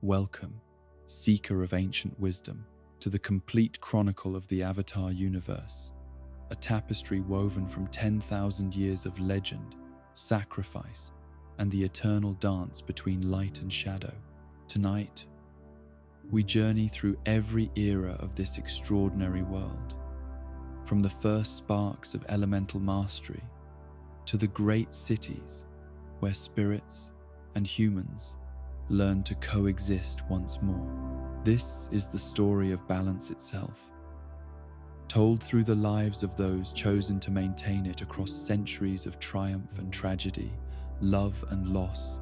Welcome, seeker of ancient wisdom, to the complete chronicle of the Avatar universe, a tapestry woven from 10,000 years of legend, sacrifice, and the eternal dance between light and shadow. Tonight, we journey through every era of this extraordinary world, from the first sparks of elemental mastery to the great cities where spirits and humans learn to coexist once more. This is the story of balance itself, told through the lives of those chosen to maintain it across centuries of triumph and tragedy, love and loss,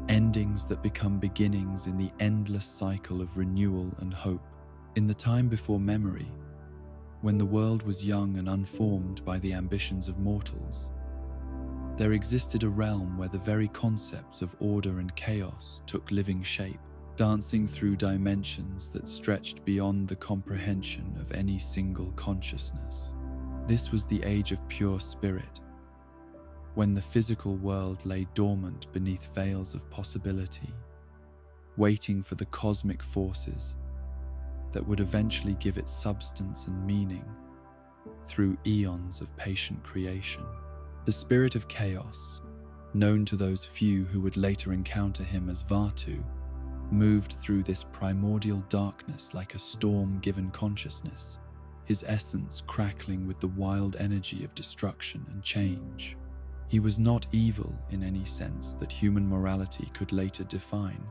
endings that become beginnings in the endless cycle of renewal and hope. In the time before memory, when the world was young and unformed by the ambitions of mortals, there existed a realm where the very concepts of order and chaos took living shape, dancing through dimensions that stretched beyond the comprehension of any single consciousness. This was the age of pure spirit, when the physical world lay dormant beneath veils of possibility, waiting for the cosmic forces that would eventually give it substance and meaning through eons of patient creation. The spirit of chaos, known to those few who would later encounter him as Vaatu, moved through this primordial darkness like a storm-given consciousness, his essence crackling with the wild energy of destruction and change. He was not evil in any sense that human morality could later define,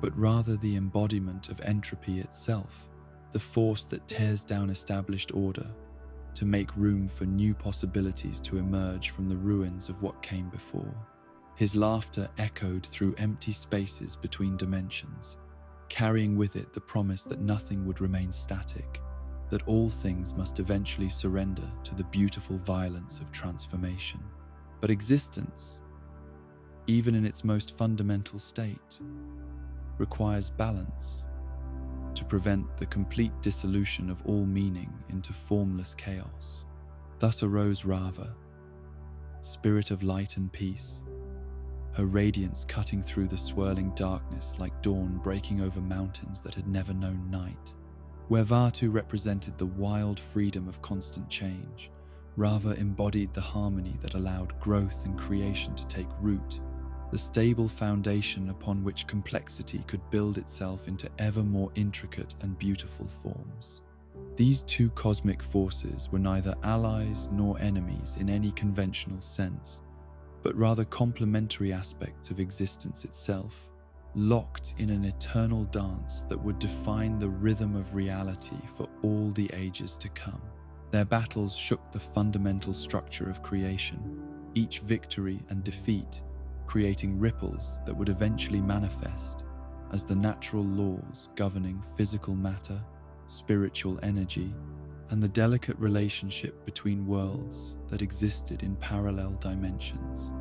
but rather the embodiment of entropy itself, the force that tears down established order to make room for new possibilities to emerge from the ruins of what came before. His laughter echoed through empty spaces between dimensions, carrying with it the promise that nothing would remain static, that all things must eventually surrender to the beautiful violence of transformation. But existence, even in its most fundamental state, requires balance to prevent the complete dissolution of all meaning into formless chaos. Thus arose Rava, spirit of light and peace, her radiance cutting through the swirling darkness like dawn breaking over mountains that had never known night. Where Vaatu represented the wild freedom of constant change, Rava embodied the harmony that allowed growth and creation to take root, the stable foundation upon which complexity could build itself into ever more intricate and beautiful forms. These two cosmic forces were neither allies nor enemies in any conventional sense, but rather complementary aspects of existence itself, locked in an eternal dance that would define the rhythm of reality for all the ages to come. Their battles shook the fundamental structure of creation, each victory and defeat creating ripples that would eventually manifest as the natural laws governing physical matter, spiritual energy, and the delicate relationship between worlds that existed in parallel dimensions.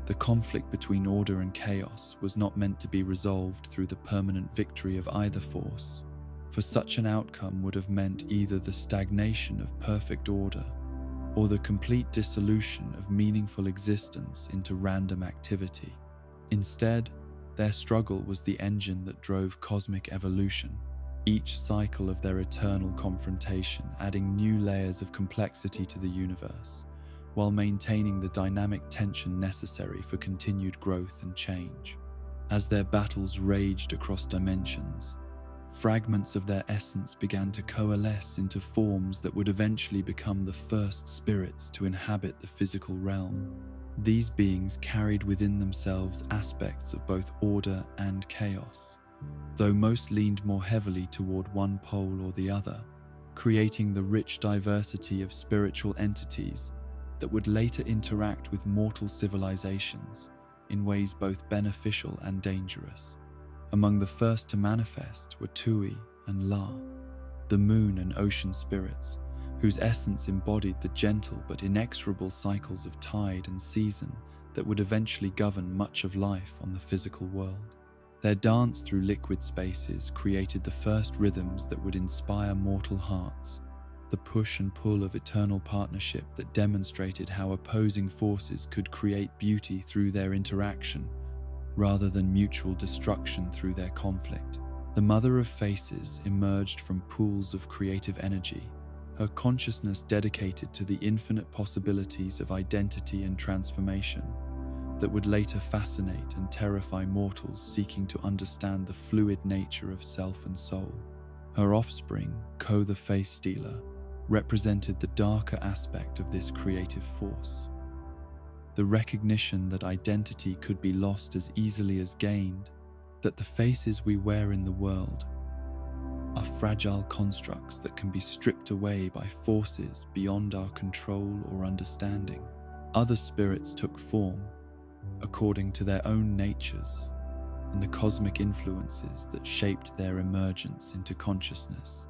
The conflict between order and chaos was not meant to be resolved through the permanent victory of either force, for such an outcome would have meant either the stagnation of perfect order or the complete dissolution of meaningful existence into random activity. Instead, their struggle was the engine that drove cosmic evolution, each cycle of their eternal confrontation adding new layers of complexity to the universe, while maintaining the dynamic tension necessary for continued growth and change. As their battles raged across dimensions, fragments of their essence began to coalesce into forms that would eventually become the first spirits to inhabit the physical realm. These beings carried within themselves aspects of both order and chaos, though most leaned more heavily toward one pole or the other, creating the rich diversity of spiritual entities that would later interact with mortal civilizations in ways both beneficial and dangerous. Among the first to manifest were Tui and La, the moon and ocean spirits, whose essence embodied the gentle but inexorable cycles of tide and season that would eventually govern much of life on the physical world. Their dance through liquid spaces created the first rhythms that would inspire mortal hearts, the push and pull of eternal partnership that demonstrated how opposing forces could create beauty through their interaction rather than mutual destruction through their conflict. The Mother of Faces emerged from pools of creative energy, her consciousness dedicated to the infinite possibilities of identity and transformation that would later fascinate and terrify mortals seeking to understand the fluid nature of self and soul. Her offspring, Ko the Face Stealer, represented the darker aspect of this creative force. The recognition that identity could be lost as easily as gained, that the faces we wear in the world are fragile constructs that can be stripped away by forces beyond our control or understanding. Other spirits took form, according to their own natures and the cosmic influences that shaped their emergence into consciousness.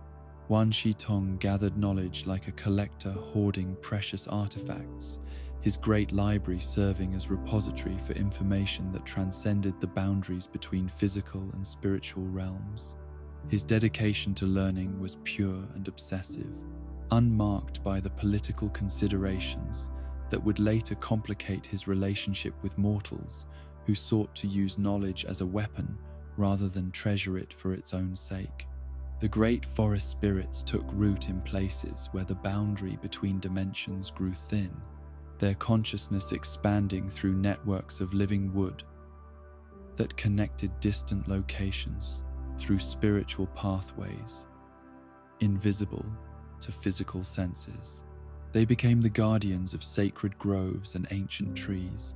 Wan Shi Tong gathered knowledge like a collector hoarding precious artifacts, his great library serving as repository for information that transcended the boundaries between physical and spiritual realms. His dedication to learning was pure and obsessive, unmarked by the political considerations that would later complicate his relationship with mortals who sought to use knowledge as a weapon rather than treasure it for its own sake. The great forest spirits took root in places where the boundary between dimensions grew thin, their consciousness expanding through networks of living wood that connected distant locations through spiritual pathways, invisible to physical senses. They became the guardians of sacred groves and ancient trees,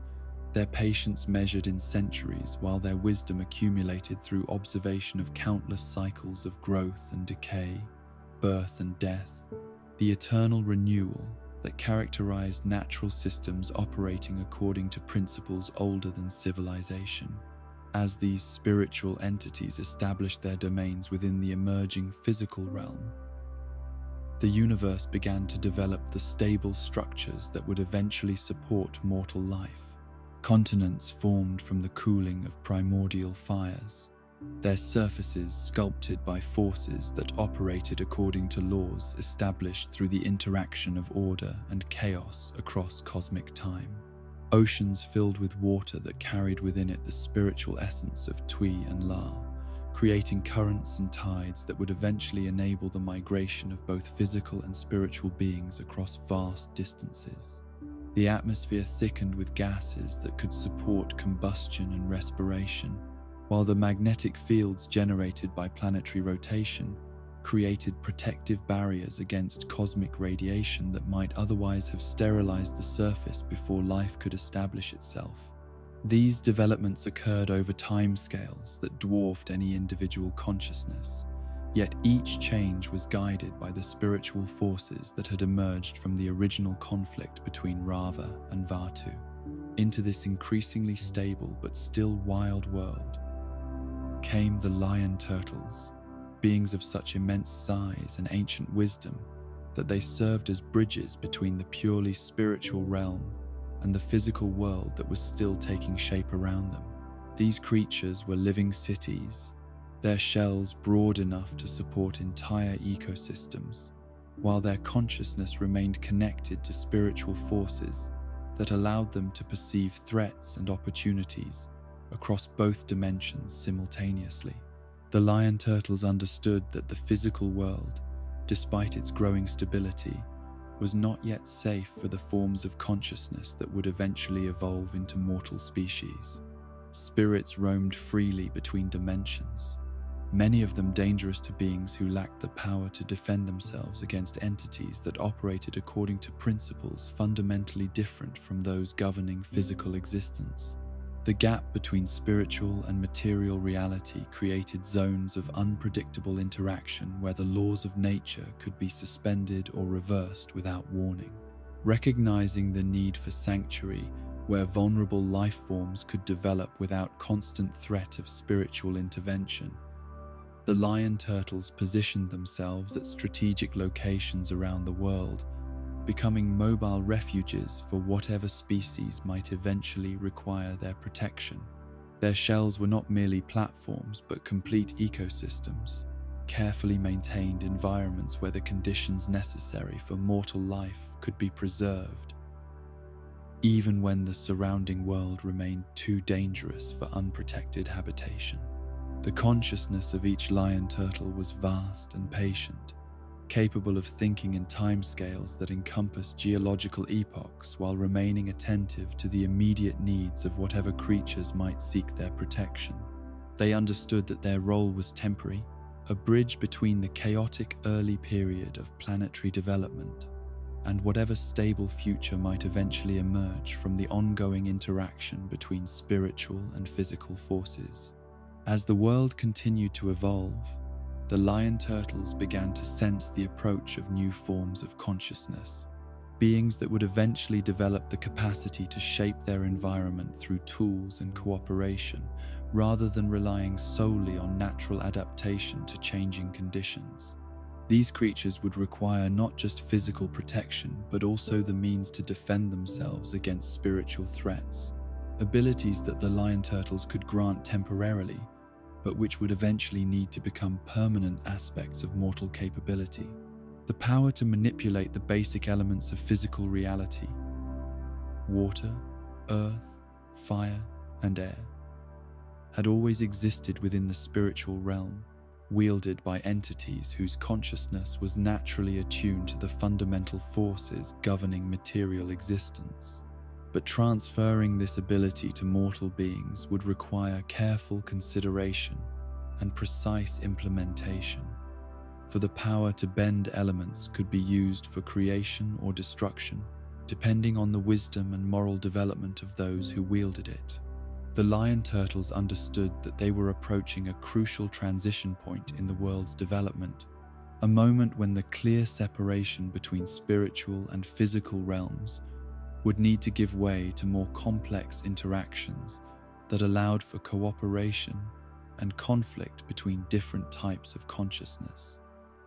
their patience measured in centuries while their wisdom accumulated through observation of countless cycles of growth and decay, birth and death, the eternal renewal that characterized natural systems operating according to principles older than civilization. As these spiritual entities established their domains within the emerging physical realm, the universe began to develop the stable structures that would eventually support mortal life. Continents formed from the cooling of primordial fires, their surfaces sculpted by forces that operated according to laws established through the interaction of order and chaos across cosmic time. Oceans filled with water that carried within it the spiritual essence of Tui and La, creating currents and tides that would eventually enable the migration of both physical and spiritual beings across vast distances. The atmosphere thickened with gases that could support combustion and respiration, while the magnetic fields generated by planetary rotation created protective barriers against cosmic radiation that might otherwise have sterilized the surface before life could establish itself. These developments occurred over timescales that dwarfed any individual consciousness, yet each change was guided by the spiritual forces that had emerged from the original conflict between Rava and Vatu. Into this increasingly stable but still wild world came the lion turtles, beings of such immense size and ancient wisdom that they served as bridges between the purely spiritual realm and the physical world that was still taking shape around them. These creatures were living cities, their shells broad enough to support entire ecosystems, while their consciousness remained connected to spiritual forces that allowed them to perceive threats and opportunities across both dimensions simultaneously. The lion turtles understood that the physical world, despite its growing stability, was not yet safe for the forms of consciousness that would eventually evolve into mortal species. Spirits roamed freely between dimensions, many of them dangerous to beings who lacked the power to defend themselves against entities that operated according to principles fundamentally different from those governing physical existence. The gap between spiritual and material reality created zones of unpredictable interaction where the laws of nature could be suspended or reversed without warning. Recognizing the need for sanctuary where vulnerable life forms could develop without constant threat of spiritual intervention, the lion turtles positioned themselves at strategic locations around the world, becoming mobile refuges for whatever species might eventually require their protection. Their shells were not merely platforms but complete ecosystems, carefully maintained environments where the conditions necessary for mortal life could be preserved, even when the surrounding world remained too dangerous for unprotected habitation. The consciousness of each lion turtle was vast and patient, capable of thinking in timescales that encompass geological epochs while remaining attentive to the immediate needs of whatever creatures might seek their protection. They understood that their role was temporary, a bridge between the chaotic early period of planetary development and whatever stable future might eventually emerge from the ongoing interaction between spiritual and physical forces. As the world continued to evolve, the lion turtles began to sense the approach of new forms of consciousness, beings that would eventually develop the capacity to shape their environment through tools and cooperation, rather than relying solely on natural adaptation to changing conditions. These creatures would require not just physical protection, but also the means to defend themselves against spiritual threats, abilities that the lion turtles could grant temporarily, but which would eventually need to become permanent aspects of mortal capability. The power to manipulate the basic elements of physical reality, water, earth, fire, and air, had always existed within the spiritual realm, wielded by entities whose consciousness was naturally attuned to the fundamental forces governing material existence. But transferring this ability to mortal beings would require careful consideration and precise implementation, for the power to bend elements could be used for creation or destruction, depending on the wisdom and moral development of those who wielded it. The lion turtles understood that they were approaching a crucial transition point in the world's development, a moment when the clear separation between spiritual and physical realms would need to give way to more complex interactions that allowed for cooperation and conflict between different types of consciousness.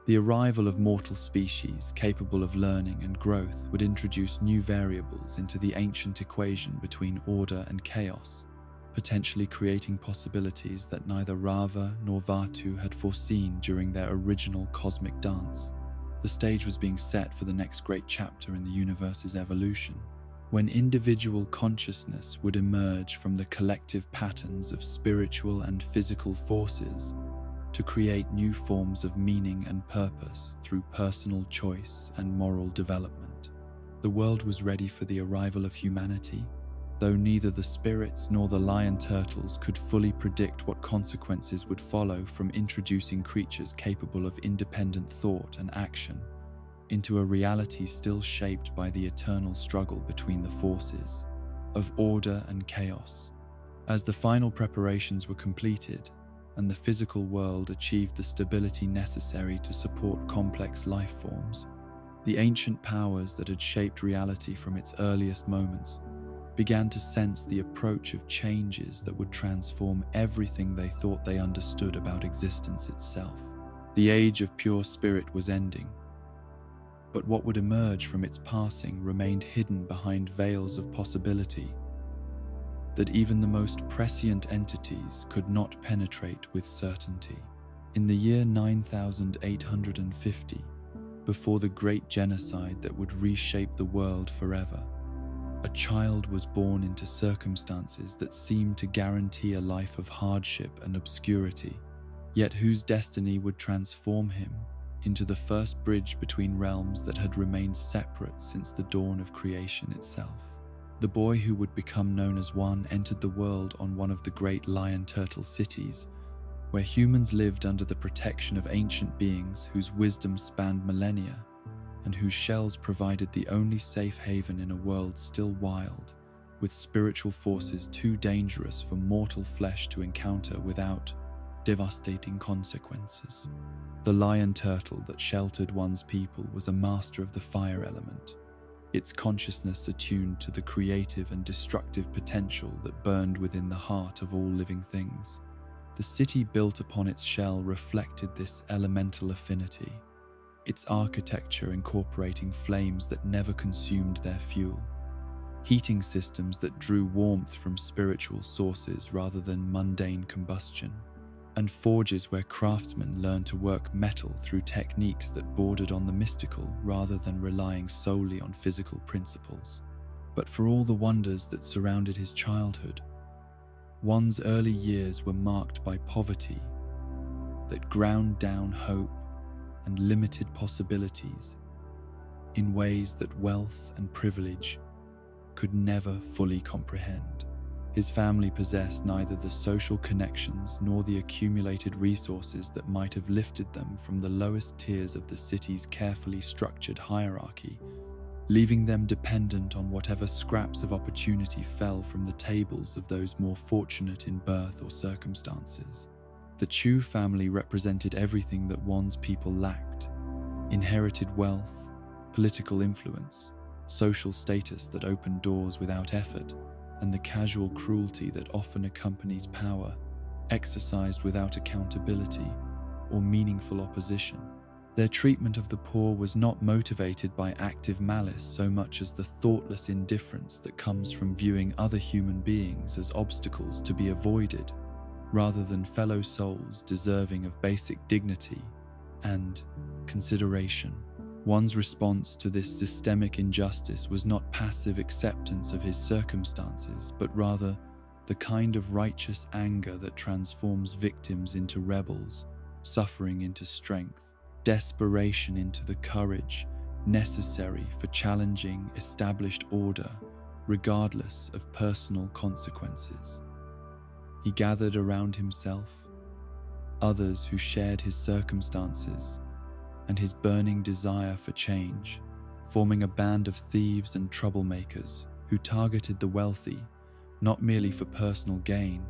The arrival of mortal species capable of learning and growth would introduce new variables into the ancient equation between order and chaos, potentially creating possibilities that neither Rava nor Vatu had foreseen during their original cosmic dance. The stage was being set for the next great chapter in the universe's evolution, when individual consciousness would emerge from the collective patterns of spiritual and physical forces to create new forms of meaning and purpose through personal choice and moral development. The world was ready for the arrival of humanity, though neither the spirits nor the lion turtles could fully predict what consequences would follow from introducing creatures capable of independent thought and action into a reality still shaped by the eternal struggle between the forces of order and chaos. As the final preparations were completed and the physical world achieved the stability necessary to support complex life forms, the ancient powers that had shaped reality from its earliest moments began to sense the approach of changes that would transform everything they thought they understood about existence itself. The age of pure spirit was ending, but what would emerge from its passing remained hidden behind veils of possibility that even the most prescient entities could not penetrate with certainty. In the year 9850, before the great genocide that would reshape the world forever, a child was born into circumstances that seemed to guarantee a life of hardship and obscurity, yet whose destiny would transform him into the first bridge between realms that had remained separate since the dawn of creation itself. The boy who would become known as One entered the world on one of the great lion turtle cities, where humans lived under the protection of ancient beings whose wisdom spanned millennia and whose shells provided the only safe haven in a world still wild, with spiritual forces too dangerous for mortal flesh to encounter without devastating consequences. The lion turtle that sheltered One's people was a master of the fire element, its consciousness attuned to the creative and destructive potential that burned within the heart of all living things. The city built upon its shell reflected this elemental affinity, its architecture incorporating flames that never consumed their fuel, heating systems that drew warmth from spiritual sources rather than mundane combustion, and forges where craftsmen learned to work metal through techniques that bordered on the mystical rather than relying solely on physical principles. But for all the wonders that surrounded his childhood, One's early years were marked by poverty that ground down hope and limited possibilities in ways that wealth and privilege could never fully comprehend. His family possessed neither the social connections nor the accumulated resources that might have lifted them from the lowest tiers of the city's carefully structured hierarchy, leaving them dependent on whatever scraps of opportunity fell from the tables of those more fortunate in birth or circumstances. The Chu family represented everything that Wan's people lacked: inherited wealth, political influence, social status that opened doors without effort, and the casual cruelty that often accompanies power, exercised without accountability or meaningful opposition. Their treatment of the poor was not motivated by active malice so much as the thoughtless indifference that comes from viewing other human beings as obstacles to be avoided, rather than fellow souls deserving of basic dignity and consideration. Wan's response to this systemic injustice was not passive acceptance of his circumstances, but rather the kind of righteous anger that transforms victims into rebels, suffering into strength, desperation into the courage necessary for challenging established order, regardless of personal consequences. He gathered around himself others who shared his circumstances and his burning desire for change, forming a band of thieves and troublemakers who targeted the wealthy not merely for personal gain,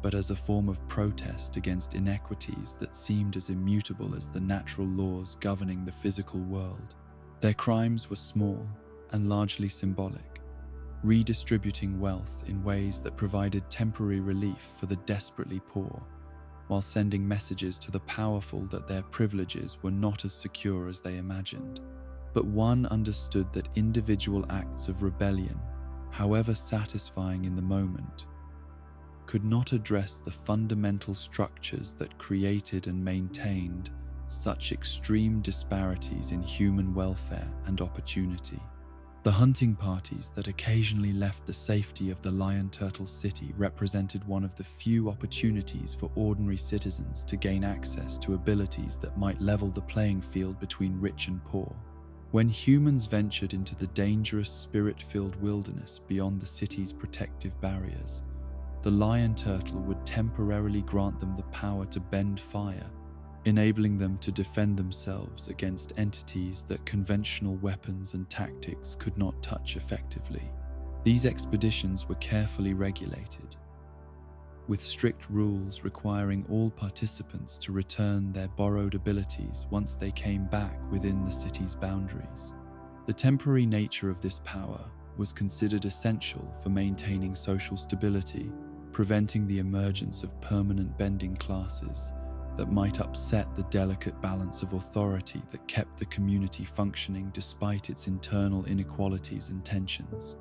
but as a form of protest against inequities that seemed as immutable as the natural laws governing the physical world. Their crimes were small and largely symbolic, redistributing wealth in ways that provided temporary relief for the desperately poor, while sending messages to the powerful that their privileges were not as secure as they imagined. But one understood that individual acts of rebellion, however satisfying in the moment, could not address the fundamental structures that created and maintained such extreme disparities in human welfare and opportunity. The hunting parties that occasionally left the safety of the Lion Turtle City represented one of the few opportunities for ordinary citizens to gain access to abilities that might level the playing field between rich and poor. When humans ventured into the dangerous spirit-filled wilderness beyond the city's protective barriers, the Lion Turtle would temporarily grant them the power to bend fire, enabling them to defend themselves against entities that conventional weapons and tactics could not touch effectively. These expeditions were carefully regulated, with strict rules requiring all participants to return their borrowed abilities once they came back within the city's boundaries. The temporary nature of this power was considered essential for maintaining social stability, preventing the emergence of permanent bending classes that might upset the delicate balance of authority that kept the community functioning despite its internal inequalities and tensions.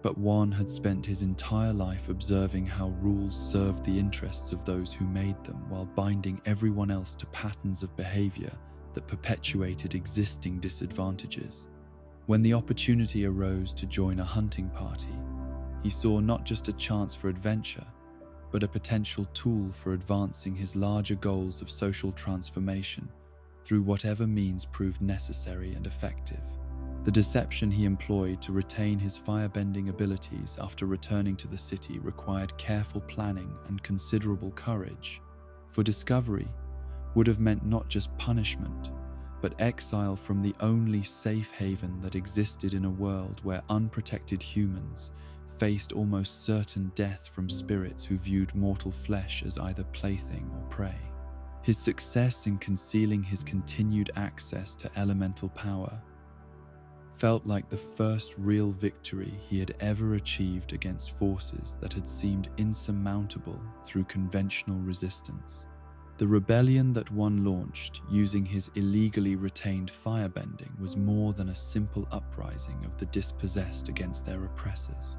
But Wan had spent his entire life observing how rules served the interests of those who made them while binding everyone else to patterns of behavior that perpetuated existing disadvantages. When the opportunity arose to join a hunting party, he saw not just a chance for adventure, but a potential tool for advancing his larger goals of social transformation through whatever means proved necessary and effective. The deception he employed to retain his firebending abilities after returning to the city required careful planning and considerable courage, for discovery would have meant not just punishment, but exile from the only safe haven that existed in a world where unprotected humans faced almost certain death from spirits who viewed mortal flesh as either plaything or prey. His success in concealing his continued access to elemental power felt like the first real victory he had ever achieved against forces that had seemed insurmountable through conventional resistance. The rebellion that Wan launched using his illegally retained firebending was more than a simple uprising of the dispossessed against their oppressors.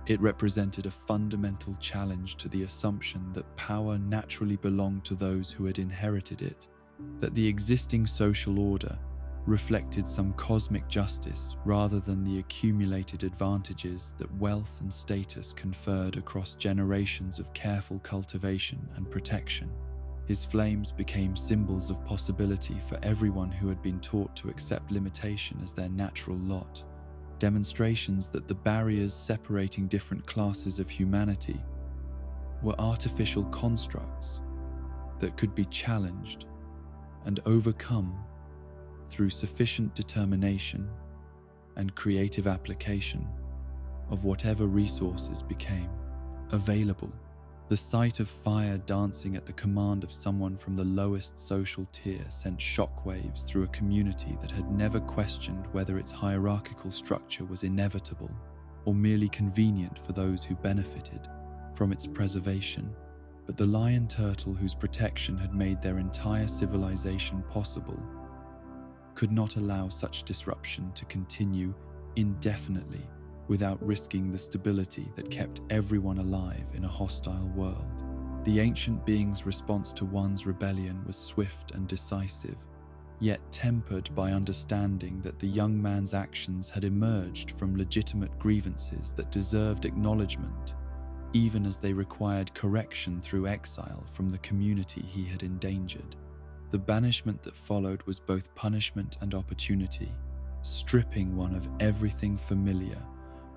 It represented a fundamental challenge to the assumption that power naturally belonged to those who had inherited it, that the existing social order reflected some cosmic justice rather than the accumulated advantages that wealth and status conferred across generations of careful cultivation and protection. His flames became symbols of possibility for everyone who had been taught to accept limitation as their natural lot, demonstrations that the barriers separating different classes of humanity were artificial constructs that could be challenged and overcome through sufficient determination and creative application of whatever resources became available. The sight of fire dancing at the command of someone from the lowest social tier sent shockwaves through a community that had never questioned whether its hierarchical structure was inevitable or merely convenient for those who benefited from its preservation. But the lion turtle, whose protection had made their entire civilization possible, could not allow such disruption to continue indefinitely without risking the stability that kept everyone alive in a hostile world. The ancient being's response to one's rebellion was swift and decisive, yet tempered by understanding that the young man's actions had emerged from legitimate grievances that deserved acknowledgement, even as they required correction through exile from the community he had endangered. The banishment that followed was both punishment and opportunity, stripping one of everything familiar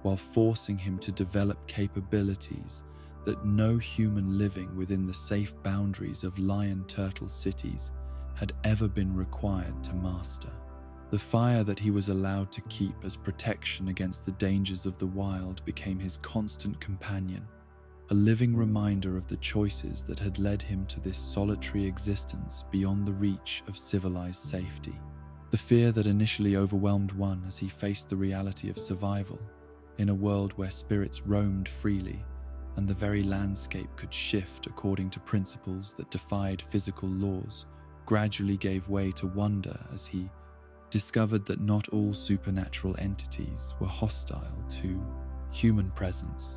while forcing him to develop capabilities that no human living within the safe boundaries of lion turtle cities had ever been required to master. The fire that he was allowed to keep as protection against the dangers of the wild became his constant companion, a living reminder of the choices that had led him to this solitary existence beyond the reach of civilized safety. The fear that initially overwhelmed one as he faced the reality of survival in a world where spirits roamed freely and the very landscape could shift according to principles that defied physical laws, gradually gave way to wonder as he discovered that not all supernatural entities were hostile to human presence.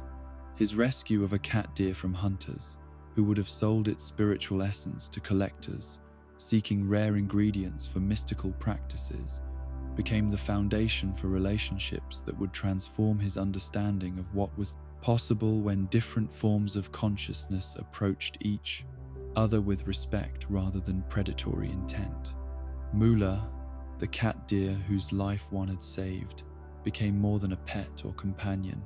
His rescue of a cat deer from hunters who would have sold its spiritual essence to collectors seeking rare ingredients for mystical practices became the foundation for relationships that would transform his understanding of what was possible when different forms of consciousness approached each other with respect rather than predatory intent. Mula, the cat deer whose life one had saved, became more than a pet or companion.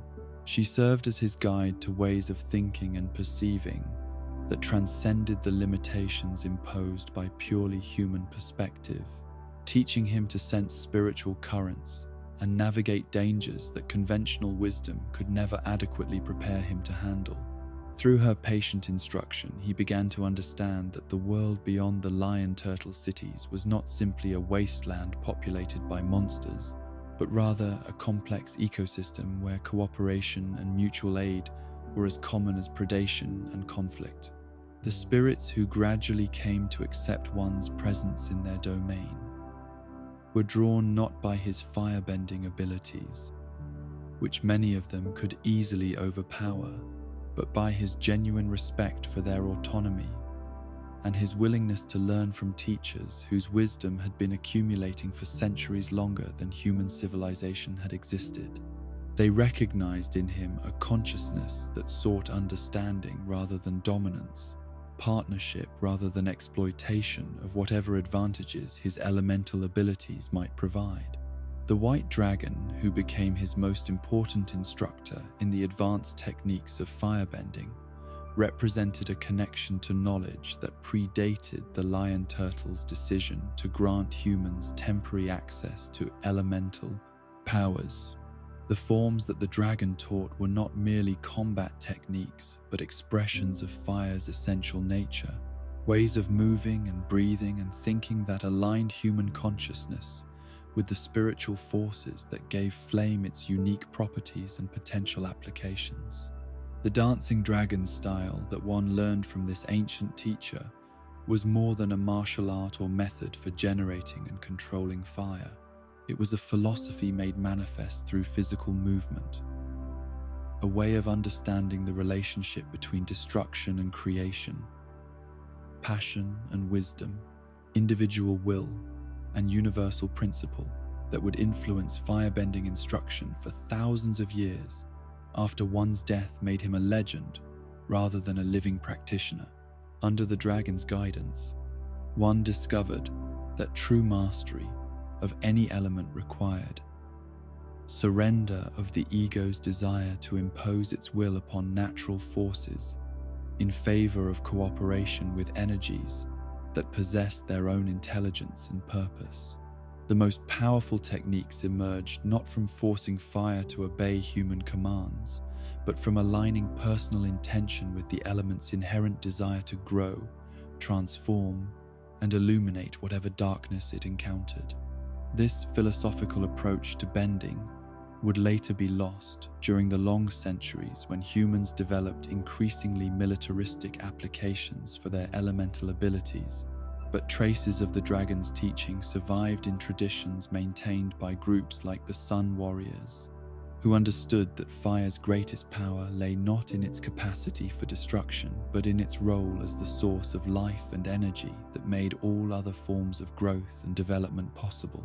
She served as his guide to ways of thinking and perceiving that transcended the limitations imposed by purely human perspective, teaching him to sense spiritual currents and navigate dangers that conventional wisdom could never adequately prepare him to handle. Through her patient instruction, he began to understand that the world beyond the lion turtle cities was not simply a wasteland populated by monsters, but rather a complex ecosystem where cooperation and mutual aid were as common as predation and conflict. The spirits who gradually came to accept one's presence in their domain were drawn not by his firebending abilities, which many of them could easily overpower, but by his genuine respect for their autonomy and his willingness to learn from teachers whose wisdom had been accumulating for centuries longer than human civilization had existed. They recognized in him a consciousness that sought understanding rather than dominance, partnership rather than exploitation of whatever advantages his elemental abilities might provide. The white dragon, who became his most important instructor in the advanced techniques of firebending, represented a connection to knowledge that predated the lion turtle's decision to grant humans temporary access to elemental powers. The forms that the dragon taught were not merely combat techniques, but expressions of fire's essential nature, ways of moving and breathing and thinking that aligned human consciousness with the spiritual forces that gave flame its unique properties and potential applications. The dancing dragon style that one learned from this ancient teacher was more than a martial art or method for generating and controlling fire. It was a philosophy made manifest through physical movement, a way of understanding the relationship between destruction and creation, passion and wisdom, individual will and universal principle that would influence firebending instruction for thousands of years after one's death made him a legend rather than a living practitioner. Under the dragon's guidance, one discovered that true mastery of any element required surrender of the ego's desire to impose its will upon natural forces in favor of cooperation with energies that possess their own intelligence and purpose. The most powerful techniques emerged not from forcing fire to obey human commands, but from aligning personal intention with the element's inherent desire to grow, transform, and illuminate whatever darkness it encountered. This philosophical approach to bending would later be lost during the long centuries when humans developed increasingly militaristic applications for their elemental abilities, but traces of the dragon's teaching survived in traditions maintained by groups like the Sun Warriors, who understood that fire's greatest power lay not in its capacity for destruction, but in its role as the source of life and energy that made all other forms of growth and development possible.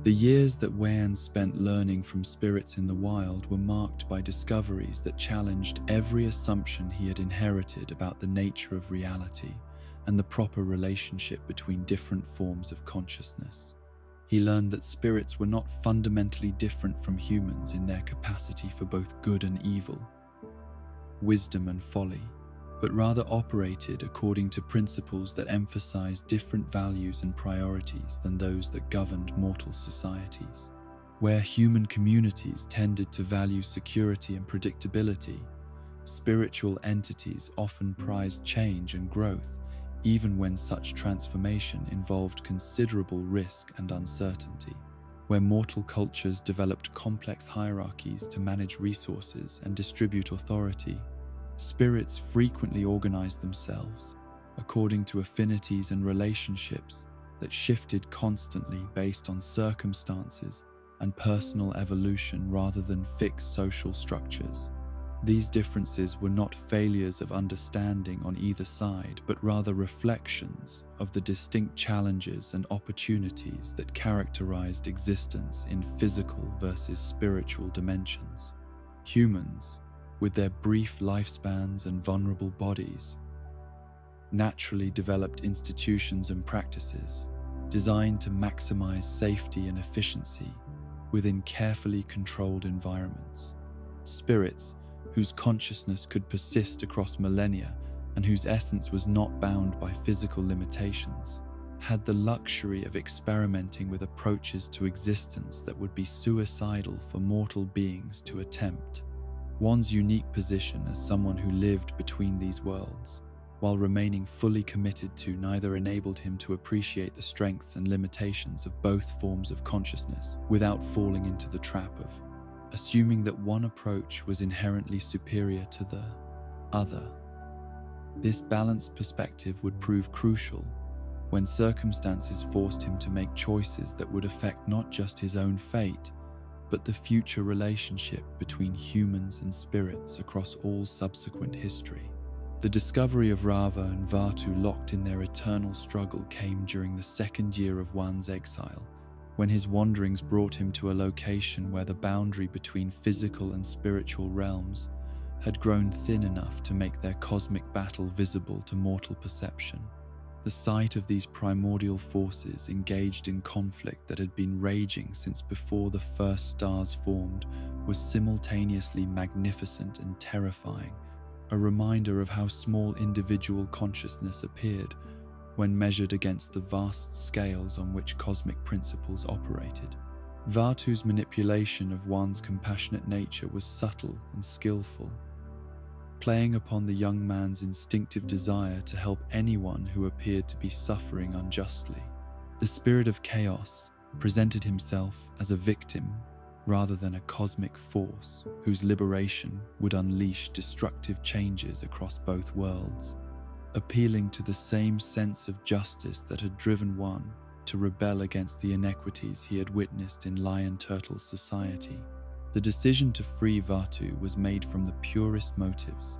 The years that Weian spent learning from spirits in the wild were marked by discoveries that challenged every assumption he had inherited about the nature of reality and the proper relationship between different forms of consciousness. He learned that spirits were not fundamentally different from humans in their capacity for both good and evil, wisdom and folly, but rather operated according to principles that emphasized different values and priorities than those that governed mortal societies. Where human communities tended to value security and predictability, spiritual entities often prized change and growth, even when such transformation involved considerable risk and uncertainty. Where mortal cultures developed complex hierarchies to manage resources and distribute authority, spirits frequently organized themselves according to affinities and relationships that shifted constantly based on circumstances and personal evolution rather than fixed social structures. These differences were not failures of understanding on either side, but rather reflections of the distinct challenges and opportunities that characterized existence in physical versus spiritual dimensions. Humans, with their brief lifespans and vulnerable bodies, naturally developed institutions and practices designed to maximize safety and efficiency within carefully controlled environments. Spirits, whose consciousness could persist across millennia and whose essence was not bound by physical limitations, had the luxury of experimenting with approaches to existence that would be suicidal for mortal beings to attempt. One's unique position as someone who lived between these worlds, while remaining fully committed to neither, enabled him to appreciate the strengths and limitations of both forms of consciousness without falling into the trap of assuming that one approach was inherently superior to the other. This balanced perspective would prove crucial when circumstances forced him to make choices that would affect not just his own fate, but the future relationship between humans and spirits across all subsequent history. The discovery of Rava and Vatu locked in their eternal struggle came during the second year of Wan's exile, when his wanderings brought him to a location where the boundary between physical and spiritual realms had grown thin enough to make their cosmic battle visible to mortal perception. The sight of these primordial forces engaged in conflict that had been raging since before the first stars formed was simultaneously magnificent and terrifying, a reminder of how small individual consciousness appeared when measured against the vast scales on which cosmic principles operated. Vatu's manipulation of Wan's compassionate nature was subtle and skillful, playing upon the young man's instinctive desire to help anyone who appeared to be suffering unjustly. The spirit of chaos presented himself as a victim rather than a cosmic force whose liberation would unleash destructive changes across both worlds, appealing to the same sense of justice that had driven Wan to rebel against the inequities he had witnessed in Lion Turtle society. The decision to free Vatu was made from the purest motives,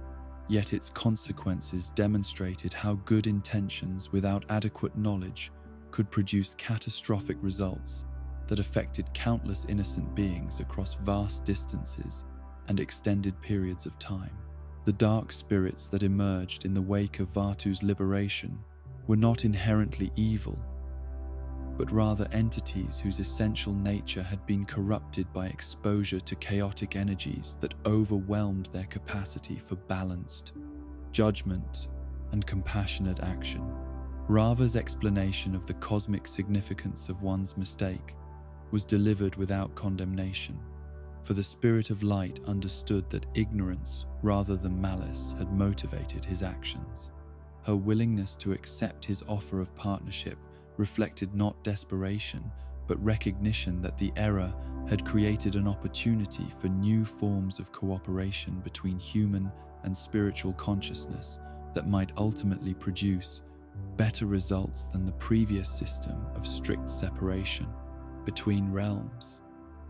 yet its consequences demonstrated how good intentions without adequate knowledge could produce catastrophic results that affected countless innocent beings across vast distances and extended periods of time. The dark spirits that emerged in the wake of Vatu's liberation were not inherently evil, but rather entities whose essential nature had been corrupted by exposure to chaotic energies that overwhelmed their capacity for balanced judgment and compassionate action. Rava's explanation of the cosmic significance of one's mistake was delivered without condemnation, for the Spirit of Light understood that ignorance rather than malice had motivated his actions. Her willingness to accept his offer of partnership reflected not desperation, but recognition that the error had created an opportunity for new forms of cooperation between human and spiritual consciousness that might ultimately produce better results than the previous system of strict separation between realms.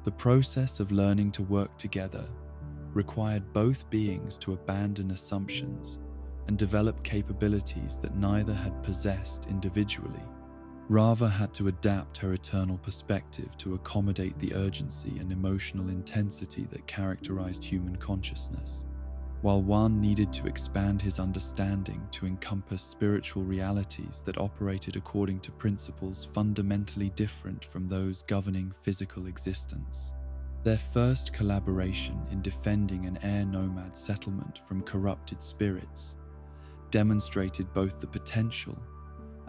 The process of learning to work together required both beings to abandon assumptions and develop capabilities that neither had possessed individually. Rava had to adapt her eternal perspective to accommodate the urgency and emotional intensity that characterized human consciousness, while one needed to expand his understanding to encompass spiritual realities that operated according to principles fundamentally different from those governing physical existence. Their first collaboration in defending an air nomad settlement from corrupted spirits demonstrated both the potential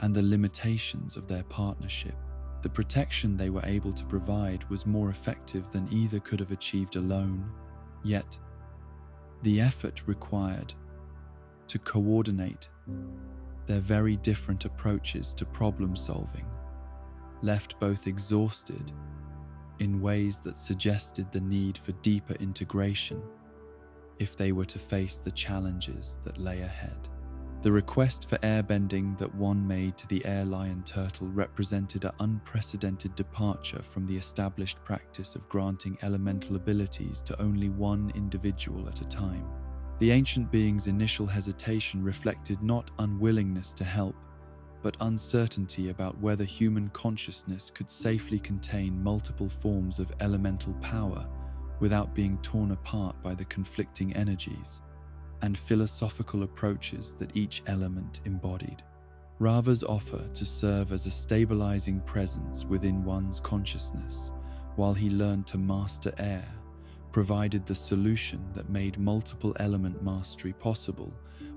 and the limitations of their partnership. The protection they were able to provide was more effective than either could have achieved alone, yet the effort required to coordinate their very different approaches to problem solving left both exhausted in ways that suggested the need for deeper integration if they were to face the challenges that lay ahead. The request for airbending that one made to the air lion turtle represented an unprecedented departure from the established practice of granting elemental abilities to only one individual at a time. The ancient being's initial hesitation reflected not unwillingness to help, but uncertainty about whether human consciousness could safely contain multiple forms of elemental power without being torn apart by the conflicting energies and philosophical approaches that each element embodied. Rava's offer to serve as a stabilizing presence within one's consciousness while he learned to master air provided the solution that made multiple element mastery possible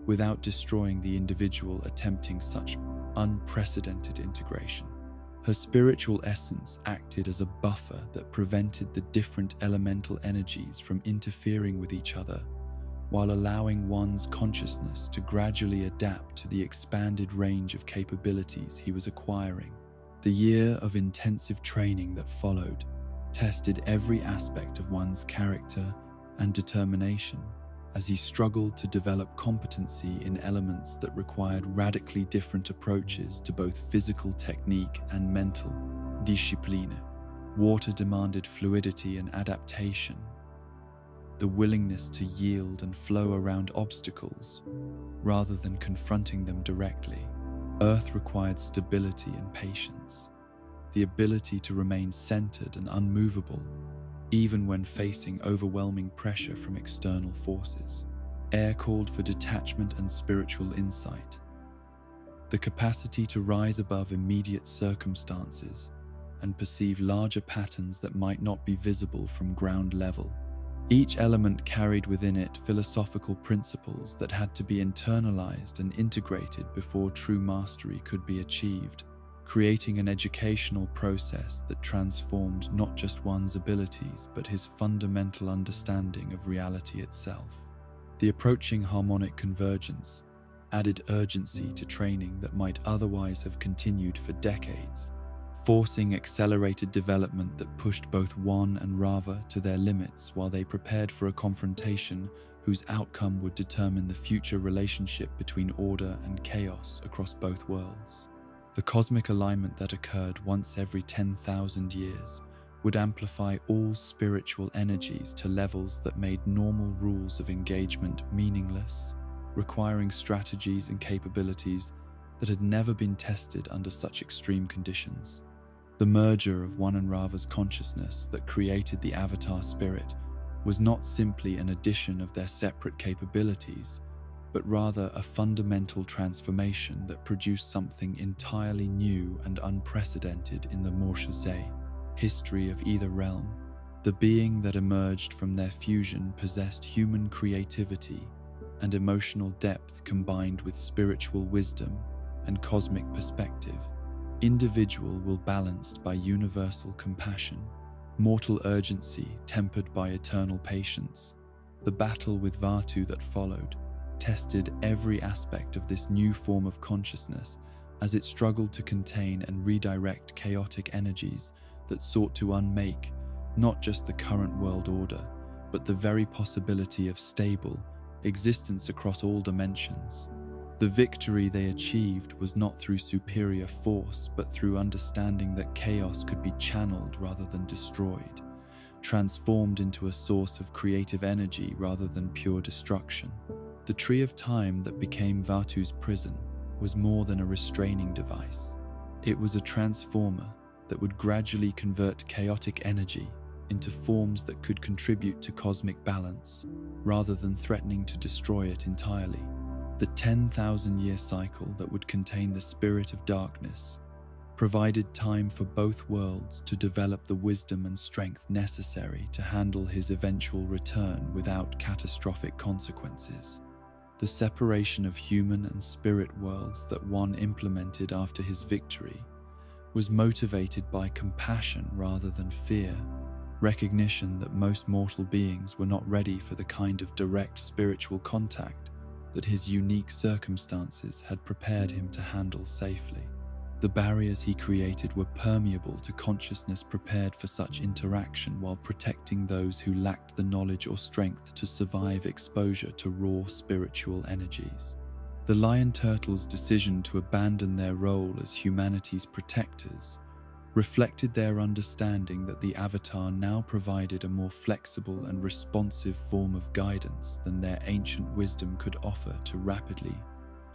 without destroying the individual attempting such unprecedented integration. Her spiritual essence acted as a buffer that prevented the different elemental energies from interfering with each other, while allowing one's consciousness to gradually adapt to the expanded range of capabilities he was acquiring. The year of intensive training that followed tested every aspect of one's character and determination as he struggled to develop competency in elements that required radically different approaches to both physical technique and mental discipline. Water demanded fluidity and adaptation, the willingness to yield and flow around obstacles rather than confronting them directly. Earth required stability and patience, the ability to remain centered and unmovable even when facing overwhelming pressure from external forces. Air called for detachment and spiritual insight, the capacity to rise above immediate circumstances and perceive larger patterns that might not be visible from ground level. Each element carried within it philosophical principles that had to be internalized and integrated before true mastery could be achieved, creating an educational process that transformed not just one's abilities but his fundamental understanding of reality itself. The approaching harmonic convergence added urgency to training that might otherwise have continued for decades, forcing accelerated development that pushed both Wan and Rava to their limits while they prepared for a confrontation whose outcome would determine the future relationship between order and chaos across both worlds. The cosmic alignment that occurred once every 10,000 years would amplify all spiritual energies to levels that made normal rules of engagement meaningless, requiring strategies and capabilities that had never been tested under such extreme conditions. The merger of one and Rava's consciousness that created the Avatar spirit was not simply an addition of their separate capabilities, but rather a fundamental transformation that produced something entirely new and unprecedented in the Morshazay history of either realm. The being that emerged from their fusion possessed human creativity and emotional depth combined with spiritual wisdom and cosmic perspective. Individual will balanced by universal compassion, mortal urgency tempered by eternal patience. The battle with Vaatu that followed tested every aspect of this new form of consciousness as it struggled to contain and redirect chaotic energies that sought to unmake not just the current world order, but the very possibility of stable existence across all dimensions. The victory they achieved was not through superior force, but through understanding that chaos could be channeled rather than destroyed, transformed into a source of creative energy rather than pure destruction. The Tree of Time that became Vaatu's prison was more than a restraining device. It was a transformer that would gradually convert chaotic energy into forms that could contribute to cosmic balance, rather than threatening to destroy it entirely. The 10,000-year cycle that would contain the spirit of darkness provided time for both worlds to develop the wisdom and strength necessary to handle his eventual return without catastrophic consequences. The separation of human and spirit worlds that one implemented after his victory was motivated by compassion rather than fear, recognition that most mortal beings were not ready for the kind of direct spiritual contact that his unique circumstances had prepared him to handle safely. The barriers he created were permeable to consciousness prepared for such interaction while protecting those who lacked the knowledge or strength to survive exposure to raw spiritual energies. The Lion Turtles' decision to abandon their role as humanity's protectors reflected their understanding that the Avatar now provided a more flexible and responsive form of guidance than their ancient wisdom could offer to rapidly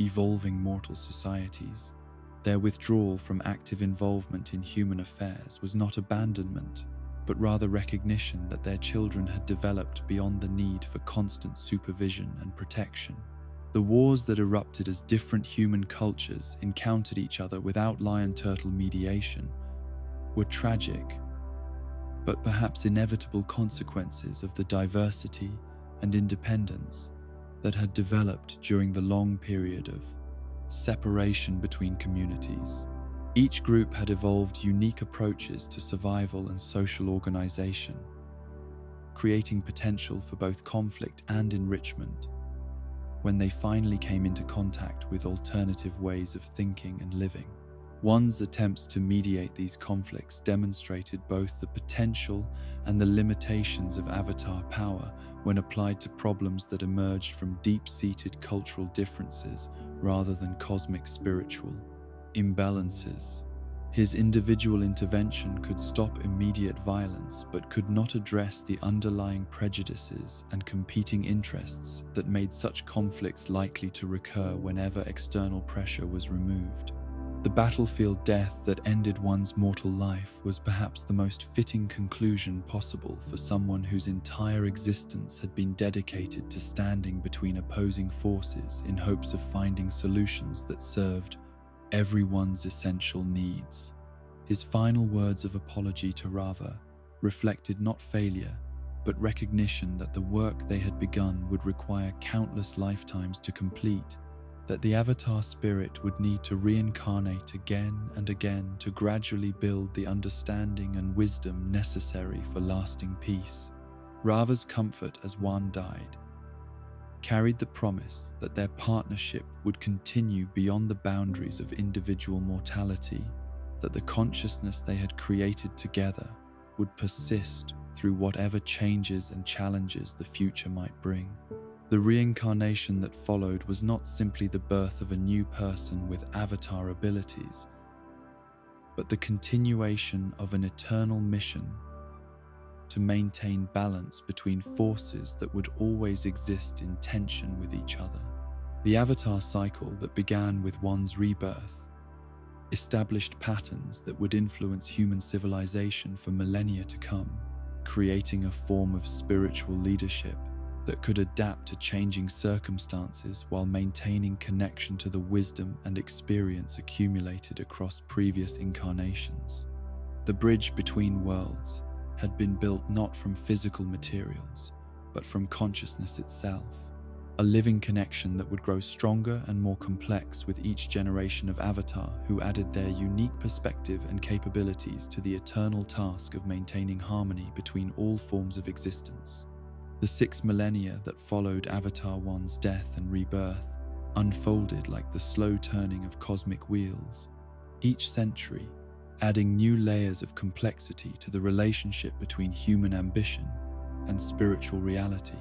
evolving mortal societies. Their withdrawal from active involvement in human affairs was not abandonment, but rather recognition that their children had developed beyond the need for constant supervision and protection. The wars that erupted as different human cultures encountered each other without Lion Turtle mediation were tragic, but perhaps inevitable consequences of the diversity and independence that had developed during the long period of separation between communities. Each group had evolved unique approaches to survival and social organization, creating potential for both conflict and enrichment when they finally came into contact with alternative ways of thinking and living. One's attempts to mediate these conflicts demonstrated both the potential and the limitations of Avatar power when applied to problems that emerged from deep-seated cultural differences rather than cosmic spiritual imbalances. His individual intervention could stop immediate violence but could not address the underlying prejudices and competing interests that made such conflicts likely to recur whenever external pressure was removed. The battlefield death that ended one's mortal life was perhaps the most fitting conclusion possible for someone whose entire existence had been dedicated to standing between opposing forces in hopes of finding solutions that served everyone's essential needs. His final words of apology to Rava reflected not failure, but recognition that the work they had begun would require countless lifetimes to complete, that the Avatar spirit would need to reincarnate again and again to gradually build the understanding and wisdom necessary for lasting peace. Rava's comfort as Wan died carried the promise that their partnership would continue beyond the boundaries of individual mortality, that the consciousness they had created together would persist through whatever changes and challenges the future might bring. The reincarnation that followed was not simply the birth of a new person with Avatar abilities, but the continuation of an eternal mission to maintain balance between forces that would always exist in tension with each other. The Avatar cycle that began with one's rebirth established patterns that would influence human civilization for millennia to come, creating a form of spiritual leadership that could adapt to changing circumstances while maintaining connection to the wisdom and experience accumulated across previous incarnations. The bridge between worlds had been built not from physical materials, but from consciousness itself, a living connection that would grow stronger and more complex with each generation of Avatar who added their unique perspective and capabilities to the eternal task of maintaining harmony between all forms of existence. The 6 millennia that followed Avatar 1's death and rebirth unfolded like the slow turning of cosmic wheels, each century adding new layers of complexity to the relationship between human ambition and spiritual reality.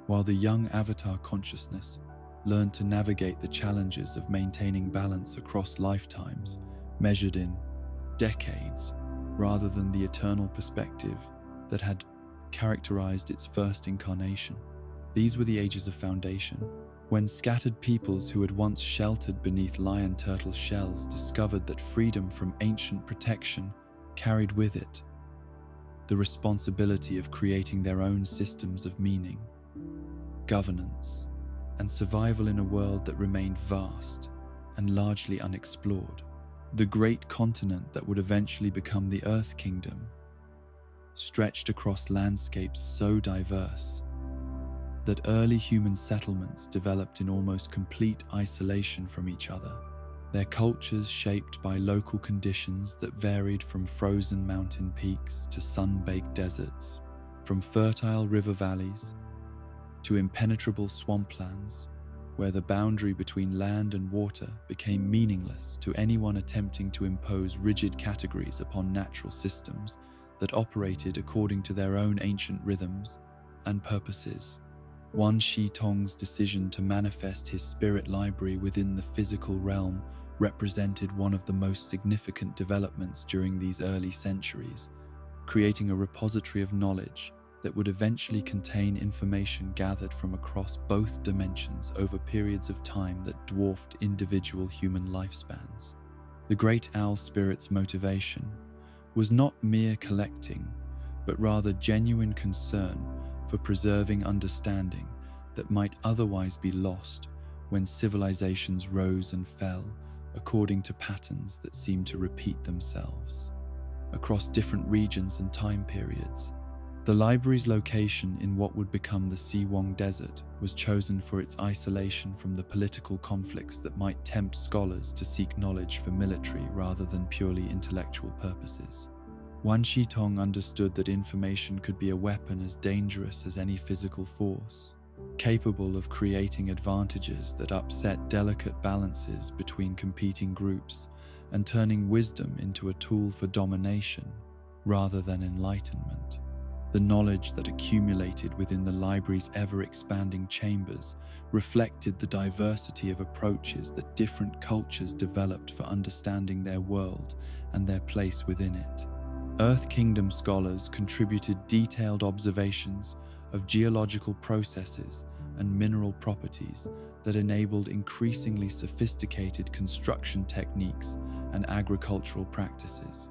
While the young Avatar consciousness learned to navigate the challenges of maintaining balance across lifetimes, measured in decades, rather than the eternal perspective that had characterized its first incarnation. These were the ages of foundation, when scattered peoples who had once sheltered beneath lion turtle shells discovered that freedom from ancient protection carried with it the responsibility of creating their own systems of meaning, governance, and survival in a world that remained vast and largely unexplored. The great continent that would eventually become the Earth Kingdom stretched across landscapes so diverse that early human settlements developed in almost complete isolation from each other, their cultures shaped by local conditions that varied from frozen mountain peaks to sun-baked deserts, from fertile river valleys to impenetrable swamplands, where the boundary between land and water became meaningless to anyone attempting to impose rigid categories upon natural systems that operated according to their own ancient rhythms and purposes. Wan Shi Tong's decision to manifest his spirit library within the physical realm represented one of the most significant developments during these early centuries, creating a repository of knowledge that would eventually contain information gathered from across both dimensions over periods of time that dwarfed individual human lifespans. The Great Owl Spirit's motivation was not mere collecting, but rather genuine concern for preserving understanding that might otherwise be lost when civilizations rose and fell according to patterns that seemed to repeat themselves across different regions and time periods. The library's location in what would become the Siwong Desert was chosen for its isolation from the political conflicts that might tempt scholars to seek knowledge for military rather than purely intellectual purposes. Wan Shi Tong understood that information could be a weapon as dangerous as any physical force, capable of creating advantages that upset delicate balances between competing groups and turning wisdom into a tool for domination rather than enlightenment. The knowledge that accumulated within the library's ever-expanding chambers reflected the diversity of approaches that different cultures developed for understanding their world and their place within it. Earth Kingdom scholars contributed detailed observations of geological processes and mineral properties that enabled increasingly sophisticated construction techniques and agricultural practices.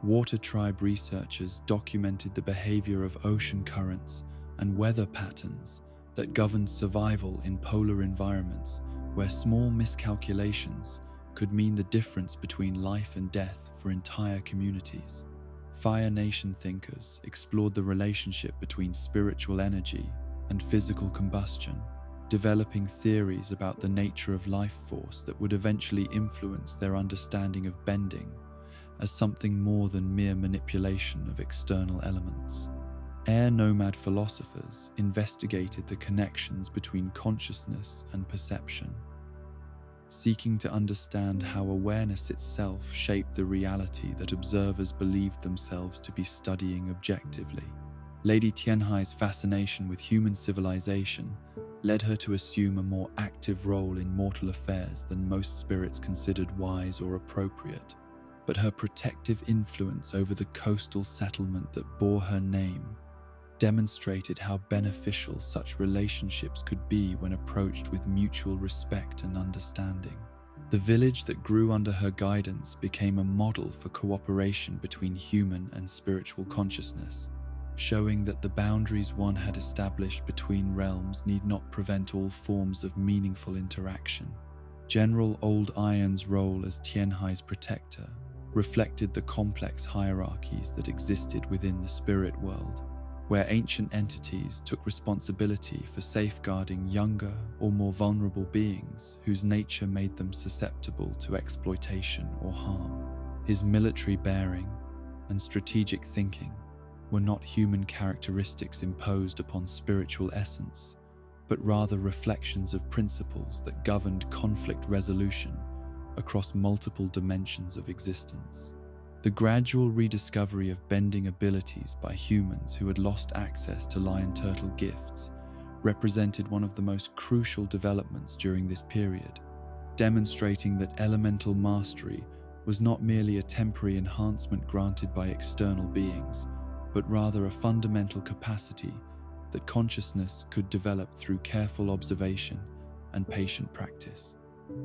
Water Tribe researchers documented the behavior of ocean currents and weather patterns that governed survival in polar environments where small miscalculations could mean the difference between life and death for entire communities. Fire Nation thinkers explored the relationship between spiritual energy and physical combustion, developing theories about the nature of life force that would eventually influence their understanding of bending as something more than mere manipulation of external elements. Air nomad philosophers investigated the connections between consciousness and perception, seeking to understand how awareness itself shaped the reality that observers believed themselves to be studying objectively. Lady Tianhai's fascination with human civilization led her to assume a more active role in mortal affairs than most spirits considered wise or appropriate. But her protective influence over the coastal settlement that bore her name demonstrated how beneficial such relationships could be when approached with mutual respect and understanding. The village that grew under her guidance became a model for cooperation between human and spiritual consciousness, showing that the boundaries one had established between realms need not prevent all forms of meaningful interaction. General Old Iron's role as Tianhai's protector reflected the complex hierarchies that existed within the spirit world, where ancient entities took responsibility for safeguarding younger or more vulnerable beings whose nature made them susceptible to exploitation or harm. His military bearing and strategic thinking were not human characteristics imposed upon spiritual essence, but rather reflections of principles that governed conflict resolution across multiple dimensions of existence. The gradual rediscovery of bending abilities by humans who had lost access to lion turtle gifts represented one of the most crucial developments during this period, demonstrating that elemental mastery was not merely a temporary enhancement granted by external beings, but rather a fundamental capacity that consciousness could develop through careful observation and patient practice.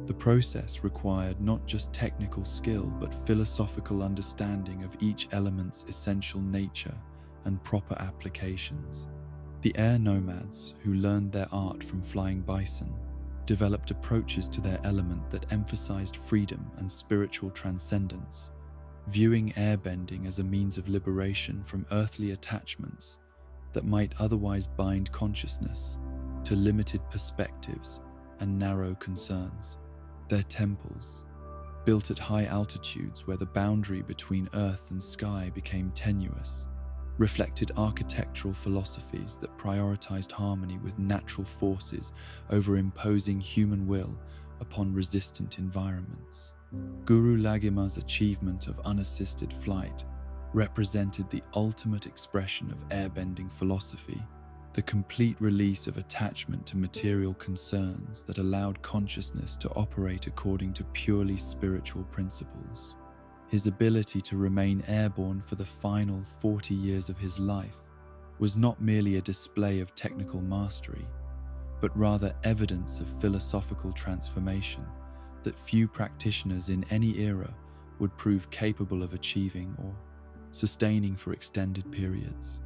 The process required not just technical skill, but philosophical understanding of each element's essential nature and proper applications. The air nomads, who learned their art from flying bison, developed approaches to their element that emphasized freedom and spiritual transcendence, viewing airbending as a means of liberation from earthly attachments that might otherwise bind consciousness to limited perspectives and narrow concerns. Their temples, built at high altitudes where the boundary between earth and sky became tenuous, reflected architectural philosophies that prioritized harmony with natural forces over imposing human will upon resistant environments. Guru Lagima's achievement of unassisted flight represented the ultimate expression of airbending philosophy, the complete release of attachment to material concerns that allowed consciousness to operate according to purely spiritual principles. His ability to remain airborne for the final 40 years of his life was not merely a display of technical mastery, but rather evidence of philosophical transformation that few practitioners in any era would prove capable of achieving or sustaining for extended periods.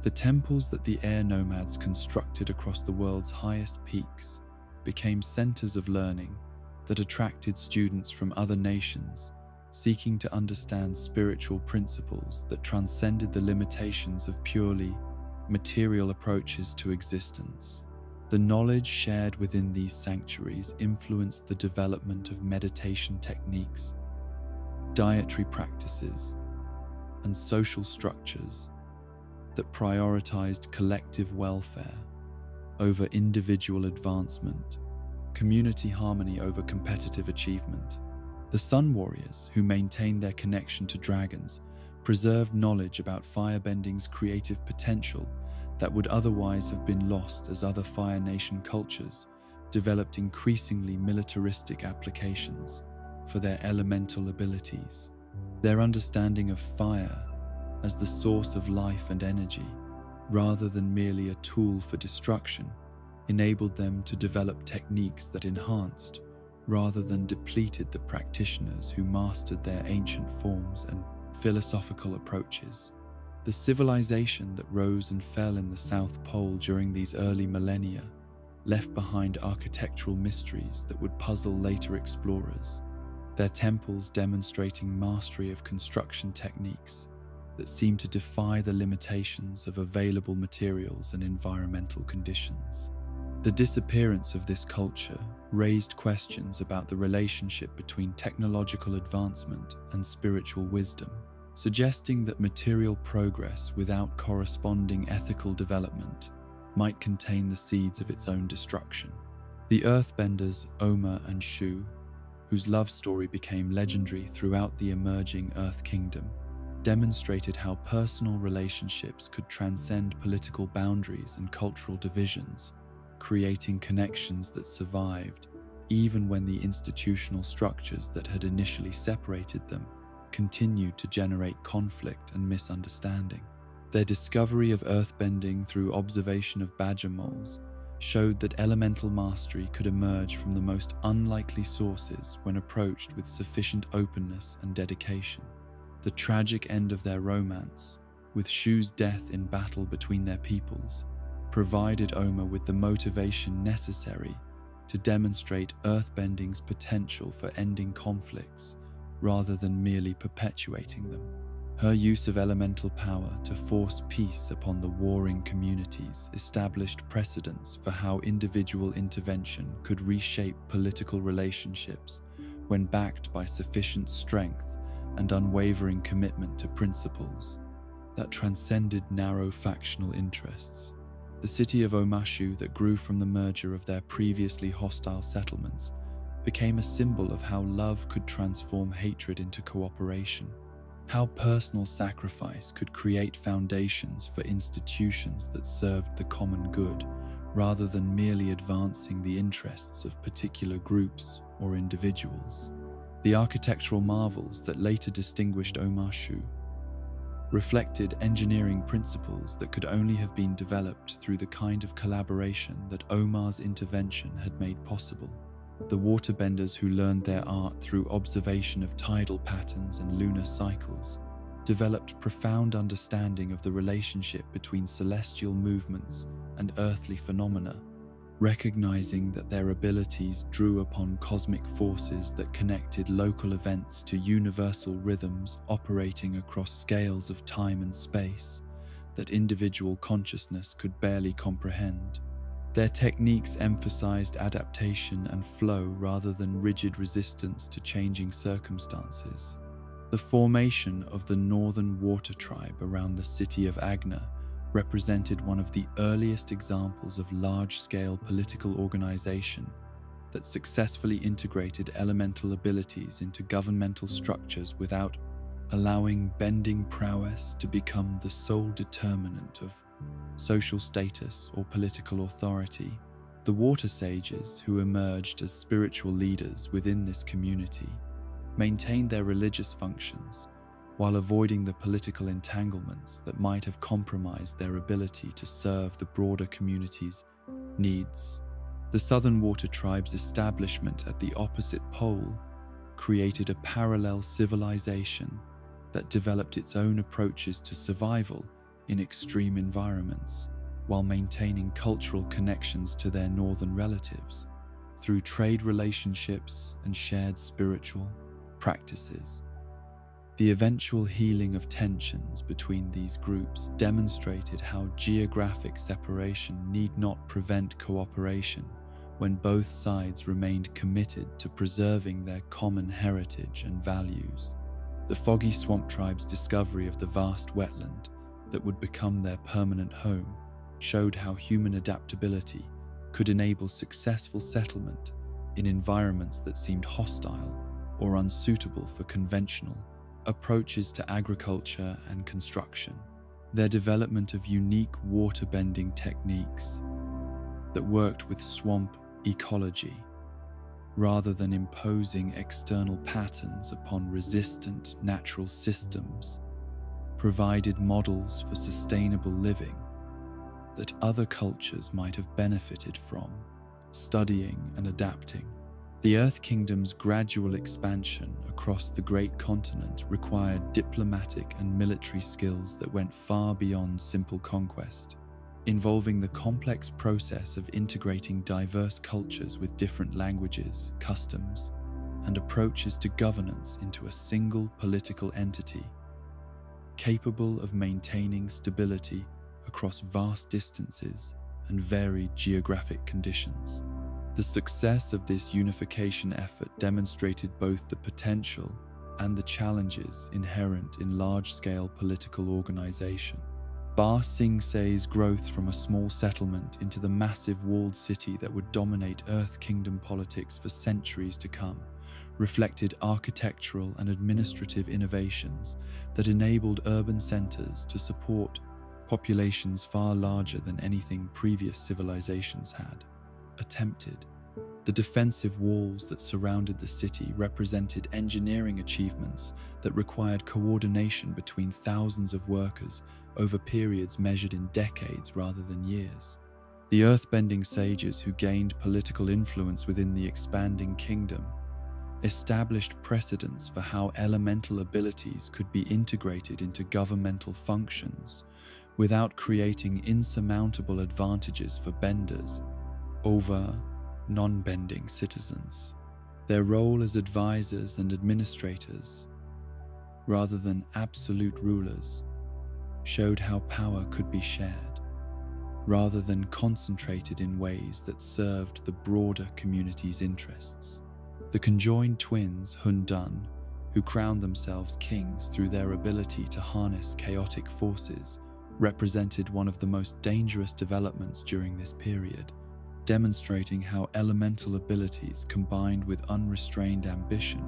The temples that the air nomads constructed across the world's highest peaks became centers of learning that attracted students from other nations seeking to understand spiritual principles that transcended the limitations of purely material approaches to existence. The knowledge shared within these sanctuaries influenced the development of meditation techniques, dietary practices, and social structures that prioritized collective welfare over individual advancement, community harmony over competitive achievement. The Sun Warriors, who maintained their connection to dragons, preserved knowledge about firebending's creative potential that would otherwise have been lost as other Fire Nation cultures developed increasingly militaristic applications for their elemental abilities. Their understanding of fire as the source of life and energy, rather than merely a tool for destruction, enabled them to develop techniques that enhanced, rather than depleted, the practitioners who mastered their ancient forms and philosophical approaches. The civilization that rose and fell in the South Pole during these early millennia left behind architectural mysteries that would puzzle later explorers, their temples demonstrating mastery of construction techniques that seemed to defy the limitations of available materials and environmental conditions. The disappearance of this culture raised questions about the relationship between technological advancement and spiritual wisdom, suggesting that material progress without corresponding ethical development might contain the seeds of its own destruction. The Earthbenders Oma and Shu, whose love story became legendary throughout the emerging Earth Kingdom, demonstrated how personal relationships could transcend political boundaries and cultural divisions, creating connections that survived even when the institutional structures that had initially separated them continued to generate conflict and misunderstanding. Their discovery of earthbending through observation of badger moles showed that elemental mastery could emerge from the most unlikely sources when approached with sufficient openness and dedication. The tragic end of their romance, with Shu's death in battle between their peoples, provided Oma with the motivation necessary to demonstrate earthbending's potential for ending conflicts rather than merely perpetuating them. Her use of elemental power to force peace upon the warring communities established precedents for how individual intervention could reshape political relationships when backed by sufficient strength and unwavering commitment to principles that transcended narrow factional interests. The city of Omashu that grew from the merger of their previously hostile settlements became a symbol of how love could transform hatred into cooperation, how personal sacrifice could create foundations for institutions that served the common good rather than merely advancing the interests of particular groups or individuals. The architectural marvels that later distinguished Omashu reflected engineering principles that could only have been developed through the kind of collaboration that Omar's intervention had made possible. The waterbenders who learned their art through observation of tidal patterns and lunar cycles developed profound understanding of the relationship between celestial movements and earthly phenomena, recognizing that their abilities drew upon cosmic forces that connected local events to universal rhythms operating across scales of time and space that individual consciousness could barely comprehend. Their techniques emphasized adaptation and flow rather than rigid resistance to changing circumstances. The formation of the Northern Water Tribe around the city of Agna represented one of the earliest examples of large-scale political organization that successfully integrated elemental abilities into governmental structures without allowing bending prowess to become the sole determinant of social status or political authority. The water sages, who emerged as spiritual leaders within this community, maintained their religious functions while avoiding the political entanglements that might have compromised their ability to serve the broader community's needs. The Southern Water Tribe's establishment at the opposite pole created a parallel civilization that developed its own approaches to survival in extreme environments, while maintaining cultural connections to their northern relatives through trade relationships and shared spiritual practices. The eventual healing of tensions between these groups demonstrated how geographic separation need not prevent cooperation when both sides remained committed to preserving their common heritage and values. The Foggy Swamp Tribe's discovery of the vast wetland that would become their permanent home showed how human adaptability could enable successful settlement in environments that seemed hostile or unsuitable for conventional approaches to agriculture and construction. Their development of unique water-bending techniques that worked with swamp ecology rather than imposing external patterns upon resistant natural systems provided models for sustainable living that other cultures might have benefited from, studying and adapting. The Earth Kingdom's gradual expansion across the great continent required diplomatic and military skills that went far beyond simple conquest, involving the complex process of integrating diverse cultures with different languages, customs, and approaches to governance into a single political entity, capable of maintaining stability across vast distances and varied geographic conditions. The success of this unification effort demonstrated both the potential and the challenges inherent in large-scale political organization. Ba Sing Se's growth from a small settlement into the massive walled city that would dominate Earth Kingdom politics for centuries to come reflected architectural and administrative innovations that enabled urban centers to support populations far larger than anything previous civilizations had attempted. The defensive walls that surrounded the city represented engineering achievements that required coordination between thousands of workers over periods measured in decades rather than years. The earthbending sages who gained political influence within the expanding kingdom established precedents for how elemental abilities could be integrated into governmental functions without creating insurmountable advantages for benders over non-bending citizens. Their role as advisors and administrators, rather than absolute rulers, showed how power could be shared, rather than concentrated in ways that served the broader community's interests. The conjoined twins, Hun Dun, who crowned themselves kings through their ability to harness chaotic forces, represented one of the most dangerous developments during this period, demonstrating how elemental abilities combined with unrestrained ambition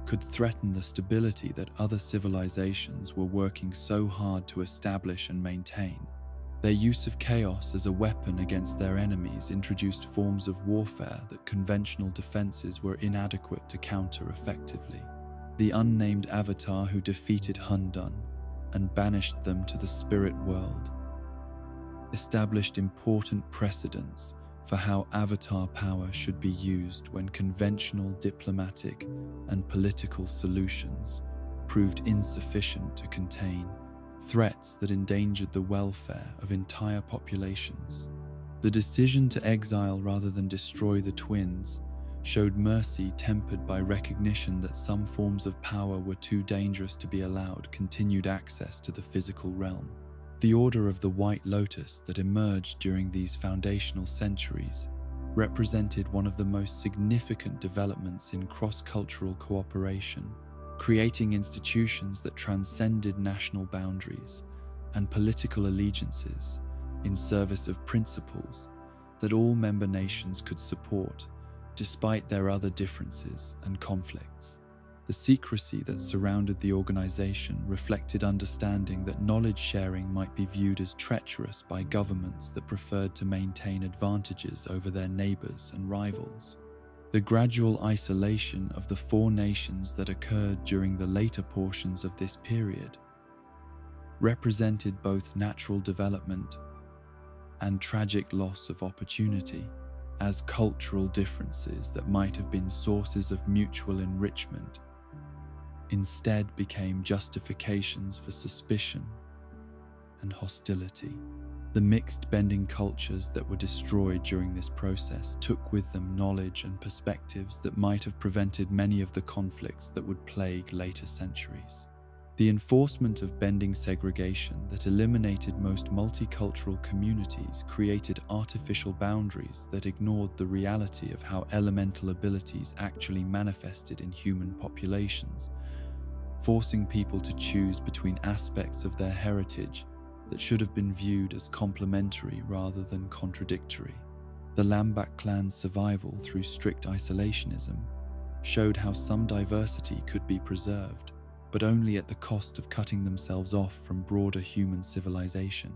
could threaten the stability that other civilizations were working so hard to establish and maintain. Their use of chaos as a weapon against their enemies introduced forms of warfare that conventional defenses were inadequate to counter effectively. The unnamed avatar who defeated Hun Dun and banished them to the spirit world established important precedents for how avatar power should be used when conventional diplomatic and political solutions proved insufficient to contain threats that endangered the welfare of entire populations. The decision to exile rather than destroy the twins showed mercy tempered by recognition that some forms of power were too dangerous to be allowed continued access to the physical realm. The Order of the White Lotus that emerged during these foundational centuries represented one of the most significant developments in cross-cultural cooperation, creating institutions that transcended national boundaries and political allegiances in service of principles that all member nations could support, despite their other differences and conflicts. The secrecy that surrounded the organization reflected understanding that knowledge sharing might be viewed as treacherous by governments that preferred to maintain advantages over their neighbors and rivals. The gradual isolation of the four nations that occurred during the later portions of this period represented both natural development and tragic loss of opportunity, as cultural differences that might have been sources of mutual enrichment instead became justifications for suspicion and hostility. The mixed bending cultures that were destroyed during this process took with them knowledge and perspectives that might have prevented many of the conflicts that would plague later centuries. The enforcement of bending segregation that eliminated most multicultural communities created artificial boundaries that ignored the reality of how elemental abilities actually manifested in human populations, forcing people to choose between aspects of their heritage that should have been viewed as complementary rather than contradictory. The Lambak clan's survival through strict isolationism showed how some diversity could be preserved, but only at the cost of cutting themselves off from broader human civilization.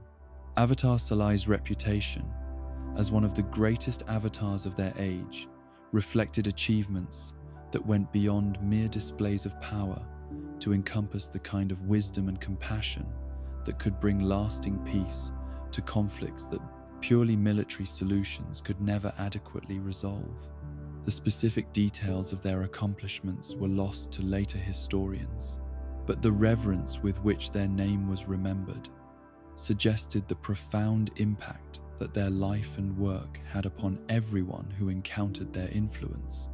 Avatar Salai's reputation as one of the greatest avatars of their age reflected achievements that went beyond mere displays of power to encompass the kind of wisdom and compassion that could bring lasting peace to conflicts that purely military solutions could never adequately resolve. The specific details of their accomplishments were lost to later historians, but the reverence with which their name was remembered suggested the profound impact that their life and work had upon everyone who encountered their influence.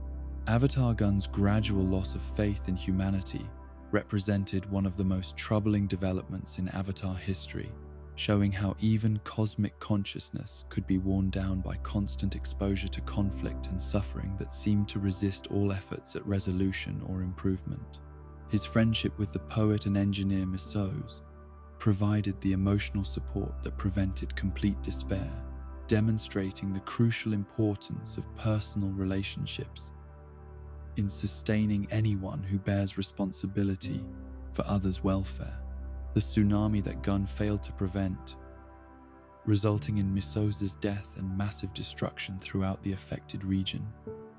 Avatar Gun's gradual loss of faith in humanity represented one of the most troubling developments in Avatar history, showing how even cosmic consciousness could be worn down by constant exposure to conflict and suffering that seemed to resist all efforts at resolution or improvement. His friendship with the poet and engineer Misose provided the emotional support that prevented complete despair, demonstrating the crucial importance of personal relationships in sustaining anyone who bears responsibility for others' welfare. The tsunami that Gun failed to prevent resulting in Misoza's death and massive destruction throughout the affected region,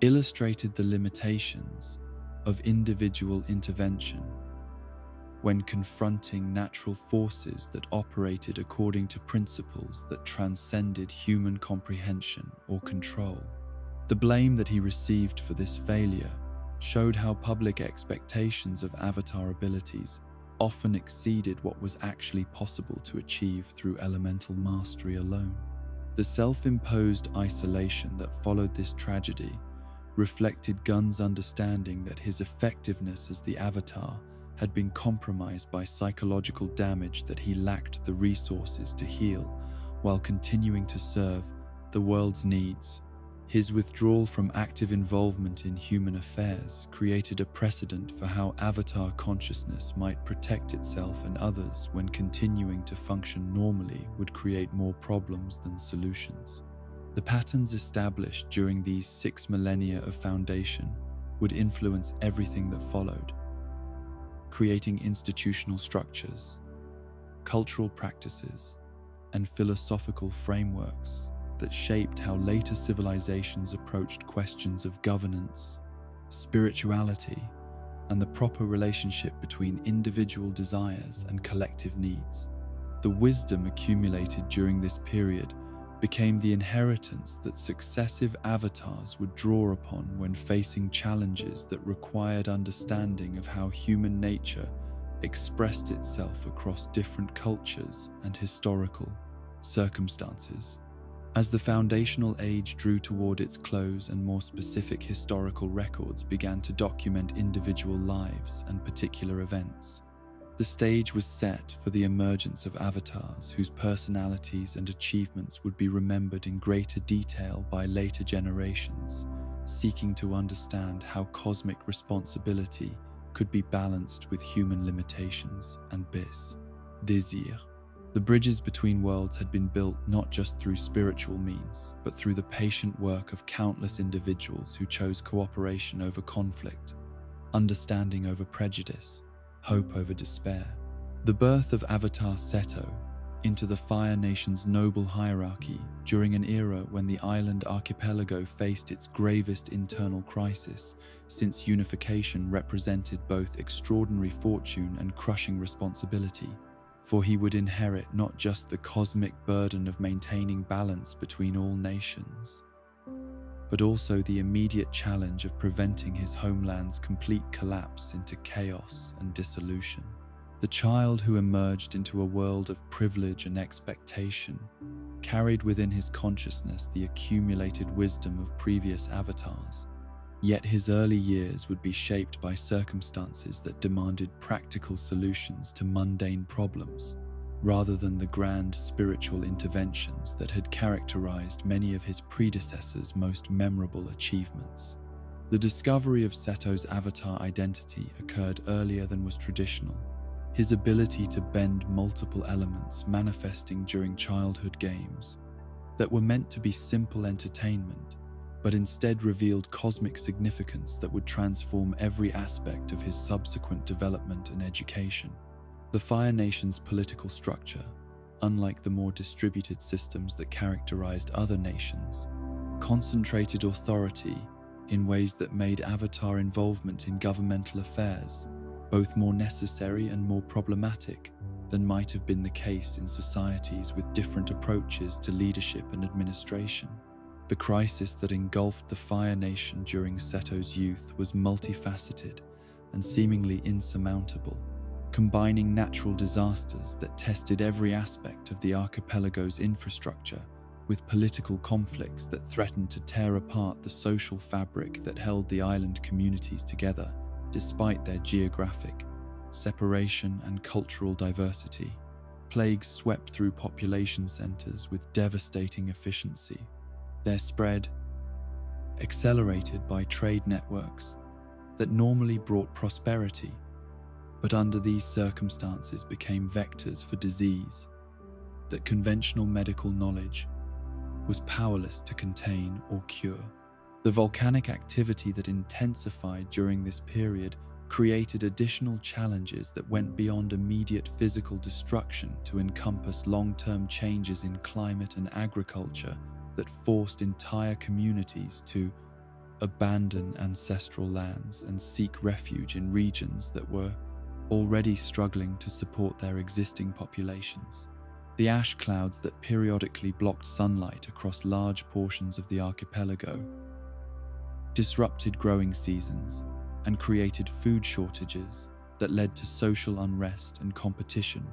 illustrated the limitations of individual intervention when confronting natural forces that operated according to principles that transcended human comprehension or control. The blame that he received for this failure showed how public expectations of Avatar abilities often exceeded what was actually possible to achieve through elemental mastery alone. The self-imposed isolation that followed this tragedy reflected Gun's understanding that his effectiveness as the Avatar had been compromised by psychological damage that he lacked the resources to heal while continuing to serve the world's needs. His withdrawal from active involvement in human affairs created a precedent for how Avatar consciousness might protect itself and others when continuing to function normally would create more problems than solutions. The patterns established during these 6 millennia of foundation would influence everything that followed, creating institutional structures, cultural practices, and philosophical frameworks that shaped how later civilizations approached questions of governance, spirituality, and the proper relationship between individual desires and collective needs. The wisdom accumulated during this period became the inheritance that successive avatars would draw upon when facing challenges that required understanding of how human nature expressed itself across different cultures and historical circumstances. As the foundational age drew toward its close and more specific historical records began to document individual lives and particular events, the stage was set for the emergence of avatars whose personalities and achievements would be remembered in greater detail by later generations, seeking to understand how cosmic responsibility could be balanced with human limitations and bis. Désir. The bridges between worlds had been built not just through spiritual means, but through the patient work of countless individuals who chose cooperation over conflict, understanding over prejudice, hope over despair. The birth of Avatar Seto into the Fire Nation's noble hierarchy during an era when the island archipelago faced its gravest internal crisis since unification represented both extraordinary fortune and crushing responsibility, for he would inherit not just the cosmic burden of maintaining balance between all nations, but also the immediate challenge of preventing his homeland's complete collapse into chaos and dissolution. The child who emerged into a world of privilege and expectation carried within his consciousness the accumulated wisdom of previous avatars, yet his early years would be shaped by circumstances that demanded practical solutions to mundane problems, rather than the grand spiritual interventions that had characterized many of his predecessors' most memorable achievements. The discovery of Seto's avatar identity occurred earlier than was traditional, his ability to bend multiple elements manifesting during childhood games that were meant to be simple entertainment, but instead revealed cosmic significance that would transform every aspect of his subsequent development and education. The Fire Nation's political structure, unlike the more distributed systems that characterized other nations, concentrated authority in ways that made Avatar involvement in governmental affairs both more necessary and more problematic than might have been the case in societies with different approaches to leadership and administration. The crisis that engulfed the Fire Nation during Seto's youth was multifaceted and seemingly insurmountable, combining natural disasters that tested every aspect of the archipelago's infrastructure with political conflicts that threatened to tear apart the social fabric that held the island communities together despite their geographic separation and cultural diversity. Plagues swept through population centers with devastating efficiency, their spread accelerated by trade networks that normally brought prosperity, but under these circumstances became vectors for disease that conventional medical knowledge was powerless to contain or cure. The volcanic activity that intensified during this period created additional challenges that went beyond immediate physical destruction to encompass long-term changes in climate and agriculture that forced entire communities to abandon ancestral lands and seek refuge in regions that were already struggling to support their existing populations. The ash clouds that periodically blocked sunlight across large portions of the archipelago disrupted growing seasons and created food shortages that led to social unrest and competition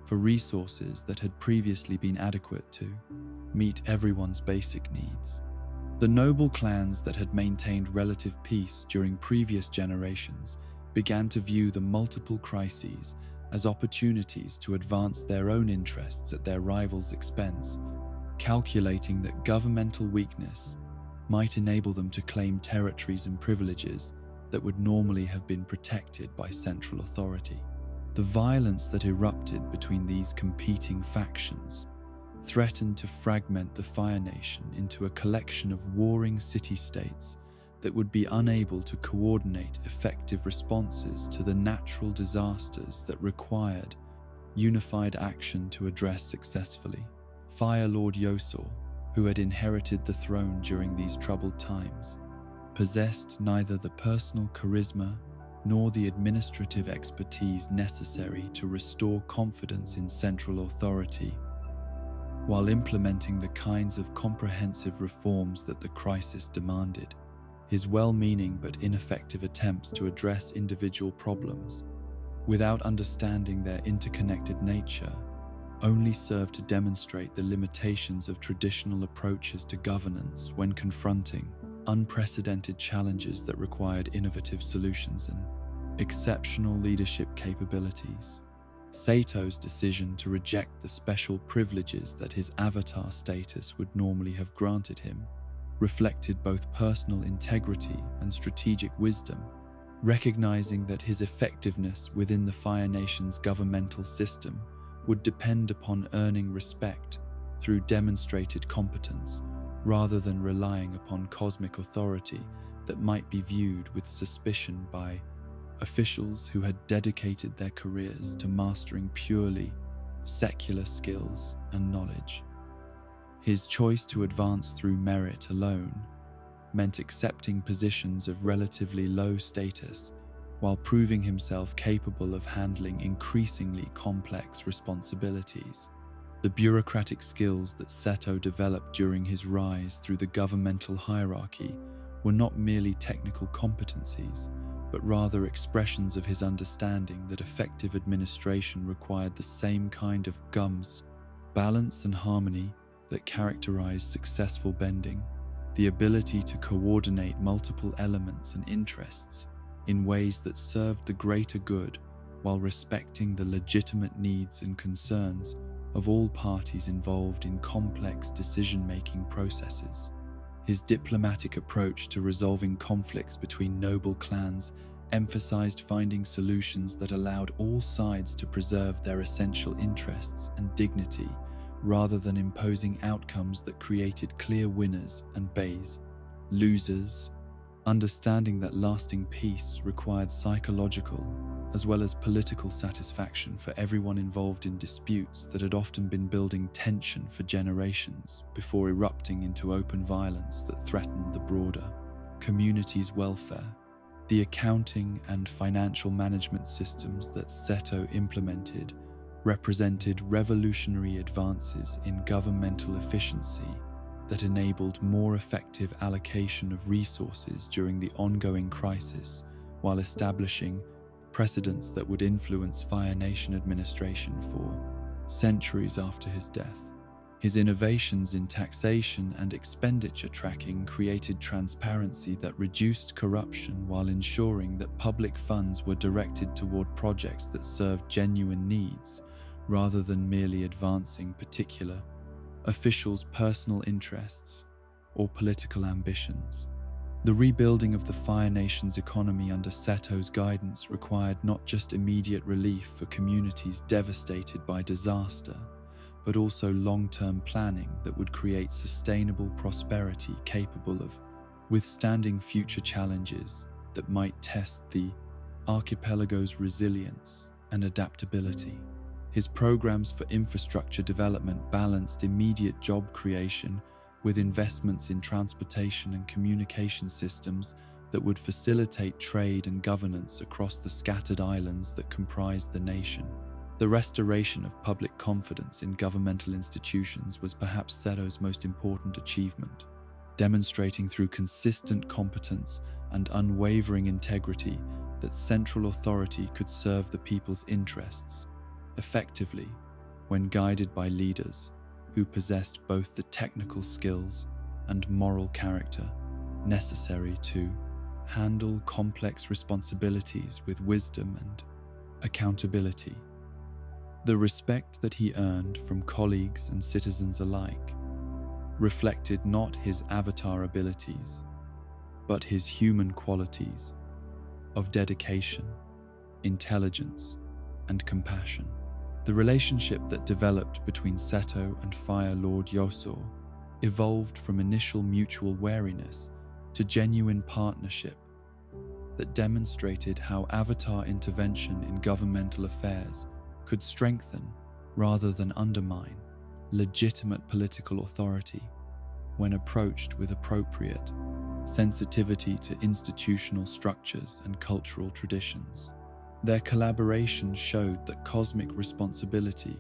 for resources that had previously been adequate to meet everyone's basic needs. The noble clans that had maintained relative peace during previous generations began to view the multiple crises as opportunities to advance their own interests at their rivals' expense, calculating that governmental weakness might enable them to claim territories and privileges that would normally have been protected by central authority. The violence that erupted between these competing factions threatened to fragment the Fire Nation into a collection of warring city-states that would be unable to coordinate effective responses to the natural disasters that required unified action to address successfully. Fire Lord Yosor, who had inherited the throne during these troubled times, possessed neither the personal charisma nor the administrative expertise necessary to restore confidence in central authority while implementing the kinds of comprehensive reforms that the crisis demanded. His well-meaning but ineffective attempts to address individual problems without understanding their interconnected nature only served to demonstrate the limitations of traditional approaches to governance when confronting unprecedented challenges that required innovative solutions and exceptional leadership capabilities. Sato's decision to reject the special privileges that his avatar status would normally have granted him reflected both personal integrity and strategic wisdom, recognizing that his effectiveness within the Fire Nation's governmental system would depend upon earning respect through demonstrated competence rather than relying upon cosmic authority that might be viewed with suspicion by officials who had dedicated their careers to mastering purely secular skills and knowledge. His choice to advance through merit alone meant accepting positions of relatively low status while proving himself capable of handling increasingly complex responsibilities. The bureaucratic skills that Seto developed during his rise through the governmental hierarchy were not merely technical competencies, but rather expressions of his understanding that effective administration required the same kind of balance and harmony that characterized successful bending, the ability to coordinate multiple elements and interests in ways that served the greater good while respecting the legitimate needs and concerns of all parties involved in complex decision-making processes. His diplomatic approach to resolving conflicts between noble clans emphasized finding solutions that allowed all sides to preserve their essential interests and dignity rather than imposing outcomes that created clear winners and losers. Understanding that lasting peace required psychological as well as political satisfaction for everyone involved in disputes that had often been building tension for generations before erupting into open violence that threatened the broader community's welfare. The accounting and financial management systems that Seto implemented represented revolutionary advances in governmental efficiency that enabled more effective allocation of resources during the ongoing crisis while establishing precedents that would influence Fire Nation administration for centuries after his death. His innovations in taxation and expenditure tracking created transparency that reduced corruption while ensuring that public funds were directed toward projects that served genuine needs rather than merely advancing particular officials' personal interests or political ambitions. The rebuilding of the Fire Nation's economy under Seto's guidance required not just immediate relief for communities devastated by disaster, but also long-term planning that would create sustainable prosperity capable of withstanding future challenges that might test the archipelago's resilience and adaptability. His programs for infrastructure development balanced immediate job creation with investments in transportation and communication systems that would facilitate trade and governance across the scattered islands that comprised the nation. The restoration of public confidence in governmental institutions was perhaps Seto's most important achievement, demonstrating through consistent competence and unwavering integrity that central authority could serve the people's interests effectively when guided by leaders who possessed both the technical skills and moral character necessary to handle complex responsibilities with wisdom and accountability. The respect that he earned from colleagues and citizens alike reflected not his avatar abilities, but his human qualities of dedication, intelligence, and compassion. The relationship that developed between Seto and Fire Lord Yosor evolved from initial mutual wariness to genuine partnership that demonstrated how avatar intervention in governmental affairs could strengthen rather than undermine legitimate political authority when approached with appropriate sensitivity to institutional structures and cultural traditions. Their collaboration showed that cosmic responsibility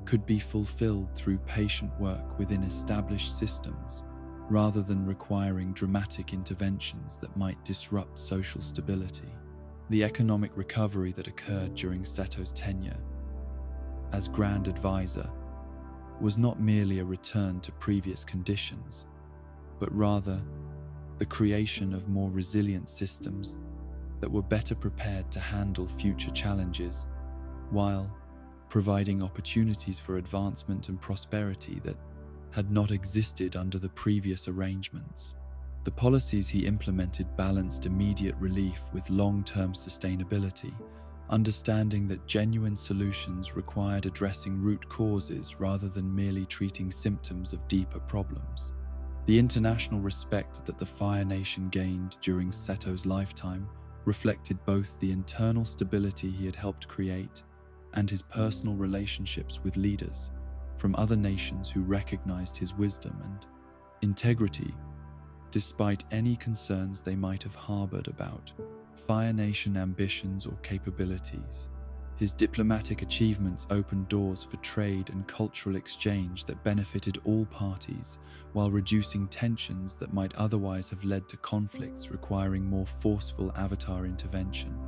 could be fulfilled through patient work within established systems rather than requiring dramatic interventions that might disrupt social stability. The economic recovery that occurred during Seto's tenure as Grand Advisor was not merely a return to previous conditions, but rather the creation of more resilient systems that were better prepared to handle future challenges, while providing opportunities for advancement and prosperity that had not existed under the previous arrangements. The policies he implemented balanced immediate relief with long-term sustainability, understanding that genuine solutions required addressing root causes rather than merely treating symptoms of deeper problems. The international respect that the Fire Nation gained during Seto's lifetime reflected both the internal stability he had helped create and his personal relationships with leaders from other nations who recognized his wisdom and integrity, despite any concerns they might have harbored about Fire Nation ambitions or capabilities. His diplomatic achievements opened doors for trade and cultural exchange that benefited all parties, while reducing tensions that might otherwise have led to conflicts requiring more forceful avatar intervention.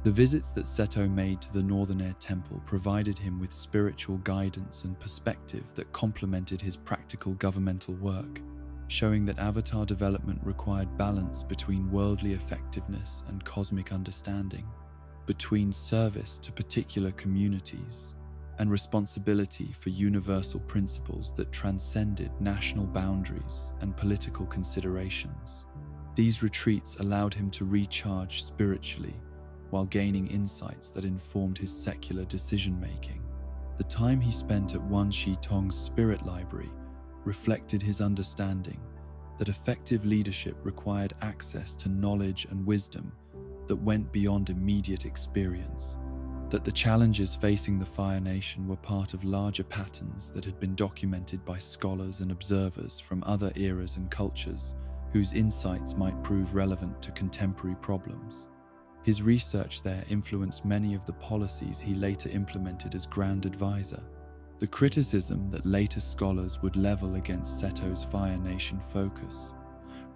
The visits that Seto made to the Northern Air Temple provided him with spiritual guidance and perspective that complemented his practical governmental work, showing that avatar development required balance between worldly effectiveness and cosmic understanding, between service to particular communities and responsibility for universal principles that transcended national boundaries and political considerations. These retreats allowed him to recharge spiritually while gaining insights that informed his secular decision-making. The time he spent at Wan Shi Tong's Spirit Library reflected his understanding that effective leadership required access to knowledge and wisdom that went beyond immediate experience, that the challenges facing the Fire Nation were part of larger patterns that had been documented by scholars and observers from other eras and cultures whose insights might prove relevant to contemporary problems. His research there influenced many of the policies he later implemented as Grand Advisor. The criticism that later scholars would level against Seto's Fire Nation focus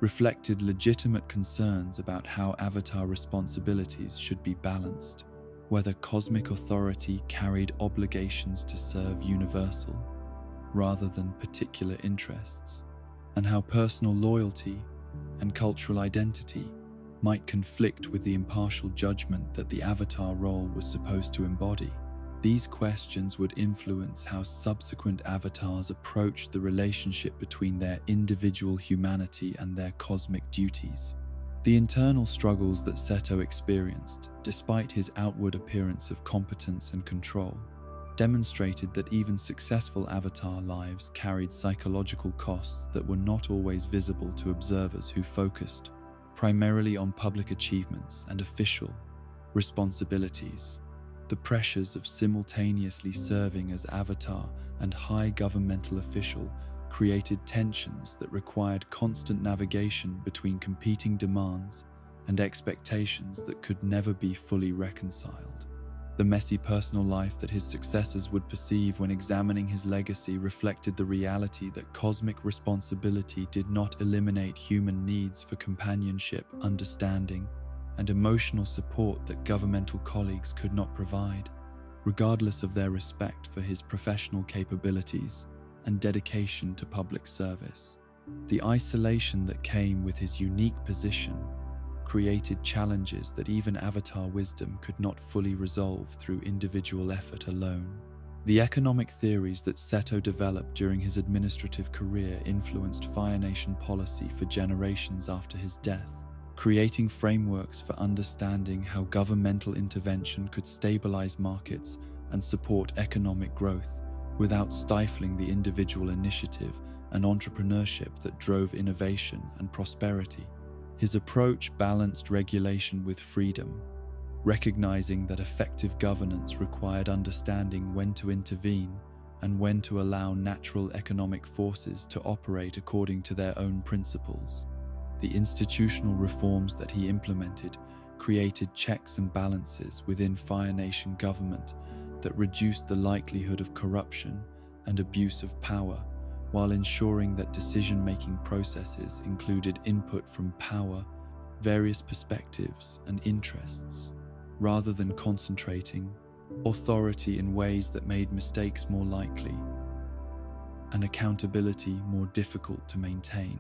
reflected legitimate concerns about how avatar responsibilities should be balanced, whether cosmic authority carried obligations to serve universal rather than particular interests, and how personal loyalty and cultural identity might conflict with the impartial judgment that the avatar role was supposed to embody. These questions would influence how subsequent avatars approached the relationship between their individual humanity and their cosmic duties. The internal struggles that Seto experienced, despite his outward appearance of competence and control, demonstrated that even successful avatar lives carried psychological costs that were not always visible to observers who focused primarily on public achievements and official Responsibilities. The pressures of simultaneously serving as Avatar and high governmental official created tensions that required constant navigation between competing demands and expectations that could never be fully reconciled. The messy personal life that his successors would perceive when examining his legacy reflected the reality that cosmic responsibility did not eliminate human needs for companionship, understanding, and emotional support that governmental colleagues could not provide, regardless of their respect for his professional capabilities and dedication to public service. The isolation that came with his unique position created challenges that even Avatar wisdom could not fully resolve through individual effort alone. The economic theories that Seto developed during his administrative career influenced Fire Nation policy for generations after his death, creating frameworks for understanding how governmental intervention could stabilize markets and support economic growth without stifling the individual initiative and entrepreneurship that drove innovation and prosperity. His approach balanced regulation with freedom, recognizing that effective governance required understanding when to intervene and when to allow natural economic forces to operate according to their own principles. The institutional reforms that he implemented created checks and balances within Fire Nation government that reduced the likelihood of corruption and abuse of power, while ensuring that decision-making processes included input from power, various perspectives and interests, rather than concentrating authority in ways that made mistakes more likely and accountability more difficult to maintain.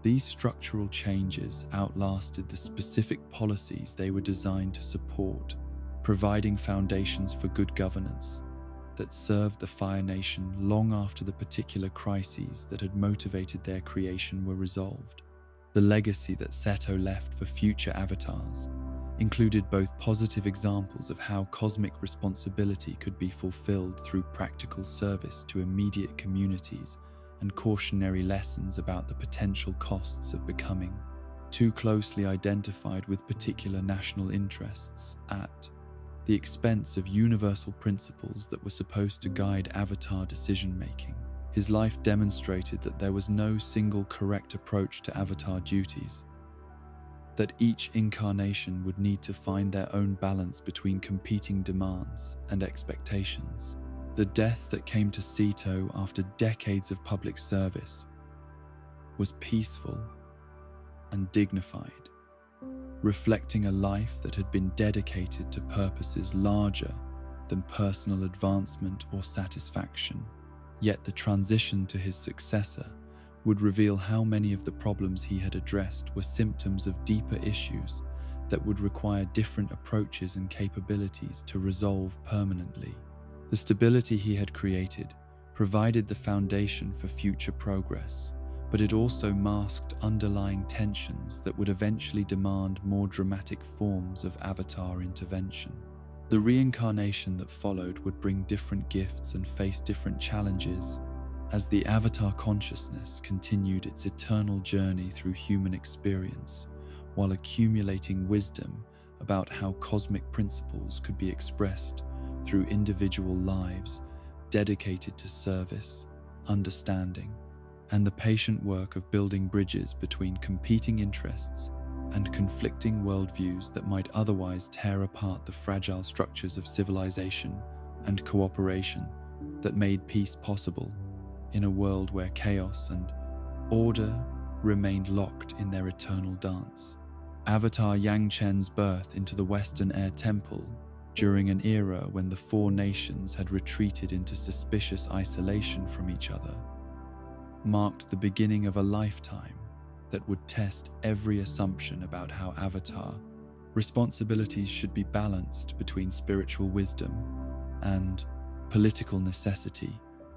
These structural changes outlasted the specific policies they were designed to support, providing foundations for good governance that served the Fire Nation long after the particular crises that had motivated their creation were resolved. The legacy that Seto left for future avatars included both positive examples of how cosmic responsibility could be fulfilled through practical service to immediate communities and cautionary lessons about the potential costs of becoming too closely identified with particular national interests at the expense of universal principles that were supposed to guide Avatar decision-making. His life demonstrated that there was no single correct approach to Avatar duties, that each incarnation would need to find their own balance between competing demands and expectations. The death that came to Seto after decades of public service was peaceful and dignified, reflecting a life that had been dedicated to purposes larger than personal advancement or satisfaction. Yet the transition to his successor would reveal how many of the problems he had addressed were symptoms of deeper issues that would require different approaches and capabilities to resolve permanently. The stability he had created provided the foundation for future progress, but it also masked underlying tensions that would eventually demand more dramatic forms of Avatar intervention. The reincarnation that followed would bring different gifts and face different challenges as the Avatar consciousness continued its eternal journey through human experience, while accumulating wisdom about how cosmic principles could be expressed through individual lives dedicated to service, understanding, and the patient work of building bridges between competing interests and conflicting worldviews that might otherwise tear apart the fragile structures of civilization and cooperation that made peace possible in a world where chaos and order remained locked in their eternal dance. Avatar Yang Chen's birth into the Western Air Temple during an era when the four nations had retreated into suspicious isolation from each other marked the beginning of a lifetime that would test every assumption about how Avatar responsibilities should be balanced between spiritual wisdom and political necessity,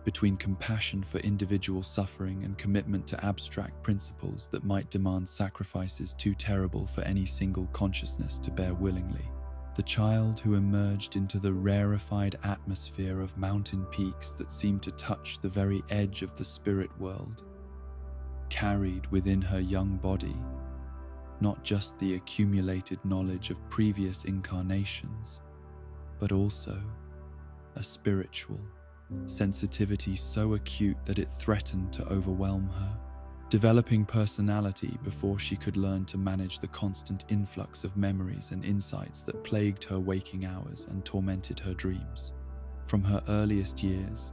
between compassion for individual suffering and commitment to abstract principles that might demand sacrifices too terrible for any single consciousness to bear willingly. The child who emerged into the rarefied atmosphere of mountain peaks that seemed to touch the very edge of the spirit world carried within her young body not just the accumulated knowledge of previous incarnations, but also a spiritual sensitivity so acute that it threatened to overwhelm her, developing personality before she could learn to manage the constant influx of memories and insights that plagued her waking hours and tormented her dreams. From her earliest years,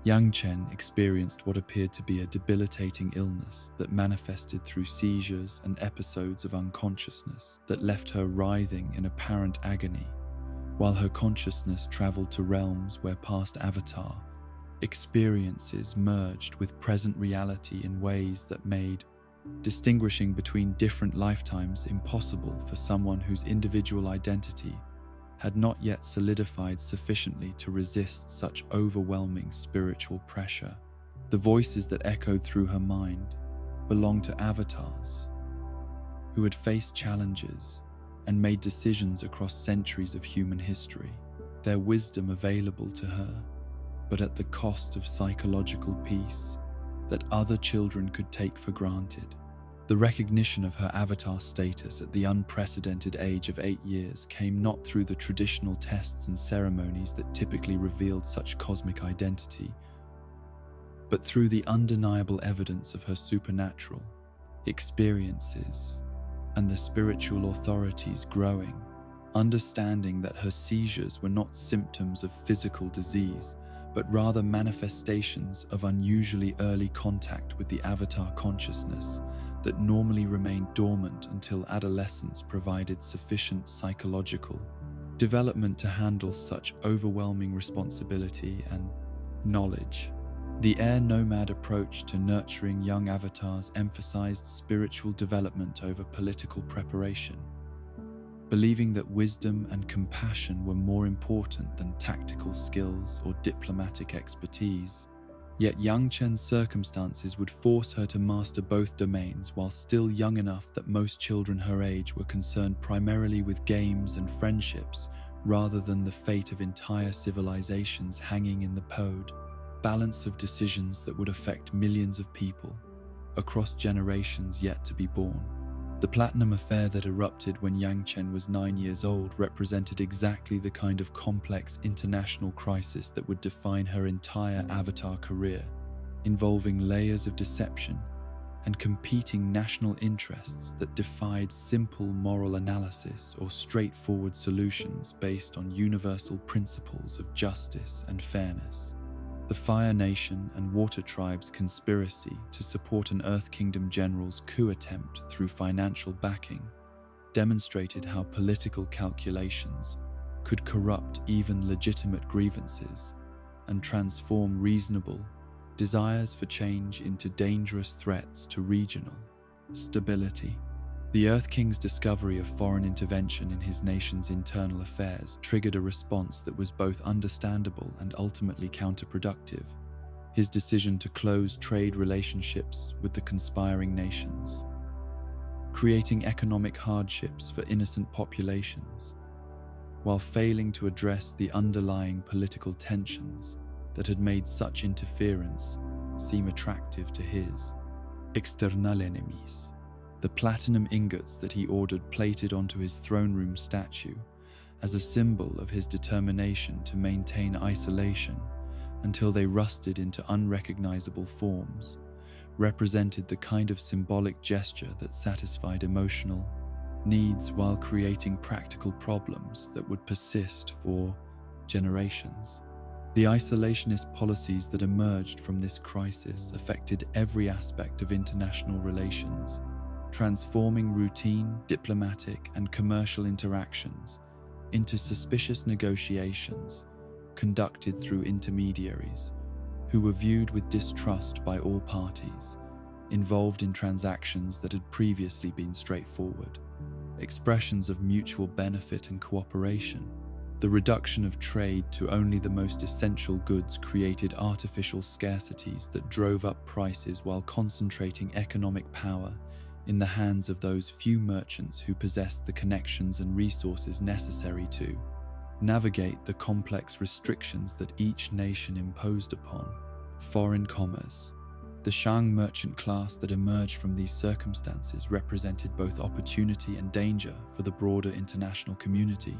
Yang Chen experienced what appeared to be a debilitating illness that manifested through seizures and episodes of unconsciousness that left her writhing in apparent agony, while her consciousness traveled to realms where past avatar experiences merged with present reality in ways that made distinguishing between different lifetimes impossible for someone whose individual identity had not yet solidified sufficiently to resist such overwhelming spiritual pressure. The voices that echoed through her mind belonged to avatars who had faced challenges and made decisions across centuries of human history, their wisdom available to her, but at the cost of psychological peace that other children could take for granted. The recognition of her avatar status at the unprecedented age of 8 years came not through the traditional tests and ceremonies that typically revealed such cosmic identity, but through the undeniable evidence of her supernatural experiences and the spiritual authorities' growing understanding that her seizures were not symptoms of physical disease, but rather manifestations of unusually early contact with the avatar consciousness that normally remained dormant until adolescence provided sufficient psychological development to handle such overwhelming responsibility and knowledge. The air nomad approach to nurturing young avatars emphasized spiritual development over political preparation, believing that wisdom and compassion were more important than tactical skills or diplomatic expertise. Yet Yang Chen's circumstances would force her to master both domains while still young enough that most children her age were concerned primarily with games and friendships rather than the fate of entire civilizations hanging in the balance of decisions that would affect millions of people across generations yet to be born. The Platinum Affair that erupted when Yang Chen was 9 years old represented exactly the kind of complex international crisis that would define her entire avatar career, involving layers of deception and competing national interests that defied simple moral analysis or straightforward solutions based on universal principles of justice and fairness. The Fire Nation and Water Tribe's conspiracy to support an Earth Kingdom general's coup attempt through financial backing demonstrated how political calculations could corrupt even legitimate grievances and transform reasonable desires for change into dangerous threats to regional stability. The Earth King's discovery of foreign intervention in his nation's internal affairs triggered a response that was both understandable and ultimately counterproductive. His decision to close trade relationships with the conspiring nations, creating economic hardships for innocent populations, while failing to address the underlying political tensions that had made such interference seem attractive to his external enemies. The platinum ingots that he ordered plated onto his throne room statue as a symbol of his determination to maintain isolation until they rusted into unrecognizable forms represented the kind of symbolic gesture that satisfied emotional needs while creating practical problems that would persist for generations. The isolationist policies that emerged from this crisis affected every aspect of international relations, transforming routine, diplomatic, and commercial interactions into suspicious negotiations conducted through intermediaries who were viewed with distrust by all parties involved in transactions that had previously been straightforward. Expressions of mutual benefit and cooperation. The reduction of trade to only the most essential goods created artificial scarcities that drove up prices while concentrating economic power in the hands of those few merchants who possessed the connections and resources necessary to navigate the complex restrictions that each nation imposed upon foreign commerce. The Shang merchant class that emerged from these circumstances represented both opportunity and danger for the broader international community.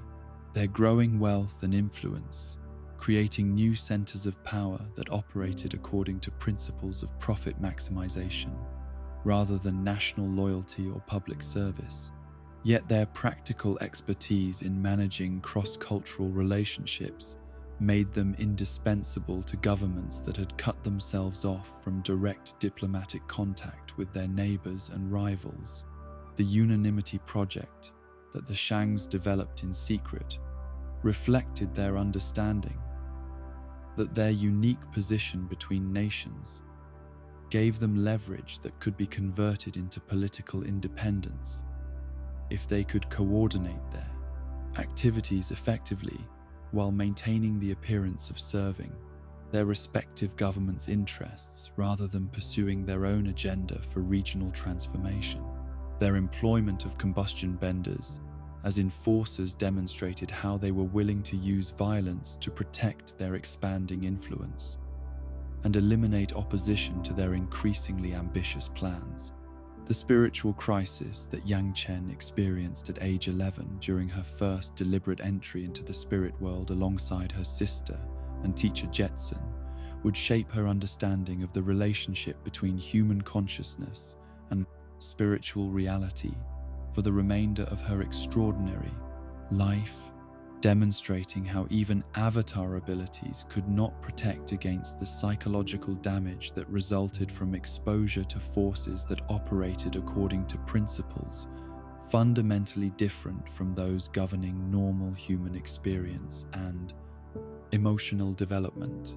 Their growing wealth and influence, creating new centers of power that operated according to principles of profit maximization, rather than national loyalty or public service. Yet their practical expertise in managing cross-cultural relationships made them indispensable to governments that had cut themselves off from direct diplomatic contact with their neighbors and rivals. The Unanimity Project that the Shangs developed in secret reflected their understanding that their unique position between nations gave them leverage that could be converted into political independence if they could coordinate their activities effectively while maintaining the appearance of serving their respective governments' interests rather than pursuing their own agenda for regional transformation. Their employment of combustion benders as enforcers demonstrated how they were willing to use violence to protect their expanding influence and eliminate opposition to their increasingly ambitious plans. The spiritual crisis that Yang Chen experienced at age 11 during her first deliberate entry into the spirit world alongside her sister and teacher Jetsun would shape her understanding of the relationship between human consciousness and spiritual reality for the remainder of her extraordinary life, demonstrating how even avatar abilities could not protect against the psychological damage that resulted from exposure to forces that operated according to principles fundamentally different from those governing normal human experience and emotional development.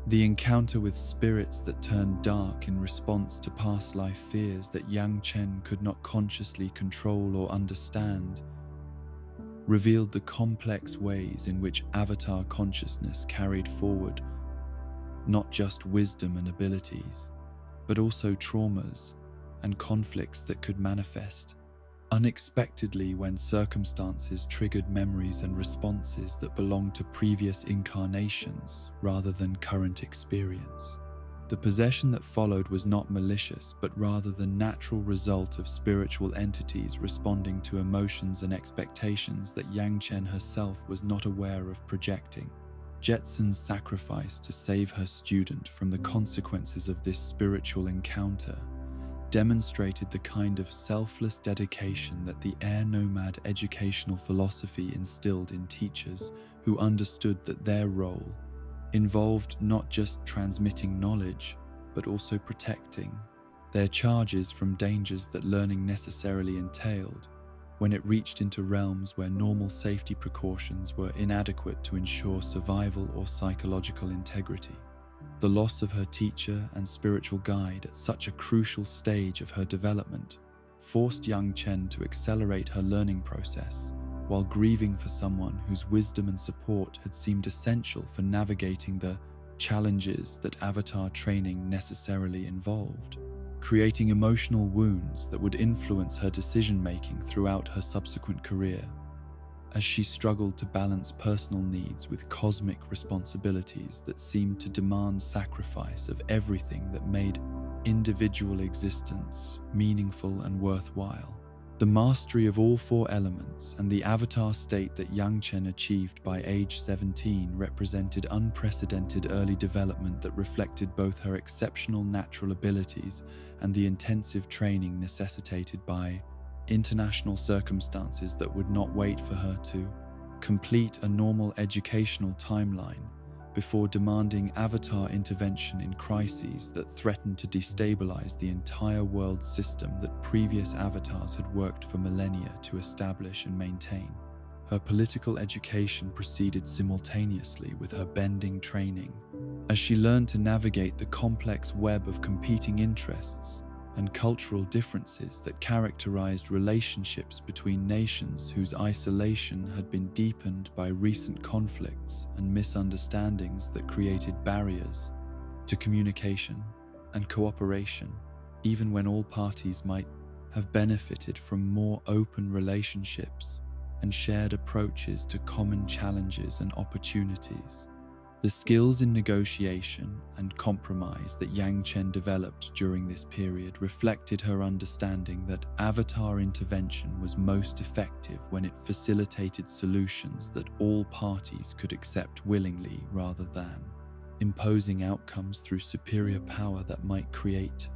The encounter with spirits that turned dark in response to past life fears that Yang Chen could not consciously control or understand revealed the complex ways in which avatar consciousness carried forward not just wisdom and abilities, but also traumas and conflicts that could manifest unexpectedly when circumstances triggered memories and responses that belonged to previous incarnations rather than current experience. The possession that followed was not malicious, but rather the natural result of spiritual entities responding to emotions and expectations that Yang Chen herself was not aware of projecting. Jetsun's sacrifice to save her student from the consequences of this spiritual encounter demonstrated the kind of selfless dedication that the Air Nomad educational philosophy instilled in teachers who understood that their role involved not just transmitting knowledge, but also protecting their charges from dangers that learning necessarily entailed when it reached into realms where normal safety precautions were inadequate to ensure survival or psychological integrity. The loss of her teacher and spiritual guide at such a crucial stage of her development forced Yang Chen to accelerate her learning process while grieving for someone whose wisdom and support had seemed essential for navigating the challenges that avatar training necessarily involved, creating emotional wounds that would influence her decision-making throughout her subsequent career. As she struggled to balance personal needs with cosmic responsibilities that seemed to demand sacrifice of everything that made individual existence meaningful and worthwhile. The mastery of all four elements and the avatar state that Yang Chen achieved by age 17 represented unprecedented early development that reflected both her exceptional natural abilities and the intensive training necessitated by international circumstances that would not wait for her to complete a normal educational timeline before demanding avatar intervention in crises that threatened to destabilize the entire world system that previous avatars had worked for millennia to establish and maintain. Her political education proceeded simultaneously with her bending training, as she learned to navigate the complex web of competing interests and cultural differences that characterized relationships between nations whose isolation had been deepened by recent conflicts and misunderstandings that created barriers to communication and cooperation, even when all parties might have benefited from more open relationships and shared approaches to common challenges and opportunities. The skills in negotiation and compromise that Yang Chen developed during this period reflected her understanding that avatar intervention was most effective when it facilitated solutions that all parties could accept willingly rather than imposing outcomes through superior power that might create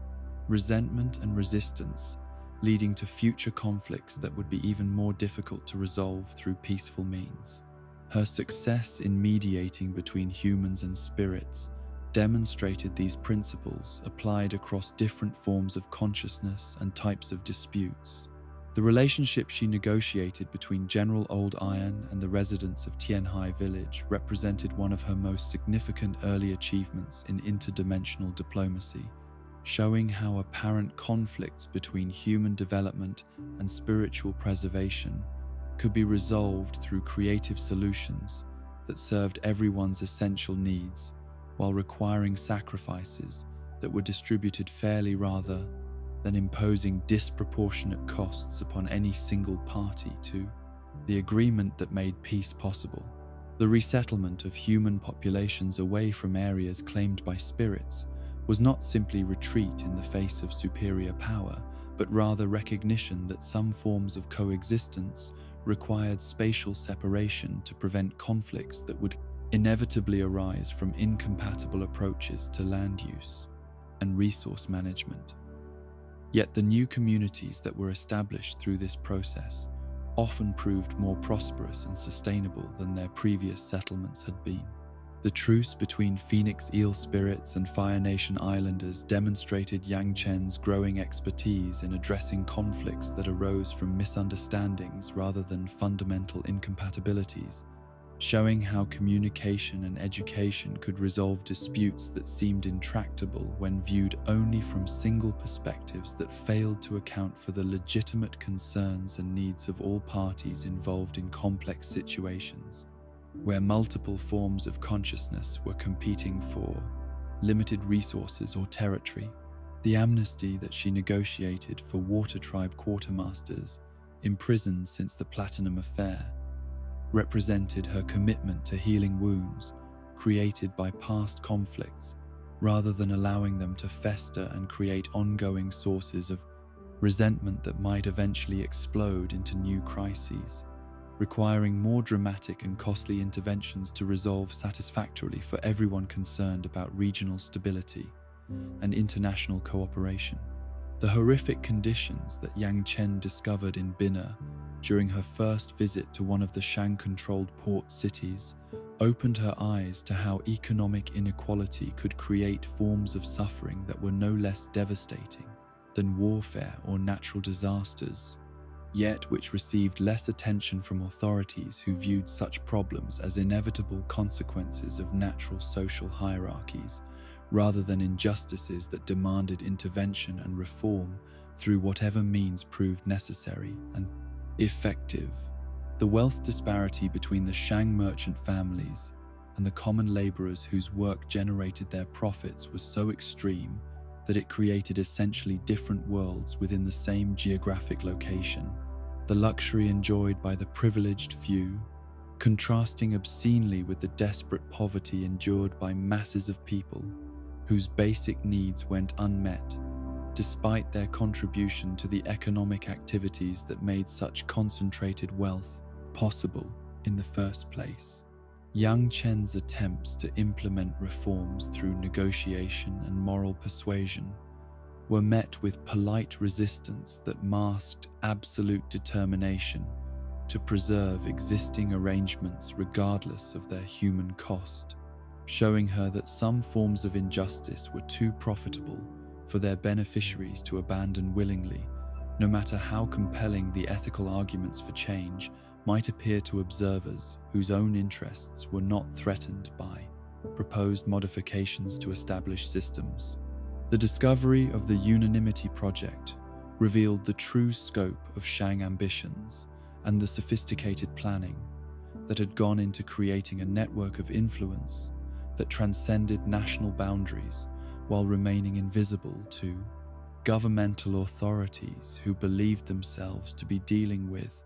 resentment and resistance, leading to future conflicts that would be even more difficult to resolve through peaceful means. Her success in mediating between humans and spirits demonstrated these principles applied across different forms of consciousness and types of disputes. The relationship she negotiated between General Old Iron and the residents of Tianhai Village represented one of her most significant early achievements in interdimensional diplomacy, showing how apparent conflicts between human development and spiritual preservation could be resolved through creative solutions that served everyone's essential needs while requiring sacrifices that were distributed fairly rather than imposing disproportionate costs upon any single party. To the agreement that made peace possible. The resettlement of human populations away from areas claimed by spirits was not simply retreat in the face of superior power, but rather recognition that some forms of coexistence required spatial separation to prevent conflicts that would inevitably arise from incompatible approaches to land use and resource management. Yet the new communities that were established through this process often proved more prosperous and sustainable than their previous settlements had been. The truce between Phoenix Eel spirits and Fire Nation Islanders demonstrated Yang Chen's growing expertise in addressing conflicts that arose from misunderstandings rather than fundamental incompatibilities, showing how communication and education could resolve disputes that seemed intractable when viewed only from single perspectives that failed to account for the legitimate concerns and needs of all parties involved in complex situations, where multiple forms of consciousness were competing for limited resources or territory. The amnesty that she negotiated for Water Tribe quartermasters, imprisoned since the Platinum Affair, represented her commitment to healing wounds created by past conflicts rather than allowing them to fester and create ongoing sources of resentment that might eventually explode into new crises, requiring more dramatic and costly interventions to resolve satisfactorily for everyone concerned about regional stability and international cooperation. The horrific conditions that Yang Chen discovered in Bina during her first visit to one of the Shang-controlled port cities opened her eyes to how economic inequality could create forms of suffering that were no less devastating than warfare or natural disasters, yet which received less attention from authorities who viewed such problems as inevitable consequences of natural social hierarchies, rather than injustices that demanded intervention and reform through whatever means proved necessary and effective. The wealth disparity between the Shang merchant families and the common laborers whose work generated their profits was so extreme that it created essentially different worlds within the same geographic location. The luxury enjoyed by the privileged few, contrasting obscenely with the desperate poverty endured by masses of people whose basic needs went unmet, despite their contribution to the economic activities that made such concentrated wealth possible in the first place. Yang Chen's attempts to implement reforms through negotiation and moral persuasion were met with polite resistance that masked absolute determination to preserve existing arrangements regardless of their human cost, showing her that some forms of injustice were too profitable for their beneficiaries to abandon willingly, no matter how compelling the ethical arguments for change might appear to observers whose own interests were not threatened by proposed modifications to established systems. The discovery of the Unanimity Project revealed the true scope of Shang ambitions and the sophisticated planning that had gone into creating a network of influence that transcended national boundaries while remaining invisible to governmental authorities who believed themselves to be dealing with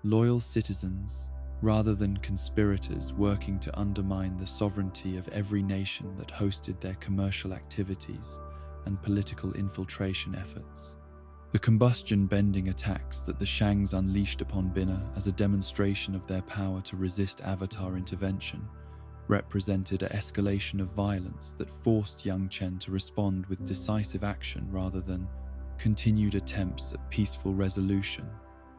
loyal citizens rather than conspirators working to undermine the sovereignty of every nation that hosted their commercial activities and political infiltration efforts. The combustion-bending attacks that the Shangs unleashed upon Bina as a demonstration of their power to resist Avatar intervention represented an escalation of violence that forced Yang Chen to respond with decisive action rather than continued attempts at peaceful resolution,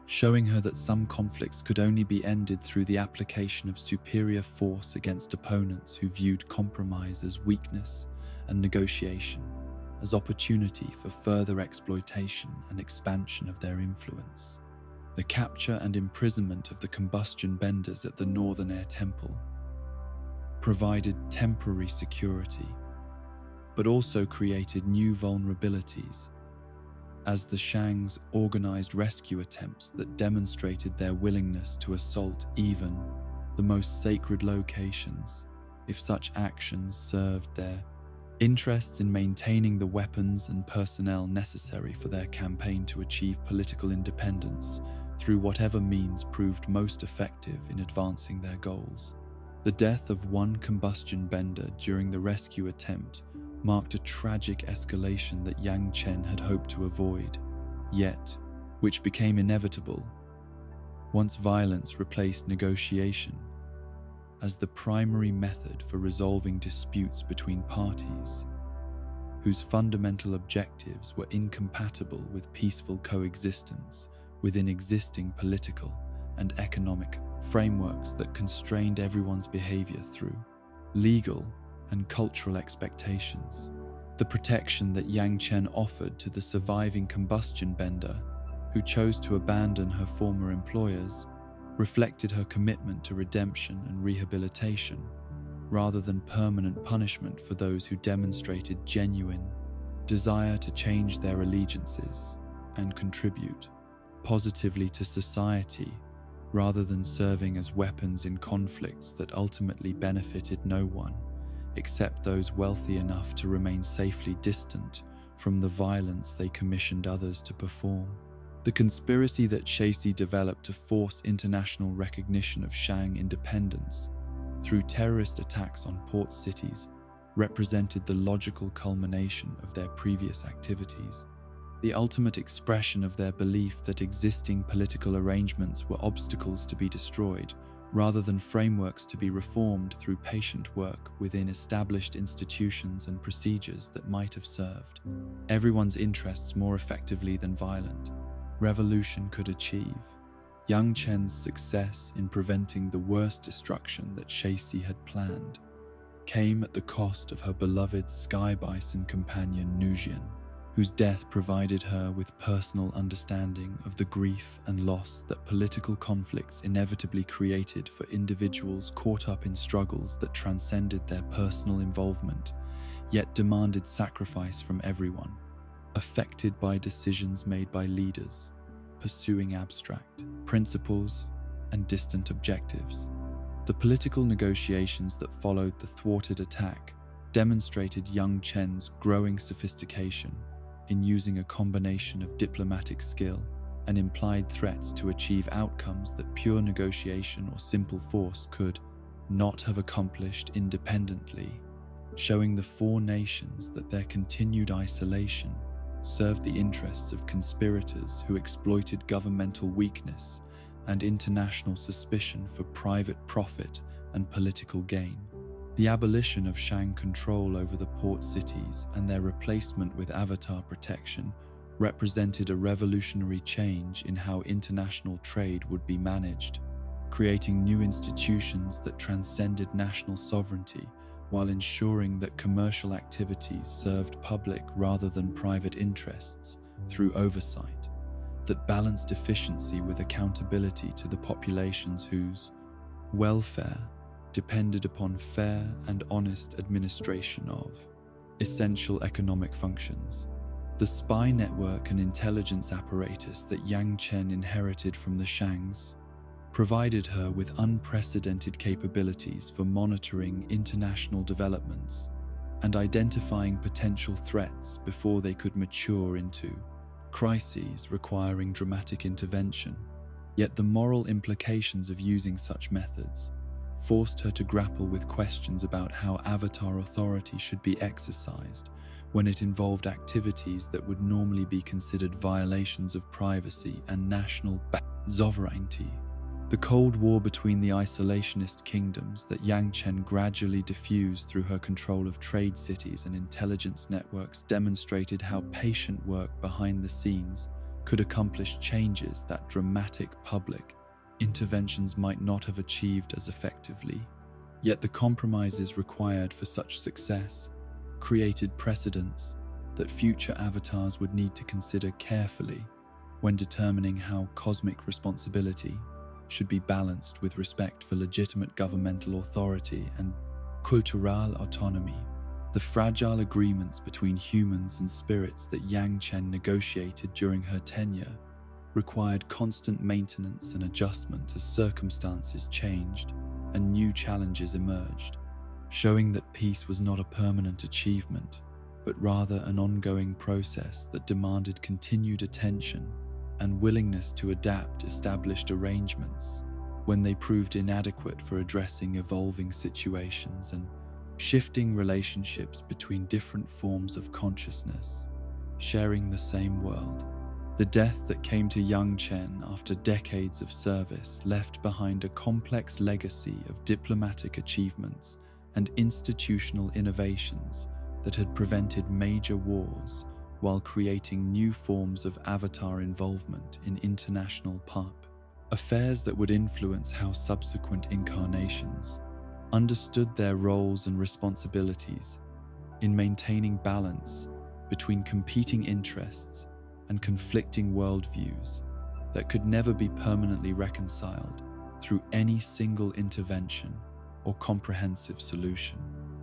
showing her that some conflicts could only be ended through the application of superior force against opponents who viewed compromise as weakness and negotiation as opportunity for further exploitation and expansion of their influence. The capture and imprisonment of the combustion benders at the Northern Air Temple provided temporary security, but also created new vulnerabilities, as the Shangs organized rescue attempts that demonstrated their willingness to assault even the most sacred locations if such actions served their interests in maintaining the weapons and personnel necessary for their campaign to achieve political independence through whatever means proved most effective in advancing their goals. The death of one combustion bender during the rescue attempt marked a tragic escalation that Yang Chen had hoped to avoid, yet which became inevitable once violence replaced negotiation as the primary method for resolving disputes between parties whose fundamental objectives were incompatible with peaceful coexistence within existing political and economic frameworks that constrained everyone's behavior through legal and cultural expectations. The protection that Yang Chen offered to the surviving combustion bender, who chose to abandon her former employers, reflected her commitment to redemption and rehabilitation, rather than permanent punishment for those who demonstrated genuine desire to change their allegiances and contribute positively to society, rather than serving as weapons in conflicts that ultimately benefited no one except those wealthy enough to remain safely distant from the violence they commissioned others to perform. The conspiracy that Shaxi developed to force international recognition of Shang independence through terrorist attacks on port cities represented the logical culmination of their previous activities, the ultimate expression of their belief that existing political arrangements were obstacles to be destroyed rather than frameworks to be reformed through patient work within established institutions and procedures that might have served everyone's interests more effectively than violent revolution could achieve. Yang Chen's success in preventing the worst destruction that Shaxi had planned came at the cost of her beloved Sky Bison companion Nujian, whose death provided her with personal understanding of the grief and loss that political conflicts inevitably created for individuals caught up in struggles that transcended their personal involvement, yet demanded sacrifice from everyone, affected by decisions made by leaders pursuing abstract principles and distant objectives. The political negotiations that followed the thwarted attack demonstrated Yang Chen's growing sophistication in using a combination of diplomatic skill and implied threats to achieve outcomes that pure negotiation or simple force could not have accomplished independently, showing the four nations that their continued isolation served the interests of conspirators who exploited governmental weakness and international suspicion for private profit and political gain. The abolition of Shang control over the port cities and their replacement with Avatar protection represented a revolutionary change in how international trade would be managed, creating new institutions that transcended national sovereignty while ensuring that commercial activities served public rather than private interests through oversight that balanced efficiency with accountability to the populations whose welfare depended upon fair and honest administration of essential economic functions. The spy network and intelligence apparatus that Yang Chen inherited from the Shangs provided her with unprecedented capabilities for monitoring international developments and identifying potential threats before they could mature into crises requiring dramatic intervention. Yet the moral implications of using such methods forced her to grapple with questions about how Avatar authority should be exercised when it involved activities that would normally be considered violations of privacy and national sovereignty. The Cold War between the isolationist kingdoms that Yang Chen gradually diffused through her control of trade cities and intelligence networks demonstrated how patient work behind the scenes could accomplish changes that dramatic public interventions might not have achieved as effectively. Yet the compromises required for such success created precedents that future avatars would need to consider carefully when determining how cosmic responsibility should be balanced with respect for legitimate governmental authority and cultural autonomy. The fragile agreements between humans and spirits that Yang Chen negotiated during her tenure required constant maintenance and adjustment as circumstances changed and new challenges emerged, showing that peace was not a permanent achievement, but rather an ongoing process that demanded continued attention and willingness to adapt established arrangements when they proved inadequate for addressing evolving situations and shifting relationships between different forms of consciousness, sharing the same world. The death that came to Yang Chen after decades of service left behind a complex legacy of diplomatic achievements and institutional innovations that had prevented major wars while creating new forms of avatar involvement in international affairs that would influence how subsequent incarnations understood their roles and responsibilities in maintaining balance between competing interests and conflicting worldviews that could never be permanently reconciled through any single intervention or comprehensive solution.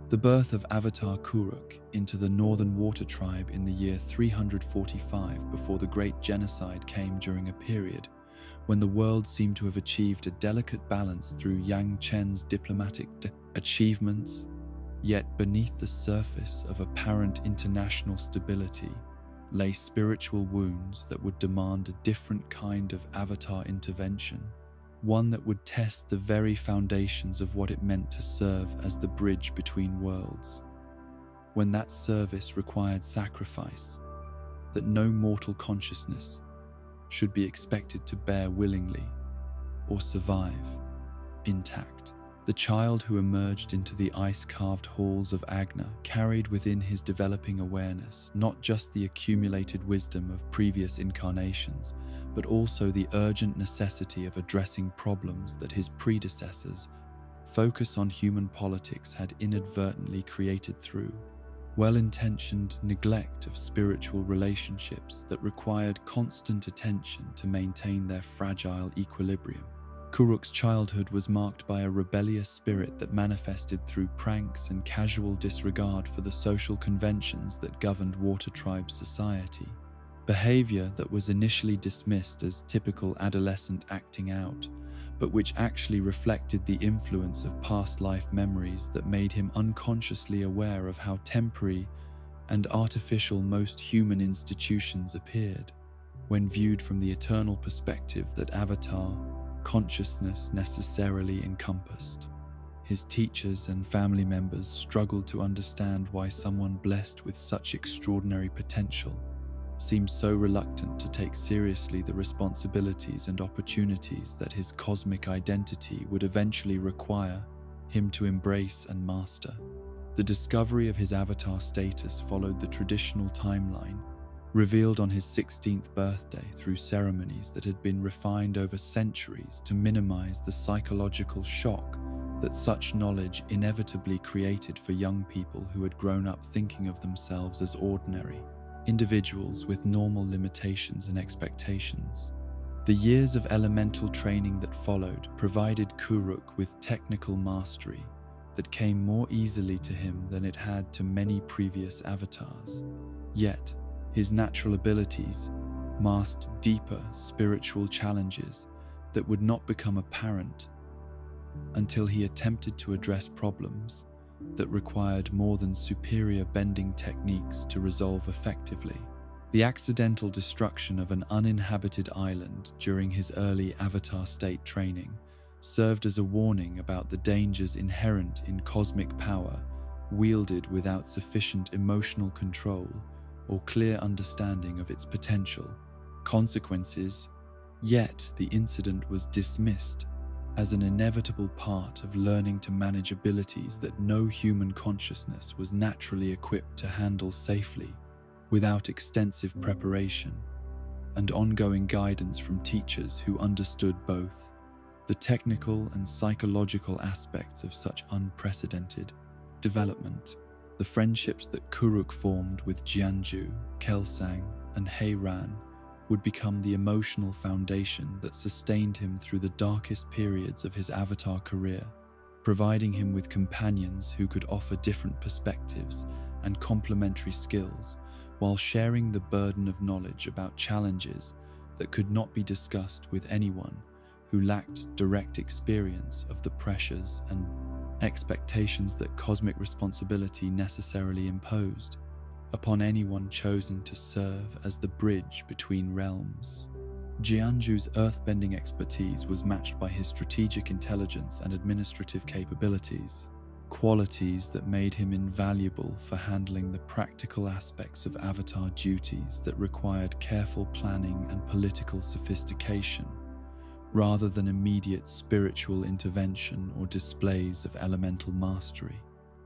The birth of Avatar Kuruk into the Northern Water Tribe in the year 345 before the Great Genocide came during a period when the world seemed to have achieved a delicate balance through Yang Chen's diplomatic achievements, yet beneath the surface of apparent international stability lay spiritual wounds that would demand a different kind of avatar intervention, one that would test the very foundations of what it meant to serve as the bridge between worlds. When that service required sacrifice, that no mortal consciousness should be expected to bear willingly or survive intact. The child who emerged into the ice-carved halls of Agna carried within his developing awareness not just the accumulated wisdom of previous incarnations, but also the urgent necessity of addressing problems that his predecessors' focus on human politics had inadvertently created through well-intentioned neglect of spiritual relationships that required constant attention to maintain their fragile equilibrium. Kuruk's childhood was marked by a rebellious spirit that manifested through pranks and casual disregard for the social conventions that governed Water Tribe society. Behavior that was initially dismissed as typical adolescent acting out, but which actually reflected the influence of past life memories that made him unconsciously aware of how temporary and artificial most human institutions appeared, when viewed from the eternal perspective that Avatar consciousness necessarily encompassed. His teachers and family members struggled to understand why someone blessed with such extraordinary potential seemed so reluctant to take seriously the responsibilities and opportunities that his cosmic identity would eventually require him to embrace and master. The discovery of his avatar status followed the traditional timeline, revealed on his 16th birthday through ceremonies that had been refined over centuries to minimize the psychological shock that such knowledge inevitably created for young people who had grown up thinking of themselves as ordinary individuals with normal limitations and expectations. The years of elemental training that followed provided Kuruk with technical mastery that came more easily to him than it had to many previous avatars. Yet, his natural abilities masked deeper spiritual challenges that would not become apparent until he attempted to address problems that required more than superior bending techniques to resolve effectively. The accidental destruction of an uninhabited island during his early Avatar state training served as a warning about the dangers inherent in cosmic power wielded without sufficient emotional control or clear understanding of its potential consequences, yet the incident was dismissed as an inevitable part of learning to manage abilities that no human consciousness was naturally equipped to handle safely without extensive preparation and ongoing guidance from teachers who understood both the technical and psychological aspects of such unprecedented development. The friendships that Kuruk formed with Jianzhu, Kelsang, and Heiran would become the emotional foundation that sustained him through the darkest periods of his Avatar career, providing him with companions who could offer different perspectives and complementary skills, while sharing the burden of knowledge about challenges that could not be discussed with anyone who lacked direct experience of the pressures and expectations that cosmic responsibility necessarily imposed upon anyone chosen to serve as the bridge between realms. Jianzhu's earthbending expertise was matched by his strategic intelligence and administrative capabilities, qualities that made him invaluable for handling the practical aspects of Avatar duties that required careful planning and political sophistication, rather than immediate spiritual intervention or displays of elemental mastery.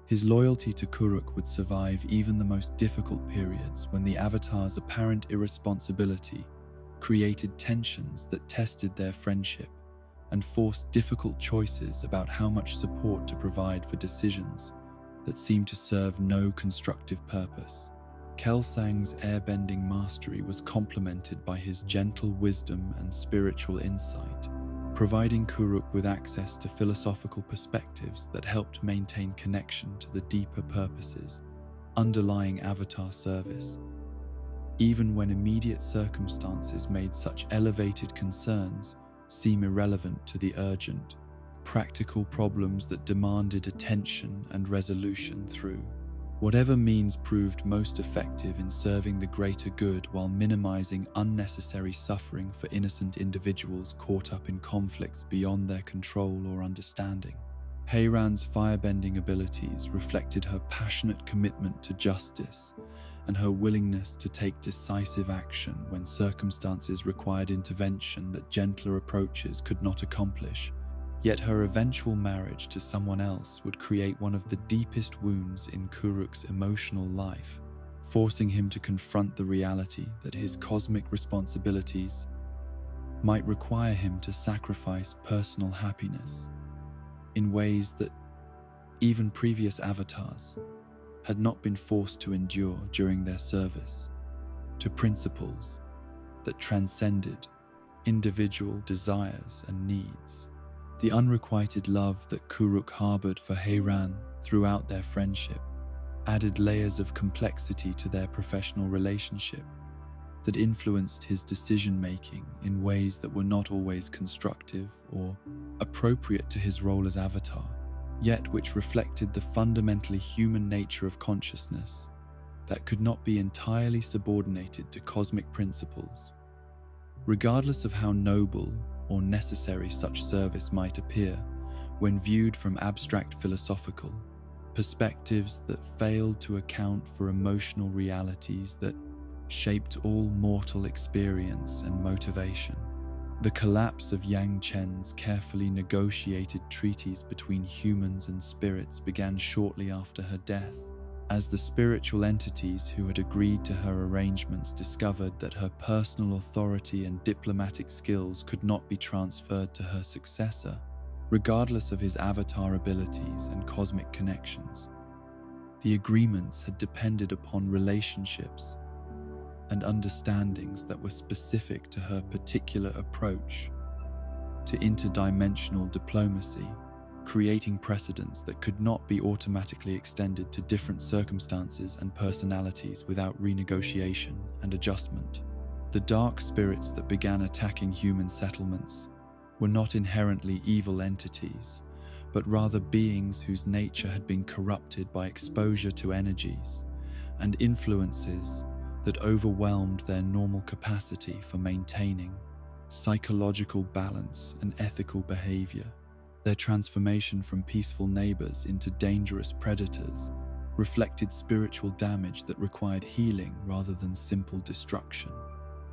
His loyalty to Kuruk would survive even the most difficult periods when the Avatar's apparent irresponsibility created tensions that tested their friendship and forced difficult choices about how much support to provide for decisions that seemed to serve no constructive purpose. Kelsang's airbending mastery was complemented by his gentle wisdom and spiritual insight, providing Kuruk with access to philosophical perspectives that helped maintain connection to the deeper purposes underlying Avatar service. Even when immediate circumstances made such elevated concerns seem irrelevant to the urgent, practical problems that demanded attention and resolution through whatever means proved most effective in serving the greater good while minimizing unnecessary suffering for innocent individuals caught up in conflicts beyond their control or understanding. Heiran's firebending abilities reflected her passionate commitment to justice and her willingness to take decisive action when circumstances required intervention that gentler approaches could not accomplish. Yet her eventual marriage to someone else would create one of the deepest wounds in Kuruk's emotional life, forcing him to confront the reality that his cosmic responsibilities might require him to sacrifice personal happiness in ways that even previous avatars had not been forced to endure during their service to principles that transcended individual desires and needs. The unrequited love that Kuruk harbored for Heiran throughout their friendship added layers of complexity to their professional relationship that influenced his decision-making in ways that were not always constructive or appropriate to his role as Avatar, yet which reflected the fundamentally human nature of consciousness that could not be entirely subordinated to cosmic principles. Regardless of how noble or necessary such service might appear when viewed from abstract philosophical perspectives that failed to account for emotional realities that shaped all mortal experience and motivation. The collapse of Yang Chen's carefully negotiated treaties between humans and spirits began shortly after her death, as the spiritual entities who had agreed to her arrangements discovered that her personal authority and diplomatic skills could not be transferred to her successor, regardless of his avatar abilities and cosmic connections. The agreements had depended upon relationships and understandings that were specific to her particular approach to interdimensional diplomacy, creating precedents that could not be automatically extended to different circumstances and personalities without renegotiation and adjustment. The dark spirits that began attacking human settlements were not inherently evil entities, but rather beings whose nature had been corrupted by exposure to energies and influences that overwhelmed their normal capacity for maintaining psychological balance and ethical behavior. Their transformation from peaceful neighbors into dangerous predators reflected spiritual damage that required healing rather than simple destruction.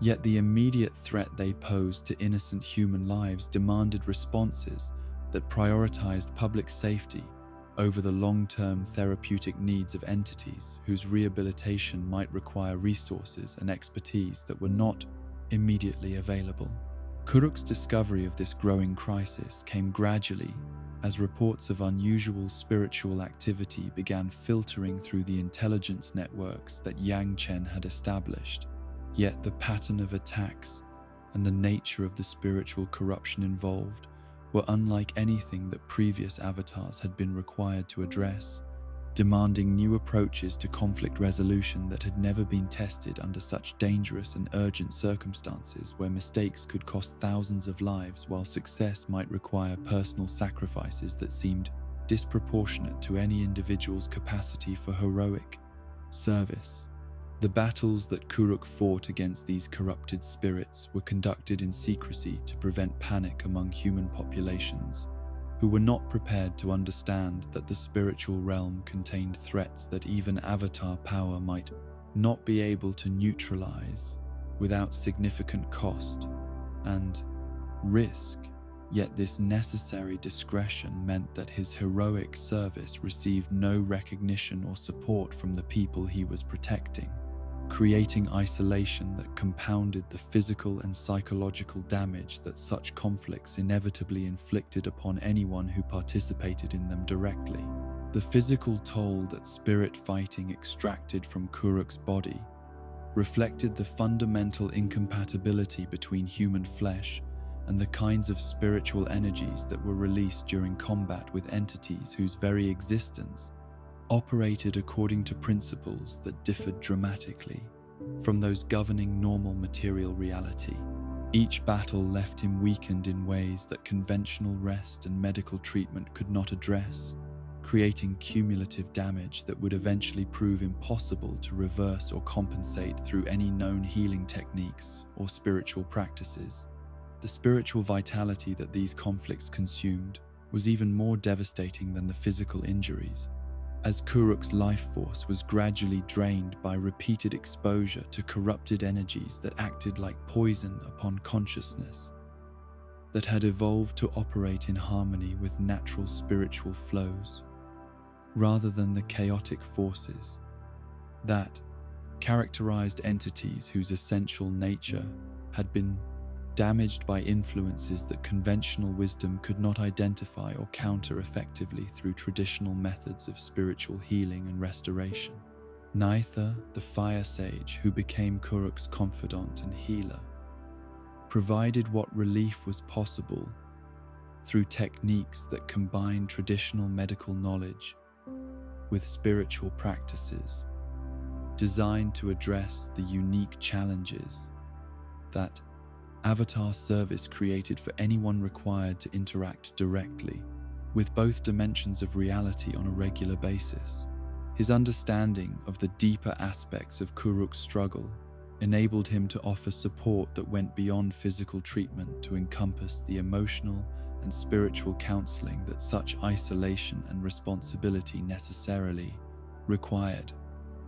Yet the immediate threat they posed to innocent human lives demanded responses that prioritized public safety over the long-term therapeutic needs of entities whose rehabilitation might require resources and expertise that were not immediately available. Kuruk's discovery of this growing crisis came gradually as reports of unusual spiritual activity began filtering through the intelligence networks that Yang Chen had established. Yet the pattern of attacks and the nature of the spiritual corruption involved were unlike anything that previous avatars had been required to address, demanding new approaches to conflict resolution that had never been tested under such dangerous and urgent circumstances where mistakes could cost thousands of lives while success might require personal sacrifices that seemed disproportionate to any individual's capacity for heroic service. The battles that Kuruk fought against these corrupted spirits were conducted in secrecy to prevent panic among human populations, who were not prepared to understand that the spiritual realm contained threats that even avatar power might not be able to neutralize without significant cost and risk. Yet this necessary discretion meant that his heroic service received no recognition or support from the people he was protecting, creating isolation that compounded the physical and psychological damage that such conflicts inevitably inflicted upon anyone who participated in them directly. The physical toll that spirit fighting extracted from Kuruk's body reflected the fundamental incompatibility between human flesh and the kinds of spiritual energies that were released during combat with entities whose very existence operated according to principles that differed dramatically from those governing normal material reality. Each battle left him weakened in ways that conventional rest and medical treatment could not address, creating cumulative damage that would eventually prove impossible to reverse or compensate through any known healing techniques or spiritual practices. The spiritual vitality that these conflicts consumed was even more devastating than the physical injuries, as Kuruk's life force was gradually drained by repeated exposure to corrupted energies that acted like poison upon consciousness, that had evolved to operate in harmony with natural spiritual flows, rather than the chaotic forces that characterized entities whose essential nature had been damaged by influences that conventional wisdom could not identify or counter effectively through traditional methods of spiritual healing and restoration. Naitha, the fire sage who became Kuruk's confidant and healer, provided what relief was possible through techniques that combined traditional medical knowledge with spiritual practices, designed to address the unique challenges that Avatar service created for anyone required to interact directly with both dimensions of reality on a regular basis. His understanding of the deeper aspects of Kuruk's struggle enabled him to offer support that went beyond physical treatment to encompass the emotional and spiritual counseling that such isolation and responsibility necessarily required.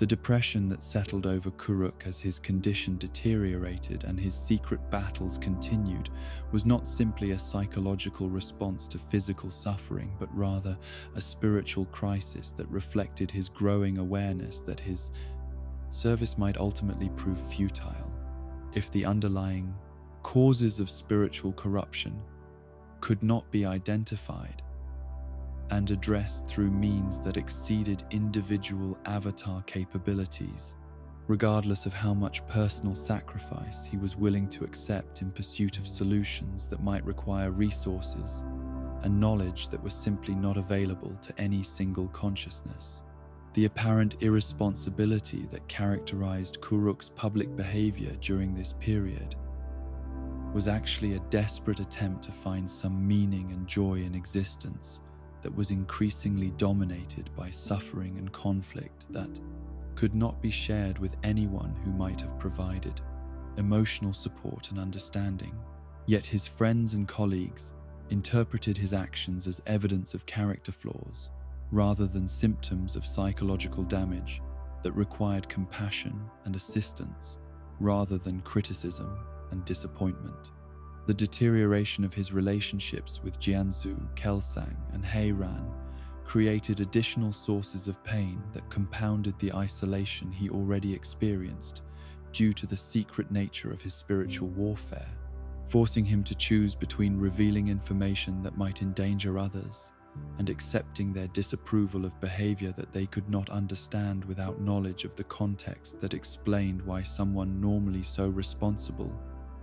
The depression that settled over Kuruk as his condition deteriorated and his secret battles continued was not simply a psychological response to physical suffering, but rather a spiritual crisis that reflected his growing awareness that his service might ultimately prove futile if the underlying causes of spiritual corruption could not be identified and addressed through means that exceeded individual avatar capabilities, regardless of how much personal sacrifice he was willing to accept in pursuit of solutions that might require resources and knowledge that were simply not available to any single consciousness. The apparent irresponsibility that characterized Kuruk's public behavior during this period was actually a desperate attempt to find some meaning and joy in existence that was increasingly dominated by suffering and conflict that could not be shared with anyone who might have provided emotional support and understanding. Yet his friends and colleagues interpreted his actions as evidence of character flaws rather than symptoms of psychological damage that required compassion and assistance rather than criticism and disappointment. The deterioration of his relationships with Jianzhu, Kelsang, and Heiran created additional sources of pain that compounded the isolation he already experienced due to the secret nature of his spiritual warfare, forcing him to choose between revealing information that might endanger others and accepting their disapproval of behavior that they could not understand without knowledge of the context that explained why someone normally so responsible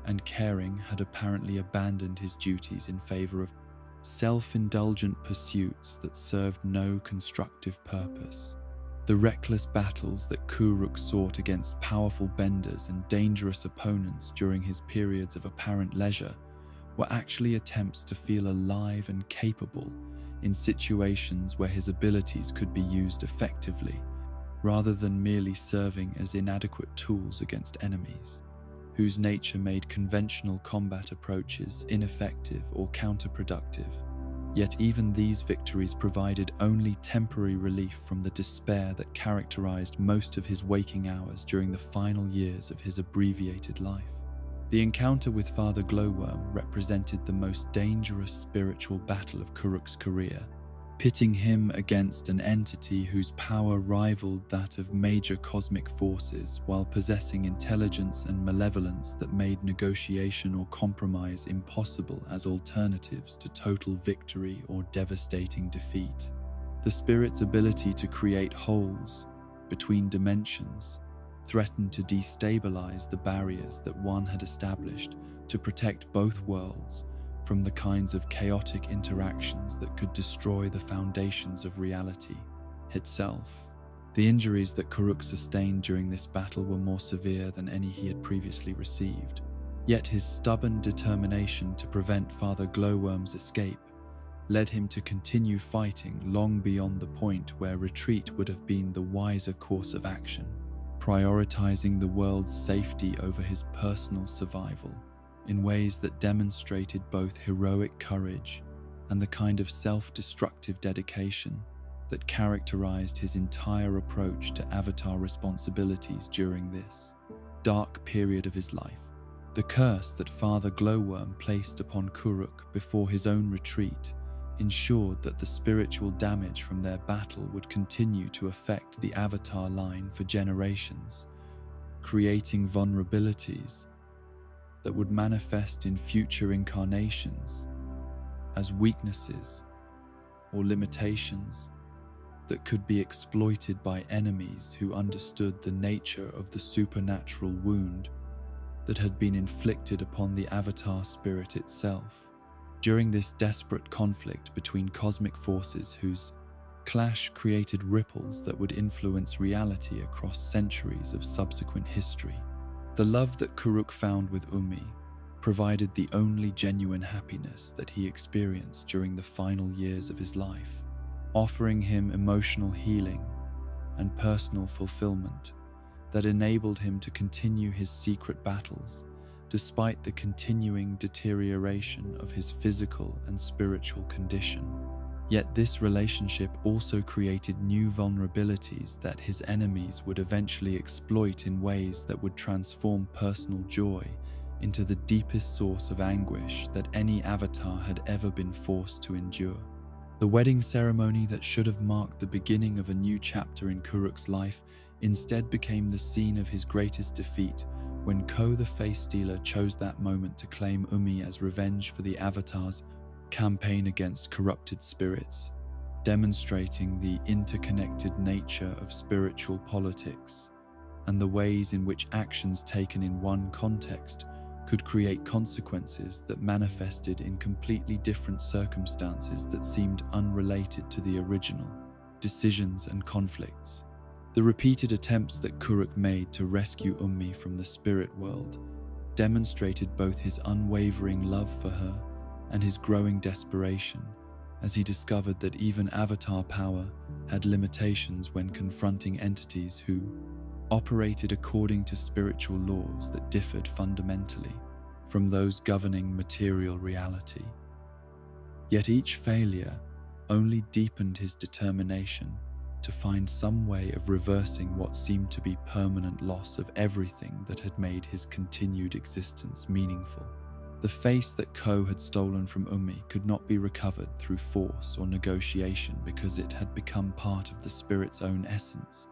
and caring had apparently abandoned his duties in favor of self-indulgent pursuits that served no constructive purpose. The reckless battles that Kuruk sought against powerful benders and dangerous opponents during his periods of apparent leisure were actually attempts to feel alive and capable in situations where his abilities could be used effectively, rather than merely serving as inadequate tools against enemies, whose nature made conventional combat approaches ineffective or counterproductive. Yet even these victories provided only temporary relief from the despair that characterized most of his waking hours during the final years of his abbreviated life. The encounter with Father Glowworm represented the most dangerous spiritual battle of Kuruk's career, pitting him against an entity whose power rivaled that of major cosmic forces while possessing intelligence and malevolence that made negotiation or compromise impossible as alternatives to total victory or devastating defeat. The spirit's ability to create holes between dimensions threatened to destabilize the barriers that one had established to protect both worlds from the kinds of chaotic interactions that could destroy the foundations of reality itself. The injuries that Kuruk sustained during this battle were more severe than any he had previously received, yet his stubborn determination to prevent Father Glowworm's escape led him to continue fighting long beyond the point where retreat would have been the wiser course of action, prioritizing the world's safety over his personal survival in ways that demonstrated both heroic courage and the kind of self-destructive dedication that characterized his entire approach to Avatar responsibilities during this dark period of his life. The curse that Father Glowworm placed upon Kuruk before his own retreat ensured that the spiritual damage from their battle would continue to affect the Avatar line for generations, creating vulnerabilities that would manifest in future incarnations as weaknesses or limitations that could be exploited by enemies who understood the nature of the supernatural wound that had been inflicted upon the Avatar spirit itself. During this desperate conflict between cosmic forces whose clash created ripples that would influence reality across centuries of subsequent history, the love that Kuruk found with Umi provided the only genuine happiness that he experienced during the final years of his life, offering him emotional healing and personal fulfillment that enabled him to continue his secret battles despite the continuing deterioration of his physical and spiritual condition. Yet this relationship also created new vulnerabilities that his enemies would eventually exploit in ways that would transform personal joy into the deepest source of anguish that any Avatar had ever been forced to endure. The wedding ceremony that should have marked the beginning of a new chapter in Kuruk's life instead became the scene of his greatest defeat when Ko the Face Stealer chose that moment to claim Umi as revenge for the Avatar's campaign against corrupted spirits, demonstrating the interconnected nature of spiritual politics and the ways in which actions taken in one context could create consequences that manifested in completely different circumstances that seemed unrelated to the original decisions and conflicts. The repeated attempts that Kuruk made to rescue Umi from the spirit world demonstrated both his unwavering love for her and his growing desperation as he discovered that even Avatar power had limitations when confronting entities who, operated according to spiritual laws that differed fundamentally from those governing material reality. Yet each failure only deepened his determination to find some way of reversing what seemed to be permanent loss of everything that had made his continued existence meaningful. The face that Ko had stolen from Umi could not be recovered through force or negotiation because it had become part of the spirit's own essence,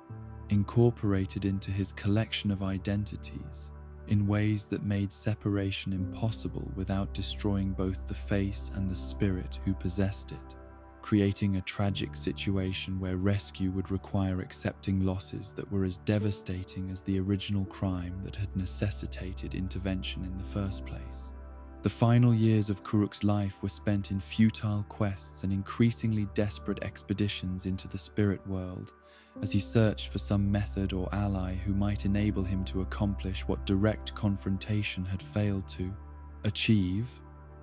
incorporated into his collection of identities in ways that made separation impossible without destroying both the face and the spirit who possessed it, creating a tragic situation where rescue would require accepting losses that were as devastating as the original crime that had necessitated intervention in the first place. The final years of Kuruk's life were spent in futile quests and increasingly desperate expeditions into the spirit world as he searched for some method or ally who might enable him to accomplish what direct confrontation had failed to achieve.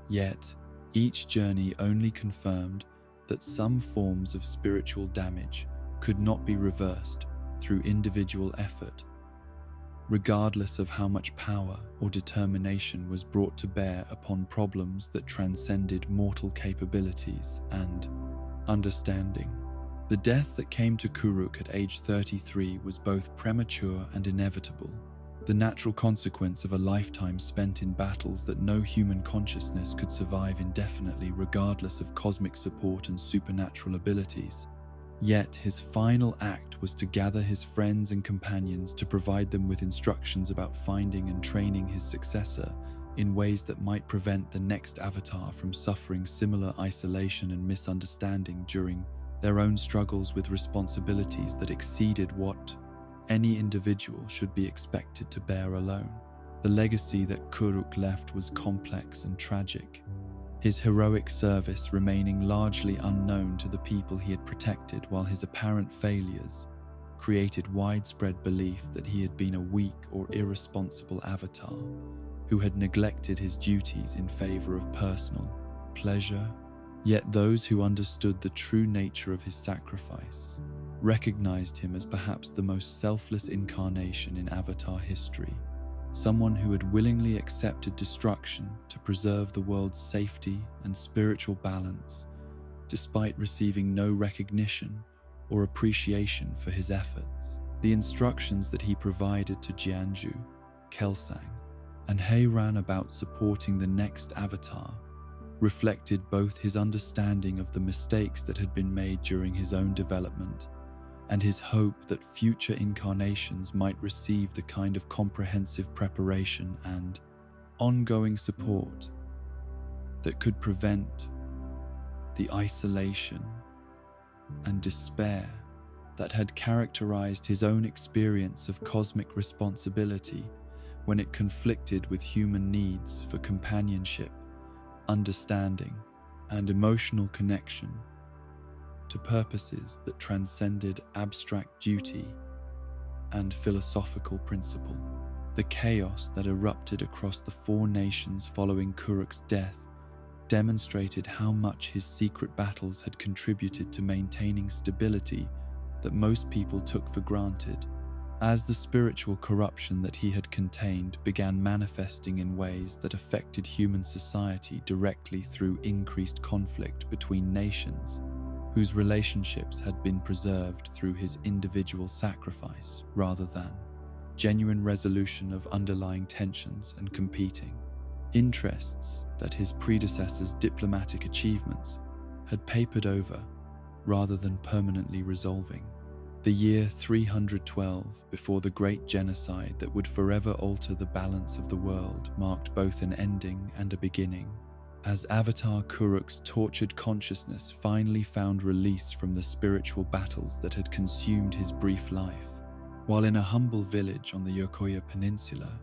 Yet, each journey only confirmed that some forms of spiritual damage could not be reversed through individual effort, regardless of how much power or determination was brought to bear upon problems that transcended mortal capabilities and understanding. The death that came to Kuruk at age 33 was both premature and inevitable, the natural consequence of a lifetime spent in battles that no human consciousness could survive indefinitely regardless of cosmic support and supernatural abilities. Yet his final act was to gather his friends and companions to provide them with instructions about finding and training his successor in ways that might prevent the next avatar from suffering similar isolation and misunderstanding during their own struggles with responsibilities that exceeded what any individual should be expected to bear alone. The legacy that Kuruk left was complex and tragic, his heroic service remaining largely unknown to the people he had protected, while his apparent failures created widespread belief that he had been a weak or irresponsible avatar who had neglected his duties in favor of personal pleasure. Yet those who understood the true nature of his sacrifice recognized him as perhaps the most selfless incarnation in Avatar history, someone who had willingly accepted destruction to preserve the world's safety and spiritual balance, despite receiving no recognition or appreciation for his efforts. The instructions that he provided to Jianzhu, Kelsang, and Heiran about supporting the next avatar reflected both his understanding of the mistakes that had been made during his own development and his hope that future incarnations might receive the kind of comprehensive preparation and ongoing support that could prevent the isolation and despair that had characterized his own experience of cosmic responsibility when it conflicted with human needs for companionship, understanding, and emotional connection to purposes that transcended abstract duty and philosophical principle. The chaos that erupted across the four nations following Kuruk's death demonstrated how much his secret battles had contributed to maintaining stability that most people took for granted. As the spiritual corruption that he had contained began manifesting in ways that affected human society directly through increased conflict between nations, whose relationships had been preserved through his individual sacrifice rather than genuine resolution of underlying tensions and competing interests that his predecessors' diplomatic achievements had papered over rather than permanently resolving. The year 312 before the Great Genocide that would forever alter the balance of the world marked both an ending and a beginning, as Avatar Kuruk's tortured consciousness finally found release from the spiritual battles that had consumed his brief life. While in a humble village on the Yokoya Peninsula,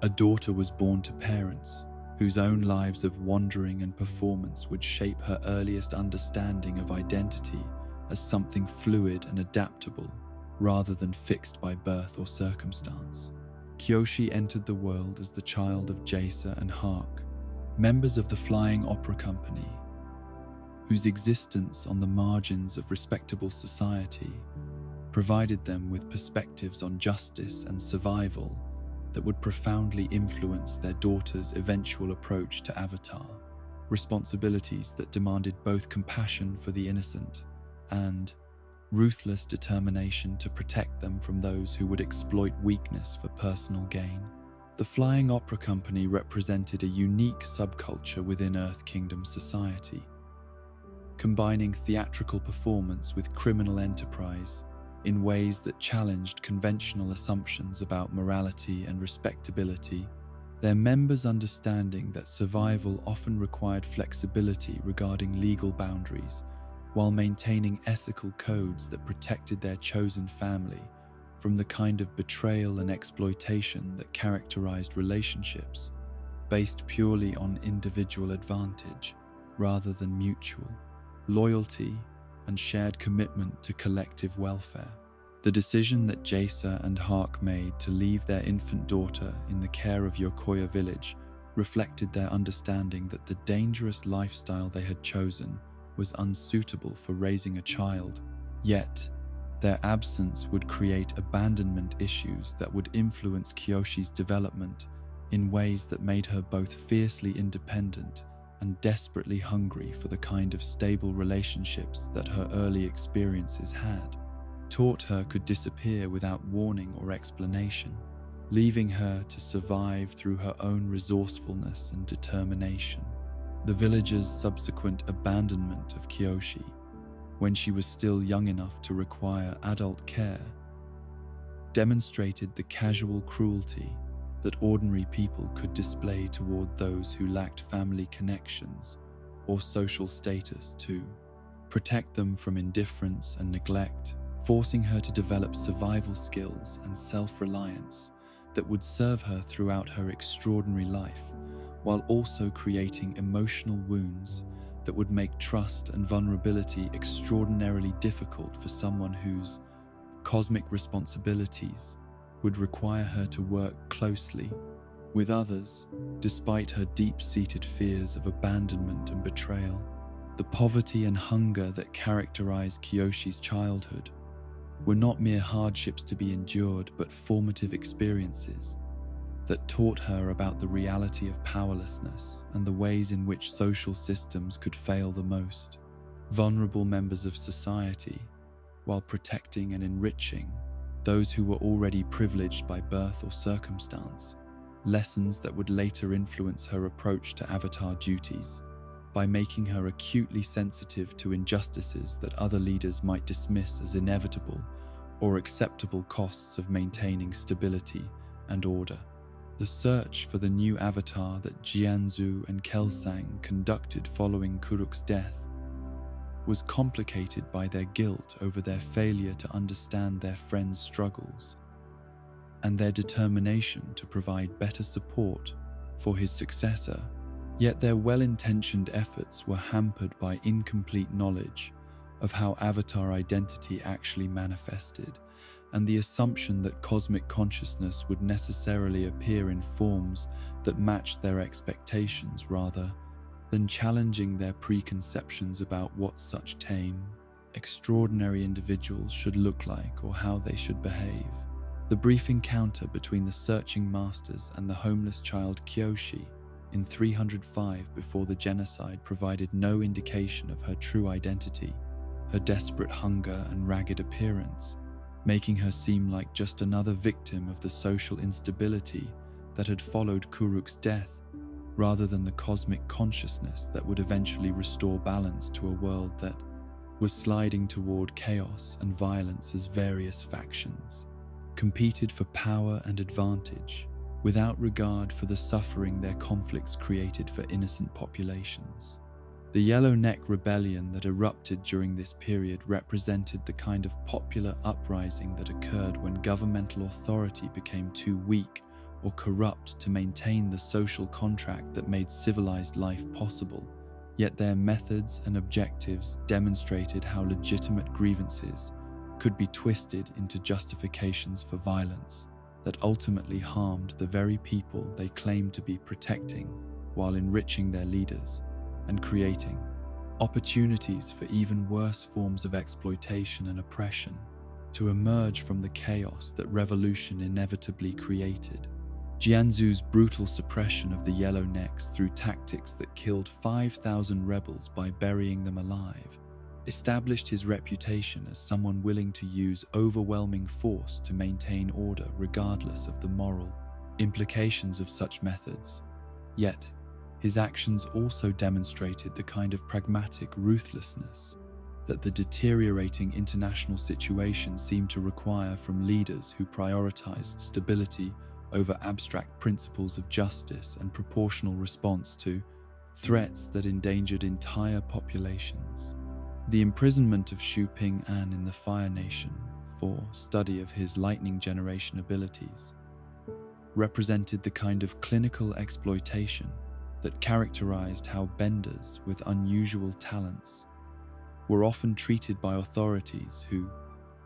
a daughter was born to parents whose own lives of wandering and performance would shape her earliest understanding of identity as something fluid and adaptable rather than fixed by birth or circumstance. Kyoshi entered the world as the child of Jasa and Hark, members of the Flying Opera Company, whose existence on the margins of respectable society provided them with perspectives on justice and survival that would profoundly influence their daughter's eventual approach to Avatar. Responsibilities that demanded both compassion for the innocent and ruthless determination to protect them from those who would exploit weakness for personal gain. The Flying Opera Company represented a unique subculture within Earth Kingdom society, combining theatrical performance with criminal enterprise in ways that challenged conventional assumptions about morality and respectability. Their members' understanding that survival often required flexibility regarding legal boundaries, while maintaining ethical codes that protected their chosen family from the kind of betrayal and exploitation that characterized relationships based purely on individual advantage rather than mutual loyalty and shared commitment to collective welfare. The decision that Jaisa and Hark made to leave their infant daughter in the care of Yokoya village reflected their understanding that the dangerous lifestyle they had chosen was unsuitable for raising a child, yet their absence would create abandonment issues that would influence Kyoshi's development in ways that made her both fiercely independent and desperately hungry for the kind of stable relationships that her early experiences had taught her could disappear without warning or explanation, leaving her to survive through her own resourcefulness and determination. The villagers' subsequent abandonment of Kyoshi, when she was still young enough to require adult care, demonstrated the casual cruelty that ordinary people could display toward those who lacked family connections or social status to protect them from indifference and neglect, forcing her to develop survival skills and self-reliance that would serve her throughout her extraordinary life, while also creating emotional wounds that would make trust and vulnerability extraordinarily difficult for someone whose cosmic responsibilities would require her to work closely with others, despite her deep-seated fears of abandonment and betrayal. The poverty and hunger that characterized Kyoshi's childhood were not mere hardships to be endured, but formative experiences that taught her about the reality of powerlessness and the ways in which social systems could fail the most vulnerable members of society, while protecting and enriching those who were already privileged by birth or circumstance, lessons that would later influence her approach to Avatar duties by making her acutely sensitive to injustices that other leaders might dismiss as inevitable or acceptable costs of maintaining stability and order. The search for the new Avatar that Jianzhu and Kelsang conducted following Kuruk's death was complicated by their guilt over their failure to understand their friend's struggles and their determination to provide better support for his successor, yet their well-intentioned efforts were hampered by incomplete knowledge of how Avatar identity actually manifested, and the assumption that cosmic consciousness would necessarily appear in forms that matched their expectations rather than challenging their preconceptions about what such tame, extraordinary individuals should look like or how they should behave. The brief encounter between the searching masters and the homeless child Kyoshi in 305 before the genocide provided no indication of her true identity, her desperate hunger and ragged appearance, making her seem like just another victim of the social instability that had followed Kuruk's death, rather than the cosmic consciousness that would eventually restore balance to a world that was sliding toward chaos and violence as various factions competed for power and advantage, without regard for the suffering their conflicts created for innocent populations. The Yellow Neck Rebellion that erupted during this period represented the kind of popular uprising that occurred when governmental authority became too weak or corrupt to maintain the social contract that made civilized life possible, yet their methods and objectives demonstrated how legitimate grievances could be twisted into justifications for violence that ultimately harmed the very people they claimed to be protecting, while enriching their leaders and creating opportunities for even worse forms of exploitation and oppression. to emerge from the chaos that revolution inevitably created. Jianzhu's brutal suppression of the Yellow Necks through tactics that killed 5,000 rebels by burying them alive established his reputation as someone willing to use overwhelming force to maintain order regardless of the moral implications of such methods. Yet, his actions also demonstrated the kind of pragmatic ruthlessness that the deteriorating international situation seemed to require from leaders who prioritized stability over abstract principles of justice and proportional response to threats that endangered entire populations. The imprisonment of Xu Ping'an in the Fire Nation for study of his lightning generation abilities represented the kind of clinical exploitation that characterized how benders with unusual talents were often treated by authorities who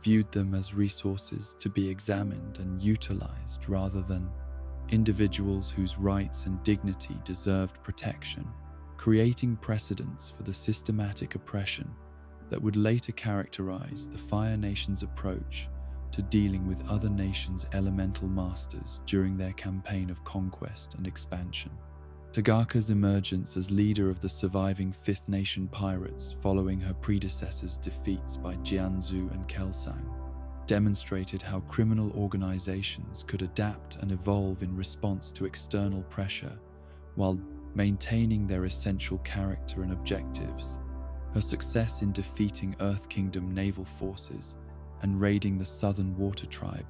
viewed them as resources to be examined and utilized rather than individuals whose rights and dignity deserved protection, creating precedents for the systematic oppression that would later characterize the Fire Nation's approach to dealing with other nations' elemental masters during their campaign of conquest and expansion. Tagaka's emergence as leader of the surviving Fifth Nation pirates following her predecessors' defeats by Jianzhu and Kelsang demonstrated how criminal organizations could adapt and evolve in response to external pressure while maintaining their essential character and objectives. Her success in defeating Earth Kingdom naval forces and raiding the Southern Water Tribe,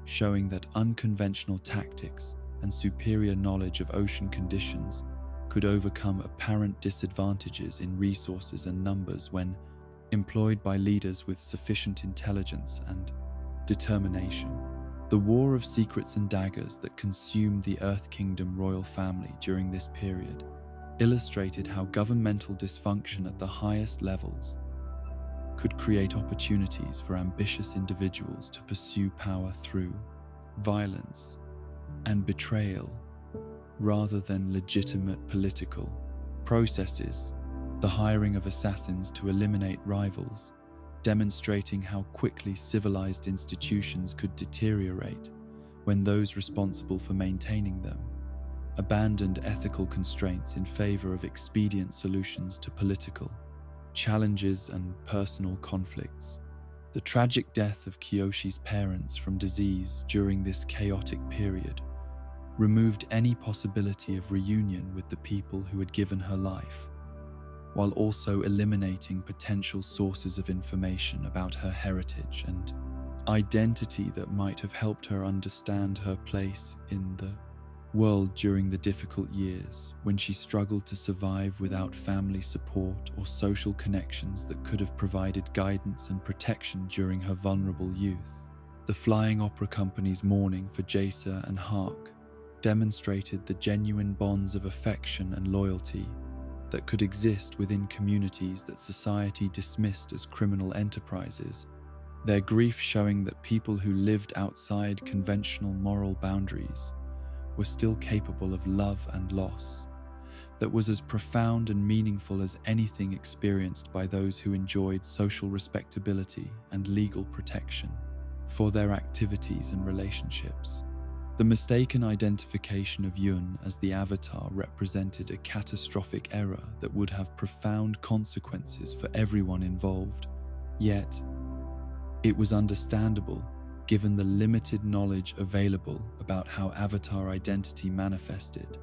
showing that unconventional tactics and superior knowledge of ocean conditions could overcome apparent disadvantages in resources and numbers when employed by leaders with sufficient intelligence and determination. The War of Secrets and Daggers that consumed the Earth Kingdom royal family during this period illustrated how governmental dysfunction at the highest levels could create opportunities for ambitious individuals to pursue power through violence and betrayal rather than legitimate political processes. The hiring of assassins to eliminate rivals, demonstrating how quickly civilized institutions could deteriorate when those responsible for maintaining them abandoned ethical constraints in favor of expedient solutions to political challenges and personal conflicts. The tragic death of Kiyoshi's parents from disease during this chaotic period removed any possibility of reunion with the people who had given her life, while also eliminating potential sources of information about her heritage and identity that might have helped her understand her place in the world during the difficult years when she struggled to survive without family support or social connections that could have provided guidance and protection during her vulnerable youth. The Flying Opera Company's mourning for Jaisa and Hark demonstrated the genuine bonds of affection and loyalty that could exist within communities that society dismissed as criminal enterprises, their grief showing that people who lived outside conventional moral boundaries were still capable of love and loss that was as profound and meaningful as anything experienced by those who enjoyed social respectability and legal protection for their activities and relationships. The mistaken identification of Yun as the Avatar represented a catastrophic error that would have profound consequences for everyone involved. Yet, it was understandable given the limited knowledge available about how Avatar identity manifested,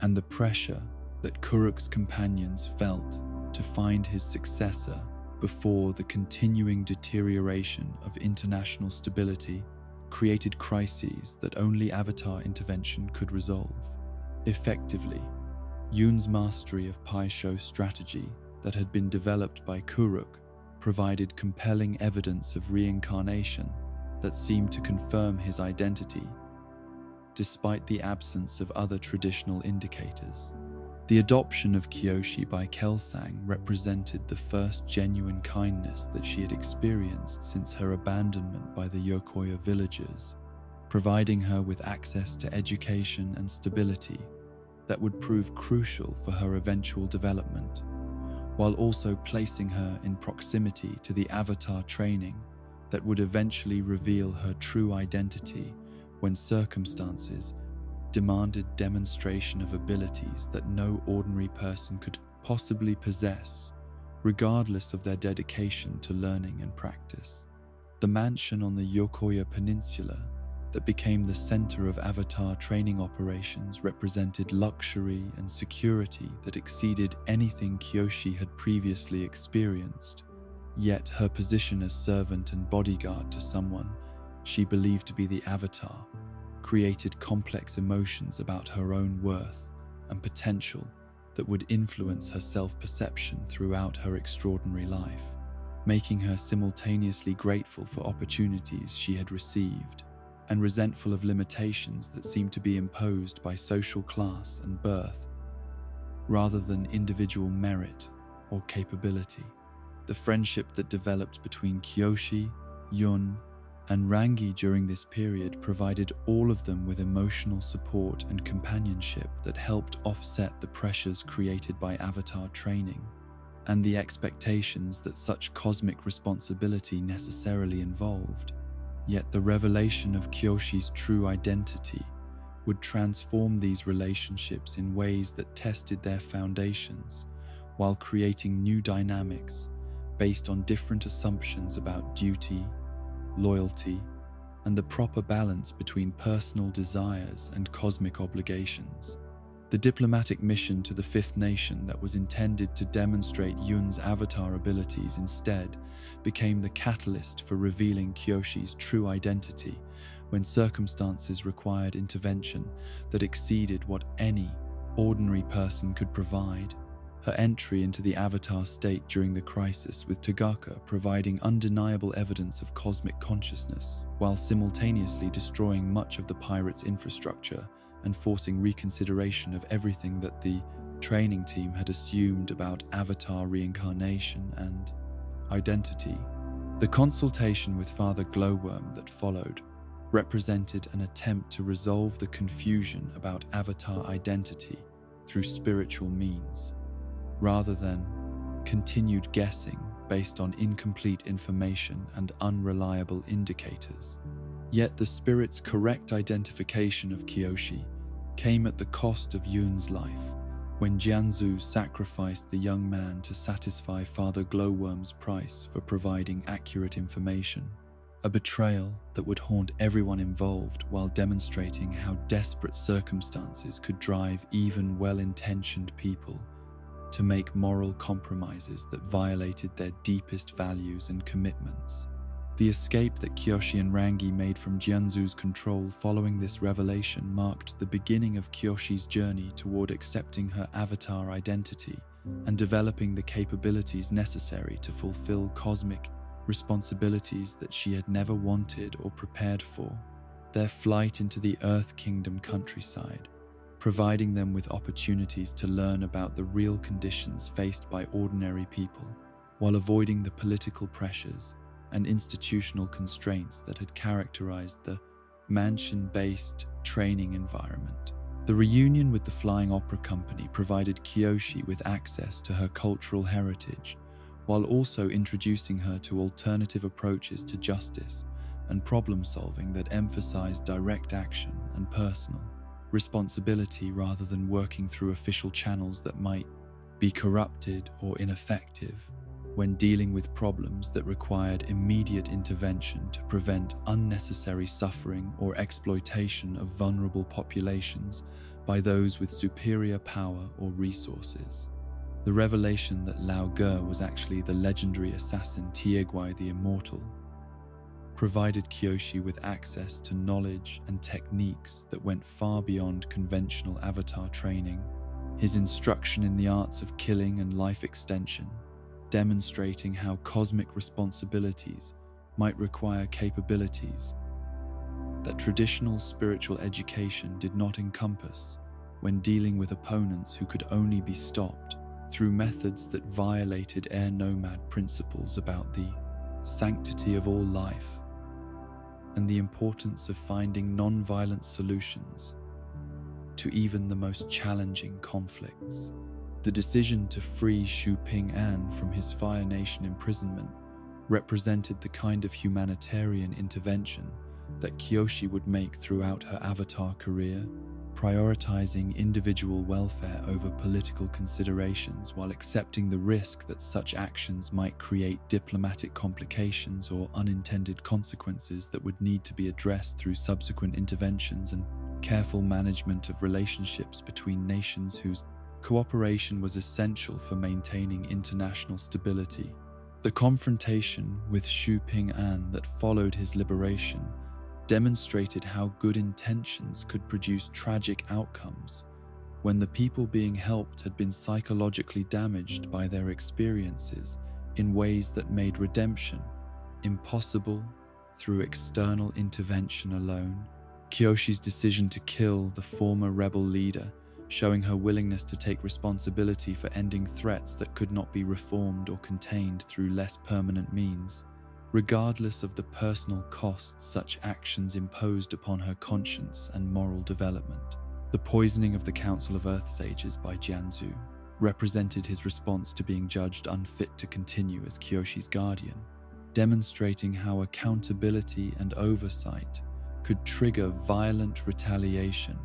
and the pressure that Kuruk's companions felt to find his successor before the continuing deterioration of international stability created crises that only Avatar intervention could resolve. Effectively, Yun's mastery of Pai Sho strategy that had been developed by Kuruk provided compelling evidence of reincarnation that seemed to confirm his identity, despite the absence of other traditional indicators. The adoption of Kiyoshi by Kelsang represented the first genuine kindness that she had experienced since her abandonment by the Yokoya villagers, providing her with access to education and stability that would prove crucial for her eventual development, while also placing her in proximity to the Avatar training that would eventually reveal her true identity when circumstances demanded demonstration of abilities that no ordinary person could possibly possess, regardless of their dedication to learning and practice. The mansion on the Yokoya Peninsula that became the center of Avatar training operations represented luxury and security that exceeded anything Kyoshi had previously experienced. Yet her position as servant and bodyguard to someone she believed to be the Avatar created complex emotions about her own worth and potential that would influence her self-perception throughout her extraordinary life, making her simultaneously grateful for opportunities she had received and resentful of limitations that seemed to be imposed by social class and birth, rather than individual merit or capability. The friendship that developed between Kyoshi, Yun, and Rangi during this period provided all of them with emotional support and companionship that helped offset the pressures created by Avatar training and the expectations that such cosmic responsibility necessarily involved. Yet the revelation of Kyoshi's true identity would transform these relationships in ways that tested their foundations while creating new dynamics based on different assumptions about duty, loyalty, and the proper balance between personal desires and cosmic obligations. The diplomatic mission to the Fifth Nation that was intended to demonstrate Yun's Avatar abilities instead became the catalyst for revealing Kyoshi's true identity when circumstances required intervention that exceeded what any ordinary person could provide. Her entry into the Avatar state during the crisis, with Tagaka providing undeniable evidence of cosmic consciousness while simultaneously destroying much of the pirates' infrastructure and forcing reconsideration of everything that the training team had assumed about Avatar reincarnation and identity. The consultation with Father Glowworm that followed represented an attempt to resolve the confusion about Avatar identity through spiritual means, rather than continued guessing based on incomplete information and unreliable indicators. Yet the spirit's correct identification of Kyoshi came at the cost of Yun's life when Jianzhu sacrificed the young man to satisfy Father Glowworm's price for providing accurate information, a betrayal that would haunt everyone involved while demonstrating how desperate circumstances could drive even well-intentioned people to make moral compromises that violated their deepest values and commitments. The escape that Kyoshi and Rangi made from Jianzhu's control following this revelation marked the beginning of Kyoshi's journey toward accepting her Avatar identity and developing the capabilities necessary to fulfill cosmic responsibilities that she had never wanted or prepared for. Their flight into the Earth Kingdom countryside, providing them with opportunities to learn about the real conditions faced by ordinary people, while avoiding the political pressures and institutional constraints that had characterized the mansion-based training environment. The reunion with the Flying Opera Company provided Kyoshi with access to her cultural heritage, while also introducing her to alternative approaches to justice and problem-solving that emphasized direct action and personal responsibility rather than working through official channels that might be corrupted or ineffective when dealing with problems that required immediate intervention to prevent unnecessary suffering or exploitation of vulnerable populations by those with superior power or resources. The revelation that Lao Ge was actually the legendary assassin Tieguai the Immortal provided Kyoshi with access to knowledge and techniques that went far beyond conventional Avatar training. His instruction in the arts of killing and life extension, demonstrating how cosmic responsibilities might require capabilities that traditional spiritual education did not encompass when dealing with opponents who could only be stopped through methods that violated air nomad principles about the sanctity of all life and the importance of finding non-violent solutions to even the most challenging conflicts. The decision to free Xu Ping An from his Fire Nation imprisonment represented the kind of humanitarian intervention that Kyoshi would make throughout her Avatar career, prioritizing individual welfare over political considerations while accepting the risk that such actions might create diplomatic complications or unintended consequences that would need to be addressed through subsequent interventions and careful management of relationships between nations whose cooperation was essential for maintaining international stability. The confrontation with Xu Ping'an that followed his liberation demonstrated how good intentions could produce tragic outcomes when the people being helped had been psychologically damaged by their experiences in ways that made redemption impossible through external intervention alone. Kyoshi's decision to kill the former rebel leader, showing her willingness to take responsibility for ending threats that could not be reformed or contained through less permanent means. Regardless of the personal costs such actions imposed upon her conscience and moral development. The poisoning of the Council of Earth Sages by Jianzhu represented his response to being judged unfit to continue as Kyoshi's guardian, demonstrating how accountability and oversight could trigger violent retaliation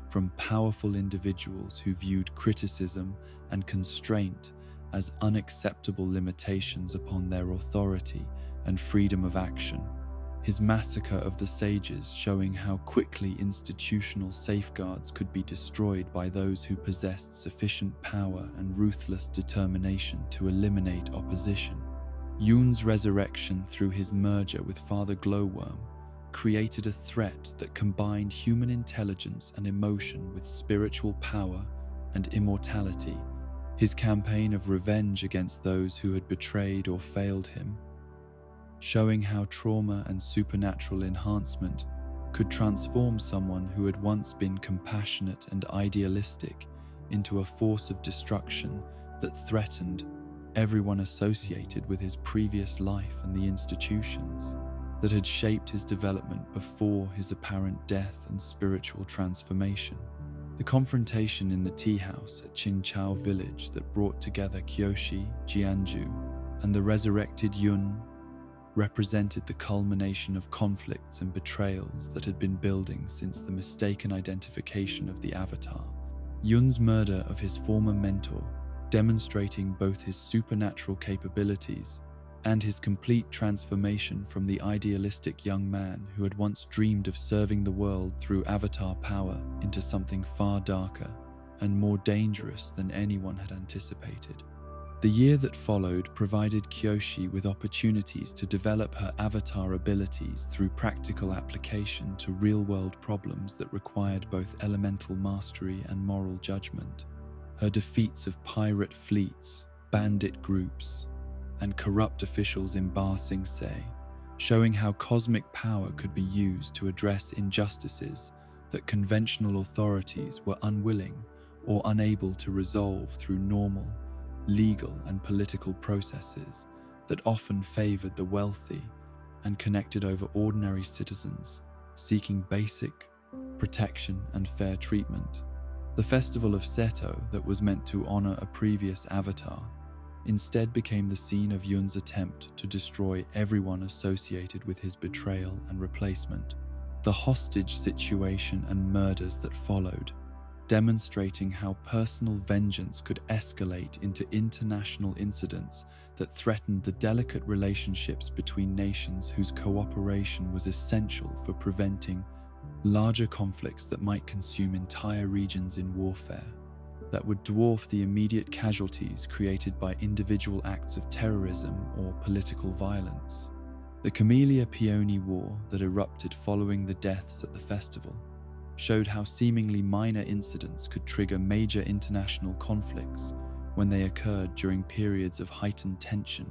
from powerful individuals who viewed criticism and constraint as unacceptable limitations upon their authority and freedom of action. His massacre of the sages showing how quickly institutional safeguards could be destroyed by those who possessed sufficient power and ruthless determination to eliminate opposition. Yun's resurrection through his merger with Father Glowworm created a threat that combined human intelligence and emotion with spiritual power and immortality. His campaign of revenge against those who had betrayed or failed him, showing how trauma and supernatural enhancement could transform someone who had once been compassionate and idealistic into a force of destruction that threatened everyone associated with his previous life and the institutions that had shaped his development before his apparent death and spiritual transformation. The confrontation in the tea house at Qingchao village that brought together Kyoshi, Jianzhu, and the resurrected Yun represented the culmination of conflicts and betrayals that had been building since the mistaken identification of the Avatar. Yun's murder of his former mentor, demonstrating both his supernatural capabilities and his complete transformation from the idealistic young man who had once dreamed of serving the world through Avatar power into something far darker and more dangerous than anyone had anticipated. The year that followed provided Kyoshi with opportunities to develop her Avatar abilities through practical application to real-world problems that required both elemental mastery and moral judgment. Her defeats of pirate fleets, bandit groups, and corrupt officials in Ba Sing Se, showing how cosmic power could be used to address injustices that conventional authorities were unwilling or unable to resolve through normal, legal and political processes that often favored the wealthy and connected over ordinary citizens seeking basic protection and fair treatment. The festival of Seto that was meant to honor a previous Avatar instead became the scene of Yun's attempt to destroy everyone associated with his betrayal and replacement. The hostage situation and murders that followed, demonstrating how personal vengeance could escalate into international incidents that threatened the delicate relationships between nations whose cooperation was essential for preventing larger conflicts that might consume entire regions in warfare, that would dwarf the immediate casualties created by individual acts of terrorism or political violence. The Camellia Peony War that erupted following the deaths at the festival showed how seemingly minor incidents could trigger major international conflicts when they occurred during periods of heightened tension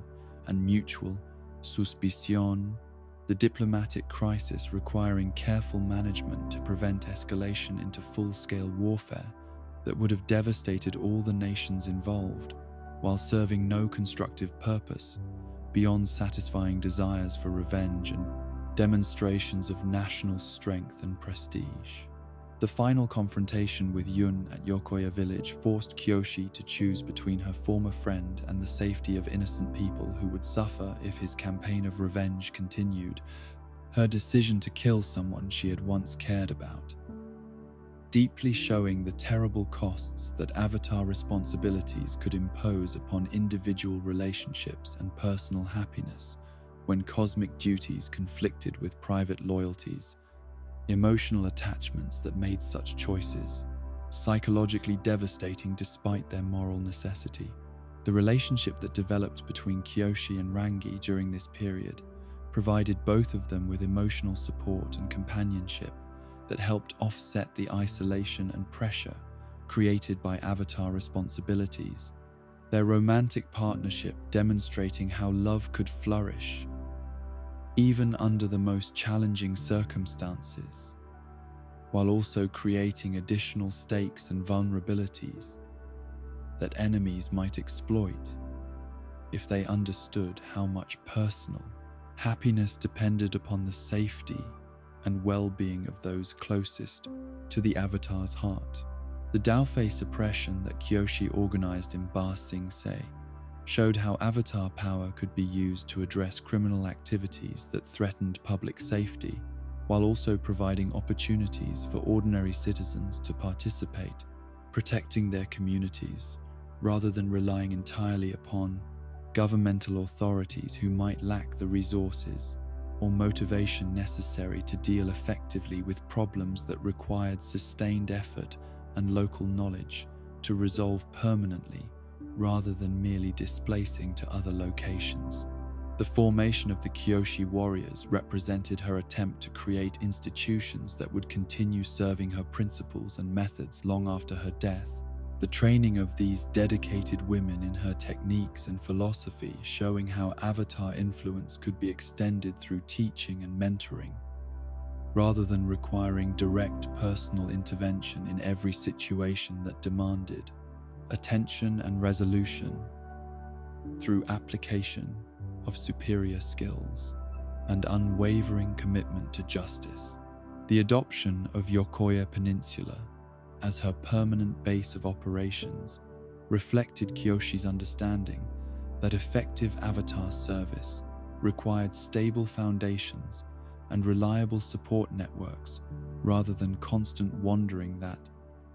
and mutual suspicion, the diplomatic crisis requiring careful management to prevent escalation into full-scale warfare that would have devastated all the nations involved, while serving no constructive purpose beyond satisfying desires for revenge and demonstrations of national strength and prestige. The final confrontation with Yun at Yokoya village forced Kyoshi to choose between her former friend and the safety of innocent people who would suffer if his campaign of revenge continued. Her decision to kill someone she had once cared about, deeply showing the terrible costs that Avatar responsibilities could impose upon individual relationships and personal happiness when cosmic duties conflicted with private loyalties, emotional attachments that made such choices psychologically devastating despite their moral necessity. The relationship that developed between Kyoshi and Rangi during this period provided both of them with emotional support and companionship that helped offset the isolation and pressure created by Avatar responsibilities, their romantic partnership demonstrating how love could flourish even under the most challenging circumstances, while also creating additional stakes and vulnerabilities that enemies might exploit if they understood how much personal happiness depended upon the safety and well-being of those closest to the Avatar's heart. The Daofei suppression that Kyoshi organized in Ba Sing Se showed how Avatar power could be used to address criminal activities that threatened public safety, while also providing opportunities for ordinary citizens to participate, protecting their communities, rather than relying entirely upon governmental authorities who might lack the resources or motivation necessary to deal effectively with problems that required sustained effort and local knowledge to resolve permanently, rather than merely displacing to other locations. The formation of the Kyoshi warriors represented her attempt to create institutions that would continue serving her principles and methods long after her death. The training of these dedicated women in her techniques and philosophy, showing how Avatar influence could be extended through teaching and mentoring, rather than requiring direct personal intervention in every situation that demanded attention and resolution through application of superior skills and unwavering commitment to justice. The adoption of Yokoya Peninsula as her permanent base of operations reflected Kyoshi's understanding that effective Avatar service required stable foundations and reliable support networks rather than constant wandering that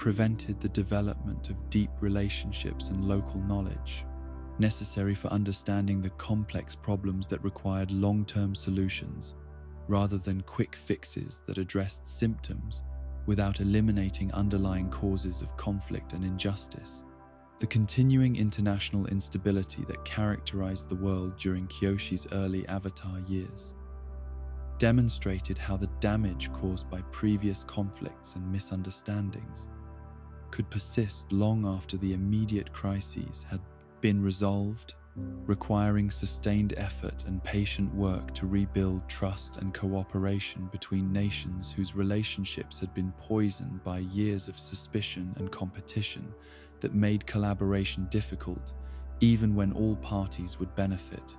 prevented the development of deep relationships and local knowledge necessary for understanding the complex problems that required long-term solutions rather than quick fixes that addressed symptoms without eliminating underlying causes of conflict and injustice. The continuing international instability that characterized the world during Kyoshi's early Avatar years demonstrated how the damage caused by previous conflicts and misunderstandings could persist long after the immediate crises had been resolved, requiring sustained effort and patient work to rebuild trust and cooperation between nations whose relationships had been poisoned by years of suspicion and competition that made collaboration difficult, even when all parties would benefit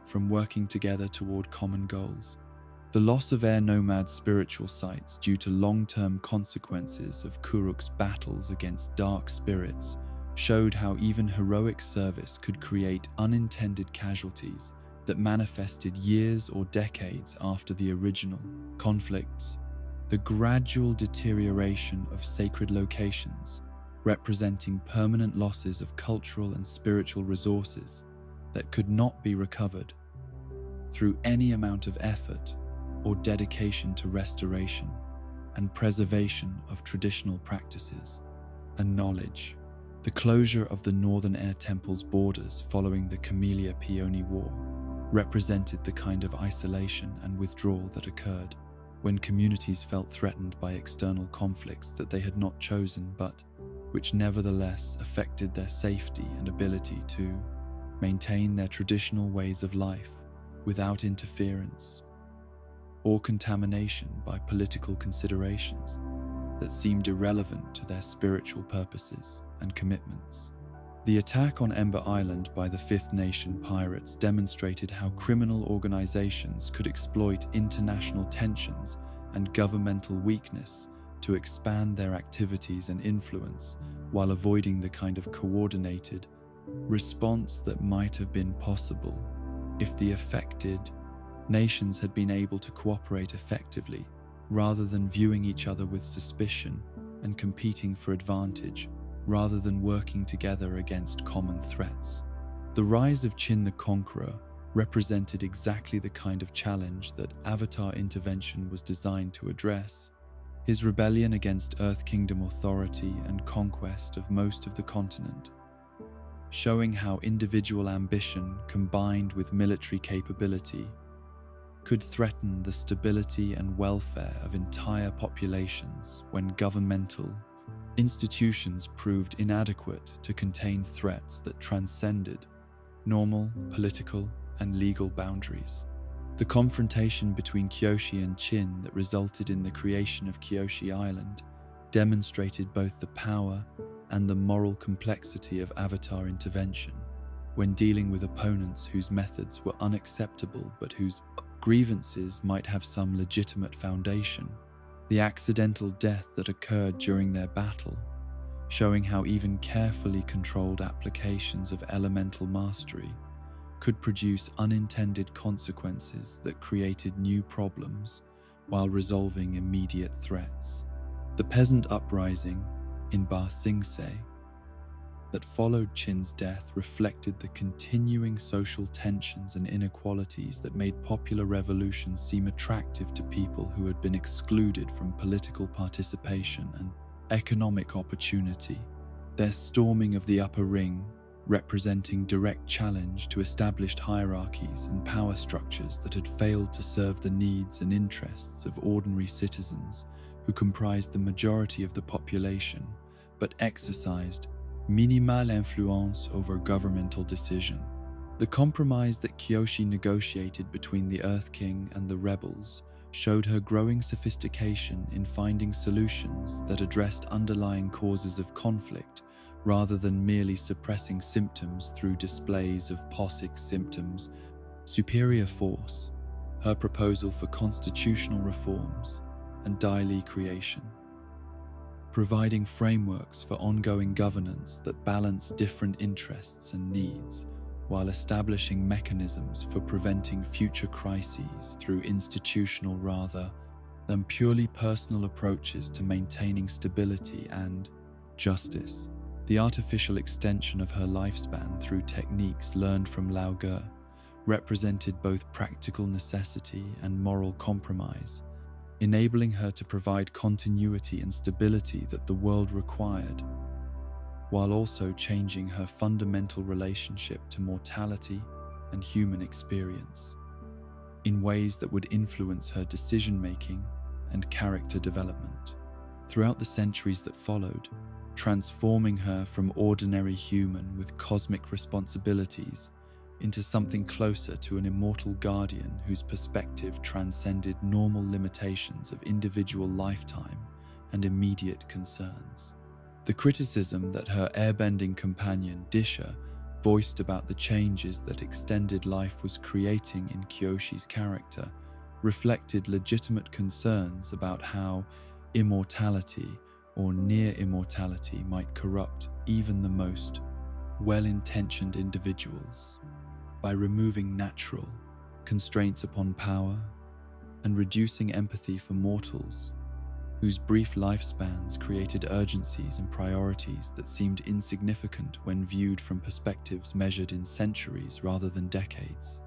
from working together toward common goals. The loss of Air Nomad's spiritual sites due to long-term consequences of Kuruk's battles against dark spirits showed how even heroic service could create unintended casualties that manifested years or decades after the original conflicts. The gradual deterioration of sacred locations, representing permanent losses of cultural and spiritual resources that could not be recovered through any amount of effort or dedication to restoration and preservation of traditional practices and knowledge. The closure of the Northern Air Temple's borders following the Camellia Peony War represented the kind of isolation and withdrawal that occurred when communities felt threatened by external conflicts that they had not chosen but which nevertheless affected their safety and ability to maintain their traditional ways of life without interference or contamination by political considerations that seemed irrelevant to their spiritual purposes and commitments. The attack on Ember Island by the Fifth Nation pirates demonstrated how criminal organizations could exploit international tensions and governmental weakness to expand their activities and influence while avoiding the kind of coordinated response that might have been possible if the affected nations had been able to cooperate effectively rather than viewing each other with suspicion and competing for advantage rather than working together against common threats. The rise of Qin the Conqueror represented exactly the kind of challenge that Avatar intervention was designed to address. His rebellion against Earth Kingdom authority and conquest of most of the continent, showing how individual ambition combined with military capability could threaten the stability and welfare of entire populations when governmental institutions proved inadequate to contain threats that transcended normal political and legal boundaries. The confrontation between Kyoshi and Qin that resulted in the creation of Kyoshi Island demonstrated both the power and the moral complexity of Avatar intervention when dealing with opponents whose methods were unacceptable but whose grievances might have some legitimate foundation. The accidental death that occurred during their battle, showing how even carefully controlled applications of elemental mastery could produce unintended consequences that created new problems while resolving immediate threats. The peasant uprising in Ba Sing Se that followed Qin's death reflected the continuing social tensions and inequalities that made popular revolutions seem attractive to people who had been excluded from political participation and economic opportunity. Their storming of the upper ring, representing direct challenge to established hierarchies and power structures that had failed to serve the needs and interests of ordinary citizens who comprised the majority of the population, but exercised minimal influence over governmental decision. The compromise that Kyoshi negotiated between the Earth King and the rebels showed her growing sophistication in finding solutions that addressed underlying causes of conflict rather than merely suppressing symptoms through displays of POSIX symptoms. Superior force, her proposal for constitutional reforms and Dai creation, providing frameworks for ongoing governance that balance different interests and needs, while establishing mechanisms for preventing future crises through institutional rather than purely personal approaches to maintaining stability and justice. The artificial extension of her lifespan through techniques learned from Lao Ge represented both practical necessity and moral compromise, enabling her to provide continuity and stability that the world required, while also changing her fundamental relationship to mortality and human experience in ways that would influence her decision-making and character development. Throughout the centuries that followed, transforming her from ordinary human with cosmic responsibilities into something closer to an immortal guardian whose perspective transcended normal limitations of individual lifetime and immediate concerns. The criticism that her airbending companion, Disha, voiced about the changes that extended life was creating in Kyoshi's character reflected legitimate concerns about how immortality or near immortality might corrupt even the most well-intentioned individuals by removing natural constraints upon power and reducing empathy for mortals whose brief lifespans created urgencies and priorities that seemed insignificant when viewed from perspectives measured in centuries rather than decades.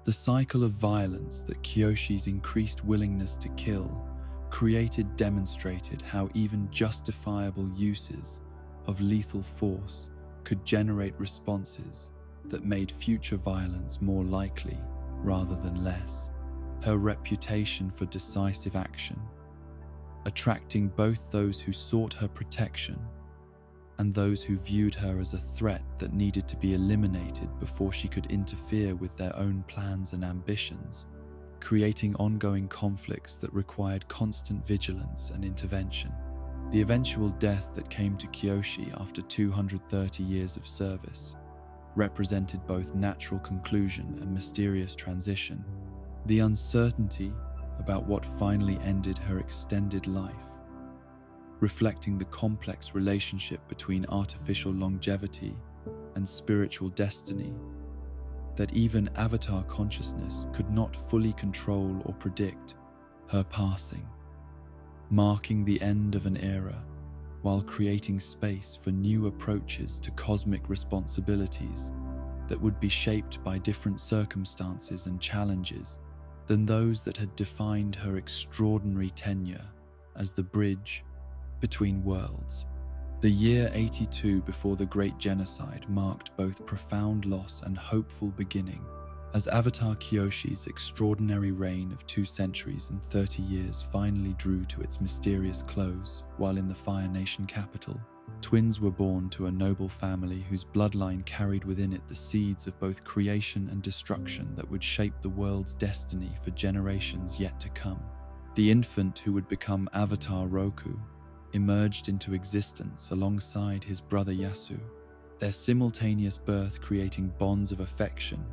The cycle of violence that Kyoshi's increased willingness to kill created demonstrated how even justifiable uses of lethal force could generate responses that made future violence more likely rather than less. Her reputation for decisive action, attracting both those who sought her protection and those who viewed her as a threat that needed to be eliminated before she could interfere with their own plans and ambitions, creating ongoing conflicts that required constant vigilance and intervention. The eventual death that came to Kyoshi after 230 years of service represented both natural conclusion and mysterious transition. The uncertainty about what finally ended her extended life reflecting the complex relationship between artificial longevity and spiritual destiny that even Avatar consciousness could not fully control or predict her passing, marking the end of an era while creating space for new approaches to cosmic responsibilities that would be shaped by different circumstances and challenges than those that had defined her extraordinary tenure as the bridge between worlds. The year 82 before the Great Genocide marked both profound loss and hopeful beginning, as Avatar Kyoshi's extraordinary reign of 2 centuries and 30 years finally drew to its mysterious close. While in the Fire Nation capital, twins were born to a noble family whose bloodline carried within it the seeds of both creation and destruction that would shape the world's destiny for generations yet to come. The infant who would become Avatar Roku emerged into existence alongside his brother Yasu, their simultaneous birth creating bonds of affection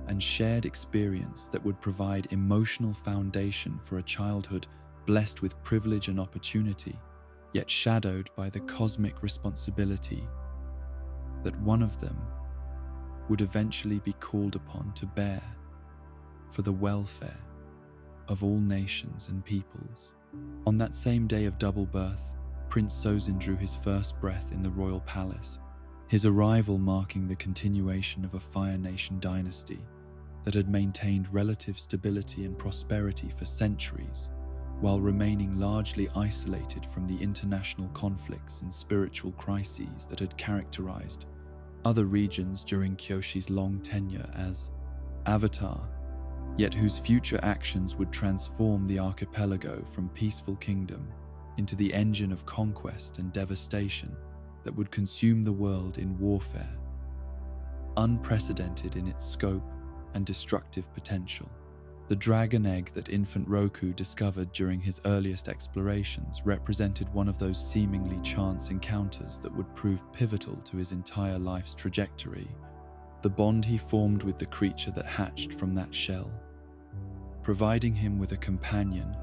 and shared experience that would provide emotional foundation for a childhood blessed with privilege and opportunity, yet shadowed by the cosmic responsibility that one of them would eventually be called upon to bear for the welfare of all nations and peoples. On that same day of double birth, Prince Sozin drew his first breath in the royal palace, his arrival marking the continuation of a Fire Nation dynasty that had maintained relative stability and prosperity for centuries, while remaining largely isolated from the international conflicts and spiritual crises that had characterized other regions during Kyoshi's long tenure as Avatar, yet whose future actions would transform the archipelago from peaceful kingdom into the engine of conquest and devastation that would consume the world in warfare, unprecedented in its scope and destructive potential. The dragon egg that infant Roku discovered during his earliest explorations represented one of those seemingly chance encounters that would prove pivotal to his entire life's trajectory. The bond he formed with the creature that hatched from that shell, providing him with a companion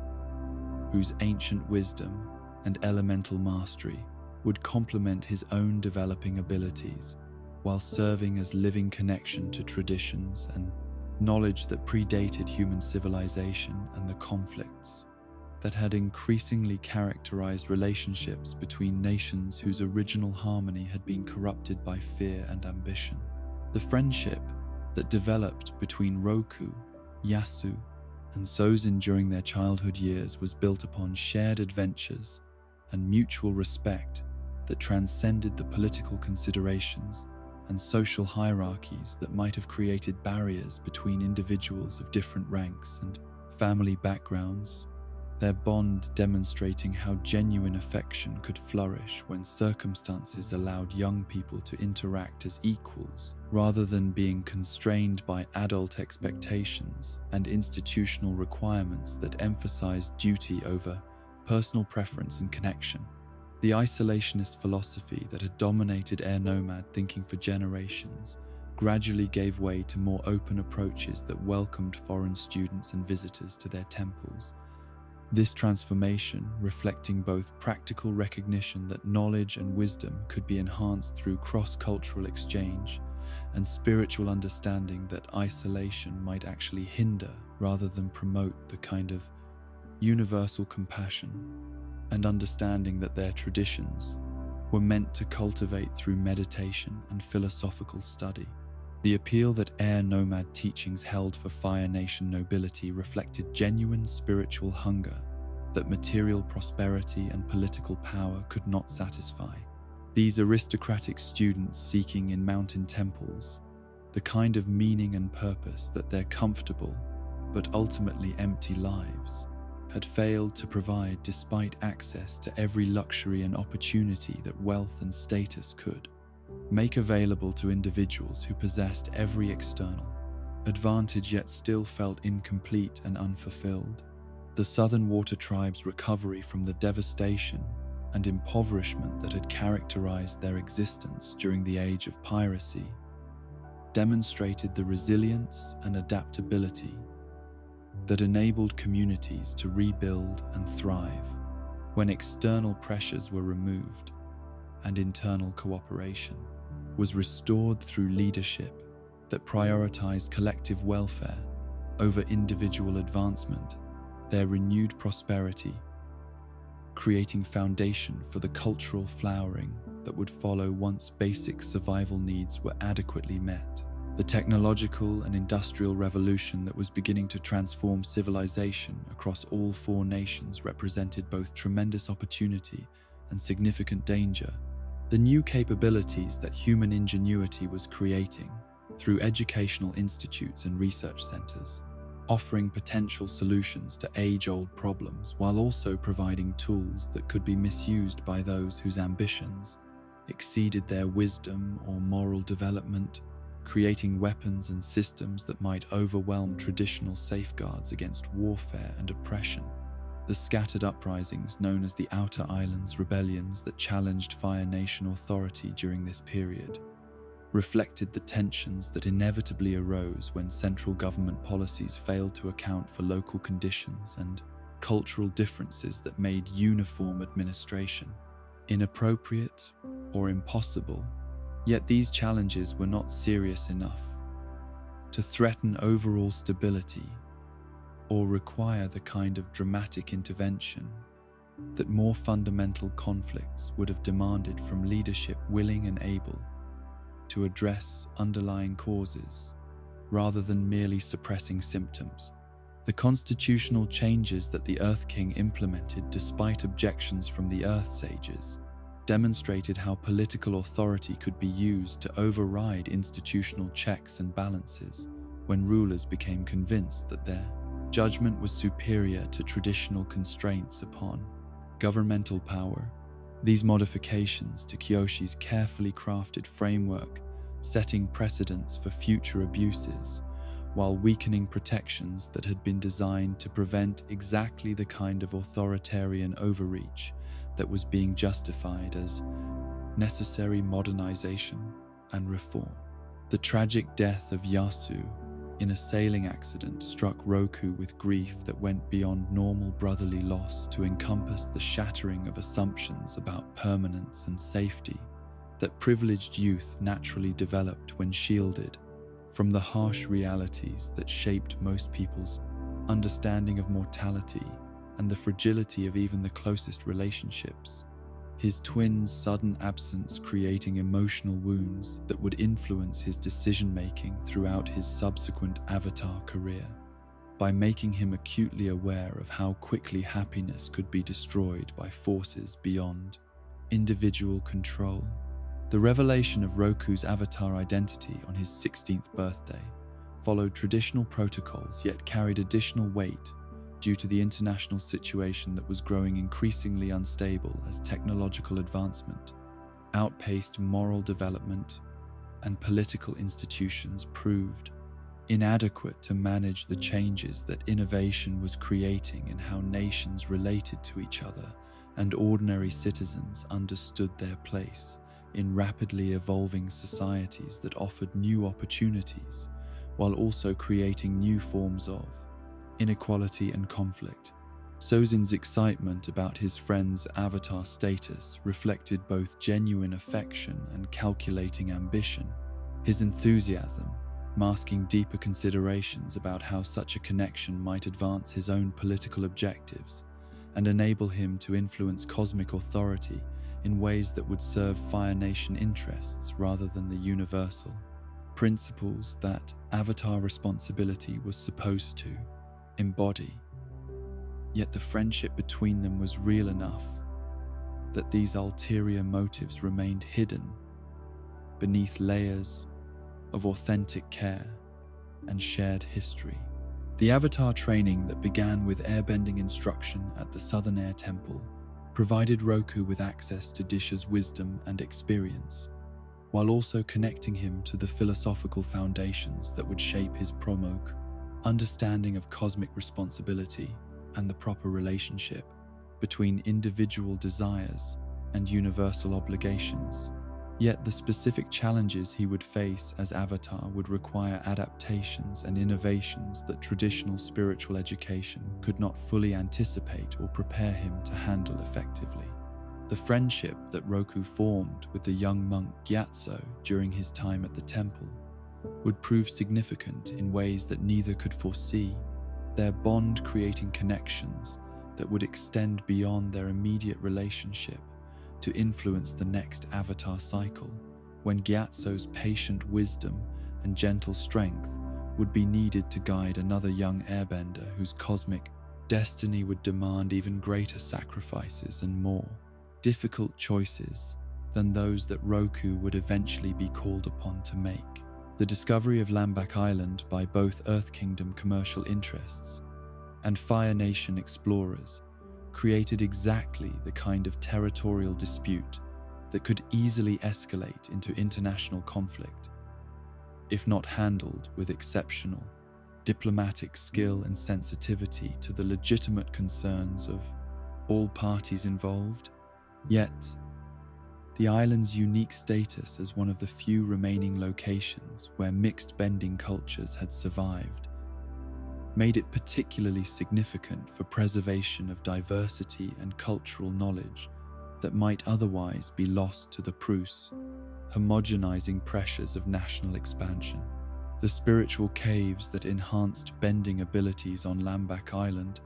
whose ancient wisdom and elemental mastery would complement his own developing abilities, while serving as living connection to traditions and knowledge that predated human civilization and the conflicts that had increasingly characterized relationships between nations whose original harmony had been corrupted by fear and ambition. The friendship that developed between Roku, Yasu, and Sozin during their childhood years was built upon shared adventures and mutual respect that transcended the political considerations and social hierarchies that might have created barriers between individuals of different ranks and family backgrounds, their bond demonstrating how genuine affection could flourish when circumstances allowed young people to interact as equals, rather than being constrained by adult expectations and institutional requirements that emphasized duty over personal preference and connection. The isolationist philosophy that had dominated Air Nomad thinking for generations gradually gave way to more open approaches that welcomed foreign students and visitors to their temples. This transformation reflecting both practical recognition that knowledge and wisdom could be enhanced through cross-cultural exchange and spiritual understanding that isolation might actually hinder rather than promote the kind of universal compassion and understanding that their traditions were meant to cultivate through meditation and philosophical study. The appeal that Air Nomad teachings held for Fire Nation nobility reflected genuine spiritual hunger that material prosperity and political power could not satisfy. These aristocratic students seeking in mountain temples the kind of meaning and purpose that their comfortable but ultimately empty lives had failed to provide despite access to every luxury and opportunity that wealth and status could make available to individuals who possessed every external advantage yet still felt incomplete and unfulfilled. The Southern Water Tribe's recovery from the devastation and impoverishment that had characterized their existence during the age of piracy demonstrated the resilience and adaptability that enabled communities to rebuild and thrive. when external pressures were removed and internal cooperation was restored through leadership that prioritized collective welfare over individual advancement, their renewed prosperity, creating foundation for the cultural flowering that would follow once basic survival needs were adequately met. The technological and industrial revolution that was beginning to transform civilization across all four nations represented both tremendous opportunity and significant danger. The new capabilities that human ingenuity was creating through educational institutes and research centers, offering potential solutions to age-old problems while also providing tools that could be misused by those whose ambitions exceeded their wisdom or moral development, creating weapons and systems that might overwhelm traditional safeguards against warfare and oppression. The scattered uprisings known as the Outer Islands rebellions that challenged Fire Nation authority during this period reflected the tensions that inevitably arose when central government policies failed to account for local conditions and cultural differences that made uniform administration inappropriate or impossible. Yet these challenges were not serious enough to threaten overall stability or require the kind of dramatic intervention that more fundamental conflicts would have demanded from leadership willing and able to address underlying causes rather than merely suppressing symptoms. The constitutional changes that the Earth King implemented despite objections from the Earth Sages demonstrated how political authority could be used to override institutional checks and balances when rulers became convinced that their judgment was superior to traditional constraints upon governmental power. These modifications to Kyoshi's carefully crafted framework, setting precedents for future abuses, while weakening protections that had been designed to prevent exactly the kind of authoritarian overreach that was being justified as necessary modernization and reform. The tragic death of Yasu in a sailing accident struck Roku with grief that went beyond normal brotherly loss to encompass the shattering of assumptions about permanence and safety that privileged youth naturally developed when shielded from the harsh realities that shaped most people's understanding of mortality and the fragility of even the closest relationships. His twin's sudden absence creating emotional wounds that would influence his decision-making throughout his subsequent Avatar career, by making him acutely aware of how quickly happiness could be destroyed by forces beyond individual control. The revelation of Roku's Avatar identity on his 16th birthday followed traditional protocols yet carried additional weight due to the international situation that was growing increasingly unstable as technological advancement outpaced moral development and political institutions proved inadequate to manage the changes that innovation was creating in how nations related to each other, and ordinary citizens understood their place in rapidly evolving societies that offered new opportunities while also creating new forms of inequality and conflict. Sozin's excitement about his friend's Avatar status reflected both genuine affection and calculating ambition, his enthusiasm masking deeper considerations about how such a connection might advance his own political objectives and enable him to influence cosmic authority in ways that would serve Fire Nation interests rather than the universal principles that Avatar responsibility was supposed to embody. Yet the friendship between them was real enough that these ulterior motives remained hidden beneath layers of authentic care and shared history. The Avatar training that began with airbending instruction at the Southern Air Temple provided Roku with access to Disha's wisdom and experience, while also connecting him to the philosophical foundations that would shape his Promok understanding of cosmic responsibility and the proper relationship between individual desires and universal obligations. Yet the specific challenges he would face as Avatar would require adaptations and innovations that traditional spiritual education could not fully anticipate or prepare him to handle effectively. The friendship that Roku formed with the young monk Gyatso during his time at the temple would prove significant in ways that neither could foresee, their bond creating connections that would extend beyond their immediate relationship to influence the next Avatar cycle, when Gyatso's patient wisdom and gentle strength would be needed to guide another young airbender whose cosmic destiny would demand even greater sacrifices and more difficult choices than those that Roku would eventually be called upon to make. The discovery of Lambak Island by both Earth Kingdom commercial interests and Fire Nation explorers created exactly the kind of territorial dispute that could easily escalate into international conflict, if not handled with exceptional diplomatic skill and sensitivity to the legitimate concerns of all parties involved. Yet, the island's unique status as one of the few remaining locations where mixed bending cultures had survived made it particularly significant for preservation of diversity and cultural knowledge that might otherwise be lost to the Prus, homogenizing pressures of national expansion. The spiritual caves that enhanced bending abilities on Lambak Island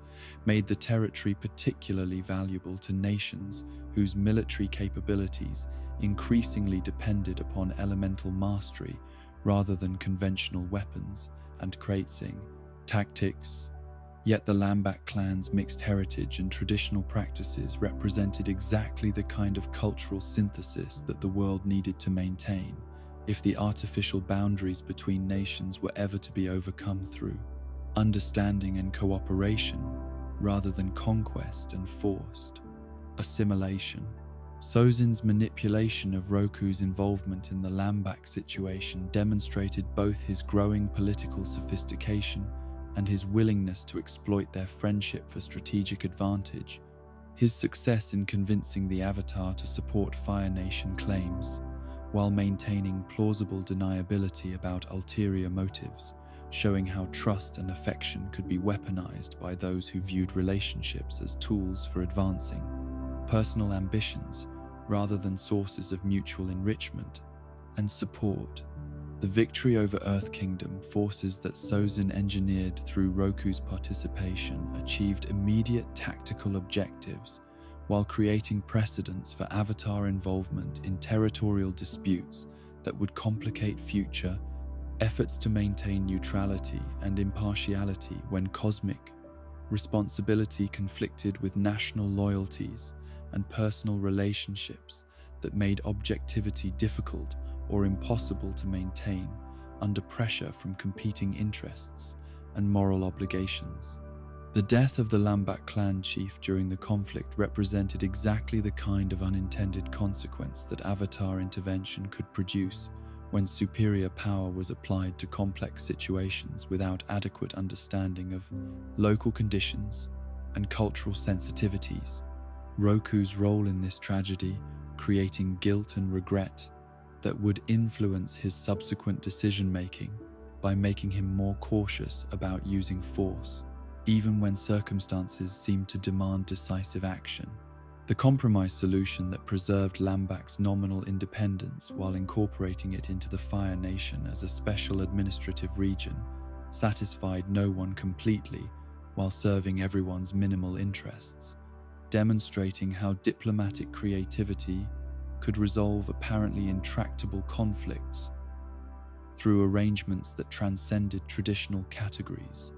made the territory particularly valuable to nations whose military capabilities increasingly depended upon elemental mastery rather than conventional weapons and Kraytsing tactics. Yet the Lambak clan's mixed heritage and traditional practices represented exactly the kind of cultural synthesis that the world needed to maintain if the artificial boundaries between nations were ever to be overcome through understanding and cooperation rather than conquest and forced assimilation. Sozin's manipulation of Roku's involvement in the Lambak situation demonstrated both his growing political sophistication and his willingness to exploit their friendship for strategic advantage. His success in convincing the Avatar to support Fire Nation claims, while maintaining plausible deniability about ulterior motives, showing how trust and affection could be weaponized by those who viewed relationships as tools for advancing personal ambitions rather than sources of mutual enrichment and support. The victory over Earth Kingdom forces that Sozin engineered through Roku's participation achieved immediate tactical objectives while creating precedents for Avatar involvement in territorial disputes that would complicate future efforts to maintain neutrality and impartiality when cosmic responsibility conflicted with national loyalties and personal relationships that made objectivity difficult or impossible to maintain under pressure from competing interests and moral obligations. The death of the Lambak clan chief during the conflict represented exactly the kind of unintended consequence that Avatar intervention could produce when superior power was applied to complex situations without adequate understanding of local conditions and cultural sensitivities. Roku's role in this tragedy, creating guilt and regret that would influence his subsequent decision-making by making him more cautious about using force, even when circumstances seemed to demand decisive action. The compromise solution that preserved Lambak's nominal independence while incorporating it into the Fire Nation as a special administrative region satisfied no one completely while serving everyone's minimal interests, demonstrating how diplomatic creativity could resolve apparently intractable conflicts through arrangements that transcended traditional categories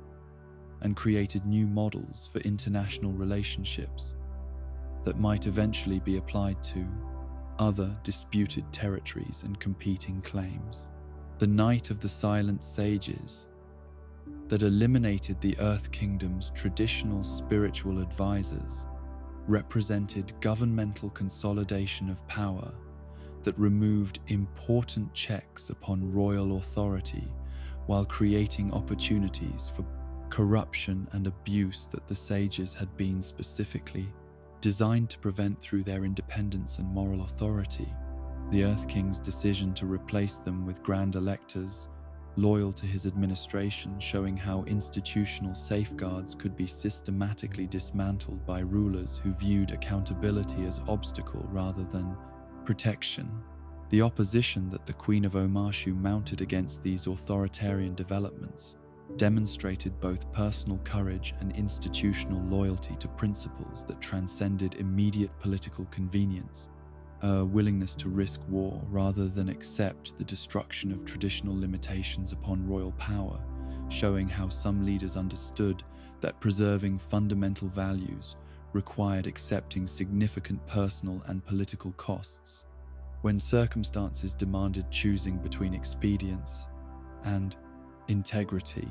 and created new models for international relationships that might eventually be applied to other disputed territories and competing claims. The Night of the Silent Sages that eliminated the Earth Kingdom's traditional spiritual advisors represented governmental consolidation of power that removed important checks upon royal authority while creating opportunities for corruption and abuse that the sages had been specifically designed to prevent through their independence and moral authority. the Earth King's decision to replace them with Grand Electors, loyal to his administration, showing how institutional safeguards could be systematically dismantled by rulers who viewed accountability as obstacle rather than protection. The opposition that the Queen of Omashu mounted against these authoritarian developments demonstrated both personal courage and institutional loyalty to principles that transcended immediate political convenience, a willingness to risk war rather than accept the destruction of traditional limitations upon royal power, showing how some leaders understood that preserving fundamental values required accepting significant personal and political costs. When circumstances demanded choosing between expedience and integrity,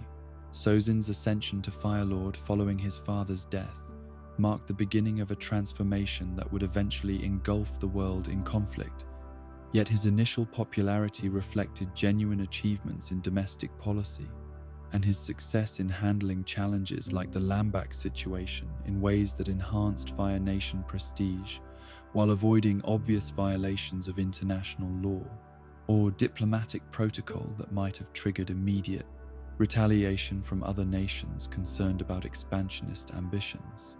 Sozin's ascension to Fire Lord following his father's death marked the beginning of a transformation that would eventually engulf the world in conflict. Yet his initial popularity reflected genuine achievements in domestic policy, and his success in handling challenges like the Lambak situation in ways that enhanced Fire Nation prestige, while avoiding obvious violations of international law or diplomatic protocol that might have triggered immediate retaliation from other nations concerned about expansionist ambitions.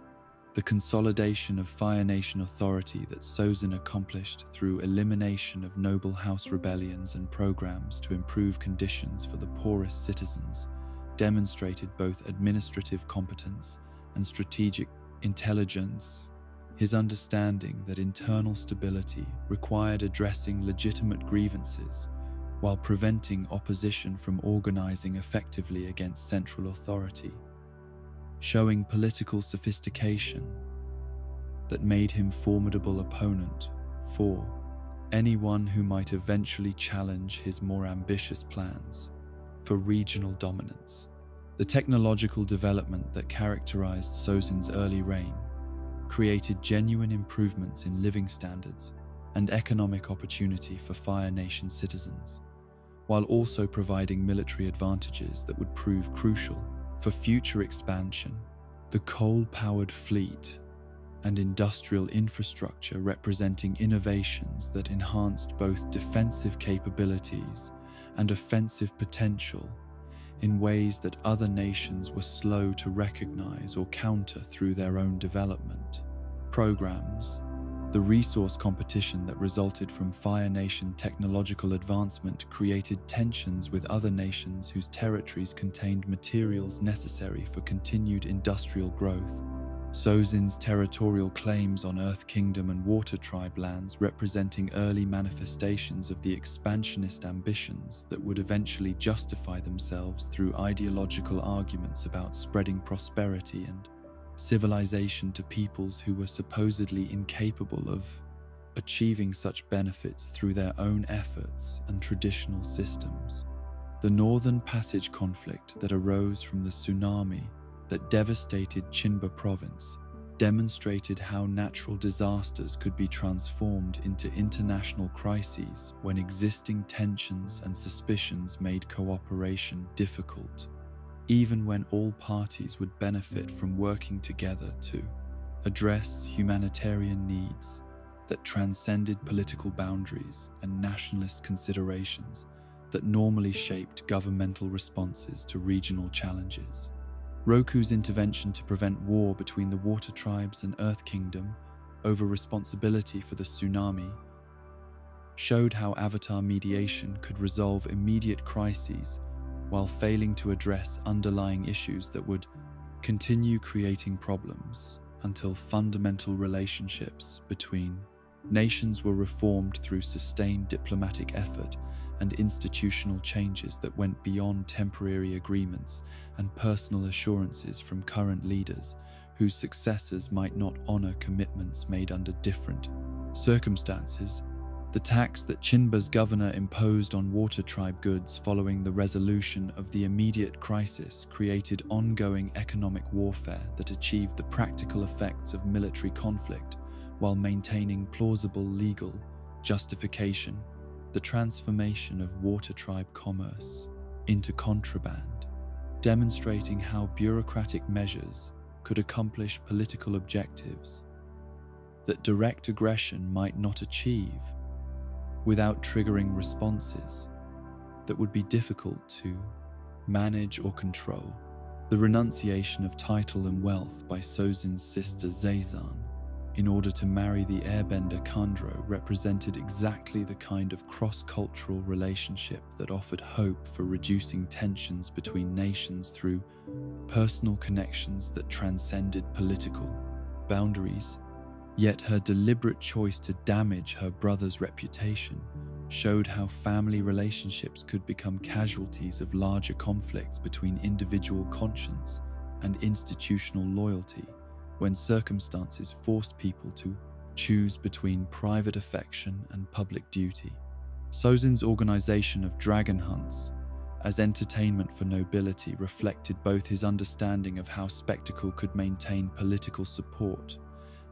The consolidation of Fire Nation authority that Sozin accomplished through elimination of noble house rebellions and programs to improve conditions for the poorest citizens demonstrated both administrative competence and strategic intelligence. His understanding that internal stability required addressing legitimate grievances while preventing opposition from organizing effectively against central authority, showing political sophistication that made him formidable opponent for anyone who might eventually challenge his more ambitious plans for regional dominance. The technological development that characterized Sozin's early reign created genuine improvements in living standards and economic opportunity for Fire Nation citizens, while also providing military advantages that would prove crucial for future expansion. The coal-powered fleet and industrial infrastructure representing innovations that enhanced both defensive capabilities and offensive potential in ways that other nations were slow to recognize or counter through their own development programs. The resource competition that resulted from Fire Nation technological advancement created tensions with other nations whose territories contained materials necessary for continued industrial growth. Sozin's territorial claims on Earth Kingdom and Water Tribe lands representing early manifestations of the expansionist ambitions that would eventually justify themselves through ideological arguments about spreading prosperity and civilization to peoples who were supposedly incapable of achieving such benefits through their own efforts and traditional systems. The Northern Passage conflict that arose from the tsunami that devastated Chinba province demonstrated how natural disasters could be transformed into international crises when existing tensions and suspicions made cooperation difficult, even when all parties would benefit from working together to address humanitarian needs that transcended political boundaries and nationalist considerations that normally shaped governmental responses to regional challenges. Roku's intervention to prevent war between the Water Tribes and Earth Kingdom over responsibility for the tsunami showed how Avatar mediation could resolve immediate crises while failing to address underlying issues that would continue creating problems until fundamental relationships between nations were reformed through sustained diplomatic effort and institutional changes that went beyond temporary agreements and personal assurances from current leaders whose successors might not honor commitments made under different circumstances. The tax that Chinba's governor imposed on Water Tribe goods following the resolution of the immediate crisis created ongoing economic warfare that achieved the practical effects of military conflict while maintaining plausible legal justification. The transformation of Water Tribe commerce into contraband, demonstrating how bureaucratic measures could accomplish political objectives that direct aggression might not achieve. without triggering responses that would be difficult to manage or control. The renunciation of title and wealth by Sozin's sister Zazan in order to marry the airbender Kandro represented exactly the kind of cross-cultural relationship that offered hope for reducing tensions between nations through personal connections that transcended political boundaries. Yet her deliberate choice to damage her brother's reputation showed how family relationships could become casualties of larger conflicts between individual conscience and institutional loyalty when circumstances forced people to choose between private affection and public duty. Sozin's organization of dragon hunts as entertainment for nobility reflected both his understanding of how spectacle could maintain political support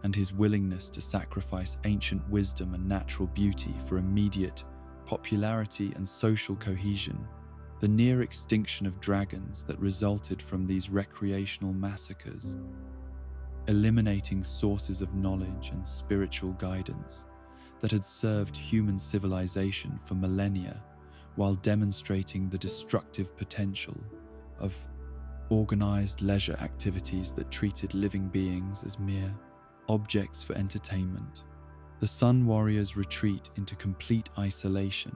and his willingness to sacrifice ancient wisdom and natural beauty for immediate popularity and social cohesion. The near extinction of dragons that resulted from these recreational massacres, eliminating sources of knowledge and spiritual guidance that had served human civilization for millennia, while demonstrating the destructive potential of organized leisure activities that treated living beings as mere objects for entertainment. The Sun Warriors' retreat into complete isolation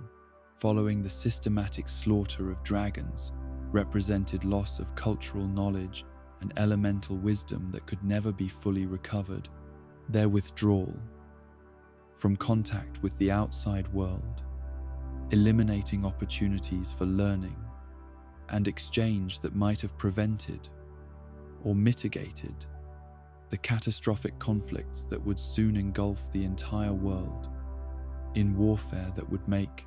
following the systematic slaughter of dragons represented loss of cultural knowledge and elemental wisdom that could never be fully recovered. Their withdrawal from contact with the outside world, eliminating opportunities for learning and exchange that might have prevented or mitigated the catastrophic conflicts that would soon engulf the entire world in warfare that would make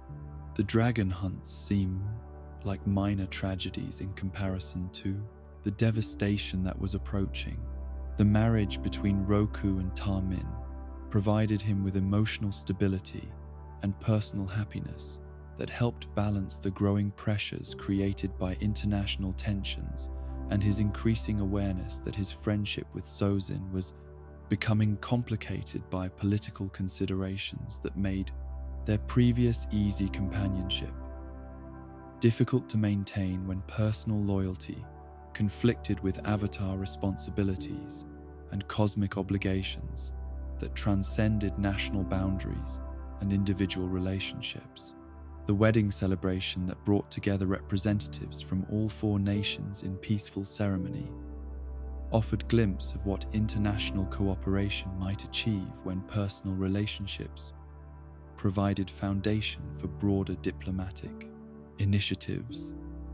the dragon hunts seem like minor tragedies in comparison to the devastation that was approaching. The marriage between Roku and Tarmin provided him with emotional stability and personal happiness that helped balance the growing pressures created by international tensions and his increasing awareness that his friendship with Sozin was becoming complicated by political considerations that made their previous easy companionship difficult to maintain when personal loyalty conflicted with avatar responsibilities and cosmic obligations that transcended national boundaries and individual relationships. The wedding celebration that brought together representatives from all 4 nations in peaceful ceremony offered glimpse of what international cooperation might achieve when personal relationships provided foundation for broader diplomatic initiatives.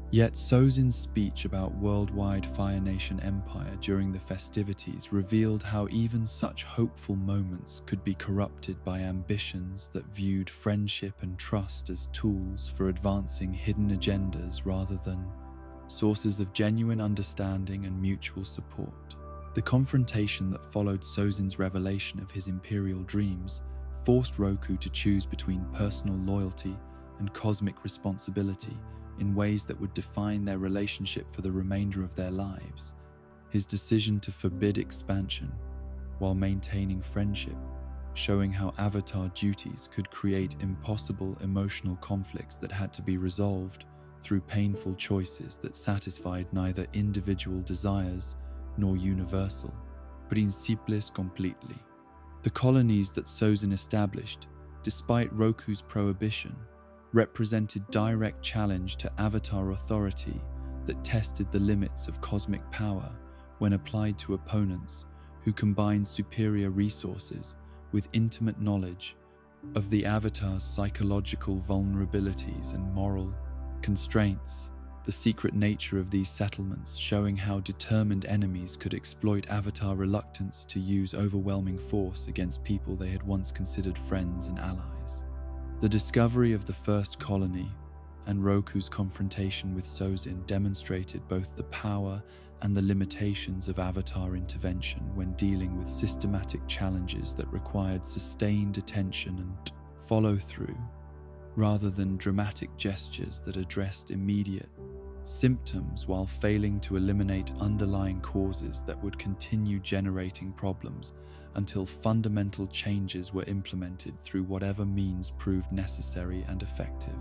Yet Sozin's speech about worldwide Fire Nation Empire during the festivities revealed how even such hopeful moments could be corrupted by ambitions that viewed friendship and trust as tools for advancing hidden agendas rather than sources of genuine understanding and mutual support. The confrontation that followed Sozin's revelation of his imperial dreams forced Roku to choose between personal loyalty and cosmic responsibility in ways that would define their relationship for the remainder of their lives. His decision to forbid expansion while maintaining friendship, showing how avatar duties could create impossible emotional conflicts that had to be resolved through painful choices that satisfied neither individual desires nor universal principios completely. The colonies that Sozin established, despite Roku's prohibition, represented direct challenge to avatar authority that tested the limits of cosmic power when applied to opponents who combined superior resources with intimate knowledge of the avatar's psychological vulnerabilities and moral constraints. The secret nature of these settlements showing how determined enemies could exploit avatar reluctance to use overwhelming force against people they had once considered friends and allies. The discovery of the first colony and Roku's confrontation with Sozin demonstrated both the power and the limitations of avatar intervention when dealing with systematic challenges that required sustained attention and follow-through, rather than dramatic gestures that addressed immediate symptoms while failing to eliminate underlying causes that would continue generating problems until fundamental changes were implemented through whatever means proved necessary and effective.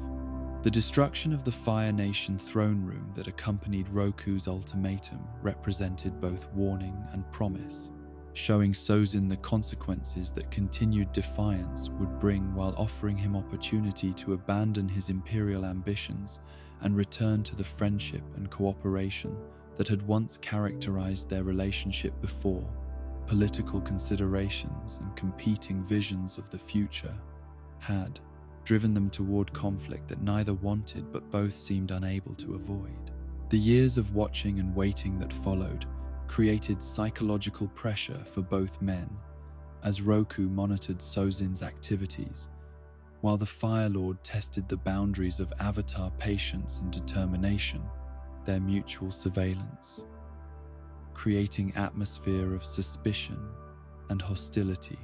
The destruction of the Fire Nation throne room that accompanied Roku's ultimatum represented both warning and promise, showing Sozin the consequences that continued defiance would bring while offering him opportunity to abandon his imperial ambitions and return to the friendship and cooperation that had once characterized their relationship before. Political considerations and competing visions of the future had driven them toward conflict that neither wanted but both seemed unable to avoid. The years of watching and waiting that followed created psychological pressure for both men as Roku monitored Sozin's activities, while the Fire Lord tested the boundaries of Avatar patience and determination, their mutual surveillance, creating atmosphere of suspicion and hostility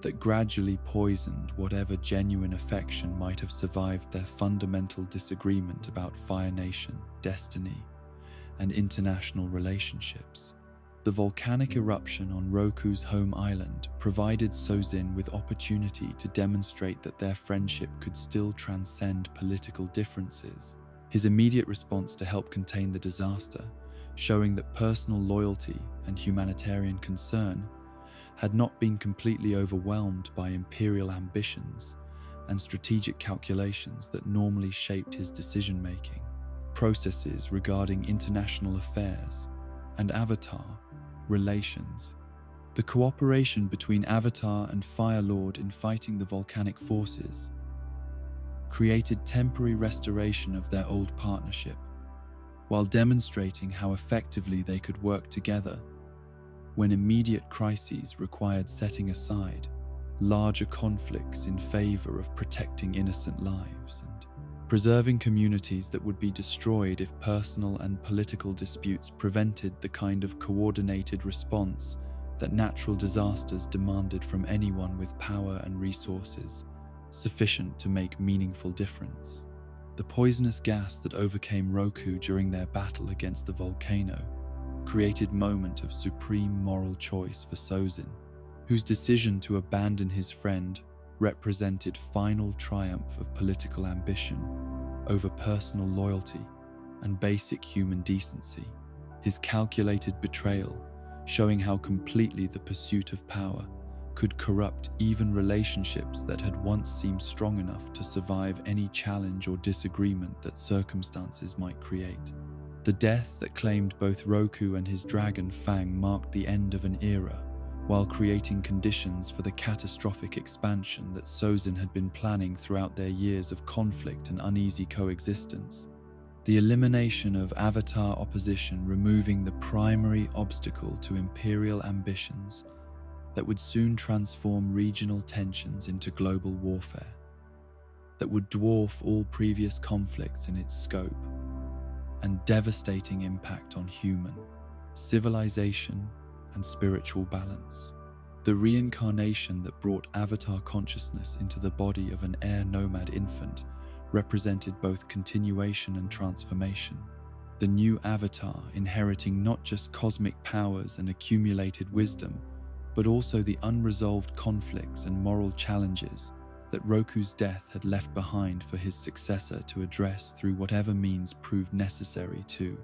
that gradually poisoned whatever genuine affection might have survived their fundamental disagreement about Fire Nation, destiny, and international relationships. The volcanic eruption on Roku's home island provided Sozin with opportunity to demonstrate that their friendship could still transcend political differences. His immediate response to help contain the disaster, showing that personal loyalty and humanitarian concern had not been completely overwhelmed by imperial ambitions and strategic calculations that normally shaped his decision-making. Processes regarding international affairs and Avatar relations. The cooperation between Avatar and Fire Lord in fighting the volcanic forces created temporary restoration of their old partnership, while demonstrating how effectively they could work together when immediate crises required setting aside larger conflicts in favor of protecting innocent lives and preserving communities that would be destroyed if personal and political disputes prevented the kind of coordinated response that natural disasters demanded from anyone with power and resources sufficient to make meaningful difference. The poisonous gas that overcame Roku during their battle against the volcano created a moment of supreme moral choice for Sozin, whose decision to abandon his friend represented final triumph of political ambition over personal loyalty and basic human decency. His calculated betrayal, showing how completely the pursuit of power could corrupt even relationships that had once seemed strong enough to survive any challenge or disagreement that circumstances might create. The death that claimed both Roku and his dragon Fang marked the end of an era, while creating conditions for the catastrophic expansion that Sozin had been planning throughout their years of conflict and uneasy coexistence. The elimination of Avatar opposition, removing the primary obstacle to imperial ambitions that would soon transform regional tensions into global warfare, that would dwarf all previous conflicts in its scope and devastating impact on human, civilization, and spiritual balance. The reincarnation that brought Avatar consciousness into the body of an air nomad infant represented both continuation and transformation. The new Avatar inheriting not just cosmic powers and accumulated wisdom, but also the unresolved conflicts and moral challenges that Roku's death had left behind for his successor to address through whatever means proved necessary to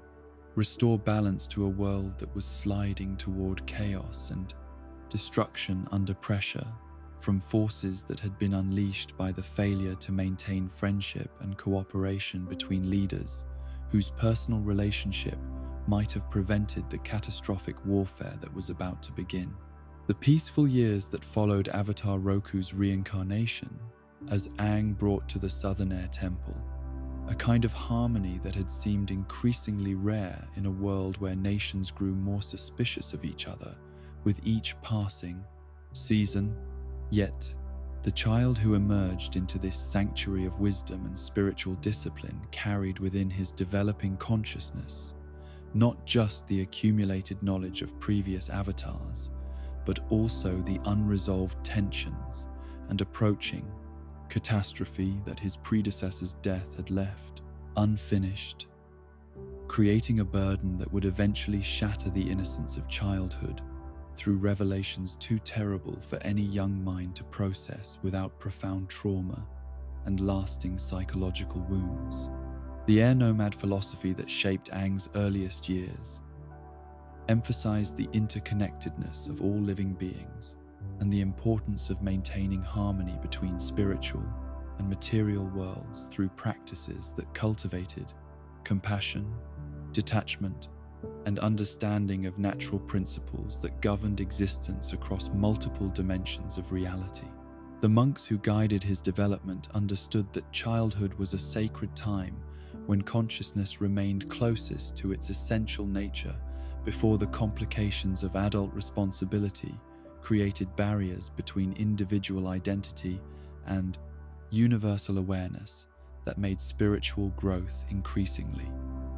restore balance to a world that was sliding toward chaos and destruction under pressure from forces that had been unleashed by the failure to maintain friendship and cooperation between leaders whose personal relationship might have prevented the catastrophic warfare that was about to begin. The peaceful years that followed Avatar Roku's reincarnation, as Aang brought to the Southern Air Temple a kind of harmony that had seemed increasingly rare in a world where nations grew more suspicious of each other with each passing season. Yet, the child who emerged into this sanctuary of wisdom and spiritual discipline carried within his developing consciousness not just the accumulated knowledge of previous avatars, but also the unresolved tensions and approaching catastrophe that his predecessor's death had left unfinished. creating a burden that would eventually shatter the innocence of childhood through revelations too terrible for any young mind to process without profound trauma and lasting psychological wounds. The air nomad philosophy that shaped Aang's earliest years emphasized the interconnectedness of all living beings and the importance of maintaining harmony between spiritual and material worlds through practices that cultivated compassion, detachment, and understanding of natural principles that governed existence across multiple dimensions of reality. The monks who guided his development understood that childhood was a sacred time when consciousness remained closest to its essential nature before the complications of adult responsibility created barriers between individual identity and universal awareness that made spiritual growth increasingly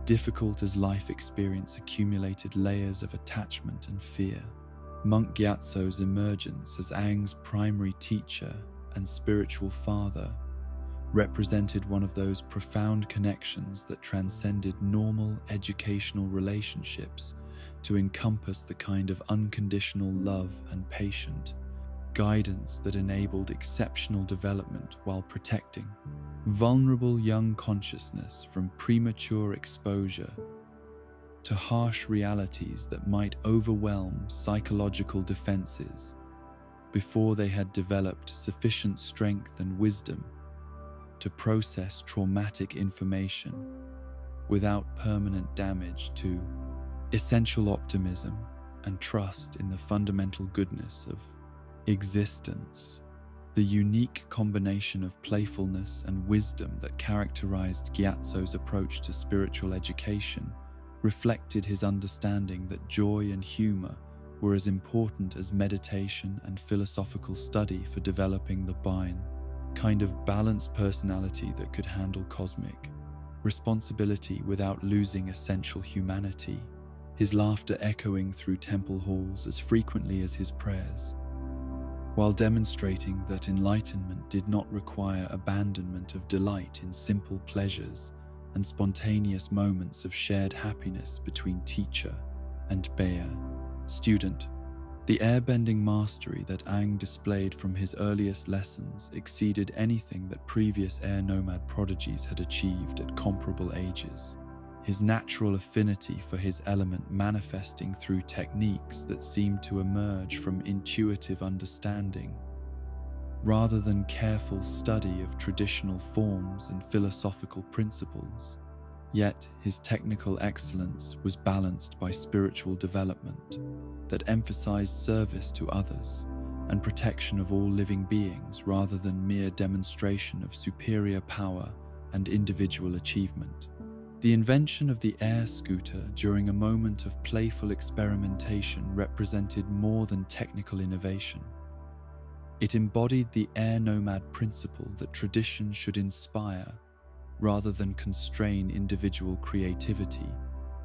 difficult as life experience accumulated layers of attachment and fear. Monk Gyatso's emergence as Aang's primary teacher and spiritual father represented one of those profound connections that transcended normal educational relationships to encompass the kind of unconditional love and patient guidance that enabled exceptional development while protecting vulnerable young consciousness from premature exposure to harsh realities that might overwhelm psychological defenses before they had developed sufficient strength and wisdom to process traumatic information without permanent damage to essential optimism and trust in the fundamental goodness of existence. The unique combination of playfulness and wisdom that characterized Gyatso's approach to spiritual education reflected his understanding that joy and humor were as important as meditation and philosophical study for developing the Bain, kind of balanced personality that could handle cosmic responsibility without losing essential humanity, his laughter echoing through temple halls as frequently as his prayers, while demonstrating that enlightenment did not require abandonment of delight in simple pleasures and spontaneous moments of shared happiness between teacher and Bea student. The airbending mastery that Aang displayed from his earliest lessons exceeded anything that previous air nomad prodigies had achieved at comparable ages, his natural affinity for his element manifesting through techniques that seemed to emerge from intuitive understanding rather than careful study of traditional forms and philosophical principles. Yet his technical excellence was balanced by spiritual development that emphasized service to others and protection of all living beings rather than mere demonstration of superior power and individual achievement. The invention of the air scooter during a moment of playful experimentation represented more than technical innovation. It embodied the air nomad principle that tradition should inspire rather than constrain individual creativity.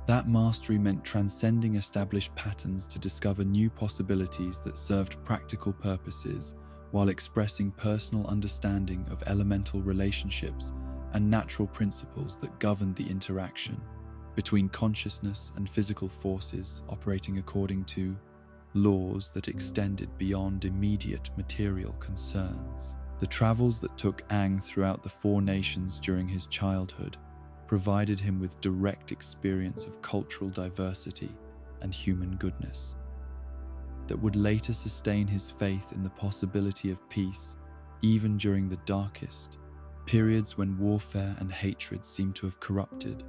That mastery meant transcending established patterns to discover new possibilities that served practical purposes while expressing personal understanding of elemental relationships and natural principles that governed the interaction between consciousness and physical forces operating according to laws that extended beyond immediate material concerns. The travels that took Aang throughout the Four Nations during his childhood provided him with direct experience of cultural diversity and human goodness that would later sustain his faith in the possibility of peace even during the darkest periods when warfare and hatred seemed to have corrupted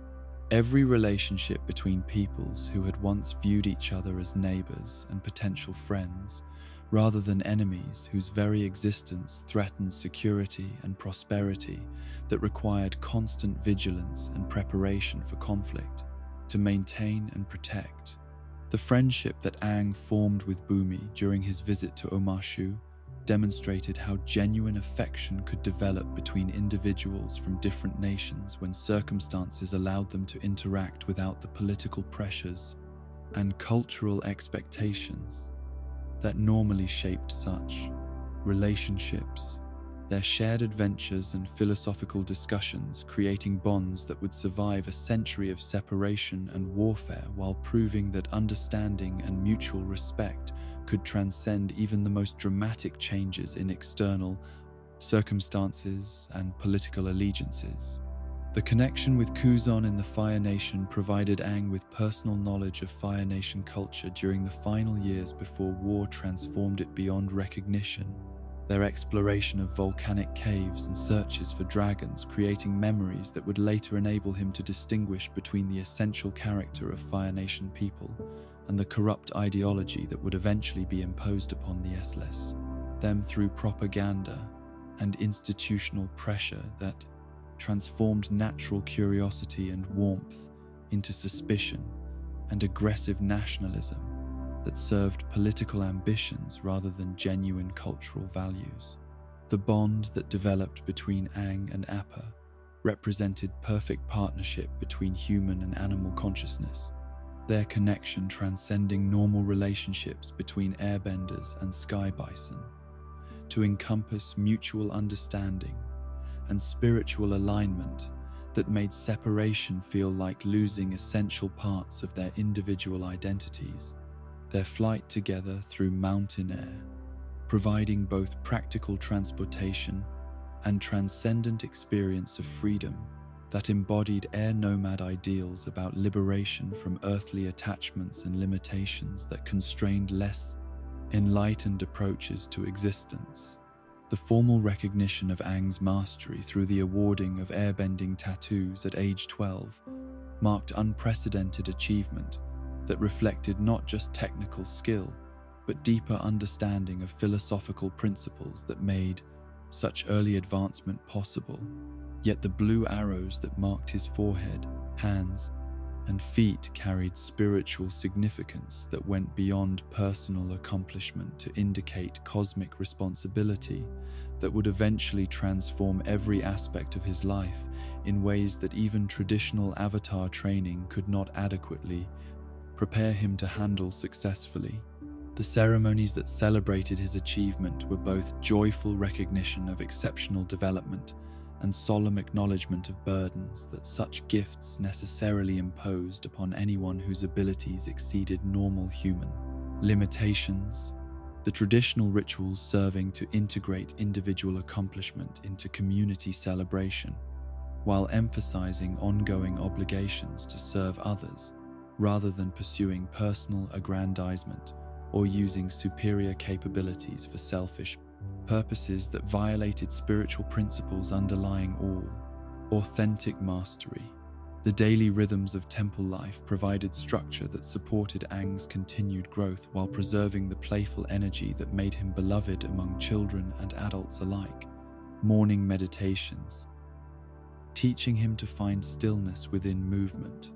every relationship between peoples who had once viewed each other as neighbors and potential friends rather than enemies whose very existence threatened security and prosperity that required constant vigilance and preparation for conflict to maintain and protect. The friendship that Aang formed with Bumi during his visit to Omashu demonstrated how genuine affection could develop between individuals from different nations when circumstances allowed them to interact without the political pressures and cultural expectations that normally shaped such relationships. their shared adventures and philosophical discussions creating bonds that would survive a century of separation and warfare, while proving that understanding and mutual respect could transcend even the most dramatic changes in external circumstances and political allegiances. The connection with Kuzon in the Fire Nation provided Aang with personal knowledge of Fire Nation culture during the final years before war transformed it beyond recognition. Their exploration of volcanic caves and searches for dragons creating memories that would later enable him to distinguish between the essential character of Fire Nation people and the corrupt ideology that would eventually be imposed upon the Eslis, them through propaganda and institutional pressure that transformed natural curiosity and warmth into suspicion and aggressive nationalism that served political ambitions rather than genuine cultural values. The bond that developed between Aang and Appa represented perfect partnership between human and animal consciousness, their connection transcending normal relationships between airbenders and sky bison, to encompass mutual understanding and spiritual alignment that made separation feel like losing essential parts of their individual identities. Their flight together through mountain air, providing both practical transportation and transcendent experience of freedom that embodied air nomad ideals about liberation from earthly attachments and limitations that constrained less enlightened approaches to existence. The formal recognition of Aang's mastery through the awarding of airbending tattoos at age 12 marked unprecedented achievement that reflected not just technical skill, but deeper understanding of philosophical principles that made such early advancement possible. Yet the blue arrows that marked his forehead, hands, and feet carried spiritual significance that went beyond personal accomplishment to indicate cosmic responsibility that would eventually transform every aspect of his life in ways that even traditional avatar training could not adequately prepare him to handle successfully. The ceremonies that celebrated his achievement were both joyful recognition of exceptional development and solemn acknowledgement of burdens that such gifts necessarily imposed upon anyone whose abilities exceeded normal human limitations. The traditional rituals serving to integrate individual accomplishment into community celebration, while emphasizing ongoing obligations to serve others, rather than pursuing personal aggrandizement or using superior capabilities for selfish purposes that violated spiritual principles underlying all. Authentic mastery. The daily rhythms of temple life provided structure that supported Aang's continued growth while preserving the playful energy that made him beloved among children and adults alike. Morning meditations, teaching him to find stillness within movement,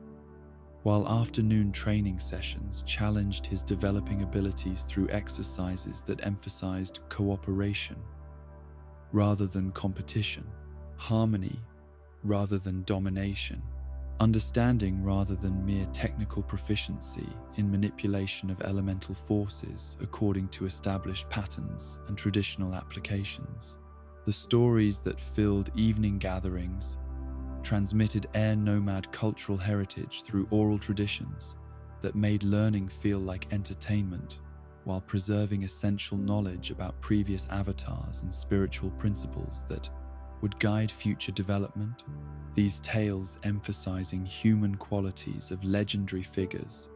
while afternoon training sessions challenged his developing abilities through exercises that emphasized cooperation rather than competition, harmony rather than domination, understanding rather than mere technical proficiency in manipulation of elemental forces according to established patterns and traditional applications. The stories that filled evening gatherings transmitted air nomad cultural heritage through oral traditions that made learning feel like entertainment while preserving essential knowledge about previous avatars and spiritual principles that would guide future development. These tales emphasizing human qualities of legendary figures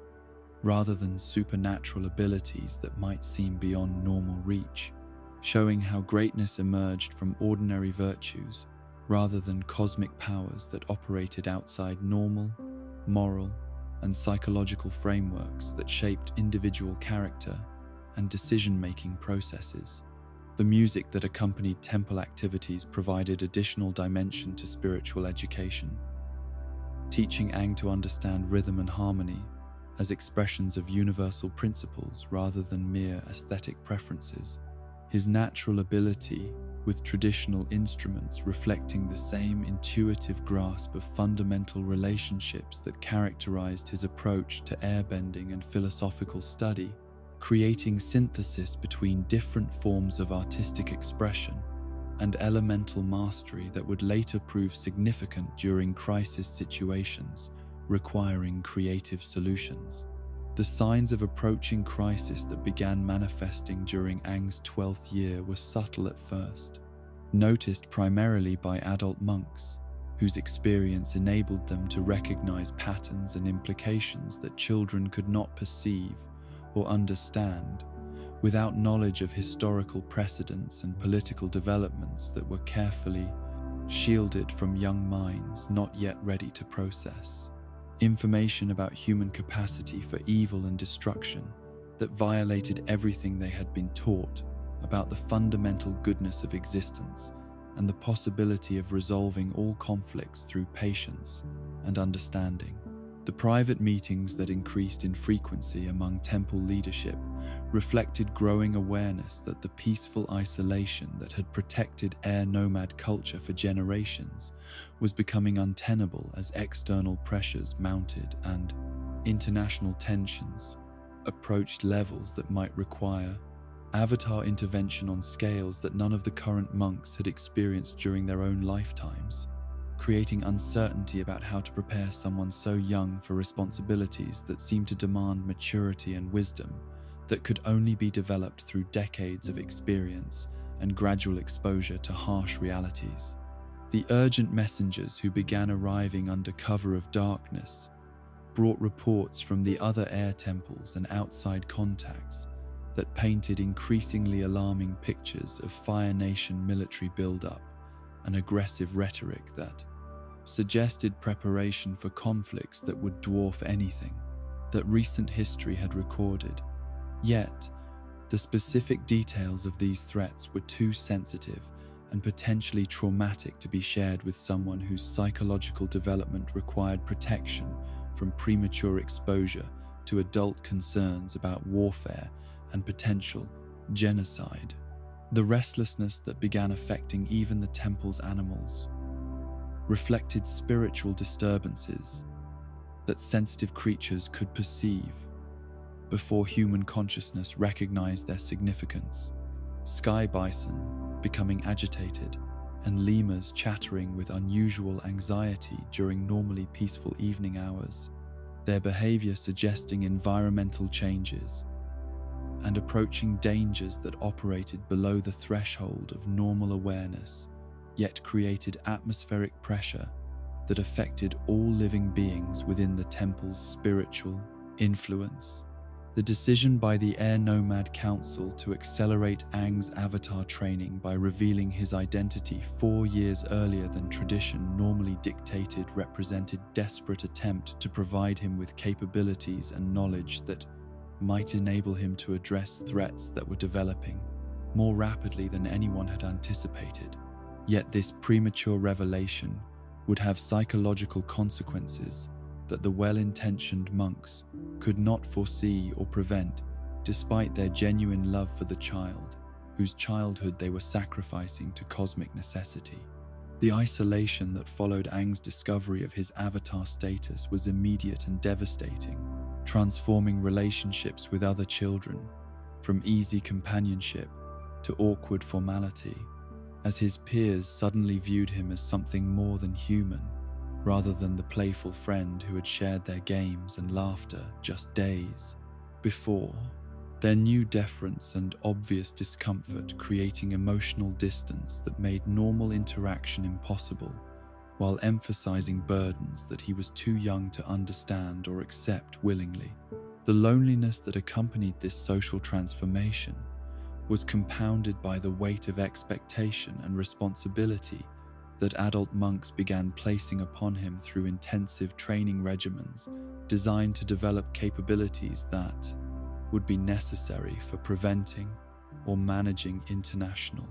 rather than supernatural abilities that might seem beyond normal reach, showing how greatness emerged from ordinary virtues rather than cosmic powers that operated outside normal, moral, and psychological frameworks that shaped individual character and decision-making processes. The music that accompanied temple activities provided additional dimension to spiritual education, teaching Aang to understand rhythm and harmony as expressions of universal principles rather than mere aesthetic preferences. His natural ability with traditional instruments reflecting the same intuitive grasp of fundamental relationships that characterized his approach to airbending and philosophical study, creating synthesis between different forms of artistic expression and elemental mastery that would later prove significant during crisis situations requiring creative solutions. The signs of approaching crisis that began manifesting during Aang's 12th year were subtle at first, noticed primarily by adult monks, whose experience enabled them to recognize patterns and implications that children could not perceive or understand without knowledge of historical precedents and political developments that were carefully shielded from young minds not yet ready to process. Information about human capacity for evil and destruction that violated everything they had been taught about the fundamental goodness of existence and the possibility of resolving all conflicts through patience and understanding. The private meetings that increased in frequency among temple leadership reflected growing awareness that the peaceful isolation that had protected air nomad culture for generations was becoming untenable as external pressures mounted and international tensions approached levels that might require avatar intervention on scales that none of the current monks had experienced during their own lifetimes, creating uncertainty about how to prepare someone so young for responsibilities that seemed to demand maturity and wisdom that could only be developed through decades of experience and gradual exposure to harsh realities. The urgent messengers who began arriving under cover of darkness brought reports from the other air temples and outside contacts that painted increasingly alarming pictures of Fire Nation military buildup and aggressive rhetoric that suggested preparation for conflicts that would dwarf anything that recent history had recorded. Yet, the specific details of these threats were too sensitive and potentially traumatic to be shared with someone whose psychological development required protection from premature exposure to adult concerns about warfare and potential genocide. The restlessness that began affecting even the temple's animals reflected spiritual disturbances that sensitive creatures could perceive before human consciousness recognized their significance. Sky bison becoming agitated and lemurs chattering with unusual anxiety during normally peaceful evening hours, their behavior suggesting environmental changes and approaching dangers that operated below the threshold of normal awareness, yet created atmospheric pressure that affected all living beings within the temple's spiritual influence. The decision by the Air Nomad Council to accelerate Aang's avatar training by revealing his identity 4 years earlier than tradition normally dictated represented desperate attempt to provide him with capabilities and knowledge that might enable him to address threats that were developing more rapidly than anyone had anticipated. Yet this premature revelation would have psychological consequences that the well-intentioned monks could not foresee or prevent, despite their genuine love for the child, whose childhood they were sacrificing to cosmic necessity. The isolation that followed Aang's discovery of his avatar status was immediate and devastating, transforming relationships with other children from easy companionship to awkward formality, as his peers suddenly viewed him as something more than human, rather than the playful friend who had shared their games and laughter just days before. Their new deference and obvious discomfort creating emotional distance that made normal interaction impossible, while emphasizing burdens that he was too young to understand or accept willingly. The loneliness that accompanied this social transformation was compounded by the weight of expectation and responsibility that adult monks began placing upon him through intensive training regimens designed to develop capabilities that would be necessary for preventing or managing international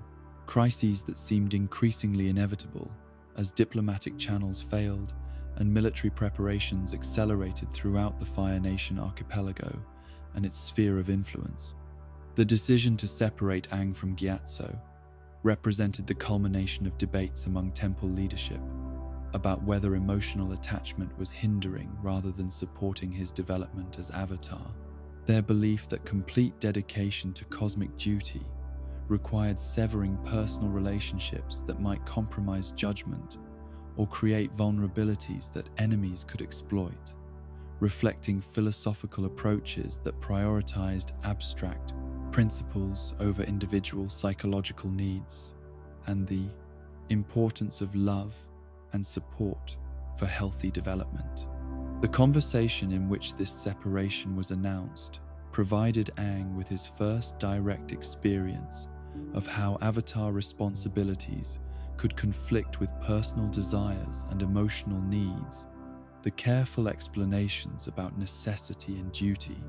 crises that seemed increasingly inevitable as diplomatic channels failed and military preparations accelerated throughout the Fire Nation archipelago and its sphere of influence. The decision to separate Aang from Gyatso represented the culmination of debates among temple leadership about whether emotional attachment was hindering rather than supporting his development as avatar. Their belief that complete dedication to cosmic duty required severing personal relationships that might compromise judgment or create vulnerabilities that enemies could exploit, reflecting philosophical approaches that prioritized abstract principles over individual psychological needs, and the importance of love and support for healthy development. The conversation in which this separation was announced provided Aang with his first direct experience of how Avatar responsibilities could conflict with personal desires and emotional needs. The careful explanations about necessity and duty,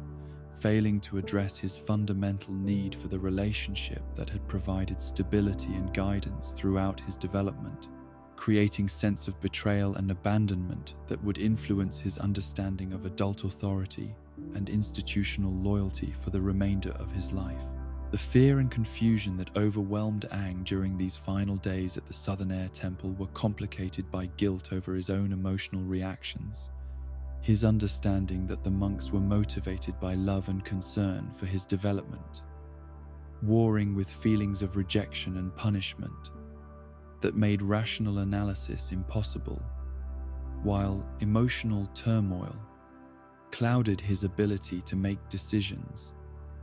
failing to address his fundamental need for the relationship that had provided stability and guidance throughout his development, creating sense of betrayal and abandonment that would influence his understanding of adult authority and institutional loyalty for the remainder of his life. The fear and confusion that overwhelmed Aang during these final days at the Southern Air Temple were complicated by guilt over his own emotional reactions. His understanding that the monks were motivated by love and concern for his development, warring with feelings of rejection and punishment that made rational analysis impossible, while emotional turmoil clouded his ability to make decisions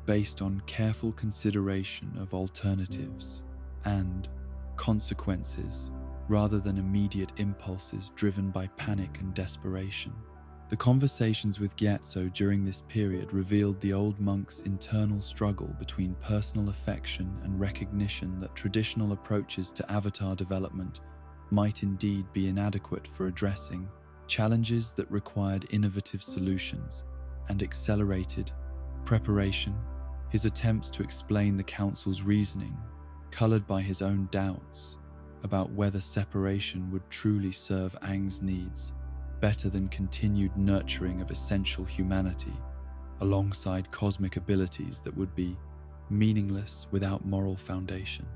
based on careful consideration of alternatives and consequences rather than immediate impulses driven by panic and desperation. The conversations with Gyatso during this period revealed the old monk's internal struggle between personal affection and recognition that traditional approaches to Avatar development might indeed be inadequate for addressing challenges that required innovative solutions and accelerated preparation. His attempts to explain the council's reasoning, colored by his own doubts about whether separation would truly serve Aang's needs better than continued nurturing of essential humanity, alongside cosmic abilities that would be meaningless without moral foundation.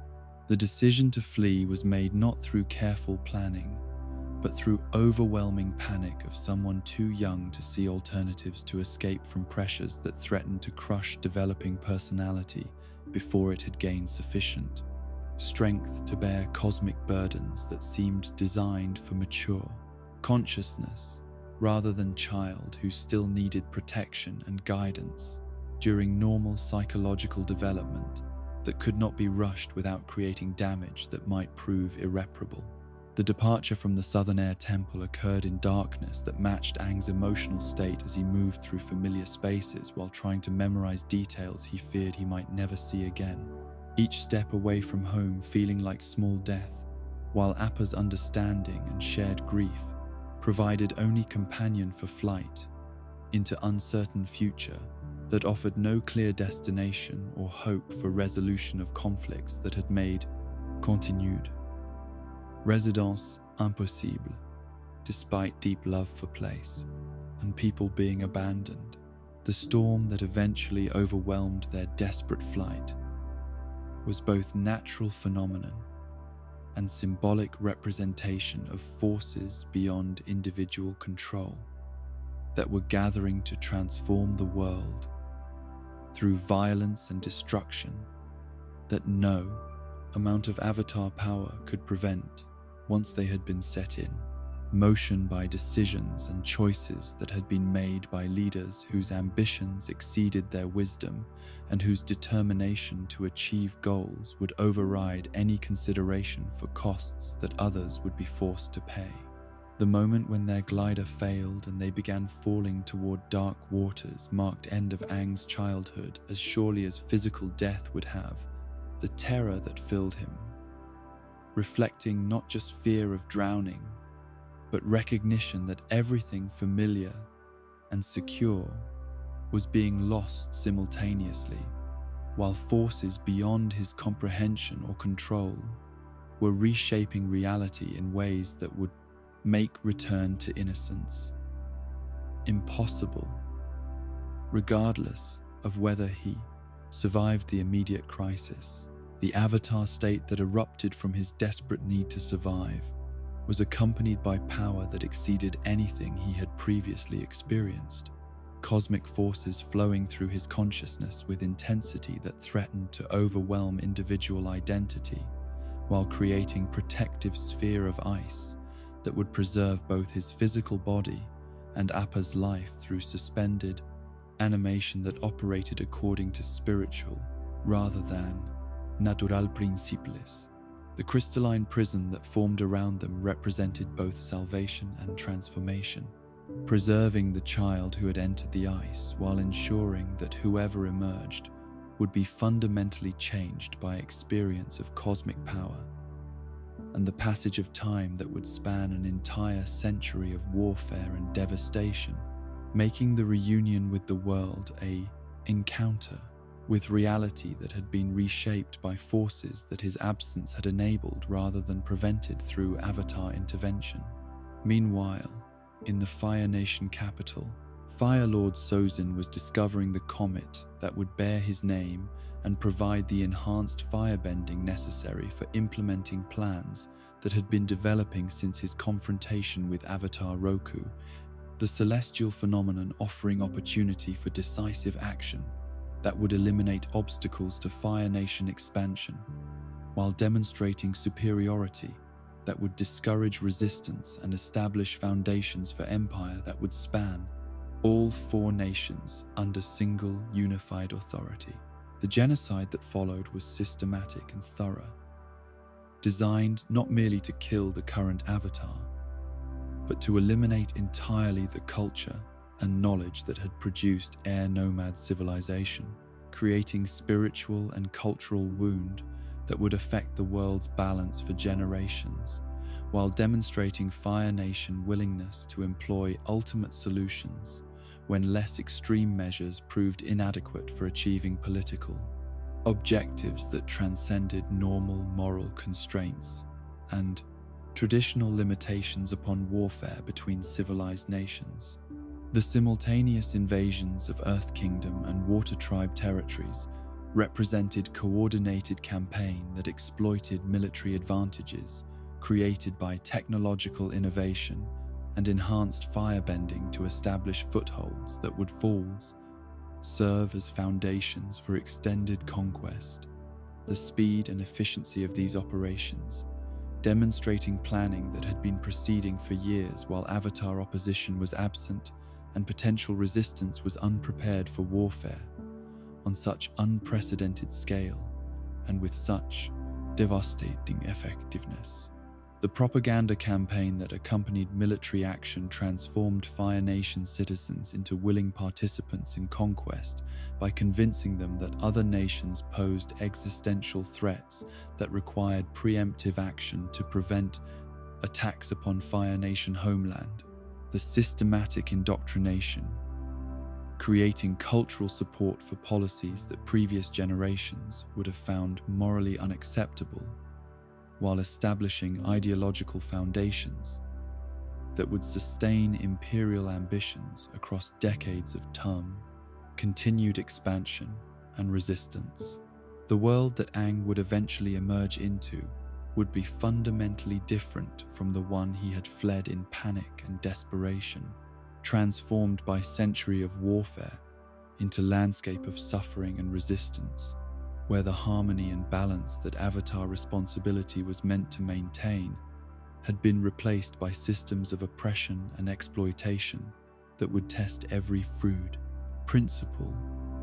The decision to flee was made not through careful planning, but through overwhelming panic of someone too young to see alternatives to escape from pressures that threatened to crush developing personality before it had gained sufficient strength to bear cosmic burdens that seemed designed for mature consciousness rather than child who still needed protection and guidance during normal psychological development that could not be rushed without creating damage that might prove irreparable. The departure from the Southern Air Temple occurred in darkness that matched Aang's emotional state as he moved through familiar spaces while trying to memorize details he feared he might never see again. Each step away from home feeling like small death, while Appa's understanding and shared grief provided only companion for flight into uncertain future that offered no clear destination or hope for resolution of conflicts that had made continued résidence impossible, despite deep love for place and people being abandoned. The storm that eventually overwhelmed their desperate flight was both natural phenomenon and symbolic representation of forces beyond individual control that were gathering to transform the world through violence and destruction that no amount of Avatar power could prevent once they had been set in motion by decisions and choices that had been made by leaders whose ambitions exceeded their wisdom and whose determination to achieve goals would override any consideration for costs that others would be forced to pay. The moment when their glider failed and they began falling toward dark waters marked end of Aang's childhood as surely as physical death would have. The terror that filled him, reflecting not just fear of drowning, but recognition that everything familiar and secure was being lost simultaneously, while forces beyond his comprehension or control were reshaping reality in ways that would make return to innocence impossible, regardless of whether he survived the immediate crisis. The Avatar state that erupted from his desperate need to survive was accompanied by power that exceeded anything he had previously experienced. cosmic forces flowing through his consciousness with intensity that threatened to overwhelm individual identity, while creating protective sphere of ice that would preserve both his physical body and Appa's life through suspended animation that operated according to spiritual rather than natural principles. The crystalline prison that formed around them represented both salvation and transformation, preserving the child who had entered the ice while ensuring that whoever emerged would be fundamentally changed by experience of cosmic power and the passage of time that would span an entire century of warfare and devastation, making the reunion with the world an encounter with reality that had been reshaped by forces that his absence had enabled rather than prevented through Avatar intervention. Meanwhile, in the Fire Nation capital, Fire Lord Sozin was discovering the comet that would bear his name and provide the enhanced firebending necessary for implementing plans that had been developing since his confrontation with Avatar Roku, the celestial phenomenon offering opportunity for decisive action that would eliminate obstacles to Fire Nation expansion, while demonstrating superiority that would discourage resistance and establish foundations for empire that would span all 4 nations under single unified authority. The genocide that followed was systematic and thorough, designed not merely to kill the current Avatar, but to eliminate entirely the culture and knowledge that had produced air nomad civilization, creating spiritual and cultural wound that would affect the world's balance for generations, while demonstrating Fire Nation willingness to employ ultimate solutions when less extreme measures proved inadequate for achieving political objectives that transcended normal moral constraints and traditional limitations upon warfare between civilized nations. The simultaneous invasions of Earth Kingdom and Water Tribe territories represented coordinated campaign that exploited military advantages created by technological innovation and enhanced firebending to establish footholds that would falls serve as foundations for extended conquest. The speed and efficiency of these operations, demonstrating planning that had been proceeding for years while Avatar opposition was absent and potential resistance was unprepared for warfare on such unprecedented scale and with such devastating effectiveness. The propaganda campaign that accompanied military action transformed Fire Nation citizens into willing participants in conquest by convincing them that other nations posed existential threats that required preemptive action to prevent attacks upon Fire Nation homeland. The systematic indoctrination, creating cultural support for policies that previous generations would have found morally unacceptable, while establishing ideological foundations that would sustain imperial ambitions across decades of continued expansion and resistance. The world that Aang would eventually emerge into would be fundamentally different from the one he had fled in panic and desperation, transformed by century of warfare into landscape of suffering and resistance, where the harmony and balance that Avatar responsibility was meant to maintain had been replaced by systems of oppression and exploitation that would test every fruit, principle,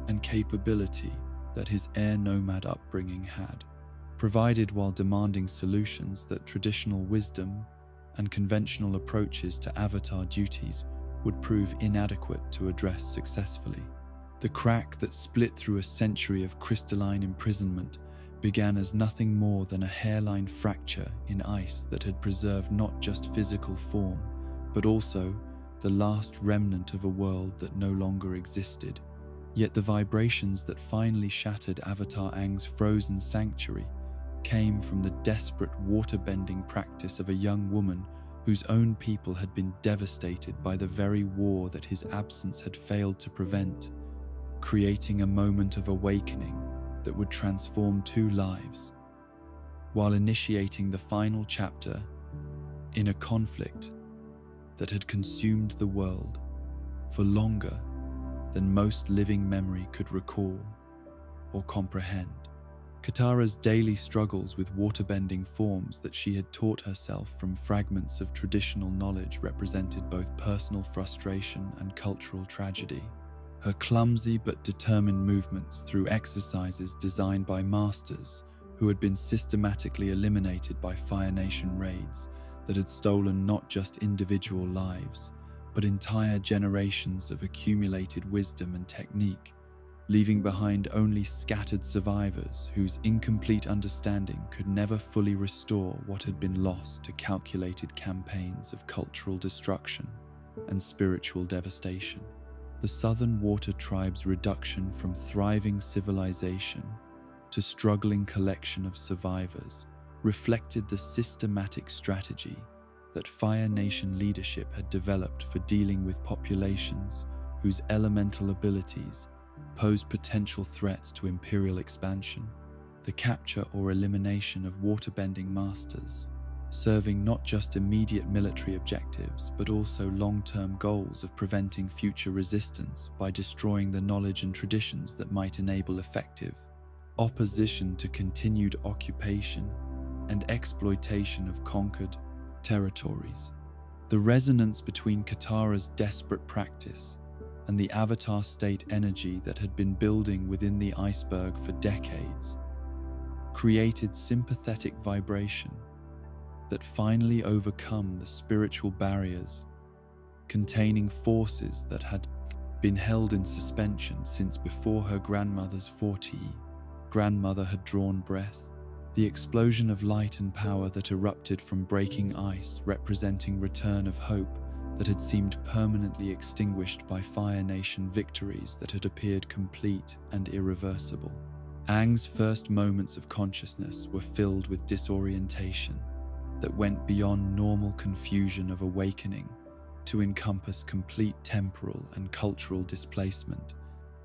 and capability that his air nomad upbringing had provided, while demanding solutions that traditional wisdom and conventional approaches to Avatar duties would prove inadequate to address successfully. The crack that split through a century of crystalline imprisonment began as nothing more than a hairline fracture in ice that had preserved not just physical form, but also the last remnant of a world that no longer existed. Yet the vibrations that finally shattered Avatar Aang's frozen sanctuary came from the desperate water-bending practice of a young woman whose own people had been devastated by the very war that his absence had failed to prevent, creating a moment of awakening that would transform 2 lives, while initiating the final chapter in a conflict that had consumed the world for longer than most living memory could recall or comprehend. Katara's daily struggles with waterbending forms that she had taught herself from fragments of traditional knowledge represented both personal frustration and cultural tragedy. Her clumsy but determined movements through exercises designed by masters who had been systematically eliminated by Fire Nation raids that had stolen not just individual lives, but entire generations of accumulated wisdom and technique, leaving behind only scattered survivors whose incomplete understanding could never fully restore what had been lost to calculated campaigns of cultural destruction and spiritual devastation. The Southern Water Tribe's reduction from thriving civilization to struggling collection of survivors reflected the systematic strategy that Fire Nation leadership had developed for dealing with populations whose elemental abilities posed potential threats to imperial expansion. The capture or elimination of waterbending masters, serving not just immediate military objectives but also long-term goals of preventing future resistance by destroying the knowledge and traditions that might enable effective opposition to continued occupation and exploitation of conquered territories. The resonance between Katara's desperate practice and the Avatar state energy that had been building within the iceberg for decades created sympathetic vibration that finally overcome the spiritual barriers containing forces that had been held in suspension since before her grandmother's 40 grandmother had drawn breath. The explosion of light and power that erupted from breaking ice, representing return of hope that had seemed permanently extinguished by Fire Nation victories that had appeared complete and irreversible. Aang's first moments of consciousness were filled with disorientation that went beyond normal confusion of awakening to encompass complete temporal and cultural displacement.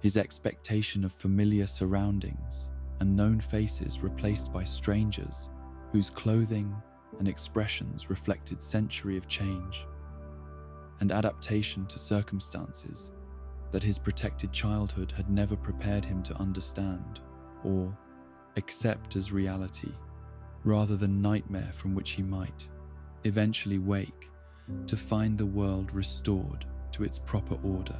His expectation of familiar surroundings and known faces replaced by strangers whose clothing and expressions reflected century of change and adaptation to circumstances that his protected childhood had never prepared him to understand or accept as reality, rather than nightmare from which he might eventually wake to find the world restored to its proper order.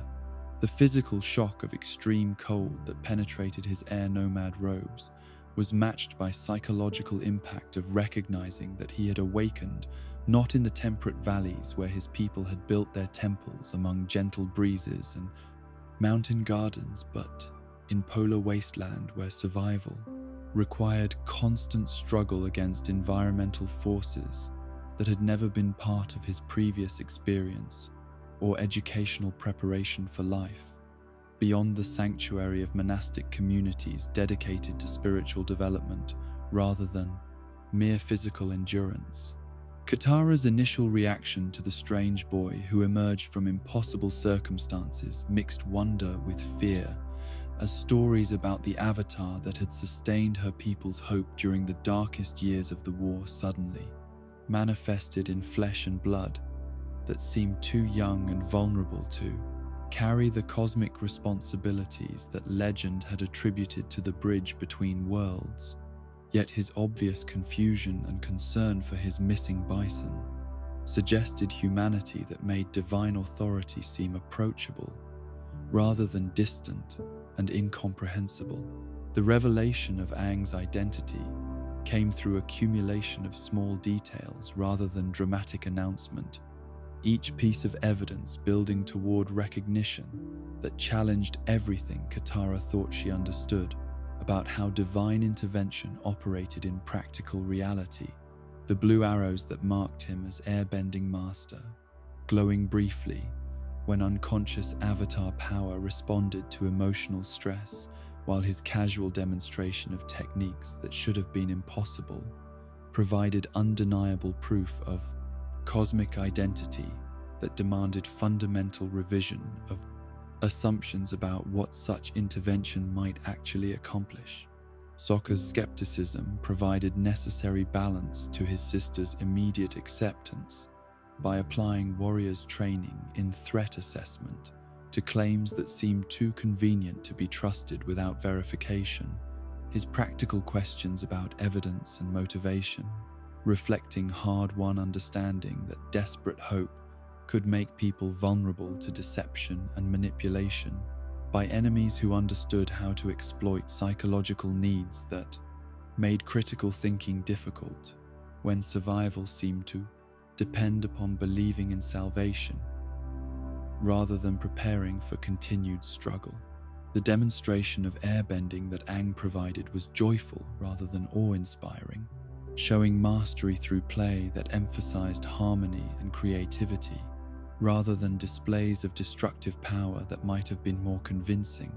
The physical shock of extreme cold that penetrated his air nomad robes was matched by psychological impact of recognizing that he had awakened not in the temperate valleys where his people had built their temples among gentle breezes and mountain gardens, but in polar wasteland where survival required constant struggle against environmental forces that had never been part of his previous experience or educational preparation for life, beyond the sanctuary of monastic communities dedicated to spiritual development rather than mere physical endurance. Katara's initial reaction to the strange boy who emerged from impossible circumstances mixed wonder with fear as stories about the Avatar that had sustained her people's hope during the darkest years of the war suddenly manifested in flesh and blood that seemed too young and vulnerable to carry the cosmic responsibilities that legend had attributed to the bridge between worlds. Yet his obvious confusion and concern for his missing bison suggested humanity that made divine authority seem approachable rather than distant and incomprehensible. The revelation of Aang's identity came through accumulation of small details rather than dramatic announcement, each piece of evidence building toward recognition that challenged everything Katara thought she understood about how divine intervention operated in practical reality. The blue arrows that marked him as airbending master, glowing briefly when unconscious Avatar power responded to emotional stress, while his casual demonstration of techniques that should have been impossible provided undeniable proof of cosmic identity that demanded fundamental revision of assumptions about what such intervention might actually accomplish. Sokka's skepticism provided necessary balance to his sister's immediate acceptance by applying warriors' training in threat assessment to claims that seemed too convenient to be trusted without verification, his practical questions about evidence and motivation, reflecting hard-won understanding that desperate hope could make people vulnerable to deception and manipulation by enemies who understood how to exploit psychological needs that made critical thinking difficult when survival seemed to depend upon believing in salvation rather than preparing for continued struggle. The demonstration of airbending that Aang provided was joyful rather than awe-inspiring, showing mastery through play that emphasized harmony and creativity, rather than displays of destructive power that might have been more convincing,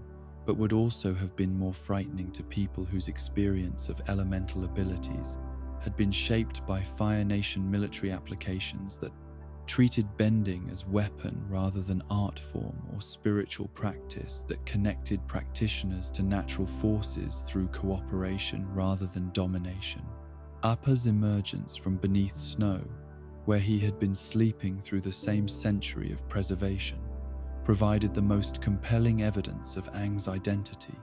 but would also have been more frightening to people whose experience of elemental abilities had been shaped by Fire Nation military applications that treated bending as weapon rather than art form or spiritual practice that connected practitioners to natural forces through cooperation rather than domination. Appa's emergence from beneath snow, where he had been sleeping through the same century of preservation, provided the most compelling evidence of Aang's identity,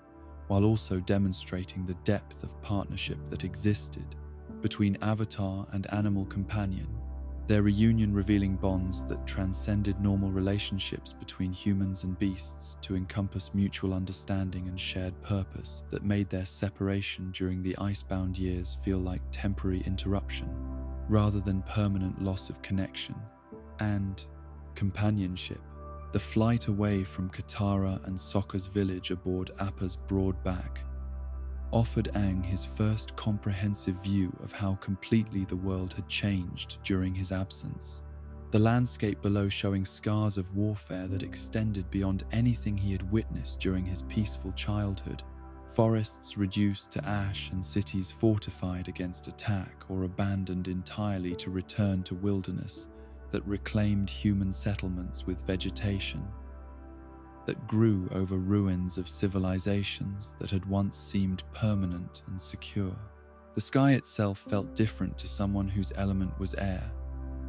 while also demonstrating the depth of partnership that existed between Avatar and animal companion, their reunion revealing bonds that transcended normal relationships between humans and beasts to encompass mutual understanding and shared purpose that made their separation during the icebound years feel like temporary interruption rather than permanent loss of connection and companionship. The flight away from Katara and Sokka's village aboard Appa's broad back offered Aang his first comprehensive view of how completely the world had changed during his absence. The landscape below showing scars of warfare that extended beyond anything he had witnessed during his peaceful childhood, forests reduced to ash and cities fortified against attack or abandoned entirely to return to wilderness that reclaimed human settlements with vegetation that grew over ruins of civilizations that had once seemed permanent and secure. The sky itself felt different to someone whose element was air,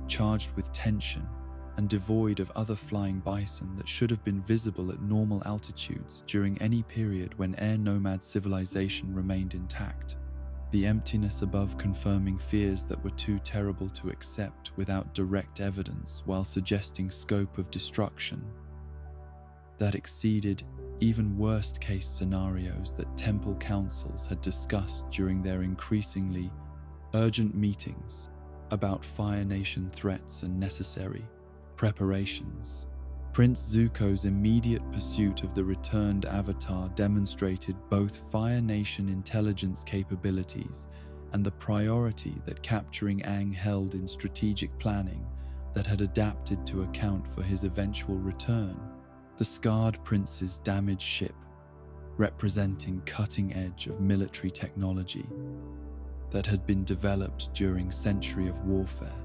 charged with tension and devoid of other flying bison that should have been visible at normal altitudes during any period when air nomad civilization remained intact. The emptiness above confirming fears that were too terrible to accept without direct evidence, while suggesting scope of destruction that exceeded even worst-case scenarios that temple councils had discussed during their increasingly urgent meetings about Fire Nation threats and necessary preparations. Prince Zuko's immediate pursuit of the returned Avatar demonstrated both Fire Nation intelligence capabilities and the priority that capturing Aang held in strategic planning that had adapted to account for his eventual return. The scarred prince's damaged ship, representing cutting edge of military technology that had been developed during century of warfare,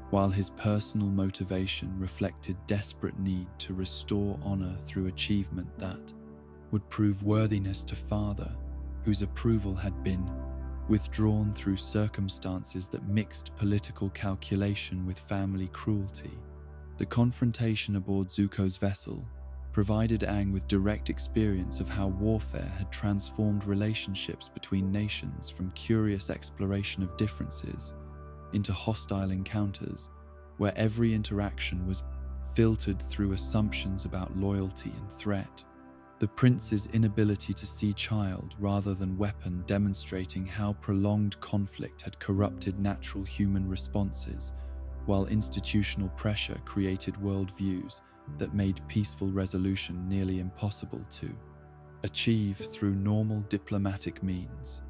while his personal motivation reflected desperate need to restore honor through achievement that would prove worthiness to father, whose approval had been withdrawn through circumstances that mixed political calculation with family cruelty. The confrontation aboard Zuko's vessel provided Aang with direct experience of how warfare had transformed relationships between nations from curious exploration of differences into hostile encounters, where every interaction was filtered through assumptions about loyalty and threat. The prince's inability to see child rather than weapon, demonstrating how prolonged conflict had corrupted natural human responses, while institutional pressure created worldviews that made peaceful resolution nearly impossible to achieve through normal diplomatic means.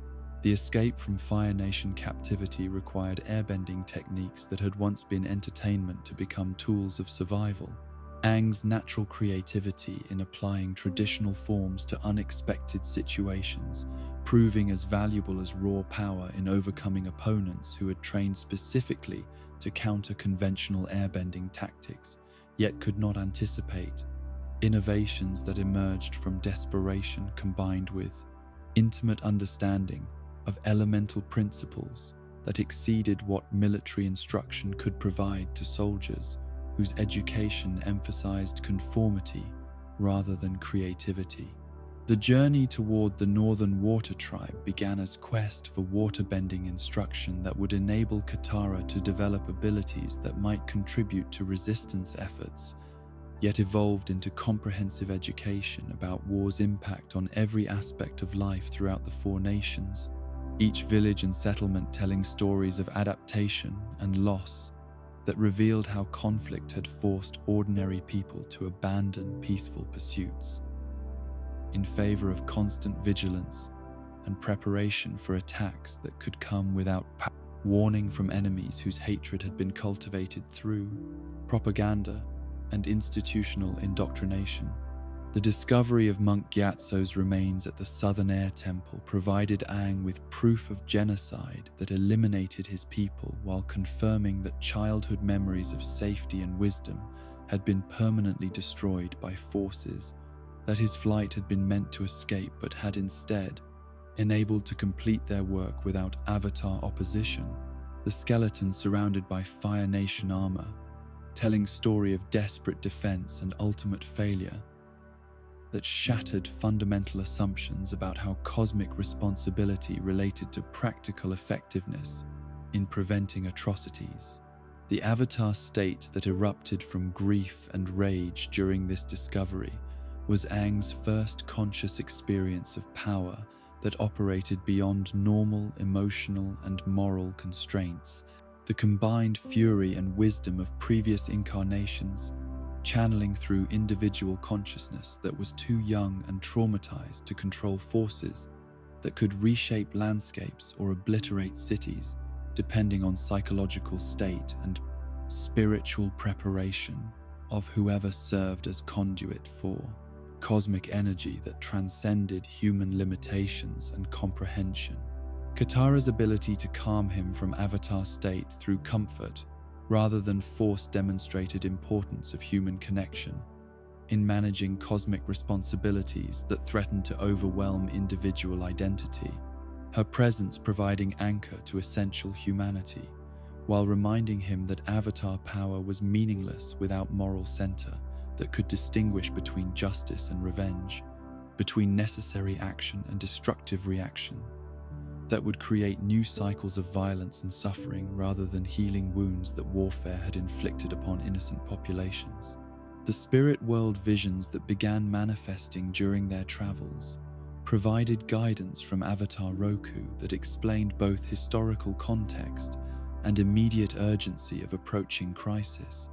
The escape from Fire Nation captivity required airbending techniques that had once been entertainment to become tools of survival. Aang's natural creativity in applying traditional forms to unexpected situations, proving as valuable as raw power in overcoming opponents who had trained specifically to counter conventional airbending tactics, yet could not anticipate. Innovations that emerged from desperation combined with intimate understanding of elemental principles that exceeded what military instruction could provide to soldiers, whose education emphasized conformity rather than creativity. The journey toward the Northern Water Tribe began as quest for waterbending instruction that would enable Katara to develop abilities that might contribute to resistance efforts, yet evolved into comprehensive education about war's impact on every aspect of life throughout the Four Nations, each village and settlement telling stories of adaptation and loss that revealed how conflict had forced ordinary people to abandon peaceful pursuits in favor of constant vigilance and preparation for attacks that could come without warning from enemies whose hatred had been cultivated through propaganda and institutional indoctrination. The discovery of Monk Gyatso's remains at the Southern Air Temple provided Aang with proof of genocide that eliminated his people while confirming that childhood memories of safety and wisdom had been permanently destroyed by forces that his flight had been meant to escape but had instead enabled to complete their work without Avatar opposition. The skeleton surrounded by Fire Nation armor, telling story of desperate defense and ultimate failure that shattered fundamental assumptions about how cosmic responsibility related to practical effectiveness in preventing atrocities. The Avatar state that erupted from grief and rage during this discovery was Aang's first conscious experience of power that operated beyond normal emotional and moral constraints. The combined fury and wisdom of previous incarnations, channeling through individual consciousness that was too young and traumatized to control forces that could reshape landscapes or obliterate cities, depending on psychological state and spiritual preparation of whoever served as conduit for cosmic energy that transcended human limitations and comprehension. Katara's ability to calm him from Avatar state through comfort rather than force demonstrated importance of human connection in managing cosmic responsibilities that threatened to overwhelm individual identity, her presence providing anchor to essential humanity, while reminding him that Avatar power was meaningless without moral center that could distinguish between justice and revenge, between necessary action and destructive reaction, that would create new cycles of violence and suffering rather than healing wounds that warfare had inflicted upon innocent populations. The spirit world visions that began manifesting during their travels provided guidance from Avatar Roku that explained both historical context and immediate urgency of approaching crisis.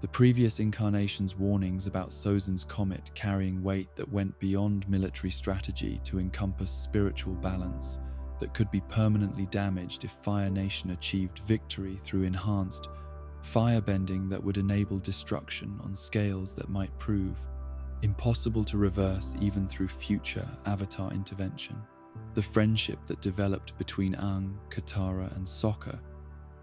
The previous incarnation's warnings about Sozin's comet carrying weight that went beyond military strategy to encompass spiritual balance that could be permanently damaged if Fire Nation achieved victory through enhanced firebending that would enable destruction on scales that might prove impossible to reverse even through future Avatar intervention. The friendship that developed between Aang, Katara, and Sokka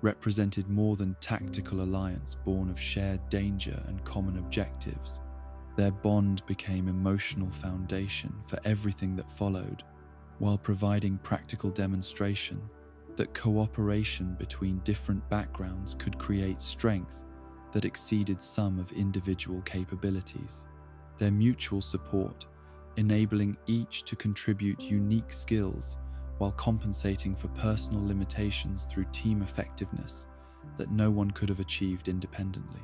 represented more than tactical alliance born of shared danger and common objectives. Their bond became emotional foundation for everything that followed, while providing practical demonstration that cooperation between different backgrounds could create strength that exceeded some of individual capabilities. Their mutual support, enabling each to contribute unique skills while compensating for personal limitations through team effectiveness that no one could have achieved independently.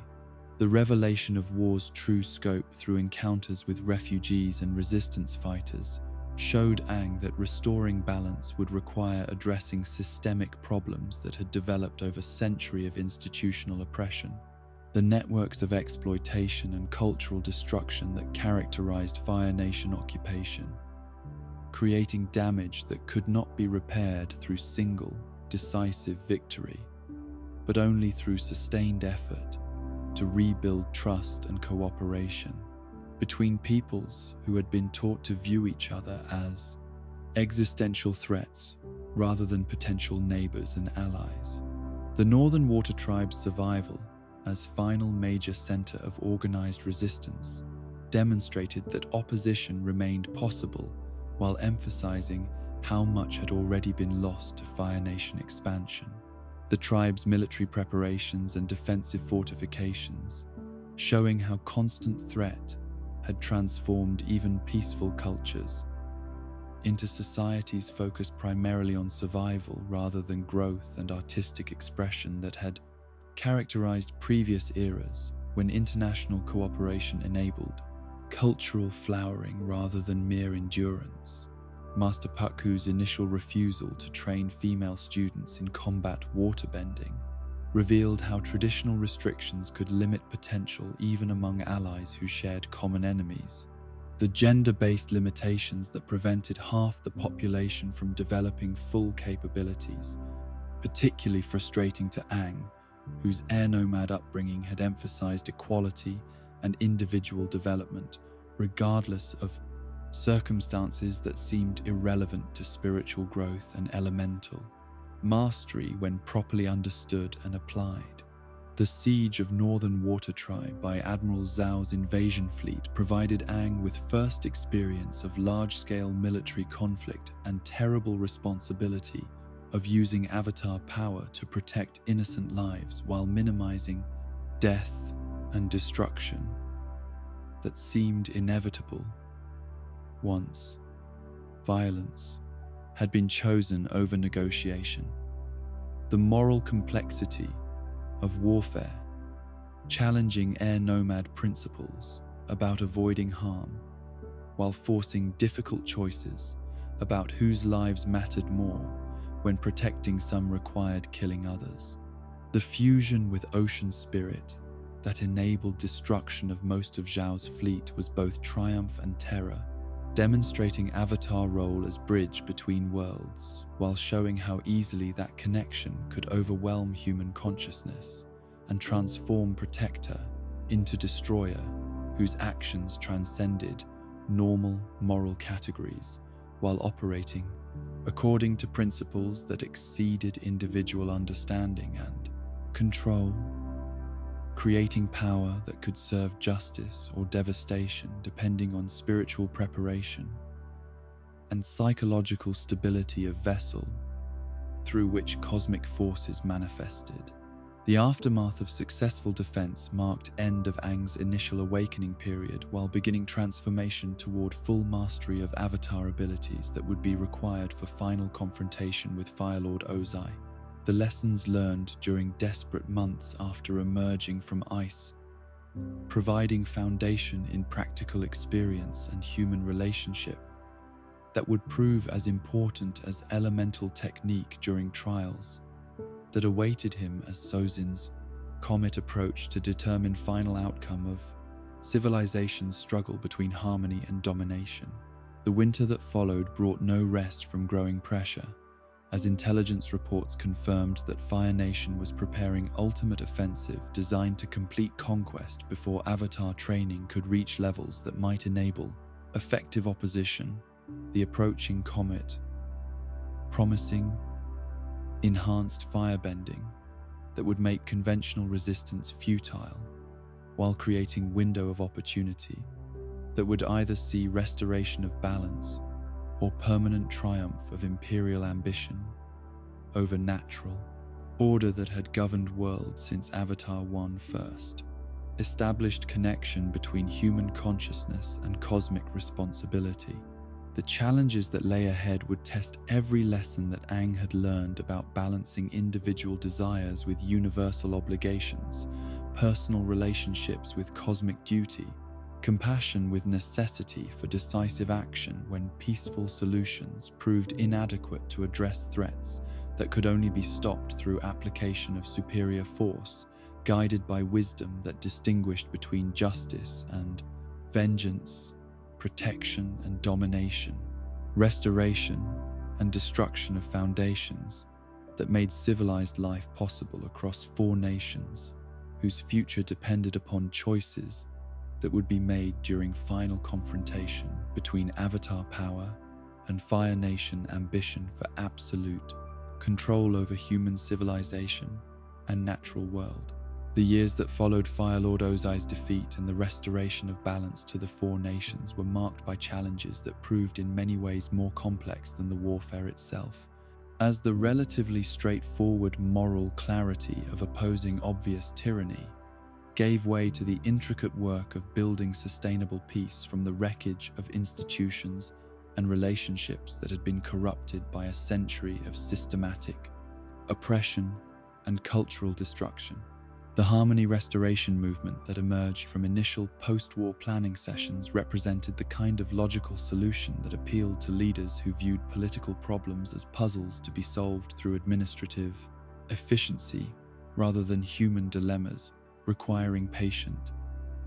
The revelation of war's true scope through encounters with refugees and resistance fighters showed Aang that restoring balance would require addressing systemic problems that had developed over centuries of institutional oppression. The networks of exploitation and cultural destruction that characterized Fire Nation occupation, creating damage that could not be repaired through single, decisive victory, but only through sustained effort to rebuild trust and cooperation between peoples who had been taught to view each other as existential threats rather than potential neighbors and allies. The Northern Water Tribe's survival as final major center of organized resistance demonstrated that opposition remained possible while emphasizing how much had already been lost to Fire Nation expansion. The tribe's military preparations and defensive fortifications, showing how constant threat had transformed even peaceful cultures into societies focused primarily on survival rather than growth and artistic expression that had characterized previous eras when international cooperation enabled cultural flowering rather than mere endurance. Master Pakku's initial refusal to train female students in combat waterbending revealed how traditional restrictions could limit potential even among allies who shared common enemies. The gender-based limitations that prevented half the population from developing full capabilities, particularly frustrating to Aang, whose air nomad upbringing had emphasized equality and individual development, regardless of circumstances that seemed irrelevant to spiritual growth and elemental mastery when properly understood and applied. The siege of Northern Water Tribe by Admiral Zhao's invasion fleet provided Aang with first experience of large-scale military conflict and terrible responsibility of using Avatar power to protect innocent lives while minimizing death and destruction that seemed inevitable once violence had been chosen over negotiation. The moral complexity of warfare, challenging air nomad principles about avoiding harm, while forcing difficult choices about whose lives mattered more when protecting some required killing others. The fusion with ocean spirit that enabled destruction of most of Zhao's fleet was both triumph and terror, demonstrating Avatar's role as bridge between worlds, while showing how easily that connection could overwhelm human consciousness and transform Protector into Destroyer, whose actions transcended normal moral categories while operating according to principles that exceeded individual understanding and control, creating power that could serve justice or devastation depending on spiritual preparation and psychological stability of vessel through which cosmic forces manifested. The aftermath of successful defense marked end of Aang's initial awakening period while beginning transformation toward full mastery of Avatar abilities that would be required for final confrontation with Fire Lord Ozai. The lessons learned during desperate months after emerging from ice, providing foundation in practical experience and human relationship that would prove as important as elemental technique during trials that awaited him as Sozin's comet approached to determine final outcome of civilization's struggle between harmony and domination. The winter that followed brought no rest from growing pressure, as intelligence reports confirmed that Fire Nation was preparing ultimate offensive designed to complete conquest before Avatar training could reach levels that might enable effective opposition. The approaching comet, promising enhanced firebending that would make conventional resistance futile, while creating window of opportunity that would either see restoration of balance or permanent triumph of imperial ambition over natural order that had governed worlds since Avatar 1 first established connection between human consciousness and cosmic responsibility. The challenges that lay ahead would test every lesson that Aang had learned about balancing individual desires with universal obligations, personal relationships with cosmic duty, compassion with necessity for decisive action when peaceful solutions proved inadequate to address threats that could only be stopped through application of superior force, guided by wisdom that distinguished between justice and vengeance, protection and domination, restoration and destruction of foundations that made civilized life possible across 4 nations, whose future depended upon choices that would be made during final confrontation between Avatar power and Fire Nation ambition for absolute control over human civilization and natural world. The years that followed Fire Lord Ozai's defeat and the restoration of balance to the 4 nations were marked by challenges that proved in many ways more complex than the warfare itself, as the relatively straightforward moral clarity of opposing obvious tyranny gave way to the intricate work of building sustainable peace from the wreckage of institutions and relationships that had been corrupted by a century of systematic oppression and cultural destruction. The Harmony Restoration movement that emerged from initial post-war planning sessions represented the kind of logical solution that appealed to leaders who viewed political problems as puzzles to be solved through administrative efficiency rather than human dilemmas requiring patient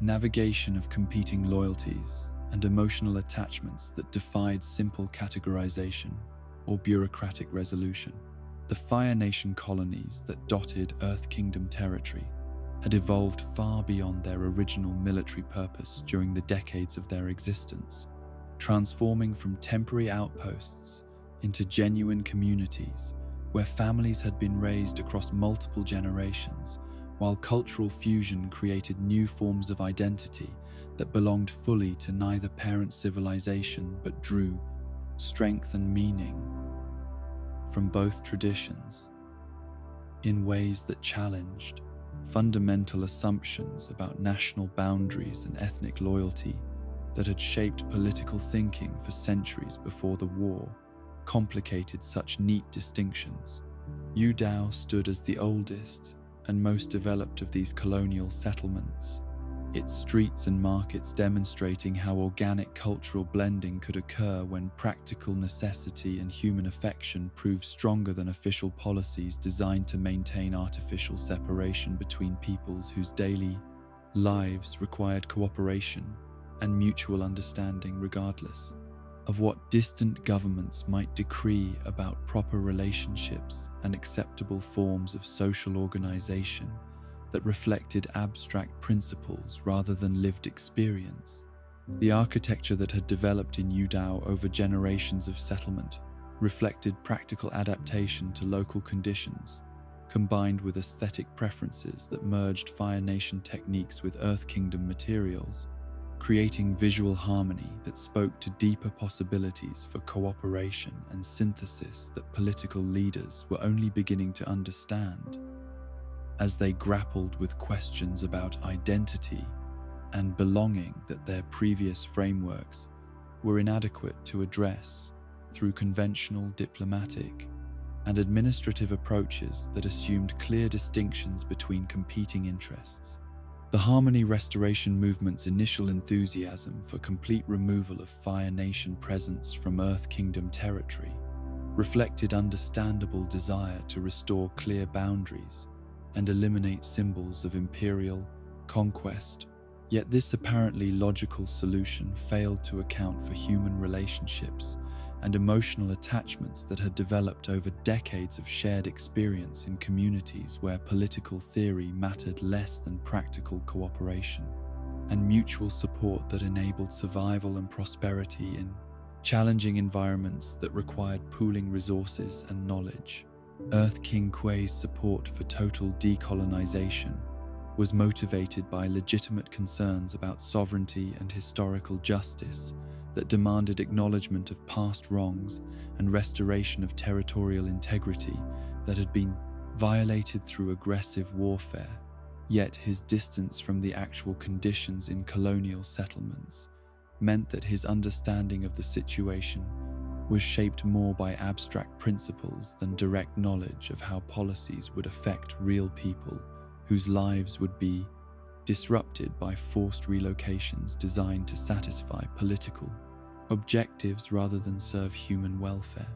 navigation of competing loyalties and emotional attachments that defied simple categorization or bureaucratic resolution. The Fire Nation colonies that dotted Earth Kingdom territory had evolved far beyond their original military purpose during the decades of their existence, transforming from temporary outposts into genuine communities where families had been raised across multiple generations, while cultural fusion created new forms of identity that belonged fully to neither parent civilization but drew strength and meaning from both traditions in ways that challenged fundamental assumptions about national boundaries and ethnic loyalty that had shaped political thinking for centuries before the war complicated such neat distinctions. Yudao stood as the oldest and most developed of these colonial settlements, its streets and markets demonstrating how organic cultural blending could occur when practical necessity and human affection proved stronger than official policies designed to maintain artificial separation between peoples whose daily lives required cooperation and mutual understanding regardless of what distant governments might decree about proper relationships and acceptable forms of social organization that reflected abstract principles rather than lived experience. The architecture that had developed in Yudao over generations of settlement reflected practical adaptation to local conditions, combined with aesthetic preferences that merged Fire Nation techniques with Earth Kingdom materials, creating visual harmony that spoke to deeper possibilities for cooperation and synthesis that political leaders were only beginning to understand as they grappled with questions about identity and belonging that their previous frameworks were inadequate to address through conventional diplomatic and administrative approaches that assumed clear distinctions between competing interests. The Harmony Restoration movement's initial enthusiasm for complete removal of Fire Nation presence from Earth Kingdom territory reflected understandable desire to restore clear boundaries and eliminate symbols of imperial conquest. Yet this apparently logical solution failed to account for human relationships and emotional attachments that had developed over decades of shared experience in communities where political theory mattered less than practical cooperation and mutual support that enabled survival and prosperity in challenging environments that required pooling resources and knowledge. Earth King Kuei's support for total decolonization was motivated by legitimate concerns about sovereignty and historical justice that demanded acknowledgement of past wrongs and restoration of territorial integrity that had been violated through aggressive warfare. Yet his distance from the actual conditions in colonial settlements meant that his understanding of the situation was shaped more by abstract principles than direct knowledge of how policies would affect real people whose lives would be disrupted by forced relocations designed to satisfy political objectives rather than serve human welfare.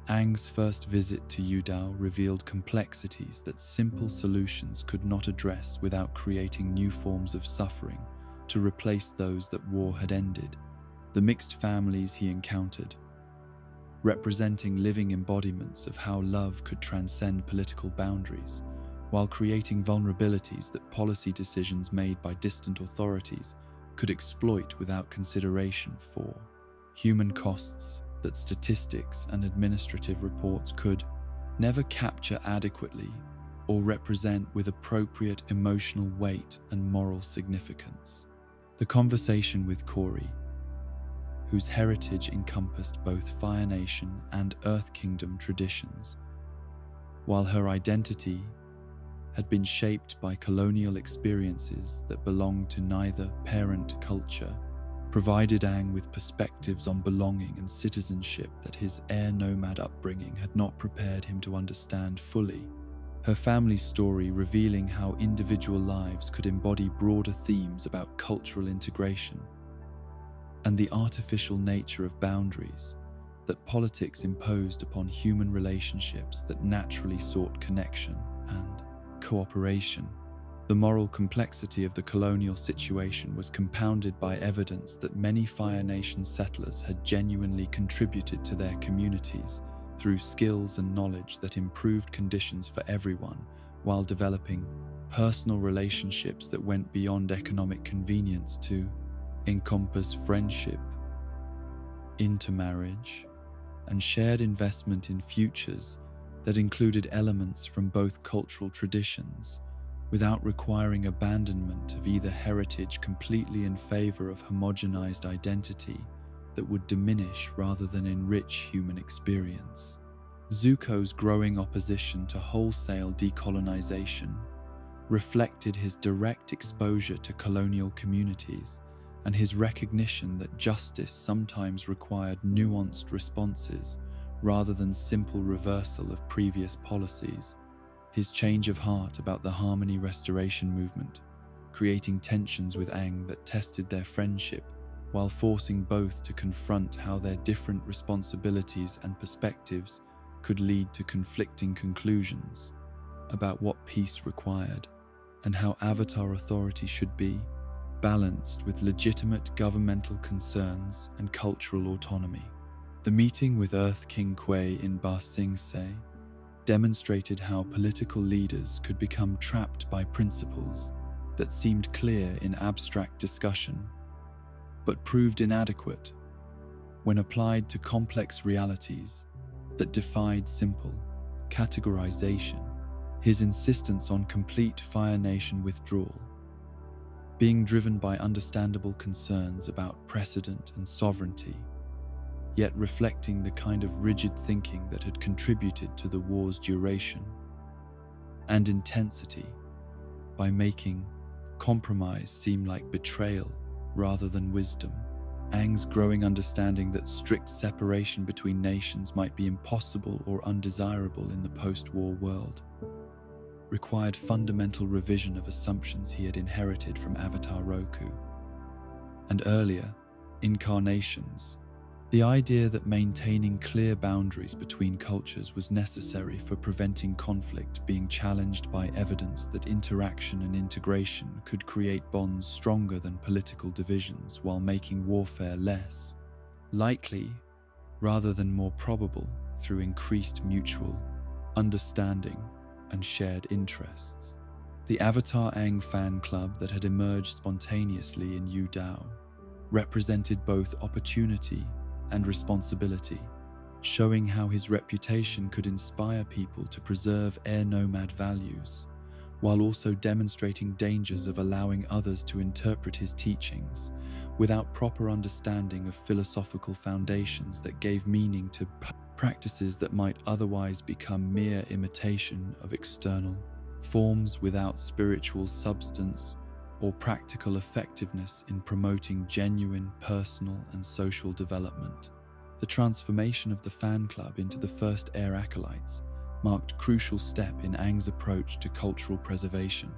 Aang's first visit to Yudao revealed complexities that simple solutions could not address without creating new forms of suffering to replace those that war had ended. The mixed families he encountered, representing living embodiments of how love could transcend political boundaries, while creating vulnerabilities that policy decisions made by distant authorities could exploit without consideration for human costs that statistics and administrative reports could never capture adequately or represent with appropriate emotional weight and moral significance. The conversation with Corey, whose heritage encompassed both Fire Nation and Earth Kingdom traditions, while her identity had been shaped by colonial experiences that belonged to neither parent culture, provided Aang with perspectives on belonging and citizenship that his air nomad upbringing had not prepared him to understand fully. Her family's story revealing how individual lives could embody broader themes about cultural integration and the artificial nature of boundaries that politics imposed upon human relationships that naturally sought connection and cooperation. The moral complexity of the colonial situation was compounded by evidence that many Fire Nation settlers had genuinely contributed to their communities through skills and knowledge that improved conditions for everyone, while developing personal relationships that went beyond economic convenience to encompass friendship, intermarriage, and shared investment in futures that included elements from both cultural traditions, without requiring abandonment of either heritage completely in favor of homogenized identity that would diminish rather than enrich human experience. Zuko's growing opposition to wholesale decolonization reflected his direct exposure to colonial communities and his recognition that justice sometimes required nuanced responses rather than simple reversal of previous policies. His change of heart about the Harmony Restoration movement, creating tensions with Aang that tested their friendship, while forcing both to confront how their different responsibilities and perspectives could lead to conflicting conclusions about what peace required and how Avatar authority should be balanced with legitimate governmental concerns and cultural autonomy. The meeting with Earth King Kwai in Ba Sing Se demonstrated how political leaders could become trapped by principles that seemed clear in abstract discussion, but proved inadequate when applied to complex realities that defied simple categorization. His insistence on complete Fire Nation withdrawal, being driven by understandable concerns about precedent and sovereignty, yet reflecting the kind of rigid thinking that had contributed to the war's duration and intensity by making compromise seem like betrayal rather than wisdom. Aang's growing understanding that strict separation between nations might be impossible or undesirable in the post-war world required fundamental revision of assumptions he had inherited from Avatar Roku and earlier incarnations. The idea that maintaining clear boundaries between cultures was necessary for preventing conflict being challenged by evidence that interaction and integration could create bonds stronger than political divisions while making warfare less likely rather than more probable through increased mutual understanding and shared interests. The Avatar Aang fan club that had emerged spontaneously in Yu Dao represented both opportunity and responsibility, showing how his reputation could inspire people to preserve air nomad values, while also demonstrating dangers of allowing others to interpret his teachings without proper understanding of philosophical foundations that gave meaning to practices that might otherwise become mere imitation of external forms without spiritual substance or practical effectiveness in promoting genuine personal and social development. The transformation of the fan club into the first Air Acolytes marked a crucial step in Aang's approach to cultural preservation,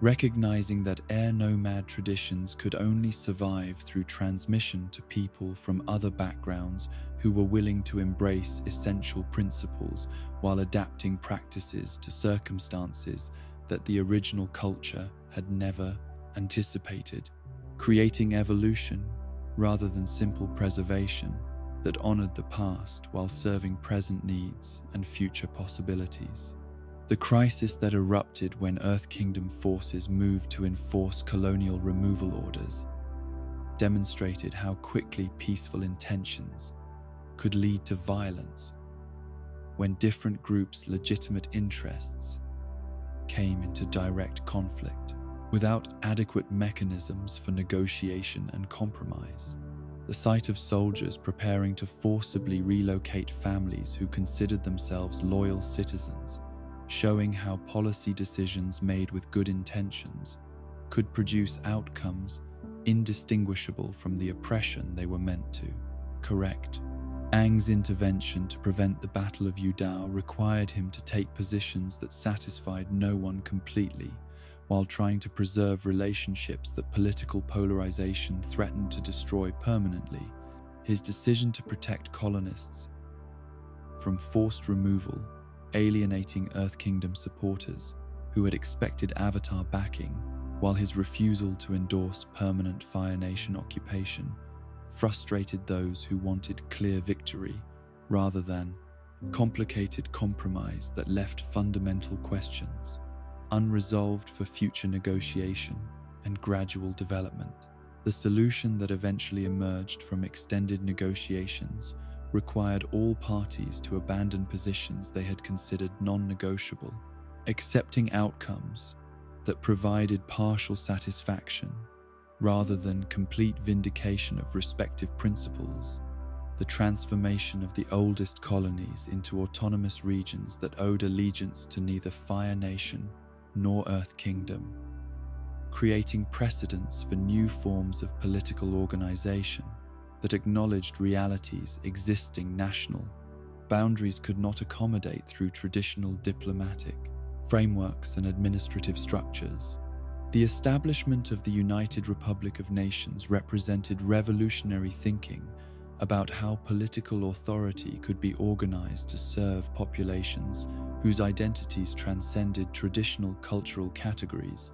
recognizing that air nomad traditions could only survive through transmission to people from other backgrounds who were willing to embrace essential principles while adapting practices to circumstances that the original culture had never anticipated, creating evolution rather than simple preservation that honored the past while serving present needs and future possibilities. The crisis that erupted when Earth Kingdom forces moved to enforce colonial removal orders demonstrated how quickly peaceful intentions could lead to violence when different groups' legitimate interests came into direct conflict. Without adequate mechanisms for negotiation and compromise, the sight of soldiers preparing to forcibly relocate families who considered themselves loyal citizens showing how policy decisions made with good intentions could produce outcomes indistinguishable from the oppression they were meant to correct. Aang's intervention to prevent the Battle of Yudao required him to take positions that satisfied no one completely, while trying to preserve relationships that political polarization threatened to destroy permanently. His decision to protect colonists from forced removal, alienating Earth Kingdom supporters who had expected Avatar backing, while his refusal to endorse permanent Fire Nation occupation frustrated those who wanted clear victory rather than complicated compromise that left fundamental questions unresolved for future negotiation and gradual development. The solution that eventually emerged from extended negotiations required all parties to abandon positions they had considered non-negotiable, accepting outcomes that provided partial satisfaction rather than complete vindication of respective principles. The transformation of the oldest colonies into autonomous regions that owed allegiance to neither Fire Nation nor Earth Kingdom, creating precedents for new forms of political organization that acknowledged realities existing national boundaries could not accommodate through traditional diplomatic frameworks and administrative structures. The establishment of the United Republic of Nations represented revolutionary thinking about how political authority could be organized to serve populations whose identities transcended traditional cultural categories,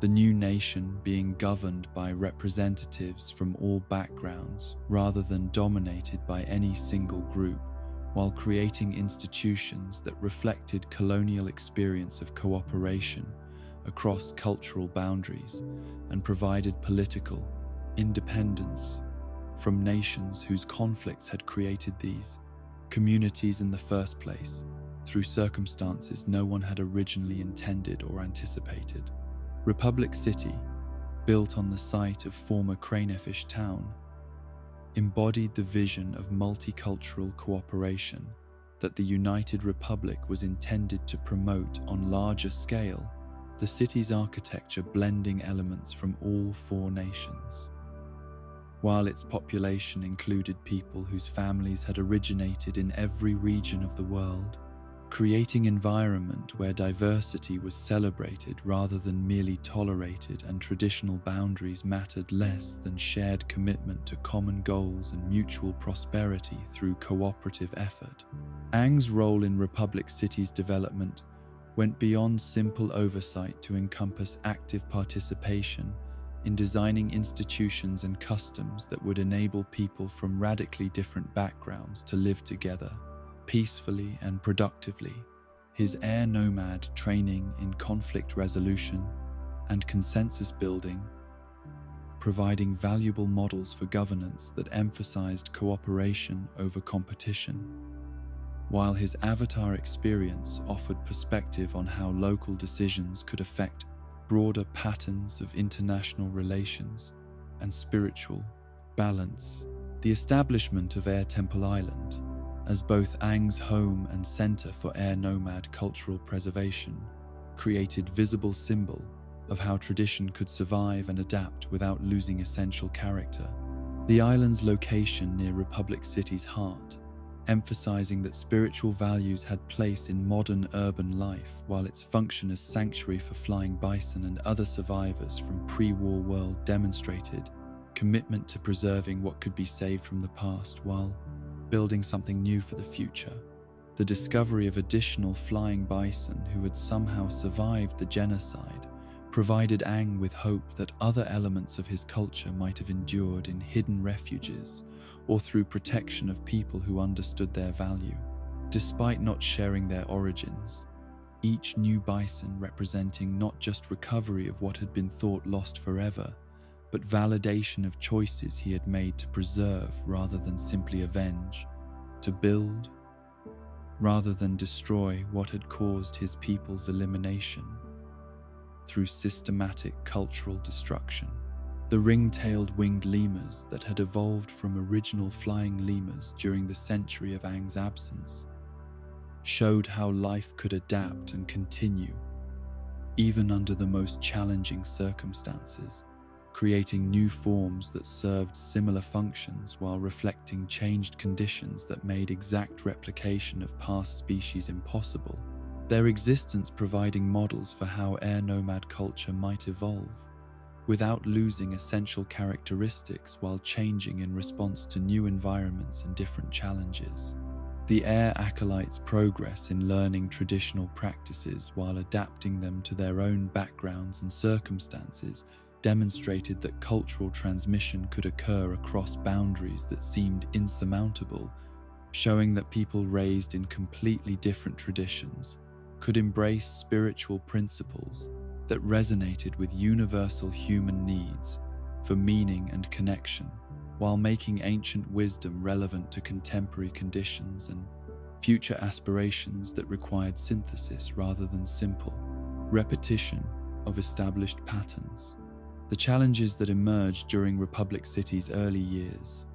the new nation being governed by representatives from all backgrounds rather than dominated by any single group, while creating institutions that reflected colonial experience of cooperation across cultural boundaries and provided political independence from nations whose conflicts had created these communities in the first place through circumstances no one had originally intended or anticipated. Republic City, built on the site of former Cranefish Town, embodied the vision of multicultural cooperation that the United Republic was intended to promote on larger scale, the city's architecture blending elements from all four nations. While its population included people whose families had originated in every region of the world, creating an environment where diversity was celebrated rather than merely tolerated and traditional boundaries mattered less than shared commitment to common goals and mutual prosperity through cooperative effort. Aang's role in Republic City's development went beyond simple oversight to encompass active participation in designing institutions and customs that would enable people from radically different backgrounds to live together peacefully and productively. His air nomad training in conflict resolution and consensus building, providing valuable models for governance that emphasized cooperation over competition, while his Avatar experience offered perspective on how local decisions could affect broader patterns of international relations and spiritual balance. The establishment of Air Temple Island as both Aang's home and center for air nomad cultural preservation created visible symbol of how tradition could survive and adapt without losing essential character. The island's location near Republic City's heart, emphasizing that spiritual values had place in modern urban life, while its function as sanctuary for flying bison and other survivors from pre-war world demonstrated commitment to preserving what could be saved from the past while building something new for the future. The discovery of additional flying bison who had somehow survived the genocide provided Aang with hope that other elements of his culture might have endured in hidden refuges or through protection of people who understood their value. Despite not sharing their origins, each new bison representing not just recovery of what had been thought lost forever, but validation of choices he had made to preserve rather than simply avenge, to build rather than destroy what had caused his people's elimination through systematic cultural destruction. The ring-tailed winged lemurs that had evolved from original flying lemurs during the century of Aang's absence showed how life could adapt and continue, even under the most challenging circumstances, creating new forms that served similar functions while reflecting changed conditions that made exact replication of past species impossible, their existence providing models for how air nomad culture might evolve, without losing essential characteristics while changing in response to new environments and different challenges. The air acolytes' progress in learning traditional practices while adapting them to their own backgrounds and circumstances demonstrated that cultural transmission could occur across boundaries that seemed insurmountable, showing that people raised in completely different traditions could embrace spiritual principles that resonated with universal human needs for meaning and connection, while making ancient wisdom relevant to contemporary conditions and future aspirations that required synthesis rather than simple repetition of established patterns. The challenges that emerged during Republic City's early years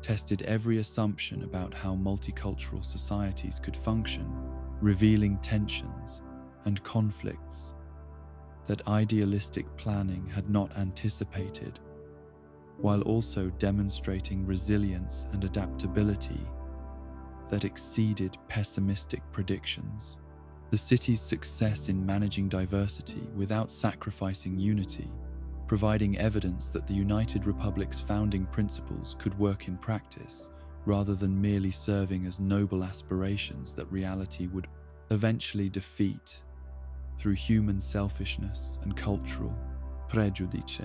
tested every assumption about how multicultural societies could function, revealing tensions and conflicts that idealistic planning had not anticipated, while also demonstrating resilience and adaptability that exceeded pessimistic predictions. The city's success in managing diversity without sacrificing unity, providing evidence that the United Republic's founding principles could work in practice, rather than merely serving as noble aspirations that reality would eventually defeat through human selfishness and cultural prejudice.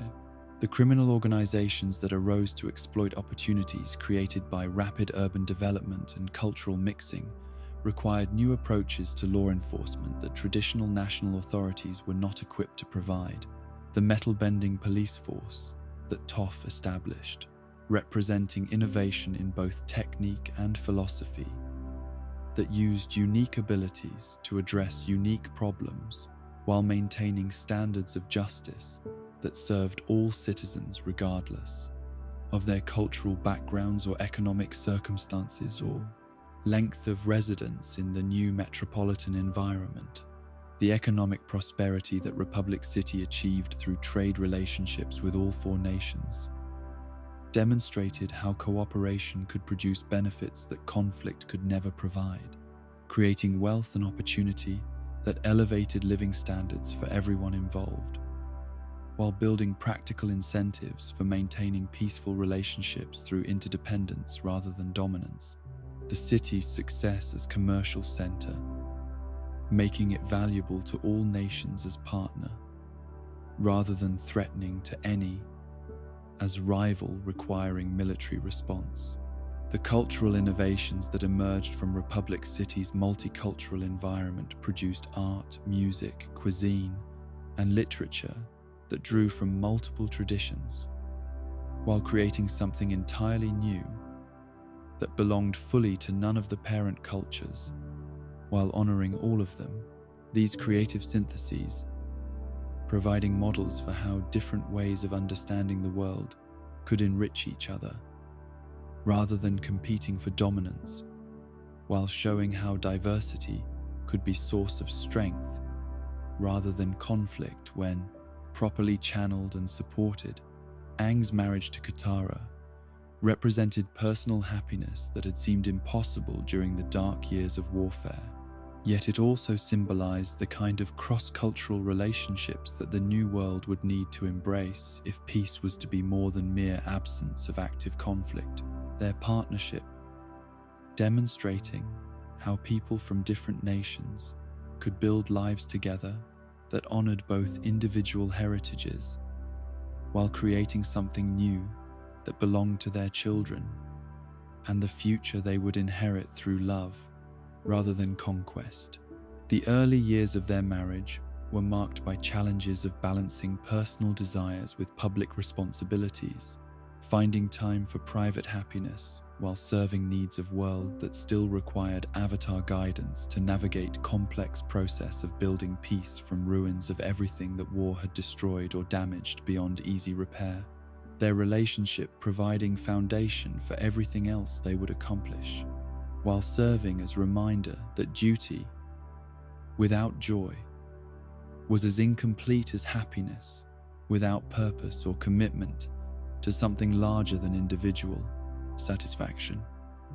The criminal organizations that arose to exploit opportunities created by rapid urban development and cultural mixing required new approaches to law enforcement that traditional national authorities were not equipped to provide. The metal-bending police force that TOF established, representing innovation in both technique and philosophy, that used unique abilities to address unique problems while maintaining standards of justice that served all citizens regardless of their cultural backgrounds or economic circumstances or length of residence in the new metropolitan environment. The economic prosperity that Republic City achieved through trade relationships with all four nations demonstrated how cooperation could produce benefits that conflict could never provide, creating wealth and opportunity that elevated living standards for everyone involved, while building practical incentives for maintaining peaceful relationships through interdependence rather than dominance. The city's success as commercial center, making it valuable to all nations as partner, rather than threatening to any as rival requiring military response. The cultural innovations that emerged from Republic City's multicultural environment produced art, music, cuisine, and literature that drew from multiple traditions, while creating something entirely new that belonged fully to none of the parent cultures, while honoring all of them. These creative syntheses, providing models for how different ways of understanding the world could enrich each other, rather than competing for dominance, while showing how diversity could be source of strength rather than conflict when properly channeled and supported. Aang's marriage to Katara represented personal happiness that had seemed impossible during the dark years of warfare, yet it also symbolized the kind of cross-cultural relationships that the new world would need to embrace if peace was to be more than mere absence of active conflict. Their partnership, demonstrating how people from different nations could build lives together that honored both individual heritages while creating something new that belonged to their children and the future they would inherit through love rather than conquest. The early years of their marriage were marked by challenges of balancing personal desires with public responsibilities, finding time for private happiness while serving needs of world that still required Avatar guidance to navigate complex process of building peace from ruins of everything that war had destroyed or damaged beyond easy repair. Their relationship providing foundation for everything else they would accomplish. while serving as a reminder that duty, without joy, was as incomplete as happiness without purpose or commitment to something larger than individual satisfaction.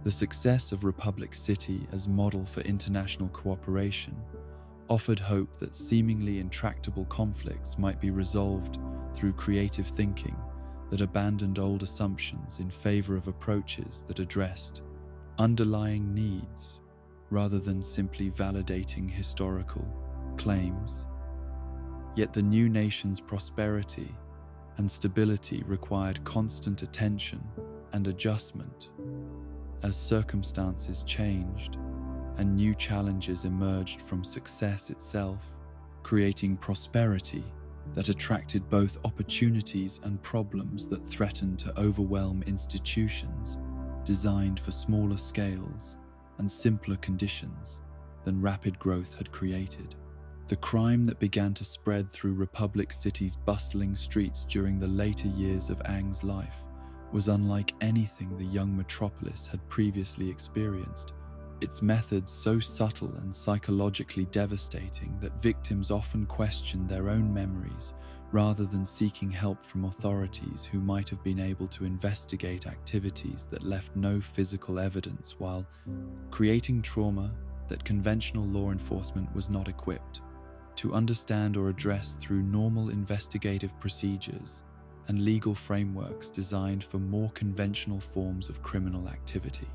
The success of Republic City as model for international cooperation offered hope that seemingly intractable conflicts might be resolved through creative thinking that abandoned old assumptions in favor of approaches that addressed underlying needs rather than simply validating historical claims. Yet the new nation's prosperity and stability required constant attention and adjustment as circumstances changed and new challenges emerged from success itself, creating prosperity that attracted both opportunities and problems that threatened to overwhelm institutions designed for smaller scales and simpler conditions than rapid growth had created. The crime that began to spread through Republic City's bustling streets during the later years of Ang's life was unlike anything the young metropolis had previously experienced. Its methods so subtle and psychologically devastating that victims often questioned their own memories rather than seeking help from authorities who might have been able to investigate activities that left no physical evidence, while creating trauma that conventional law enforcement was not equipped to understand or address through normal investigative procedures and legal frameworks designed for more conventional forms of criminal activity.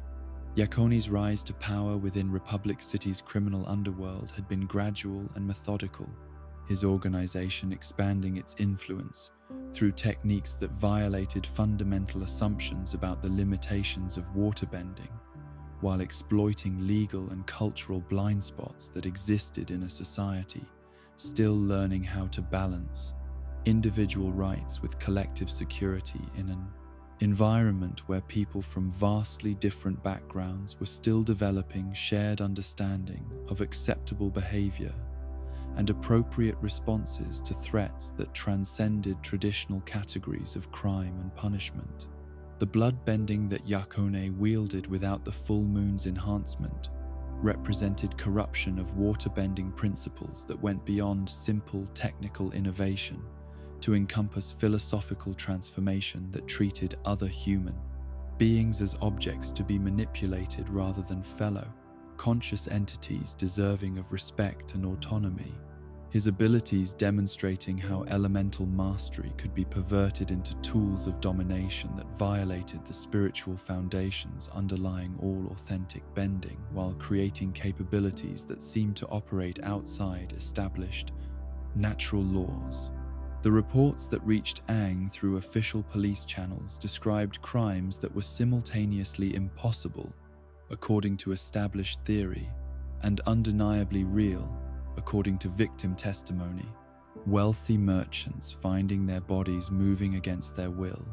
Iaccone's rise to power within Republic City's criminal underworld had been gradual and methodical, his organization expanding its influence through techniques that violated fundamental assumptions about the limitations of waterbending, while exploiting legal and cultural blind spots that existed in a society still learning how to balance individual rights with collective security in an environment where people from vastly different backgrounds were still developing shared understanding of acceptable behavior and appropriate responses to threats that transcended traditional categories of crime and punishment. The bloodbending that Iacone wielded without the full moon's enhancement represented corruption of waterbending principles that went beyond simple technical innovation to encompass philosophical transformation that treated other human beings as objects to be manipulated rather than fellow, conscious entities deserving of respect and autonomy. His abilities demonstrating how elemental mastery could be perverted into tools of domination that violated the spiritual foundations underlying all authentic bending, while creating capabilities that seemed to operate outside established natural laws. The reports that reached Ang through official police channels described crimes that were simultaneously impossible, according to established theory, and undeniably real, according to victim testimony. Wealthy merchants finding their bodies moving against their will,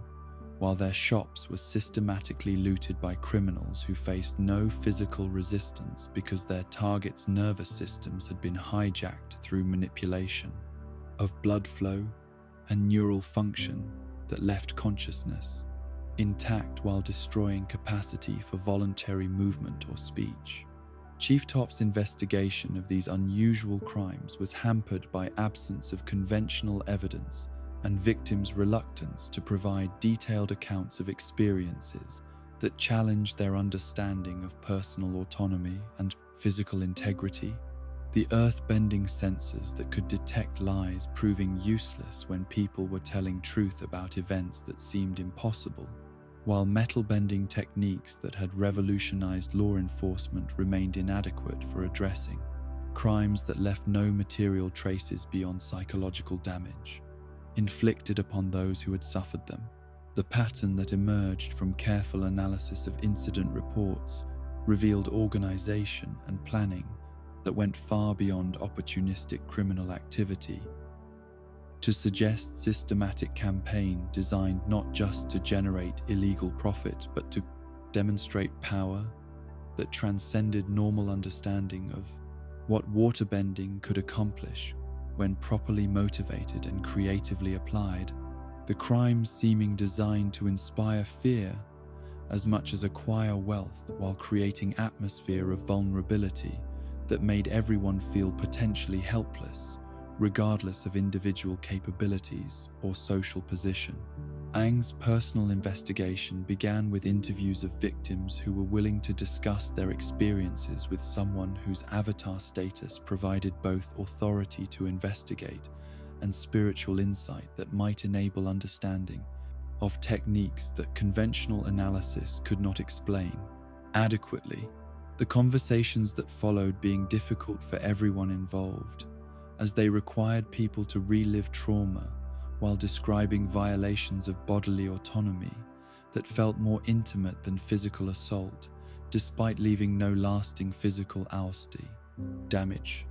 while their shops were systematically looted by criminals who faced no physical resistance because their targets' nervous systems had been hijacked through manipulation of blood flow and neural function that left consciousness intact while destroying capacity for voluntary movement or speech. Chief Top's investigation of these unusual crimes was hampered by absence of conventional evidence and victims' reluctance to provide detailed accounts of experiences that challenged their understanding of personal autonomy and physical integrity. The earth-bending sensors that could detect lies proving useless when people were telling truth about events that seemed impossible, while metal-bending techniques that had revolutionized law enforcement remained inadequate for addressing crimes that left no material traces beyond psychological damage inflicted upon those who had suffered them. The pattern that emerged from careful analysis of incident reports revealed organization and planning that went far beyond opportunistic criminal activity to suggest systematic campaign designed not just to generate illegal profit but to demonstrate power that transcended normal understanding of what waterbending could accomplish when properly motivated and creatively applied. The crimes seeming designed to inspire fear as much as acquire wealth while creating atmosphere of vulnerability that made everyone feel potentially helpless, regardless of individual capabilities or social position. Aang's personal investigation began with interviews of victims who were willing to discuss their experiences with someone whose avatar status provided both authority to investigate and spiritual insight that might enable understanding of techniques that conventional analysis could not explain adequately. The conversations that followed being difficult for everyone involved, as they required people to relive trauma while describing violations of bodily autonomy that felt more intimate than physical assault, despite leaving no lasting physical damage,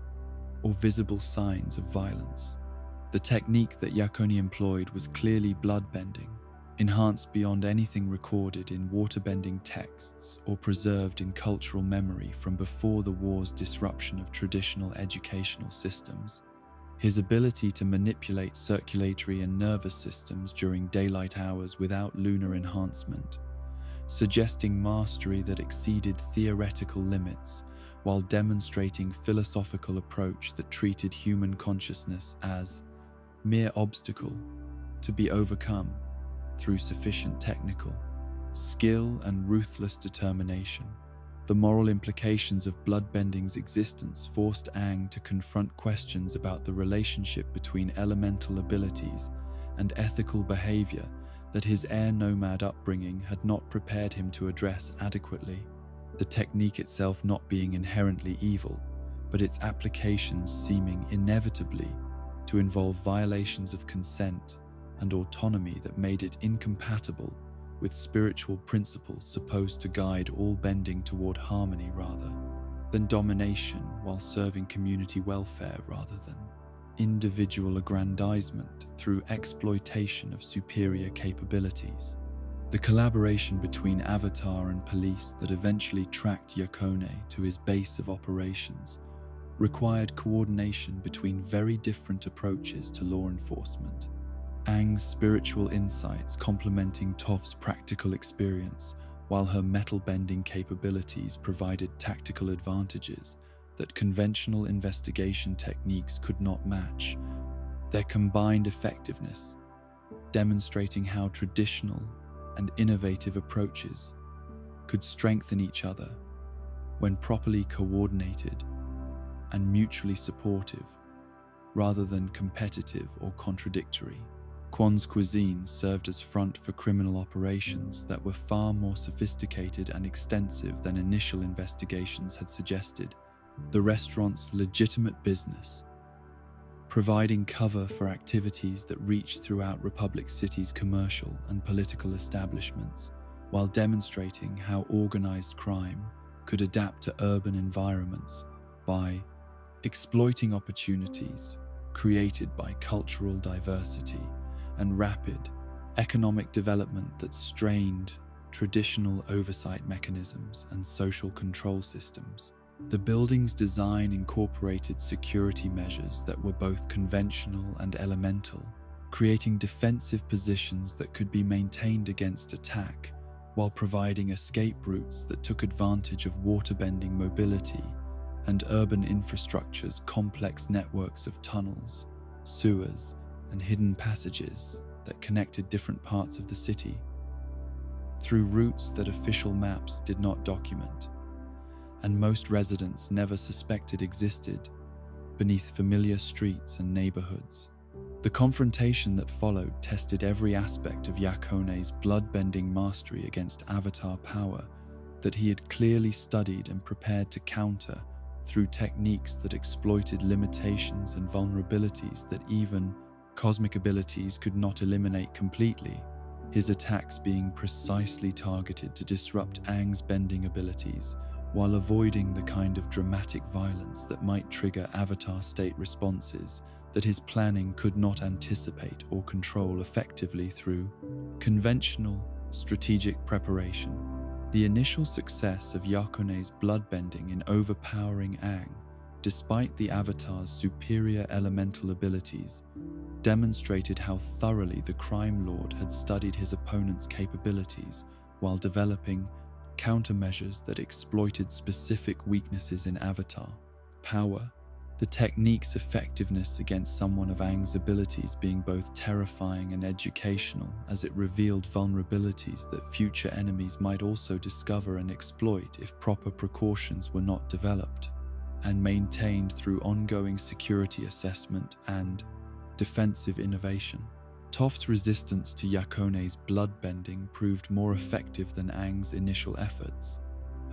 or visible signs of violence. The technique that Yakone employed was clearly bloodbending, enhanced beyond anything recorded in waterbending texts or preserved in cultural memory from before the war's disruption of traditional educational systems. His ability to manipulate circulatory and nervous systems during daylight hours without lunar enhancement, suggesting mastery that exceeded theoretical limits while demonstrating philosophical approach that treated human consciousness as mere obstacle to be overcome through sufficient technical skill and ruthless determination. The moral implications of bloodbending's existence forced Aang to confront questions about the relationship between elemental abilities and ethical behavior that his air nomad upbringing had not prepared him to address adequately. The technique itself not being inherently evil, but its applications seeming inevitably to involve violations of consent and autonomy that made it incompatible with spiritual principles supposed to guide all bending toward harmony rather than domination, while serving community welfare rather than individual aggrandizement through exploitation of superior capabilities. The collaboration between Avatar and police that eventually tracked Yakone to his base of operations required coordination between very different approaches to law enforcement. Aang's spiritual insights complementing Toph's practical experience, while her metal-bending capabilities provided tactical advantages that conventional investigation techniques could not match. Their combined effectiveness, demonstrating how traditional and innovative approaches could strengthen each other when properly coordinated and mutually supportive, rather than competitive or contradictory. Quan's cuisine served as front for criminal operations that were far more sophisticated and extensive than initial investigations had suggested. The restaurant's legitimate business, providing cover for activities that reached throughout Republic City's commercial and political establishments, while demonstrating how organized crime could adapt to urban environments by exploiting opportunities created by cultural diversity and rapid economic development that strained traditional oversight mechanisms and social control systems. The building's design incorporated security measures that were both conventional and elemental, creating defensive positions that could be maintained against attack, while providing escape routes that took advantage of waterbending mobility and urban infrastructure's complex networks of tunnels, sewers, and hidden passages that connected different parts of the city through routes that official maps did not document, and most residents never suspected existed beneath familiar streets and neighborhoods. The confrontation that followed tested every aspect of Yakone's blood-bending mastery against Avatar power that he had clearly studied and prepared to counter through techniques that exploited limitations and vulnerabilities that even cosmic abilities could not eliminate completely, his attacks being precisely targeted to disrupt Aang's bending abilities while avoiding the kind of dramatic violence that might trigger Avatar state responses that his planning could not anticipate or control effectively through conventional strategic preparation. The initial success of Yakone's bloodbending in overpowering Aang, despite the Avatar's superior elemental abilities, demonstrated how thoroughly the crime lord had studied his opponent's capabilities while developing countermeasures that exploited specific weaknesses in Avatar. Power. The technique's effectiveness against someone of Aang's abilities being both terrifying and educational, as it revealed vulnerabilities that future enemies might also discover and exploit if proper precautions were not developed, and maintained through ongoing security assessment and defensive innovation. Toph's resistance to Yakone's bloodbending proved more effective than Aang's initial efforts,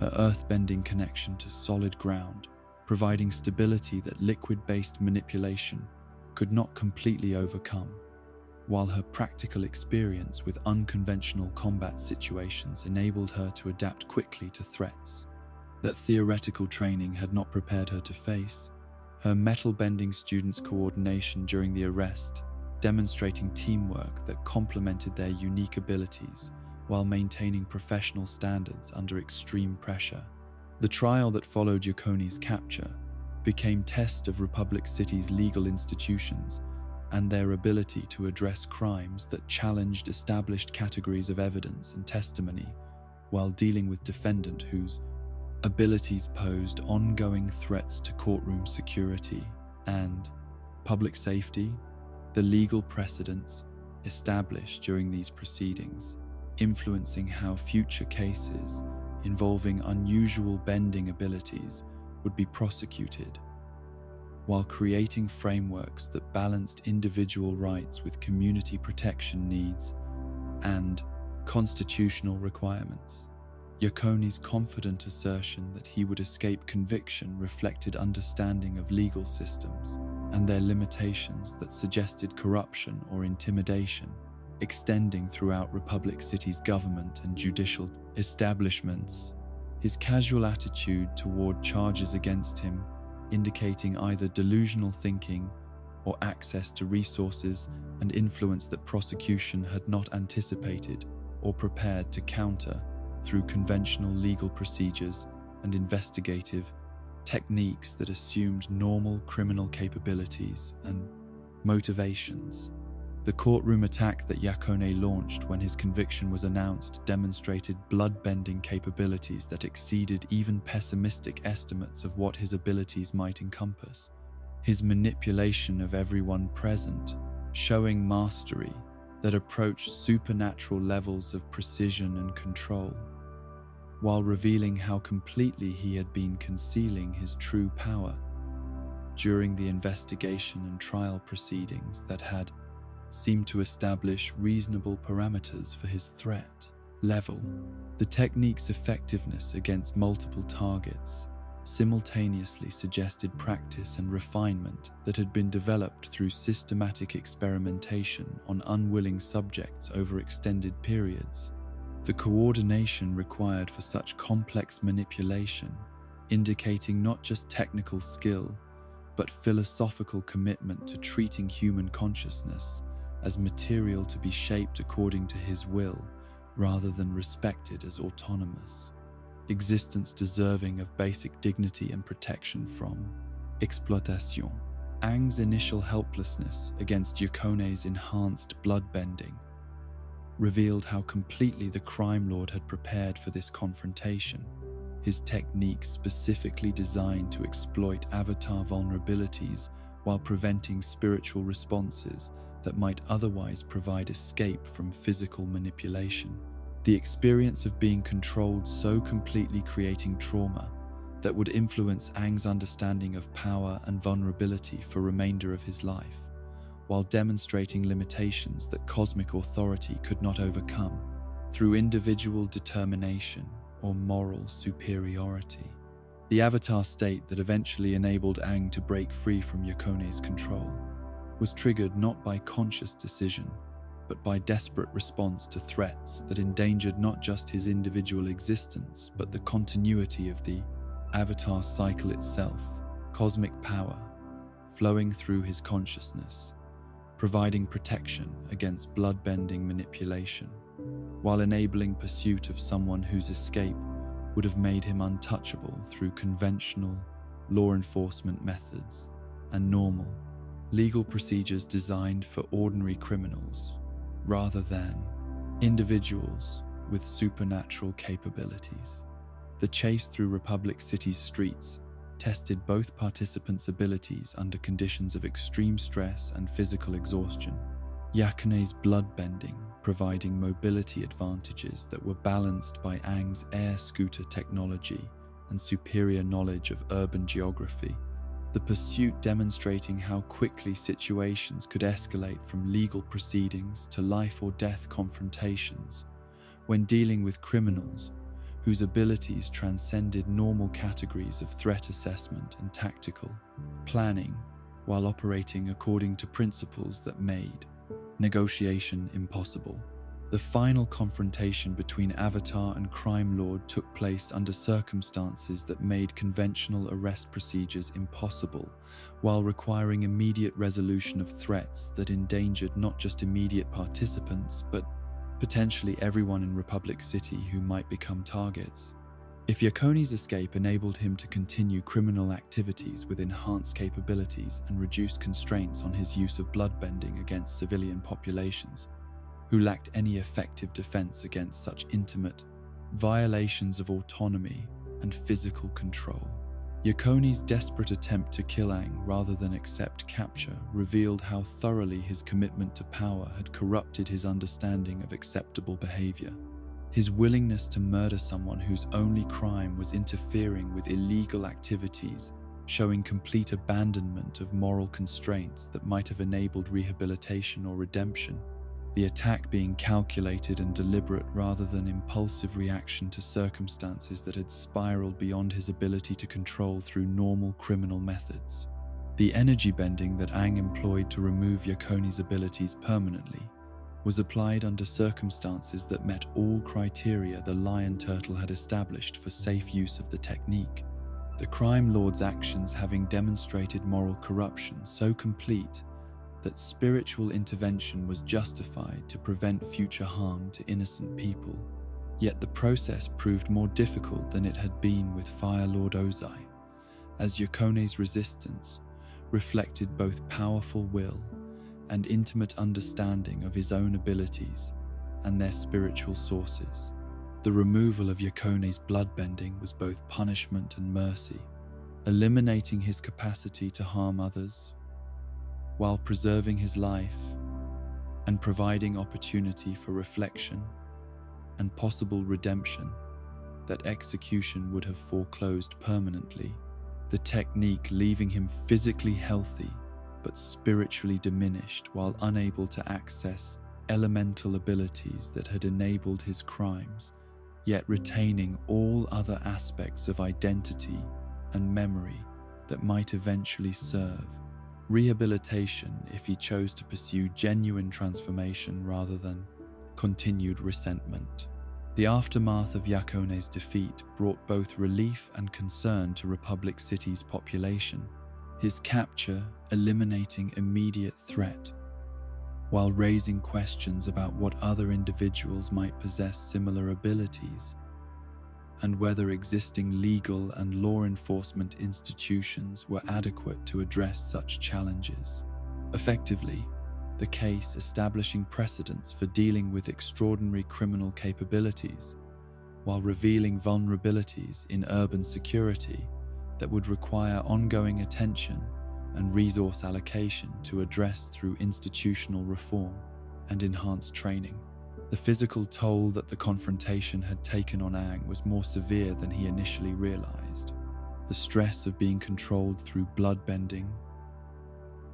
her earthbending connection to solid ground, providing stability that liquid-based manipulation could not completely overcome, while her practical experience with unconventional combat situations enabled her to adapt quickly to threats that theoretical training had not prepared her to face. Her metal-bending students' coordination during the arrest, demonstrating teamwork that complemented their unique abilities while maintaining professional standards under extreme pressure. The trial that followed Yakone's capture became test of Republic City's legal institutions and their ability to address crimes that challenged established categories of evidence and testimony while dealing with defendant whose abilities posed ongoing threats to courtroom security and public safety. The legal precedents established during these proceedings, influencing how future cases involving unusual bending abilities would be prosecuted, while creating frameworks that balanced individual rights with community protection needs and constitutional requirements. Yakone's confident assertion that he would escape conviction reflected understanding of legal systems and their limitations that suggested corruption or intimidation, extending throughout Republic City's government and judicial establishments. His casual attitude toward charges against him, indicating either delusional thinking or access to resources and influence that prosecution had not anticipated or prepared to counter through conventional legal procedures and investigative techniques that assumed normal criminal capabilities and motivations. The courtroom attack that Yakone launched when his conviction was announced demonstrated blood-bending capabilities that exceeded even pessimistic estimates of what his abilities might encompass. His manipulation of everyone present, showing mastery that approached supernatural levels of precision and control, while revealing how completely he had been concealing his true power during the investigation and trial proceedings that had seemed to establish reasonable parameters for his threat level. The technique's effectiveness against multiple targets simultaneously suggested practice and refinement that had been developed through systematic experimentation on unwilling subjects over extended periods. The coordination required for such complex manipulation, indicating not just technical skill, but philosophical commitment to treating human consciousness as material to be shaped according to his will, rather than respected as autonomous existence deserving of basic dignity and protection from exploitation. Aang's initial helplessness against Yakone's enhanced bloodbending revealed how completely the crime lord had prepared for this confrontation, his technique specifically designed to exploit Avatar vulnerabilities while preventing spiritual responses that might otherwise provide escape from physical manipulation. The experience of being controlled so completely creating trauma that would influence Aang's understanding of power and vulnerability for the remainder of his life, while demonstrating limitations that cosmic authority could not overcome through individual determination or moral superiority. The Avatar state that eventually enabled Aang to break free from Yakone's control was triggered not by conscious decision, but by desperate response to threats that endangered not just his individual existence, but the continuity of the Avatar cycle itself. Cosmic power flowing through his consciousness, providing protection against bloodbending manipulation, while enabling pursuit of someone whose escape would have made him untouchable through conventional law enforcement methods and normal legal procedures designed for ordinary criminals rather than individuals with supernatural capabilities. The chase through Republic City's streets tested both participants' abilities under conditions of extreme stress and physical exhaustion. Yakone's bloodbending providing mobility advantages that were balanced by Aang's air scooter technology and superior knowledge of urban geography. The pursuit demonstrating how quickly situations could escalate from legal proceedings to life or death confrontations when dealing with criminals whose abilities transcended normal categories of threat assessment and tactical planning, while operating according to principles that made negotiation impossible. The final confrontation between Avatar and Crime Lord took place under circumstances that made conventional arrest procedures impossible, while requiring immediate resolution of threats that endangered not just immediate participants, but potentially everyone in Republic City who might become targets. If Yakone's escape enabled him to continue criminal activities with enhanced capabilities and reduced constraints on his use of bloodbending against civilian populations, who lacked any effective defense against such intimate violations of autonomy and physical control. Yakone's desperate attempt to kill Aang rather than accept capture revealed how thoroughly his commitment to power had corrupted his understanding of acceptable behavior. His willingness to murder someone whose only crime was interfering with illegal activities, showing complete abandonment of moral constraints that might have enabled rehabilitation or redemption. The attack being calculated and deliberate rather than impulsive reaction to circumstances that had spiraled beyond his ability to control through normal criminal methods. The energy bending that Aang employed to remove Yakone's abilities permanently was applied under circumstances that met all criteria the Lion Turtle had established for safe use of the technique. The Crime Lord's actions having demonstrated moral corruption so complete that spiritual intervention was justified to prevent future harm to innocent people. Yet the process proved more difficult than it had been with Fire Lord Ozai, as Yakone's resistance reflected both powerful will and intimate understanding of his own abilities and their spiritual sources. The removal of Yakone's bloodbending was both punishment and mercy, eliminating his capacity to harm others, while preserving his life and providing opportunity for reflection and possible redemption that execution would have foreclosed permanently, the technique leaving him physically healthy but spiritually diminished while unable to access elemental abilities that had enabled his crimes, yet retaining all other aspects of identity and memory that might eventually serve rehabilitation if he chose to pursue genuine transformation rather than continued resentment. The aftermath of Yakone's defeat brought both relief and concern to Republic City's population, his capture eliminating immediate threat, while raising questions about what other individuals might possess similar abilities, and whether existing legal and law enforcement institutions were adequate to address such challenges. Effectively, the case establishing precedents for dealing with extraordinary criminal capabilities, while revealing vulnerabilities in urban security that would require ongoing attention and resource allocation to address through institutional reform and enhanced training. The physical toll that the confrontation had taken on Aang was more severe than he initially realized. The stress of being controlled through bloodbending,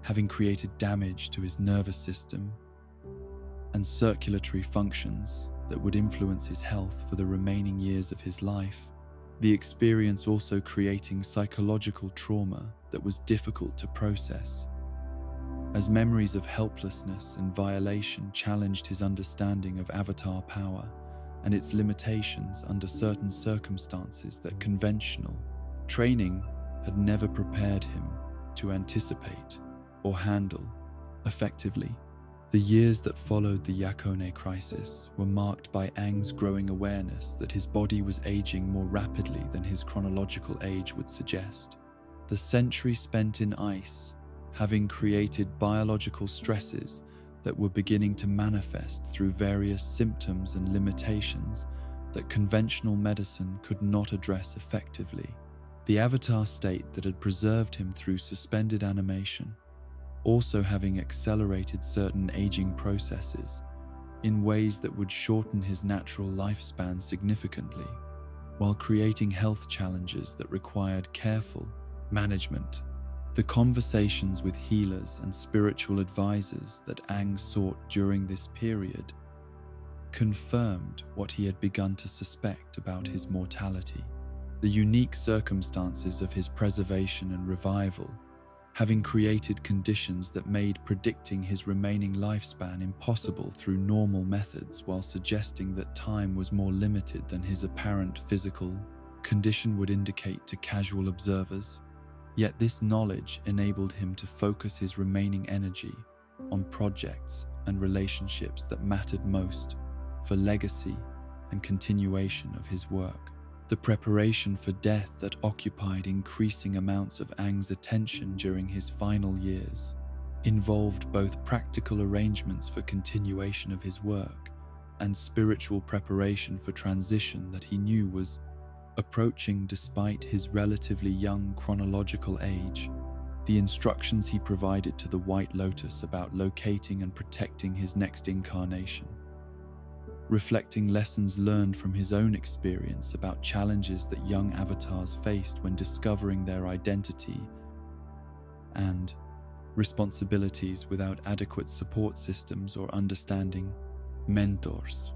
having created damage to his nervous system and circulatory functions that would influence his health for the remaining years of his life. The experience also creating psychological trauma that was difficult to process, as memories of helplessness and violation challenged his understanding of Avatar power and its limitations under certain circumstances that conventional training had never prepared him to anticipate or handle effectively. The years that followed the Yakone crisis were marked by Aang's growing awareness that his body was aging more rapidly than his chronological age would suggest. The century spent in ice having created biological stresses that were beginning to manifest through various symptoms and limitations that conventional medicine could not address effectively. The avatar state that had preserved him through suspended animation, also having accelerated certain aging processes in ways that would shorten his natural lifespan significantly, while creating health challenges that required careful management. The conversations with healers and spiritual advisors that Aang sought during this period confirmed what he had begun to suspect about his mortality. The unique circumstances of his preservation and revival, having created conditions that made predicting his remaining lifespan impossible through normal methods, while suggesting that time was more limited than his apparent physical condition would indicate to casual observers. Yet this knowledge enabled him to focus his remaining energy on projects and relationships that mattered most for legacy and continuation of his work. The preparation for death that occupied increasing amounts of Aang's attention during his final years involved both practical arrangements for continuation of his work and spiritual preparation for transition that he knew was approaching despite his relatively young chronological age. The instructions he provided to the White Lotus about locating and protecting his next incarnation, reflecting lessons learned from his own experience about challenges that young avatars faced when discovering their identity and responsibilities without adequate support systems or understanding mentors.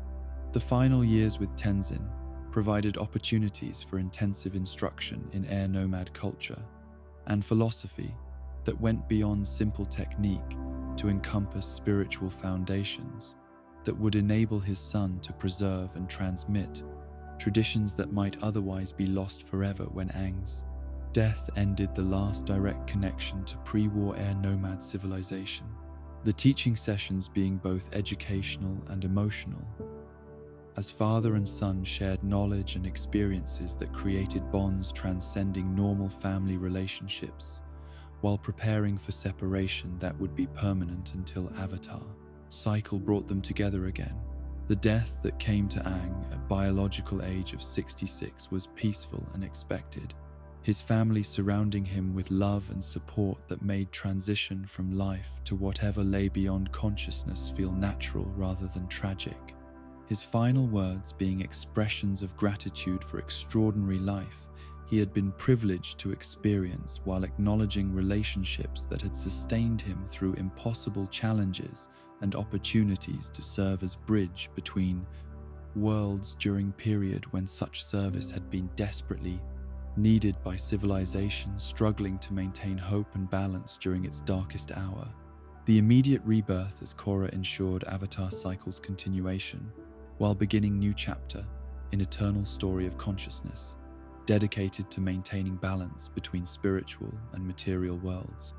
The final years with Tenzin provided opportunities for intensive instruction in air nomad culture and philosophy that went beyond simple technique to encompass spiritual foundations that would enable his son to preserve and transmit traditions that might otherwise be lost forever when Aang's death ended the last direct connection to pre-war air nomad civilization. The teaching sessions being both educational and emotional, as father and son shared knowledge and experiences that created bonds transcending normal family relationships, while preparing for separation that would be permanent until Avatar cycle brought them together again. The death that came to Aang at biological age of 66 was peaceful and expected, his family surrounding him with love and support that made transition from life to whatever lay beyond consciousness feel natural rather than tragic. His final words being expressions of gratitude for extraordinary life he had been privileged to experience, while acknowledging relationships that had sustained him through impossible challenges and opportunities to serve as bridge between worlds during period when such service had been desperately needed by civilization struggling to maintain hope and balance during its darkest hour. The immediate rebirth as Korra ensured Avatar Cycle's continuation, while beginning new chapter in eternal story of consciousness, dedicated to maintaining balance between spiritual and material worlds.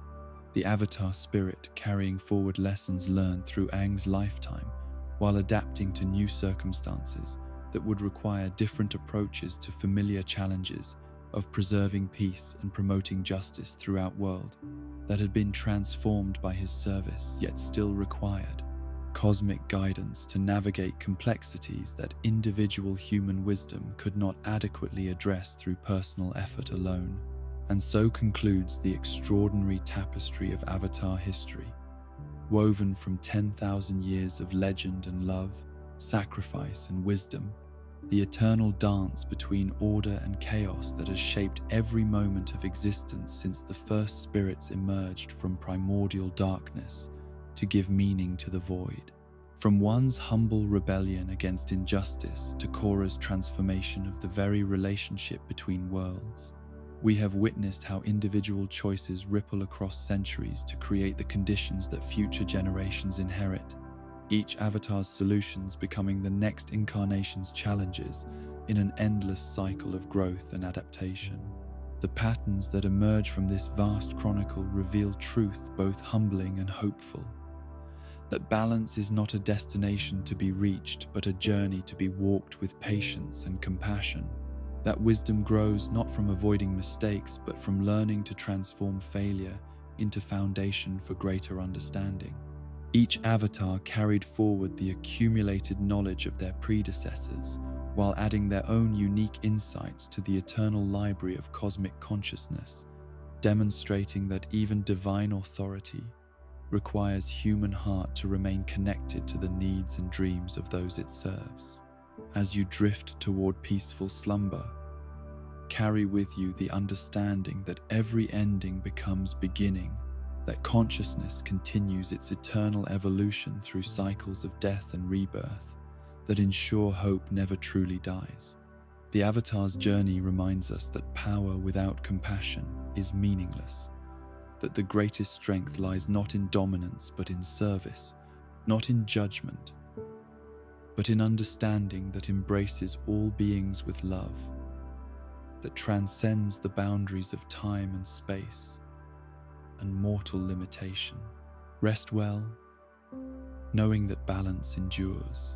The Avatar spirit carrying forward lessons learned through Aang's lifetime while adapting to new circumstances that would require different approaches to familiar challenges of preserving peace and promoting justice throughout world that had been transformed by his service yet still required cosmic guidance to navigate complexities that individual human wisdom could not adequately address through personal effort alone. And so concludes the extraordinary tapestry of Avatar history, woven from 10,000 years of legend and love, sacrifice and wisdom, the eternal dance between order and chaos that has shaped every moment of existence since the first spirits emerged from primordial darkness to give meaning to the void. From one's humble rebellion against injustice to Korra's transformation of the very relationship between worlds, we have witnessed how individual choices ripple across centuries to create the conditions that future generations inherit, each avatar's solutions becoming the next incarnation's challenges in an endless cycle of growth and adaptation. The patterns that emerge from this vast chronicle reveal truth both humbling and hopeful, that balance is not a destination to be reached but a journey to be walked with patience and compassion, that wisdom grows not from avoiding mistakes but from learning to transform failure into foundation for greater understanding. Each avatar carried forward the accumulated knowledge of their predecessors, while adding their own unique insights to the eternal library of cosmic consciousness, demonstrating that even divine authority requires human heart to remain connected to the needs and dreams of those it serves. As you drift toward peaceful slumber, carry with you the understanding that every ending becomes beginning, that consciousness continues its eternal evolution through cycles of death and rebirth that ensure hope never truly dies. The Avatar's journey reminds us that power without compassion is meaningless, that the greatest strength lies not in dominance but in service, not in judgment, but in understanding that embraces all beings with love, that transcends the boundaries of time and space and mortal limitation. Rest well, knowing that balance endures.